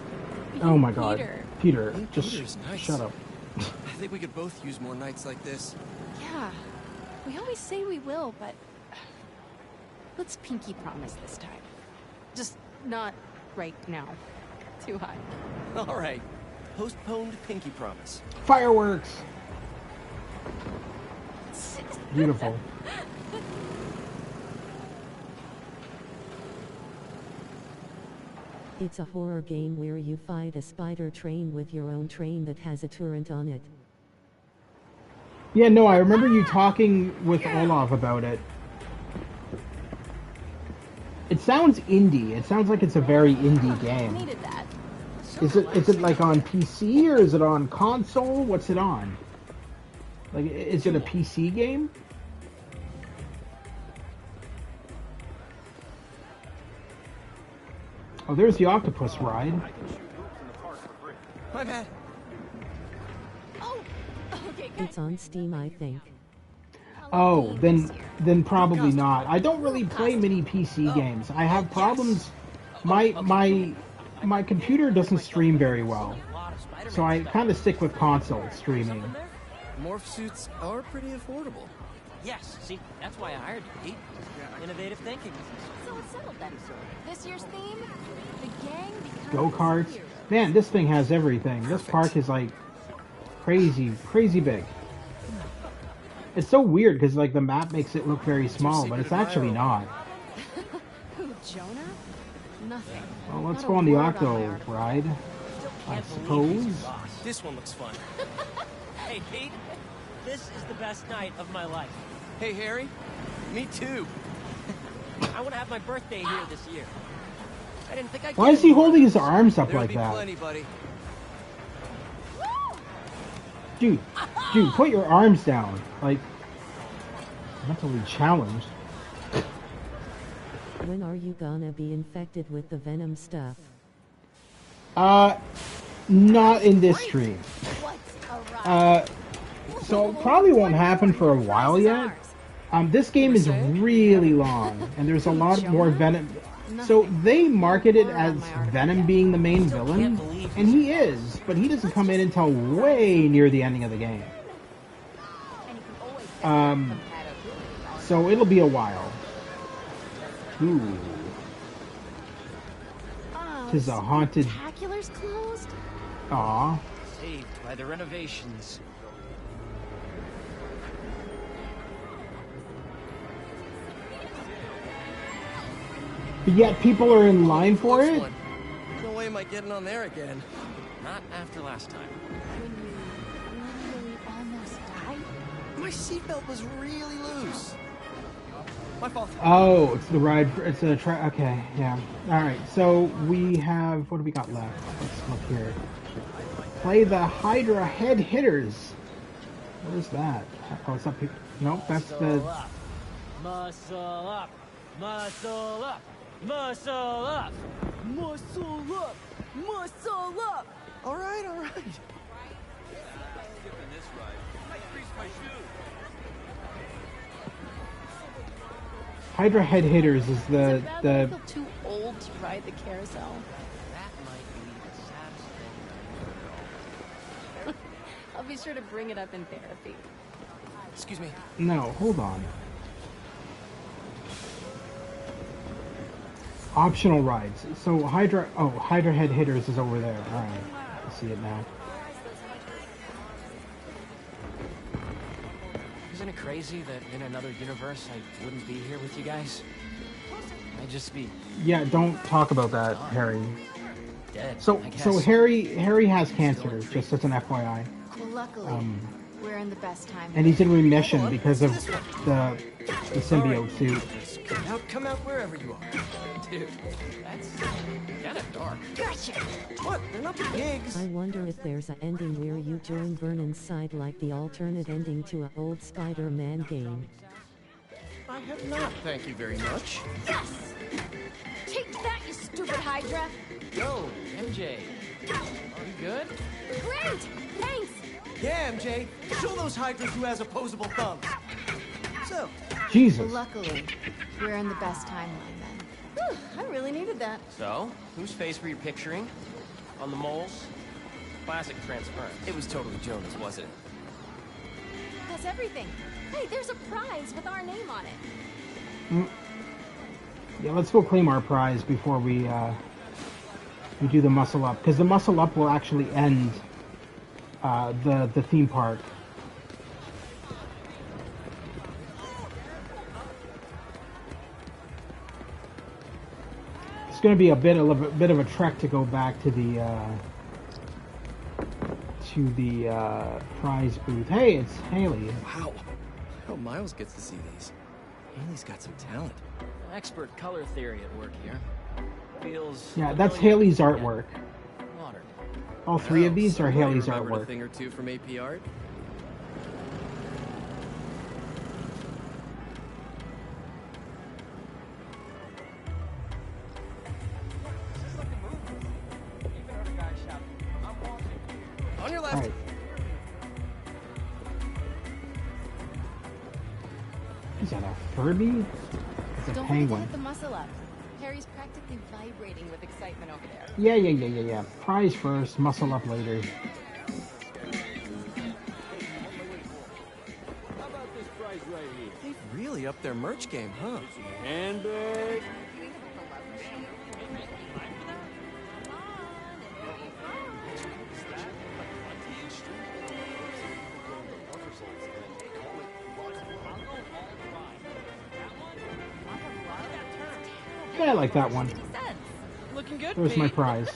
[SPEAKER 1] Oh my God, Peter,
[SPEAKER 9] Being
[SPEAKER 1] just
[SPEAKER 9] Peter's nice.
[SPEAKER 1] shut up.
[SPEAKER 9] I think we could both use more nights like this.
[SPEAKER 5] Yeah. We always say we will, but Let's pinky promise this time. Just not right now. Too high.
[SPEAKER 22] All right. Postponed pinky promise.
[SPEAKER 1] Fireworks. Beautiful.
[SPEAKER 4] It's a horror game where you fight a spider train with your own train that has a turret on it.
[SPEAKER 1] Yeah, no, I remember you talking with Olaf about it. It sounds indie. It sounds like it's a very indie game.
[SPEAKER 5] Needed that.
[SPEAKER 1] Is it like on PC or is it on console? What's it on? Like, is it a PC game? Oh, there's the octopus ride.
[SPEAKER 22] My bad.
[SPEAKER 5] Oh, okay, good.
[SPEAKER 4] It's on Steam, I think.
[SPEAKER 1] Oh, then probably not. I don't really play many PC games. I have problems. My computer doesn't stream very well, so I kind of stick with console streaming.
[SPEAKER 22] Morph suits are pretty affordable.
[SPEAKER 14] Yes, see, that's why I hired you, Pete. Innovative thinking.
[SPEAKER 5] So it's settled then. This year's theme, the gang becomes
[SPEAKER 1] Go-karts.
[SPEAKER 5] heroes.
[SPEAKER 1] Man, this thing has everything. This park is like crazy big. It's so weird because like the map makes it look very small, but it's actually not.
[SPEAKER 5] Who, Jonah? Nothing.
[SPEAKER 1] Well, let's
[SPEAKER 5] Not
[SPEAKER 1] go
[SPEAKER 5] a
[SPEAKER 1] on the
[SPEAKER 5] word
[SPEAKER 1] octo
[SPEAKER 5] my article.
[SPEAKER 1] ride, I suppose.
[SPEAKER 22] This one looks fun.
[SPEAKER 14] Hey, Pete, this is the best night of my life.
[SPEAKER 22] Hey, Harry. Me too.
[SPEAKER 14] I want to have my birthday here this year. I didn't think I could.
[SPEAKER 1] Why is he holding his arms up
[SPEAKER 22] There'll
[SPEAKER 1] like
[SPEAKER 22] be
[SPEAKER 1] that?
[SPEAKER 22] plenty, buddy.
[SPEAKER 1] Dude, put your arms down. Like, mentally challenged.
[SPEAKER 4] When are you gonna be infected with the Venom stuff?
[SPEAKER 1] Not in this stream. So it probably won't happen for a while yet. This game is really long, and there's a lot more Venom. So they market it as Venom being the main villain, and he is, but he doesn't come in until way near the ending of the game. So it'll be a while. Ooh. Tis a haunted.
[SPEAKER 5] Spectacular's closed?
[SPEAKER 1] Aw.
[SPEAKER 14] Saved by the renovations.
[SPEAKER 1] But yet people are in line for it?
[SPEAKER 22] No way am I getting on there again.
[SPEAKER 14] Not after last time.
[SPEAKER 5] When you almost died?
[SPEAKER 22] My seatbelt was really loose. My fault.
[SPEAKER 1] Oh, it's the ride. It's a try. Okay, yeah. All right. So we have. What do we got left? Let's look here. Play the Hydra head hitters. What is that? Oh, it's up here. Nope, that's the.
[SPEAKER 14] Muscle up. Muscle up. Muscle up.
[SPEAKER 23] Muscle up! Muscle up!
[SPEAKER 22] All right.
[SPEAKER 1] Hydra head hitters is the
[SPEAKER 5] I feel too old to ride the carousel.
[SPEAKER 14] That might be the saddest thing.
[SPEAKER 5] I'll be sure to bring it up in therapy.
[SPEAKER 22] Excuse me.
[SPEAKER 1] No, hold on. Optional rides. So Hydra head hitters is over there. All right, I see it now.
[SPEAKER 14] Isn't it crazy that in another universe I wouldn't be here with you guys? I'd just be
[SPEAKER 1] Yeah, don't talk about that, Harry.
[SPEAKER 14] dead.
[SPEAKER 1] So
[SPEAKER 14] I guess.
[SPEAKER 1] Harry has cancer, just as an FYI.
[SPEAKER 5] Well, luckily, we're in the best time.
[SPEAKER 1] And he's in remission because of the symbiote suit.
[SPEAKER 22] Come out wherever you are.
[SPEAKER 14] Dude, that's kind of dark.
[SPEAKER 5] Gotcha!
[SPEAKER 22] What? They're not pigs.
[SPEAKER 4] I wonder if there's an ending where you join Vernon's side like the alternate ending to an old Spider-Man game.
[SPEAKER 22] I have not, thank you very much.
[SPEAKER 5] Yes! Take that, you stupid Hydra!
[SPEAKER 14] Yo, MJ. Are you good?
[SPEAKER 5] Great! Thanks!
[SPEAKER 22] Yeah, MJ. Show those Hydras who has opposable thumbs. So.
[SPEAKER 1] Jesus.
[SPEAKER 5] Well, luckily, we're in the best timeline then. Whew, I really needed that.
[SPEAKER 14] So, whose face were you picturing? On the moles? Classic transference.
[SPEAKER 22] It was totally Jonah's, wasn't it?
[SPEAKER 5] That's everything. Hey, there's a prize with our name on it.
[SPEAKER 1] Yeah, let's go claim our prize before we do the muscle up, because the muscle up will actually end the theme park. It's going to be a bit of a trek to go back to the prize booth. Hey, it's Haley.
[SPEAKER 22] Wow. I hope Miles gets to see these. Haley's got some talent.
[SPEAKER 14] Expert color theory at work here. Feels.
[SPEAKER 1] Yeah, that's Haley's artwork.
[SPEAKER 14] Modern.
[SPEAKER 1] All three of these are
[SPEAKER 22] Somebody
[SPEAKER 1] Haley's
[SPEAKER 22] remembered
[SPEAKER 1] artwork.
[SPEAKER 22] A thing or two from AP Art. On your left.
[SPEAKER 1] Right. Is that a Furby? It's a
[SPEAKER 5] Don't forget to
[SPEAKER 1] penguin.
[SPEAKER 5] hit the muscle up. Harry's practically vibrating with excitement over there.
[SPEAKER 1] Yeah. Prize first, muscle up later.
[SPEAKER 22] They've really upped their merch game, huh?
[SPEAKER 3] Handbag.
[SPEAKER 1] Yeah, I like that one.
[SPEAKER 14] Looking good.
[SPEAKER 1] There's my prize.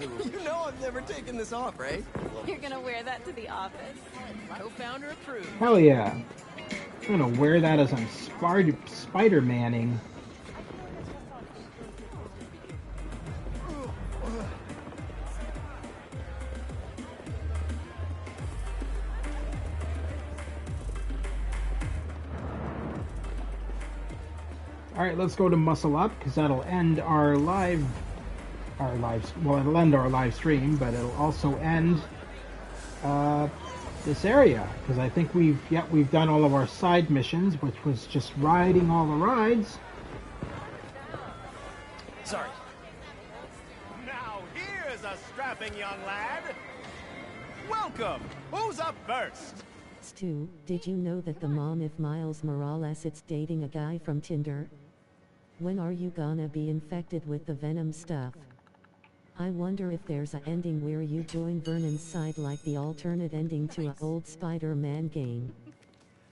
[SPEAKER 22] You know I've never taken this off, right?
[SPEAKER 5] You're gonna wear that to the office.
[SPEAKER 14] Co-founder approved.
[SPEAKER 1] Hell yeah. I'm gonna wear that as I'm Spider-Manning. Alright, let's go to Muscle Up, because that'll end our live... Well, it'll end our live stream, but it'll also end this area, because I think we've done all of our side missions, which was just riding all the rides.
[SPEAKER 3] Sorry. Now here's a strapping young lad. Welcome. Who's up first?
[SPEAKER 4] Stu, did you know that the mom of Miles Morales is dating a guy from Tinder? When are you gonna be infected with the Venom stuff? I wonder if there's a ending where you join Vernon's side like the alternate ending to a old Spider-Man game.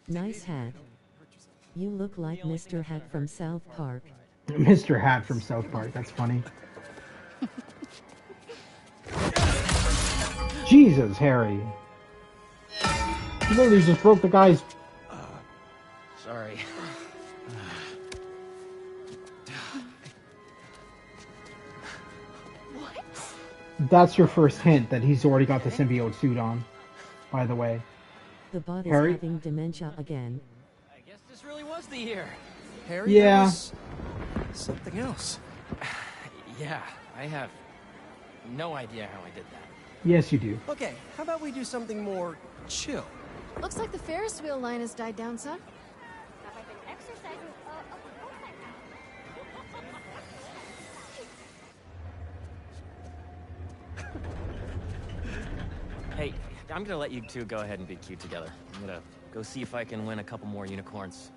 [SPEAKER 4] Nice hat. You look like Mr. Hat from South Park.
[SPEAKER 1] Mr. Hat from South Park, that's funny. Jesus, Harry. You literally just broke the guy's...
[SPEAKER 14] Sorry.
[SPEAKER 1] That's your first hint that he's already got the symbiote suit on, by the way.
[SPEAKER 4] The bot is
[SPEAKER 1] Harry?
[SPEAKER 4] having dementia again.
[SPEAKER 14] I guess this really was the year.
[SPEAKER 22] Harry,
[SPEAKER 1] Yeah.
[SPEAKER 22] that was something else.
[SPEAKER 14] Yeah, I have no idea how I did that.
[SPEAKER 1] Yes, you do.
[SPEAKER 22] Okay, how about we do something more chill?
[SPEAKER 5] Looks like the Ferris wheel line has died down some.
[SPEAKER 14] Hey, I'm gonna let you two go ahead and be cute together. I'm gonna go see if I can win a couple more unicorns.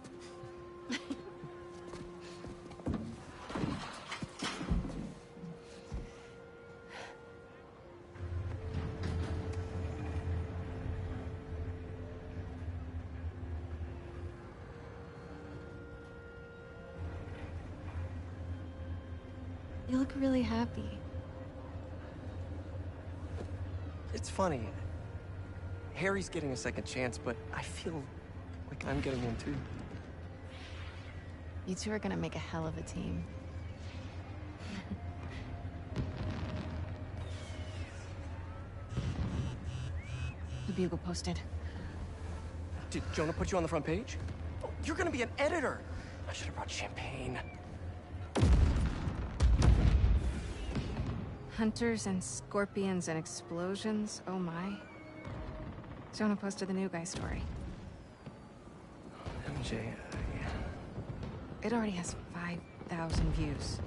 [SPEAKER 5] You look really happy.
[SPEAKER 22] It's funny. Harry's getting a second chance, but I feel like I'm getting one too.
[SPEAKER 5] You two are gonna make a hell of a team. The Bugle posted.
[SPEAKER 22] Did Jonah put you on the front page? Oh, you're gonna be an editor. I should have brought champagne.
[SPEAKER 11] Hunters and scorpions and explosions, oh my. Jonah posted the new guy story.
[SPEAKER 22] MJ, yeah.
[SPEAKER 11] It already has 5,000 views.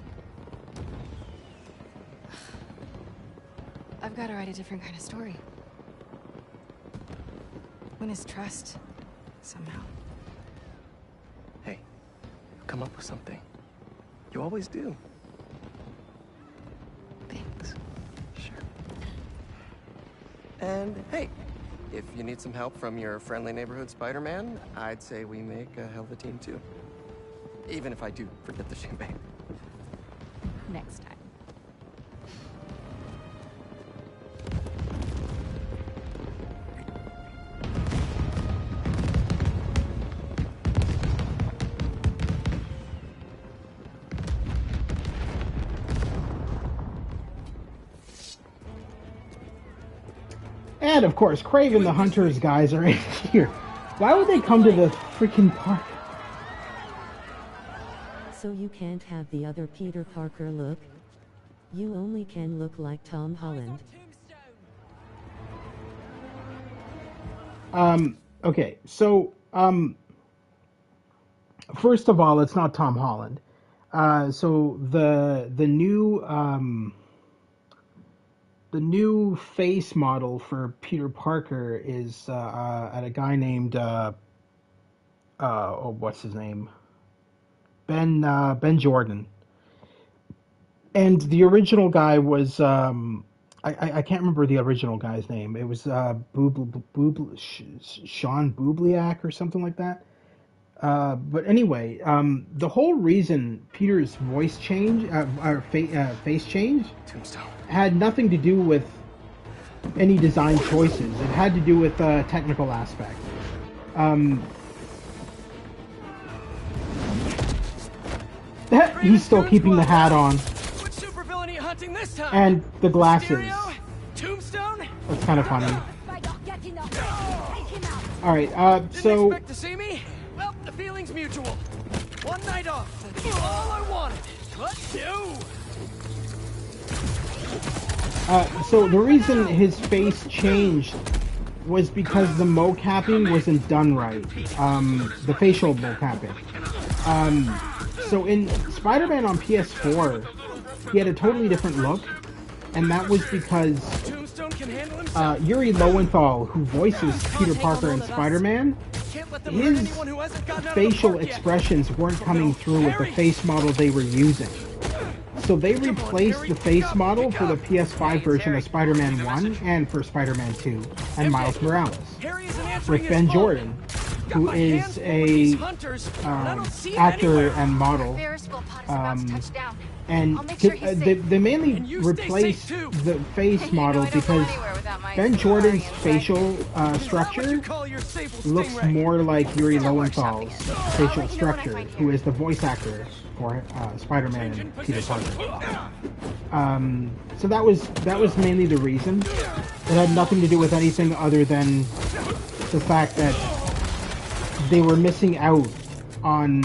[SPEAKER 11] I've got to write a different kind of story. Win his trust, somehow.
[SPEAKER 22] Hey, come up with something. You always do.
[SPEAKER 11] Thanks.
[SPEAKER 22] Sure. And hey, if you need some help from your friendly neighborhood Spider-Man, I'd say we make a hell of a team too. Even if I do forget the champagne.
[SPEAKER 16] Next time.
[SPEAKER 1] And of course, Kraven the Hunter's guys are in here. Why would they come to the freaking park?
[SPEAKER 4] So you can't have the other Peter Parker look? You only can look like Tom Holland.
[SPEAKER 1] Okay, so, first of all, it's not Tom Holland. So the new face model for Peter Parker is at a guy named what's his name? Ben Jordan. And the original guy was I can't remember the original guy's name. It was Sean Bubliak or something like that. But anyway, the whole reason Peter's voice change, face change, had nothing to do with any design choices. It had to do with technical aspect. He's still keeping the hat on.
[SPEAKER 3] Which supervillain are you hunting this time?
[SPEAKER 1] And the glasses.
[SPEAKER 3] Mysterio? Tombstone?
[SPEAKER 1] That's kind of funny. Alright,
[SPEAKER 3] Didn't
[SPEAKER 1] so...
[SPEAKER 3] expect to see me? Well, the feeling's mutual. One night off. That's all I wanted. Let's do.
[SPEAKER 1] So the reason his face changed was because the mocapping wasn't done right. The facial mocapping. So in Spider-Man on PS4, he had a totally different look, and that was because Yuri Lowenthal, who voices Peter Parker and Spider-Man, his facial expressions weren't coming through with the face model they were using. So they replaced the face model for the PS5 version of Spider-Man 1 and for Spider-Man 2 and Miles Morales with Ben Jordan, who is a actor and model. And they mainly replaced the face model because Ben Jordan's facial structure looks more like Yuri Lowenthal's facial structure, who is the voice actor for Spider-Man and Peter Parker. So that was mainly the reason. It had nothing to do with anything other than the fact that they were missing out on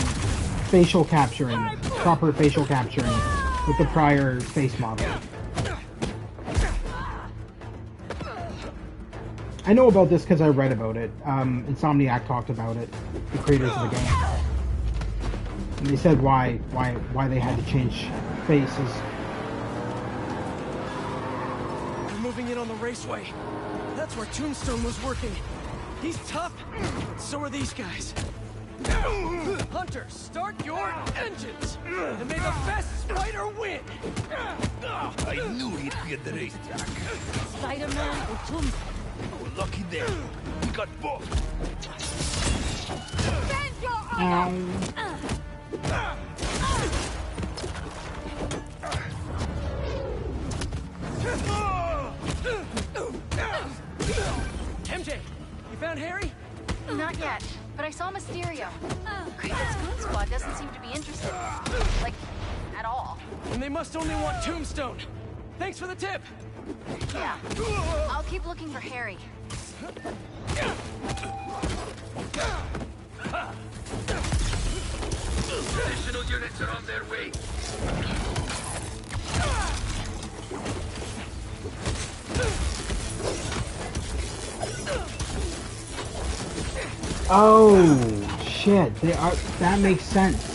[SPEAKER 1] facial capturing, proper facial capturing with the prior face model. I know about this because I read about it. Insomniac talked about it, the creators of the game. And they said why they had to change faces.
[SPEAKER 3] They're moving in on the raceway. That's where Tombstone was working. He's tough, but so are these guys. Hunter, start your engines! And may the best spider win!
[SPEAKER 17] I knew he'd be at the racetrack.
[SPEAKER 5] Spider-Man or Tombstone?
[SPEAKER 17] Oh, lucky there. We got both.
[SPEAKER 3] MJ, you found Harry?
[SPEAKER 15] Not yet, but I saw Mysterio. Kraven's Goon Squad doesn't seem to be interested. Like, at all.
[SPEAKER 3] And they must only want Tombstone. Thanks for the tip.
[SPEAKER 15] Yeah. I'll keep looking for Harry.
[SPEAKER 17] Additional units are on their way.
[SPEAKER 1] Oh shit! That makes sense.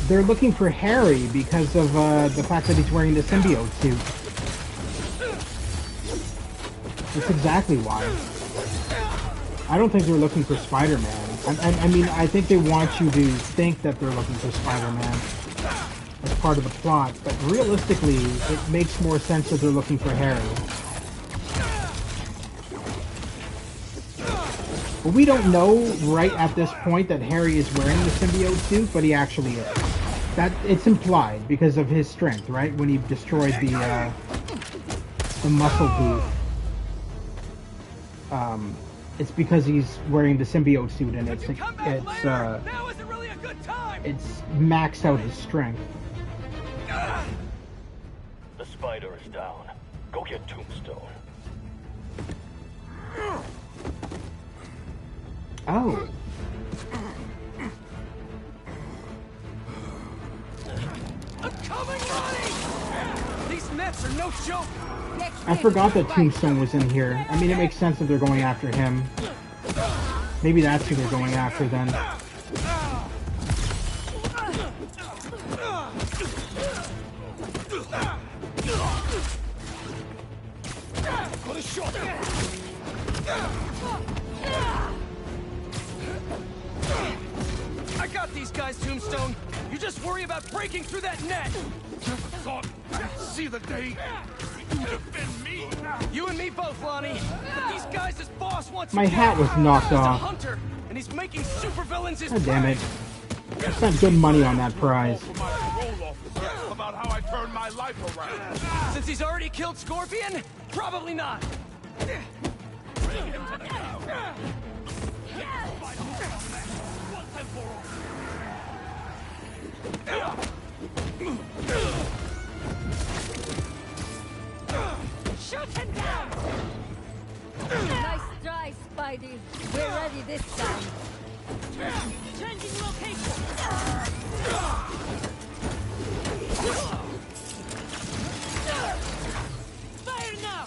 [SPEAKER 1] They're looking for Harry because of the fact that he's wearing the symbiote suit. That's exactly why. I don't think they're looking for Spider-Man. I mean, I think they want you to think that they're looking for Spider-Man. part of the plot, but realistically, it makes more sense that they're looking for Harry. But we don't know right at this point that Harry is wearing the symbiote suit, but he actually is. That it's implied because of his strength, right? When he destroyed the muscle booth. It's because he's wearing the symbiote suit, and it's maxed out his strength.
[SPEAKER 10] The spider is down. Go get Tombstone.
[SPEAKER 1] Oh.
[SPEAKER 3] I'm coming, Ronnie! These nets are no joke.
[SPEAKER 1] I forgot that Tombstone was in here. I mean, it makes sense that they're going after him. Maybe that's who they're going after then.
[SPEAKER 3] Got a shot. I got these guys, Tombstone. You just worry about breaking through that net.
[SPEAKER 17] Thought I'd see the day you defend me.
[SPEAKER 3] You and me both, Lonnie. But these guys, his boss wants.
[SPEAKER 1] My hat was knocked off.
[SPEAKER 3] Hunter, and he's making supervillains his
[SPEAKER 1] God damn it! I spent good money on that prize.
[SPEAKER 17] About how I turned my life around.
[SPEAKER 3] Since he's already killed Scorpion, probably not.
[SPEAKER 19] Shoot him down! Nice try, Spidey. We're ready this time. Changing location. Fire now!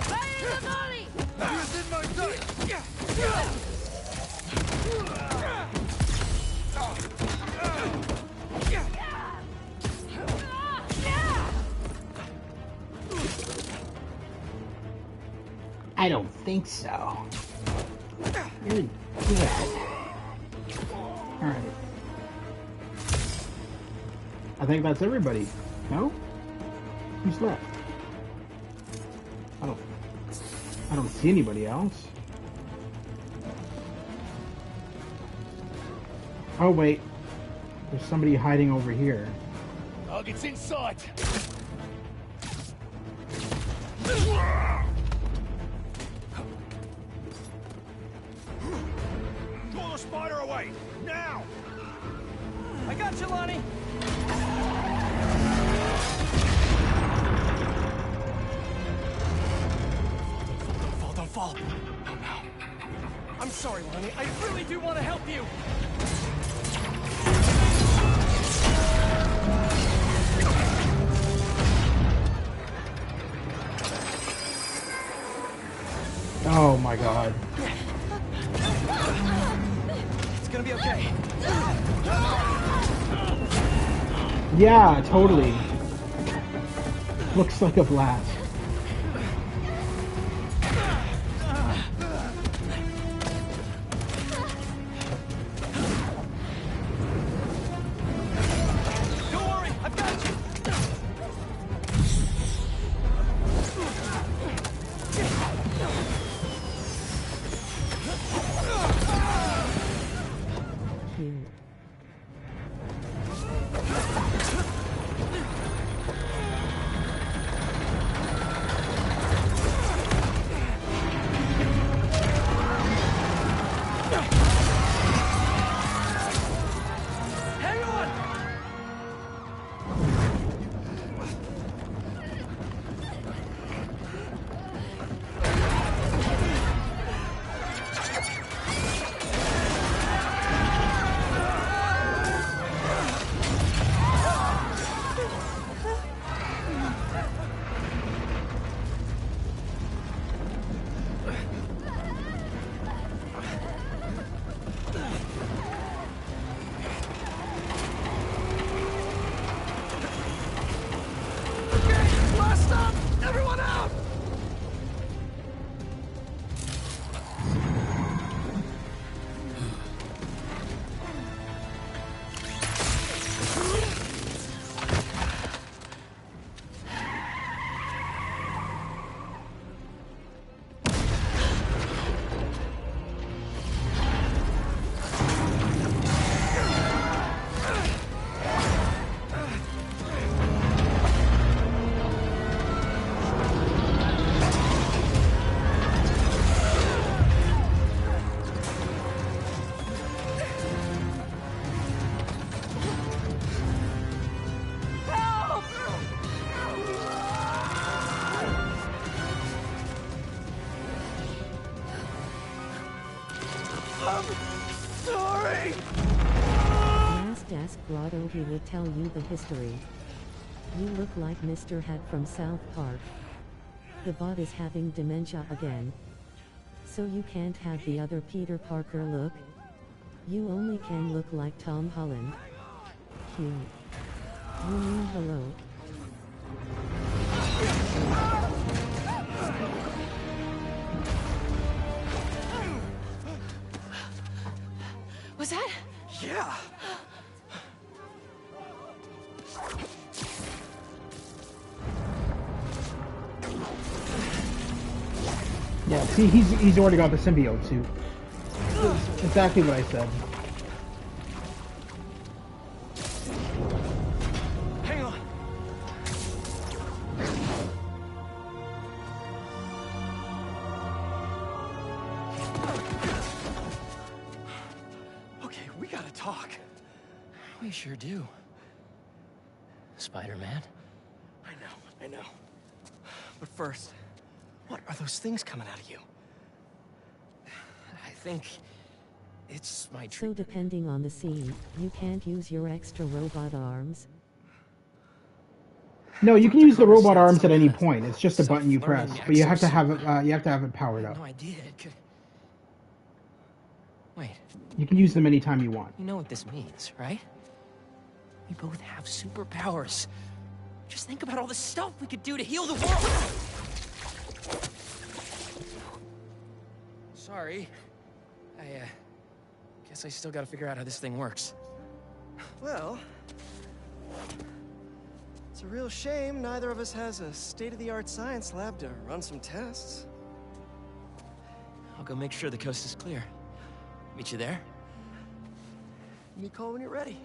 [SPEAKER 19] Fire the volley!
[SPEAKER 17] He's in my sight!
[SPEAKER 1] I don't think so. You're dead. Alright. I think that's everybody. No? Who's left? I don't see anybody else. Oh wait. There's somebody hiding over here.
[SPEAKER 17] Target's in sight. Draw the spider away now.
[SPEAKER 3] I got you, Lonnie. Don't fall. Oh no. I'm sorry, Lonnie. I really do want to help you.
[SPEAKER 1] Oh my god.
[SPEAKER 3] It's gonna be okay.
[SPEAKER 1] Yeah, totally. Looks like a blast.
[SPEAKER 3] I'm sorry.
[SPEAKER 4] Last ask Grotto, he will tell you the history. You look like Mr. Hat from South Park. The bot is having dementia again. So you can't have the other Peter Parker look. You only can look like Tom Holland. Cute. You mean hello?
[SPEAKER 5] Was that?
[SPEAKER 3] Yeah.
[SPEAKER 1] Yeah, see, he's already got the symbiote suit. Exactly what I said.
[SPEAKER 3] Hang on. Okay, we gotta talk.
[SPEAKER 14] We sure do. Spider-Man?
[SPEAKER 3] I know. But first, what are those things coming out of you?
[SPEAKER 14] I think it's my
[SPEAKER 4] So depending on the scene, you can't use your extra robot arms.
[SPEAKER 1] No, you can use the robot arms at any point. It's just a button you press, but you have to have it. You have to have it powered up.
[SPEAKER 14] No idea it could... Wait.
[SPEAKER 1] You can use them anytime you want.
[SPEAKER 14] You know what this means, right? We both have superpowers. Just think about all the stuff we could do to heal the world. Sorry. I guess I still gotta figure out how this thing works.
[SPEAKER 13] Well, it's a real shame neither of us has a state-of-the-art science lab to run some tests.
[SPEAKER 14] I'll go make sure the coast is clear. Meet you there?
[SPEAKER 13] Give me a call when you're ready.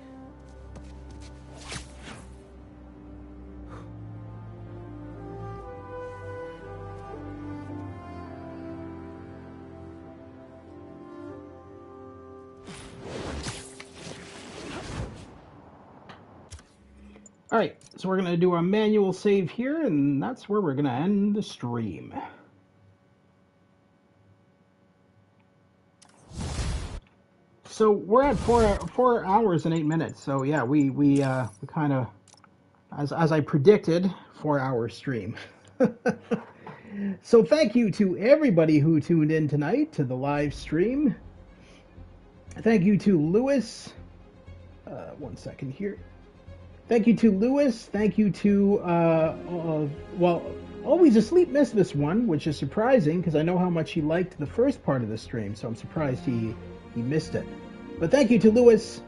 [SPEAKER 1] Alright, so we're going to do a manual save here, and that's where we're going to end the stream. So we're at 4 hours and 8 minutes, so yeah, we kind of, as I predicted, 4 hour stream. So thank you to everybody who tuned in tonight to the live stream. Thank you to Lewis. 1 second here. Thank you to Lewis. Thank you to, well, Always Asleep missed this one, which is surprising because I know how much he liked the first part of the stream, so I'm surprised he missed it. But thank you to Lewis,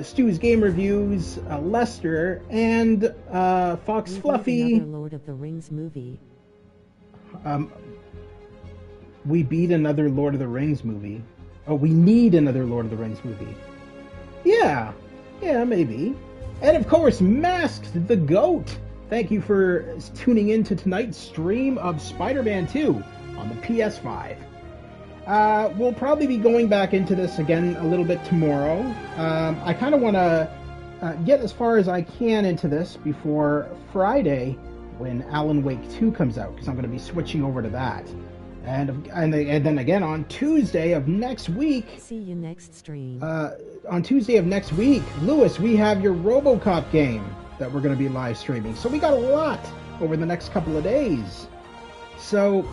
[SPEAKER 1] Stu's Game Reviews, Lester, and Fox Fluffy.
[SPEAKER 4] Another Lord of the Rings movie.
[SPEAKER 1] We beat another Lord of the Rings movie. Oh, we need another Lord of the Rings movie. Yeah, maybe. And of course, Masked the Goat. Thank you for tuning in to tonight's stream of Spider-Man 2 on the PS5. We'll probably be going back into this again a little bit tomorrow. I kind of want to get as far as I can into this before Friday when Alan Wake 2 comes out, because I'm going to be switching over to that. And then again on Tuesday of next week.
[SPEAKER 4] See you next stream.
[SPEAKER 1] On Tuesday of next week, Lewis, we have your RoboCop game that we're going to be live streaming. So we got a lot over the next couple of days. So,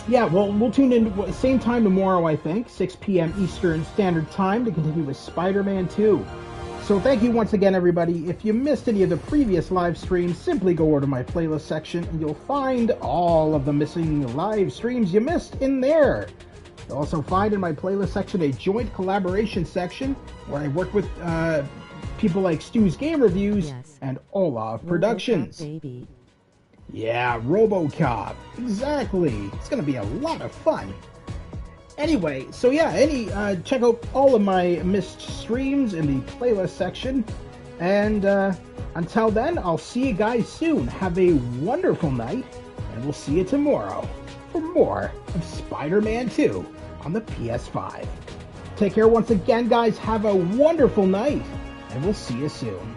[SPEAKER 1] yeah, we'll tune in same time tomorrow, I think, 6 p.m. Eastern Standard Time to continue with Spider-Man 2. So thank you once again, everybody. If you missed any of the previous live streams, simply go over to my playlist section and you'll find all of the missing live streams you missed in there. You'll also find in my playlist section a joint collaboration section where I work with people like Stu's Game Reviews and Olaf Productions.
[SPEAKER 4] Baby.
[SPEAKER 1] Yeah, RoboCop. Exactly. It's going to be a lot of fun. Anyway, so yeah, check out all of my missed streams in the playlist section. And until then, I'll see you guys soon. Have a wonderful night, and we'll see you tomorrow for more of Spider-Man 2 on the PS5. Take care once again, guys. Have a wonderful night, and we'll see you soon.